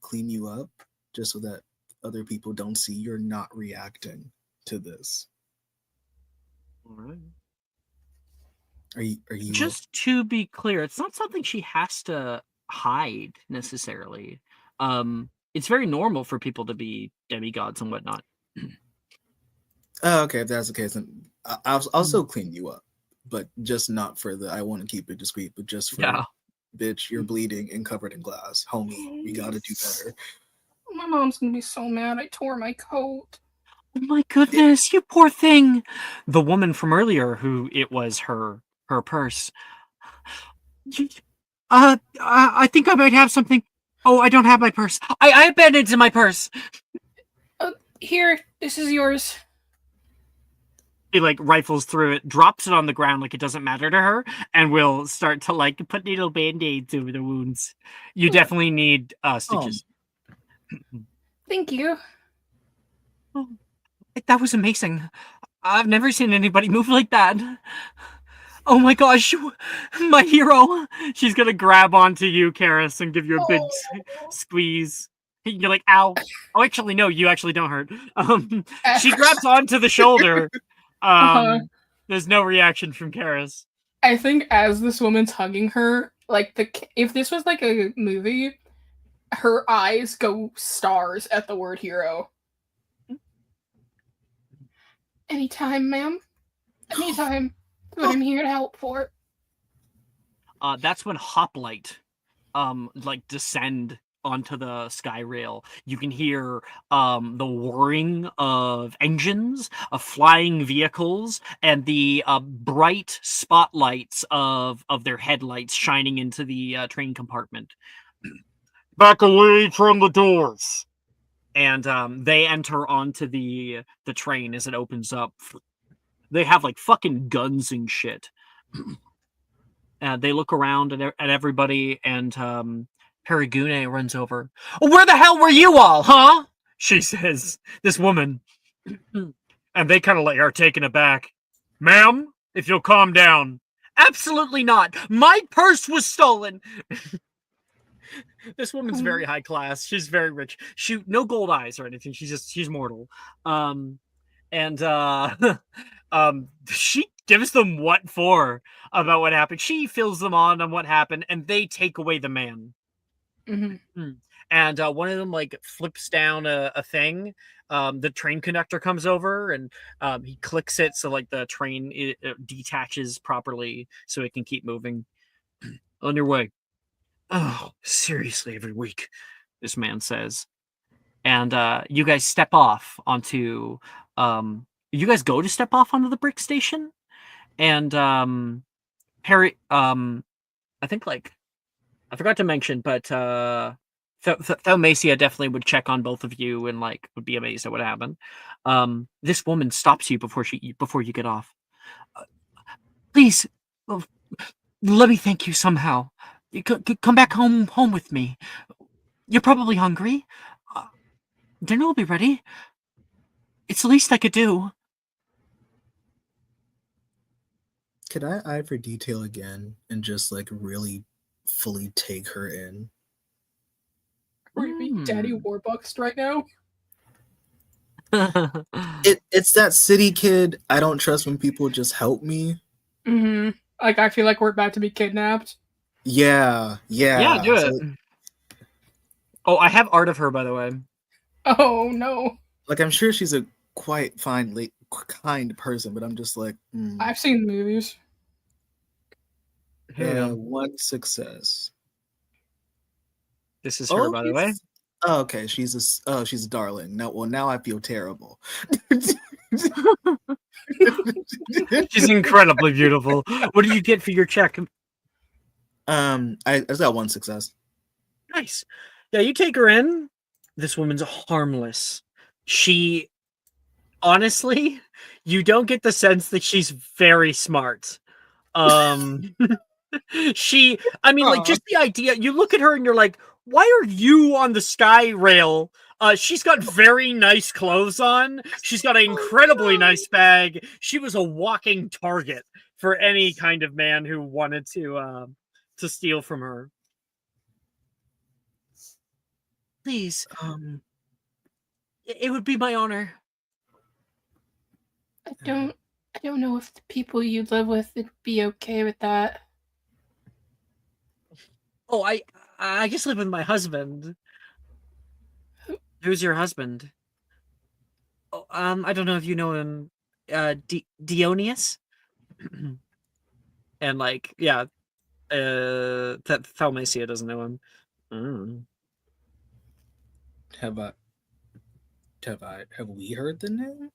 clean you up, just so that other people don't see you're not reacting to this. All right. Are you Just to be clear, it's not something she has to hide necessarily. It's very normal for people to be demigods and whatnot. Oh, okay. If that's the case, then I'll still clean you up, but just not for the. I want to keep it discreet, but just for bitch, you're bleeding and covered in glass, homie. We gotta do better. My mom's gonna be so mad I tore my coat. Oh my goodness, you poor thing. The woman from earlier, who it was her purse. I think I might have something. Oh, I don't have my purse. I have band-aids in my purse. Here, this is yours. He like rifles through it, drops it on the ground like it doesn't matter to her, and will start to like put little band-aids over the wounds. You definitely need stitches. Thank you. Oh, that was amazing. I've never seen anybody move like that. Oh my gosh, my hero. She's gonna grab onto you, Karis, and give you a big squeeze. You're like, ow. Oh, actually, no, you actually don't hurt. She grabs onto the shoulder. There's no reaction from Karis. I think as this woman's hugging her, like if this was like a movie, her eyes go stars at the word hero. Anytime, ma'am. Anytime. What I'm here to help for. That's when Hoplite, like descend onto the sky rail. You can hear the whirring of engines, of flying vehicles, and the bright spotlights of their headlights shining into the train compartment. Back away from the doors. And they enter onto the train as it opens up. They have like fucking guns and shit. They look around at everybody, and Perigune runs over. Where the hell were you all, huh? She says, this woman. And they kind of like are taken aback. Ma'am, if you'll calm down. Absolutely not. My purse was stolen. This woman's very high class. She's very rich. She no gold eyes or anything. She's mortal. She gives them what for about what happened. She fills them on what happened, and they take away the man. Mm-hmm. And one of them like flips down a thing. The train conductor comes over and he clicks it so like the train it detaches properly so it can keep moving. On your way. Oh, seriously, every week, this man says. And you guys step off onto you guys go to step off onto the brick station, and Harry I think like I forgot to mention, but Thalmacia definitely would check on both of you and like would be amazed at what happened. This woman stops you before you get off. Please, let me thank you somehow. Come back home with me. You're probably hungry. Dinner will be ready. It's the least I could do. Could I eye for detail again and just like really fully take her in? Are you being Daddy Warbucks right now? It's that city kid. I don't trust when people just help me. Mm-hmm. Like I feel like we're about to be kidnapped. Yeah. Yeah, do it. Oh, I have art of her, by the way. Oh no! Like I'm sure she's a quite fine, kind person, but I'm just like, I've seen the movies. One success. This is her, by the way. Oh, okay, she's a darling. Now I feel terrible. She's incredibly beautiful. What did you get for your check? I just got one success. Nice. Yeah, you take her in. This woman's harmless. She, honestly, you don't get the sense that she's very smart. Like just the idea, you look at her and you're like, why are you on the sky rail? She's got very nice clothes on. She's got an incredibly nice bag. She was a walking target for any kind of man who wanted to steal from her. Please, it would be my honor. I don't know if the people you live with would be okay with that. Oh, I just live with my husband. Who's your husband? Oh, I don't know if you know him. Dionysus. And like, yeah, Thalmacia doesn't know him. Have we heard the name?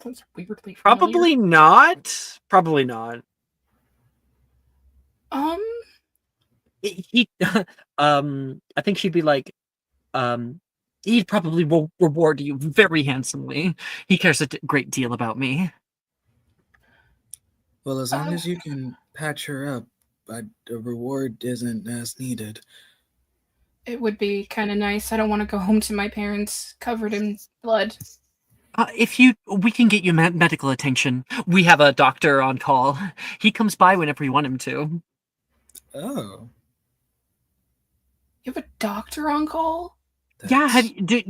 That's weirdly familiar. Probably not. Probably not. He I think she'd be like, he'd probably reward you very handsomely. He cares a great deal about me. Well, as long as you can patch her up, but the reward isn't as needed. It would be kind of nice. I don't want to go home to my parents covered in blood. We can get you medical attention. We have a doctor on call. He comes by whenever you want him to. Oh. You have a doctor on call? Yeah, do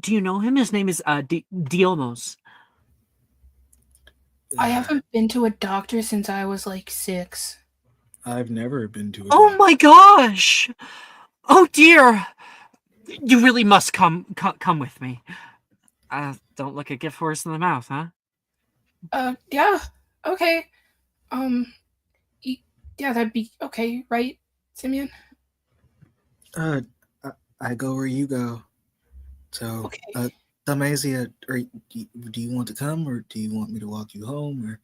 you know him? His name is Diomos. I haven't been to a doctor since I was like 6. I've never been to a Oh my gosh! Oh dear! You really must come with me. Don't look a gift horse in the mouth, huh? Yeah. Okay. Yeah, that'd be okay, right, Simeon? I go where you go. So, Okay. Damasia, do you want to come, or do you want me to walk you home, or?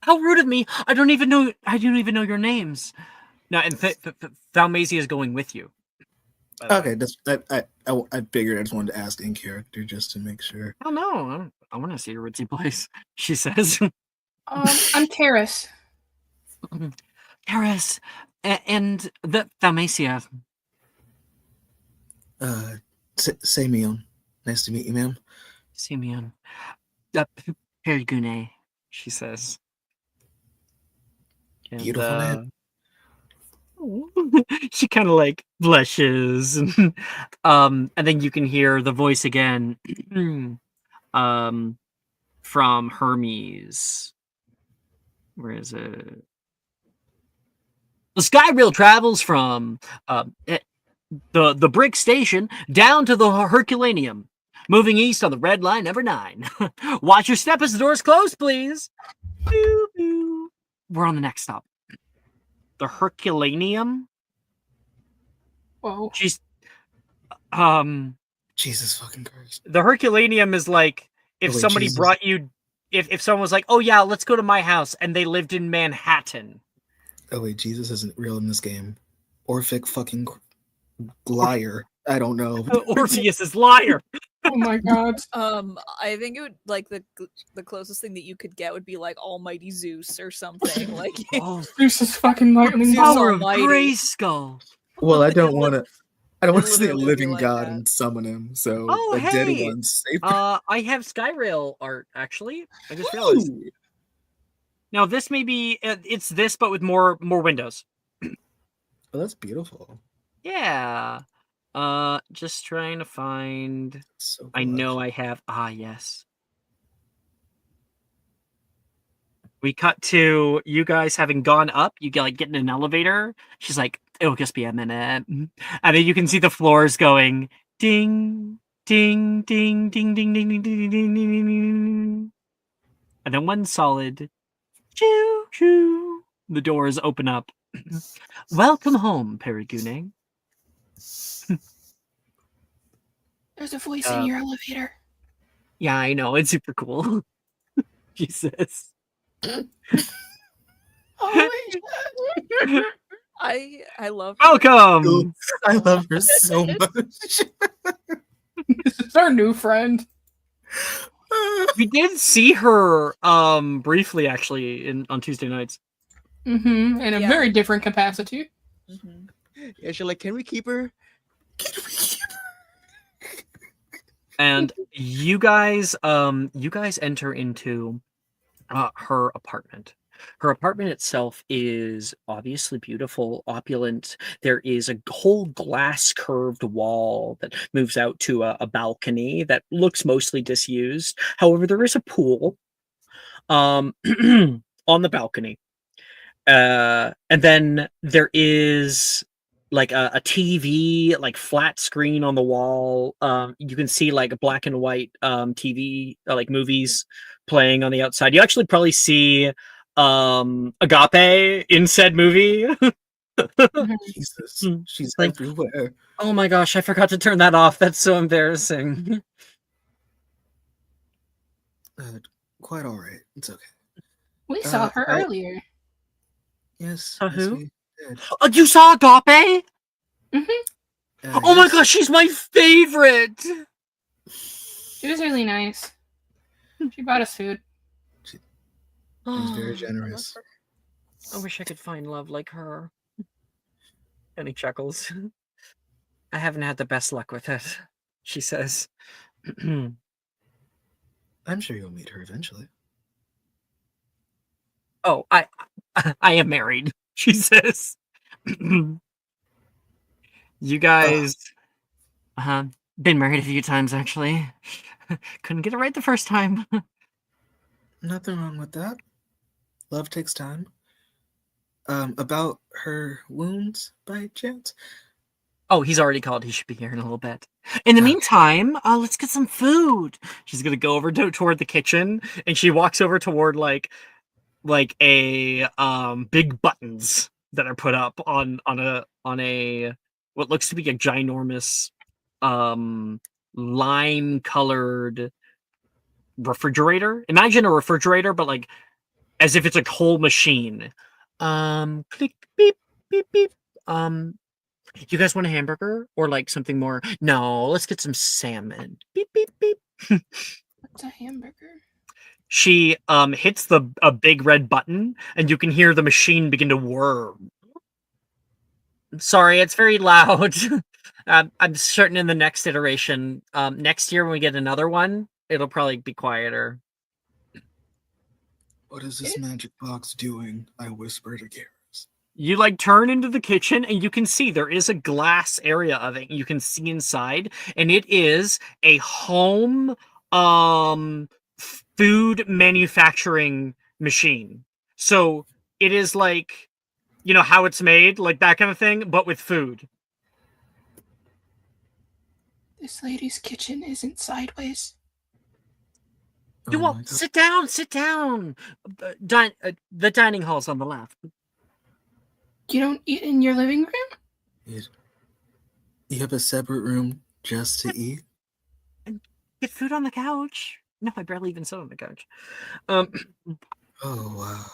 How rude of me! I don't even know your names. No, and Thalmasia is going with you. Okay, I figured I just wanted to ask in character just to make sure. Oh no, I want to see your ritzy place. She says. I'm Karis. Karis, and the Thalmasia. Simeon. Nice to meet you, ma'am. Simeon. Perigune, she says. And, Beautiful name. she kind of like blushes, and then you can hear the voice again, from Hermes. Where is it? The Skyrail travels from the brick station down to the Herculaneum, moving east on the red line number 9. Watch your step as the doors close, please. Boo, boo. We're on the next stop. The Herculaneum. Whoa. She's Jesus fucking Christ. The Herculaneum is like if somebody Jesus. brought you, if someone was like, oh yeah, let's go to my house, and they lived in Manhattan. Oh wait, Jesus isn't real in this game. Orphic fucking liar. I don't know. Orpheus is liar. Oh my god. I think it would like the closest thing that you could get would be like Almighty Zeus or something. Like Zeus is fucking lightning. Zeus Power of Almighty. Grayskull. Well, I don't want to. I don't want to see a literally living like god that. and summon him. So Oh a dead hey, one safe. I have Skyrail art actually. I just realized. Ooh. Now this may be it's this, but with more windows. Oh, that's beautiful. Yeah. Just trying to find. So I know I have. Yes. We cut to you guys having gone up. You get in an elevator. She's like, "It'll just be a minute," and then you can see the floors going ding, ding, ding, ding, ding, ding, ding, ding, ding, ding, ding, ding, and then one solid choo choo. The doors open up. Welcome home, Perigune. There's a voice in your elevator. Yeah, I know. It's super cool. She says. I love Welcome. I love her so much. This is our new friend. We did see her briefly actually on Tuesday nights. In a very different capacity. Yeah, she's like, can we keep her? And you guys enter into her apartment. Her apartment itself is obviously beautiful, opulent. There is a whole glass curved wall that moves out to a balcony that looks mostly disused. However, there is a pool on the balcony. And then there is like a TV, like flat screen on the wall. You can see like a black and white TV, like movies playing on the outside. You actually probably see Agape in said movie. Jesus, she's Like, everywhere. oh my gosh, I forgot to turn that off. That's so embarrassing. Quite all right. It's okay. We saw her earlier. Yes. Who? we did. Oh, you saw Agape? Oh my yes. gosh, she's my favorite. She was really nice. She bought us food. She was very generous. I wish I could find love like her. And he chuckles. I haven't had the best luck with it, she says. I'm sure you'll meet her eventually. Oh, I am married, she says. You guys been married a few times, actually. Couldn't get it right the first time. Nothing wrong with that. Love takes time. About her wounds, by chance? Oh, he's already called. He should be here in a little bit. In the meantime, let's get some food. She's gonna go over toward the kitchen, and she walks over toward like a big buttons that are put up on a what looks to be a ginormous lime colored refrigerator. Imagine a refrigerator, but like as if it's a whole machine. Click beep beep beep. You guys want a hamburger or like something more? No, let's get some salmon. Beep beep beep. What's a hamburger? She hits a big red button, and you can hear the machine begin to whir. Sorry, it's very loud. I'm certain in the next iteration, next year when we get another one, it'll probably be quieter. What is this magic box doing? I whisper to Garrus. You like turn into the kitchen, and you can see there is a glass area of it. You can see inside, and it is a home food manufacturing machine. So it is like, you know how it's made, like that kind of thing, but with food. This lady's kitchen isn't sideways. You won't sit down. The dining hall's on the left. You don't eat in your living room? You have a separate room just to eat? Get food on the couch. No, I barely even sit on the couch. Oh wow.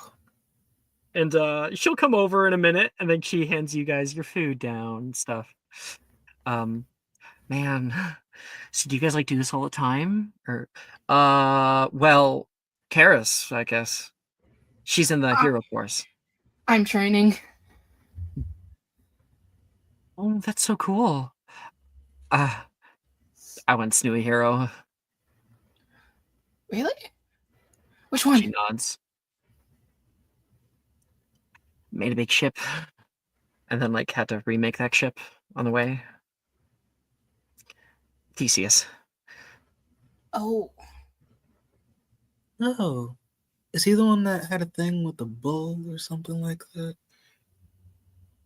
And she'll come over in a minute, and then she hands you guys your food down and stuff. Man, so do you guys like do this all the time? Or well, Karis, I guess. She's in the hero course. I'm training. Oh, that's so cool. I went Snooey Hero. Really? Which one? She nods. Made a big ship, and then like had to remake that ship on the way. Theseus. Oh. Oh. Is he the one that had a thing with the bull or something like that?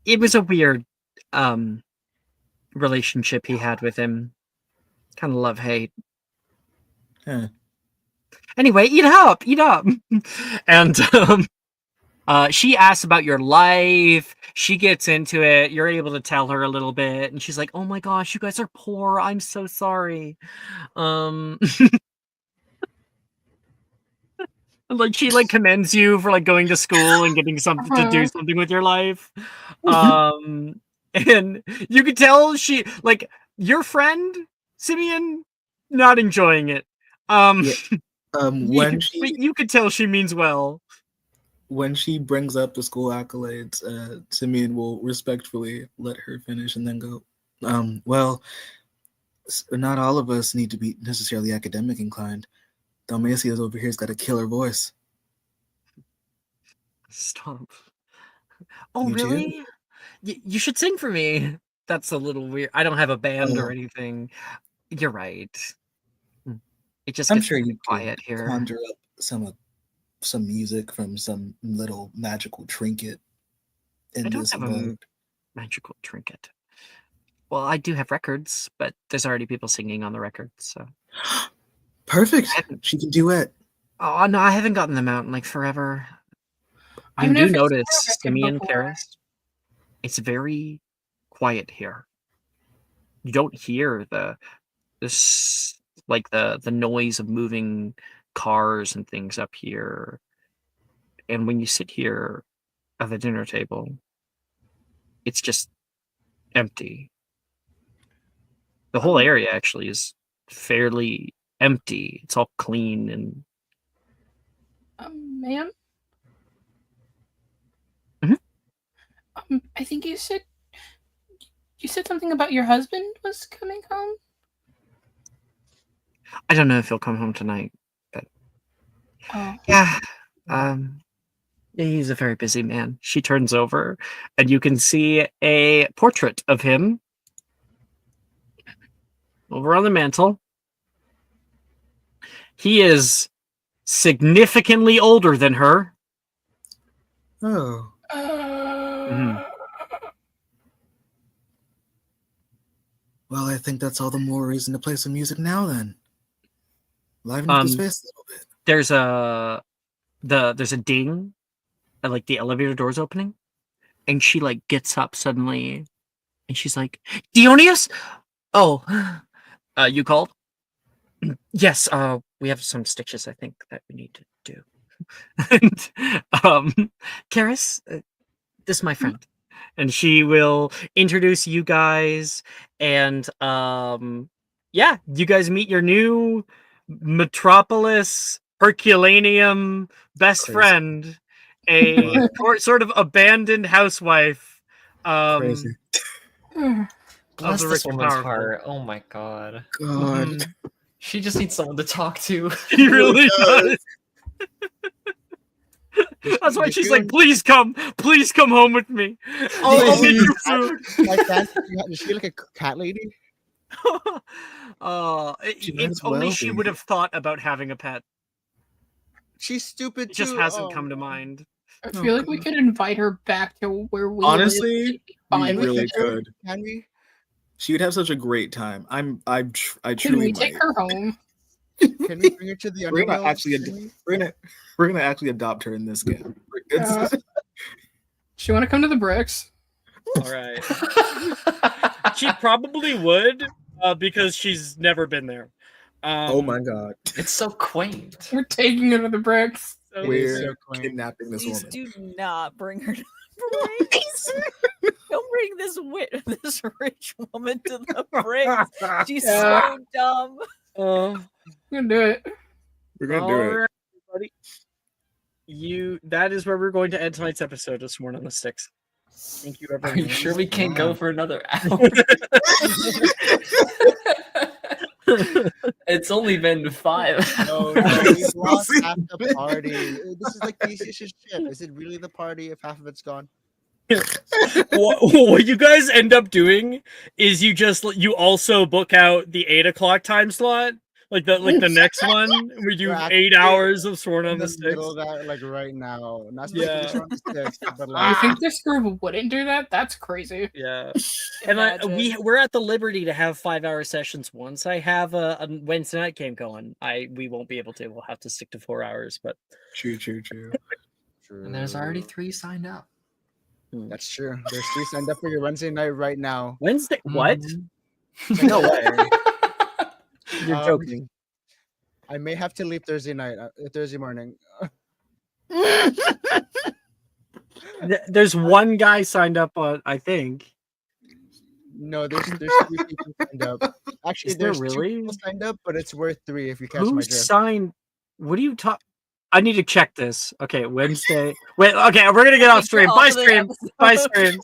It was a weird relationship he had with him. Kind of love-hate. Huh. Anyway, eat up. And she asks about your life. She gets into it. You're able to tell her a little bit, and she's like, "Oh my gosh, you guys are poor. I'm so sorry." Like she like commends you for like going to school and getting something to do something with your life. And you could tell she like your friend Simeon not enjoying it. When she you could tell she means well. When she brings up the school accolades, Simeon will respectfully let her finish and then go, well, not all of us need to be necessarily academic inclined. Dalmatia's over here's got a killer voice. Stop. Oh, You do? really? You should sing for me. That's a little weird. I don't have a band or anything. You're right. It just I'm gets sure really you quiet could here. conjure up some music from some little magical trinket in I don't this have a mode. magical trinket. Well, I do have records, but there's already people singing on the records, so. Perfect. She can duet. Oh no, I haven't gotten them out in like forever. I've You do never seen a notice, record Simeon before. Karis, it's very quiet here. You don't hear this like the noise of moving cars and things up here. And when you sit here at the dinner table, it's just empty. The whole area actually is fairly empty. It's all clean and Ma'am? I think you said something about your husband was coming home? I don't know if he'll come home tonight, but Yeah. He's a very busy man. She turns over, and you can see a portrait of him over on the mantle. He is significantly older than her. Oh. Mhm. Well, I think that's all the more reason to play some music now then. Liven up the space a little bit. There's a ding at like the elevator doors opening, and she like gets up suddenly, and she's like, Dionysus? Oh, you called? Yes, we have some stitches I think that we need to do. And Karis, this is my friend. And she will introduce you guys, and yeah, you guys meet your new Metropolis Herculaneum best friend, a sort of abandoned housewife. Crazy. Bless the this rich and woman's powerful. heart. Oh my god. God. Mhm. She just needs someone to talk to. He really does. That's why she's like, please come home with me. I'll make you food. Like that? Is she like a cat lady? She might If as only well she be. would have thought about having a pet. She's stupid It just too. hasn't come to mind. I feel like we could invite her back to where we Honestly, live. we Fine with really it. could. Can we? She would have such a great time. I Can truly we take might. her home? Can we bring her to the We're gonna underworld? actually we're gonna actually adopt her in this game. It's, Do you want to come to the bricks? All right. She probably would, because she's never been there. oh my god. It's so quaint. We're taking her to the bricks. We're kidnapping this Please woman. do not bring her to the bricks. Don't bring this rich woman to the bricks. She's so dumb. We're gonna do it. We're gonna do it. Alright, everybody. That is where we're going to end tonight's episode of Sworn on the Styx. Thank you, everyone. Are you sure we can't go for another hour? It's only been 5 No, hours. we've lost half the party. This is like piece of shit. Is it really the party if half of it's gone? What you guys end up doing is you also book out the 8 o'clock time slot, like the next one. We do We're 8 actually hours of Sworn on in the the Styx. middle of that, like right now. Not Yeah. specifically on the Styx, but You like think this group wouldn't do that? That's crazy. Yeah. And we're at the liberty to have 5-hour sessions. Once I have a Wednesday night game going, we won't be able to. We'll have to stick to 4 hours. But True. And there's already 3 signed up. That's true. There's 3 signed up for your Wednesday night right now. Wednesday? What? No way. You're joking. I may have to leave Thursday night, Thursday morning. There's one guy signed up on, I think. No, there's 3 people signed up. Actually, Is there there's really? 2 people signed up, but it's worth 3 if you catch Who my drift. signed? What do you talk? I need to check this. Okay, Wednesday. Wait, okay, we're gonna get off stream. Bye, stream. Bye, stream.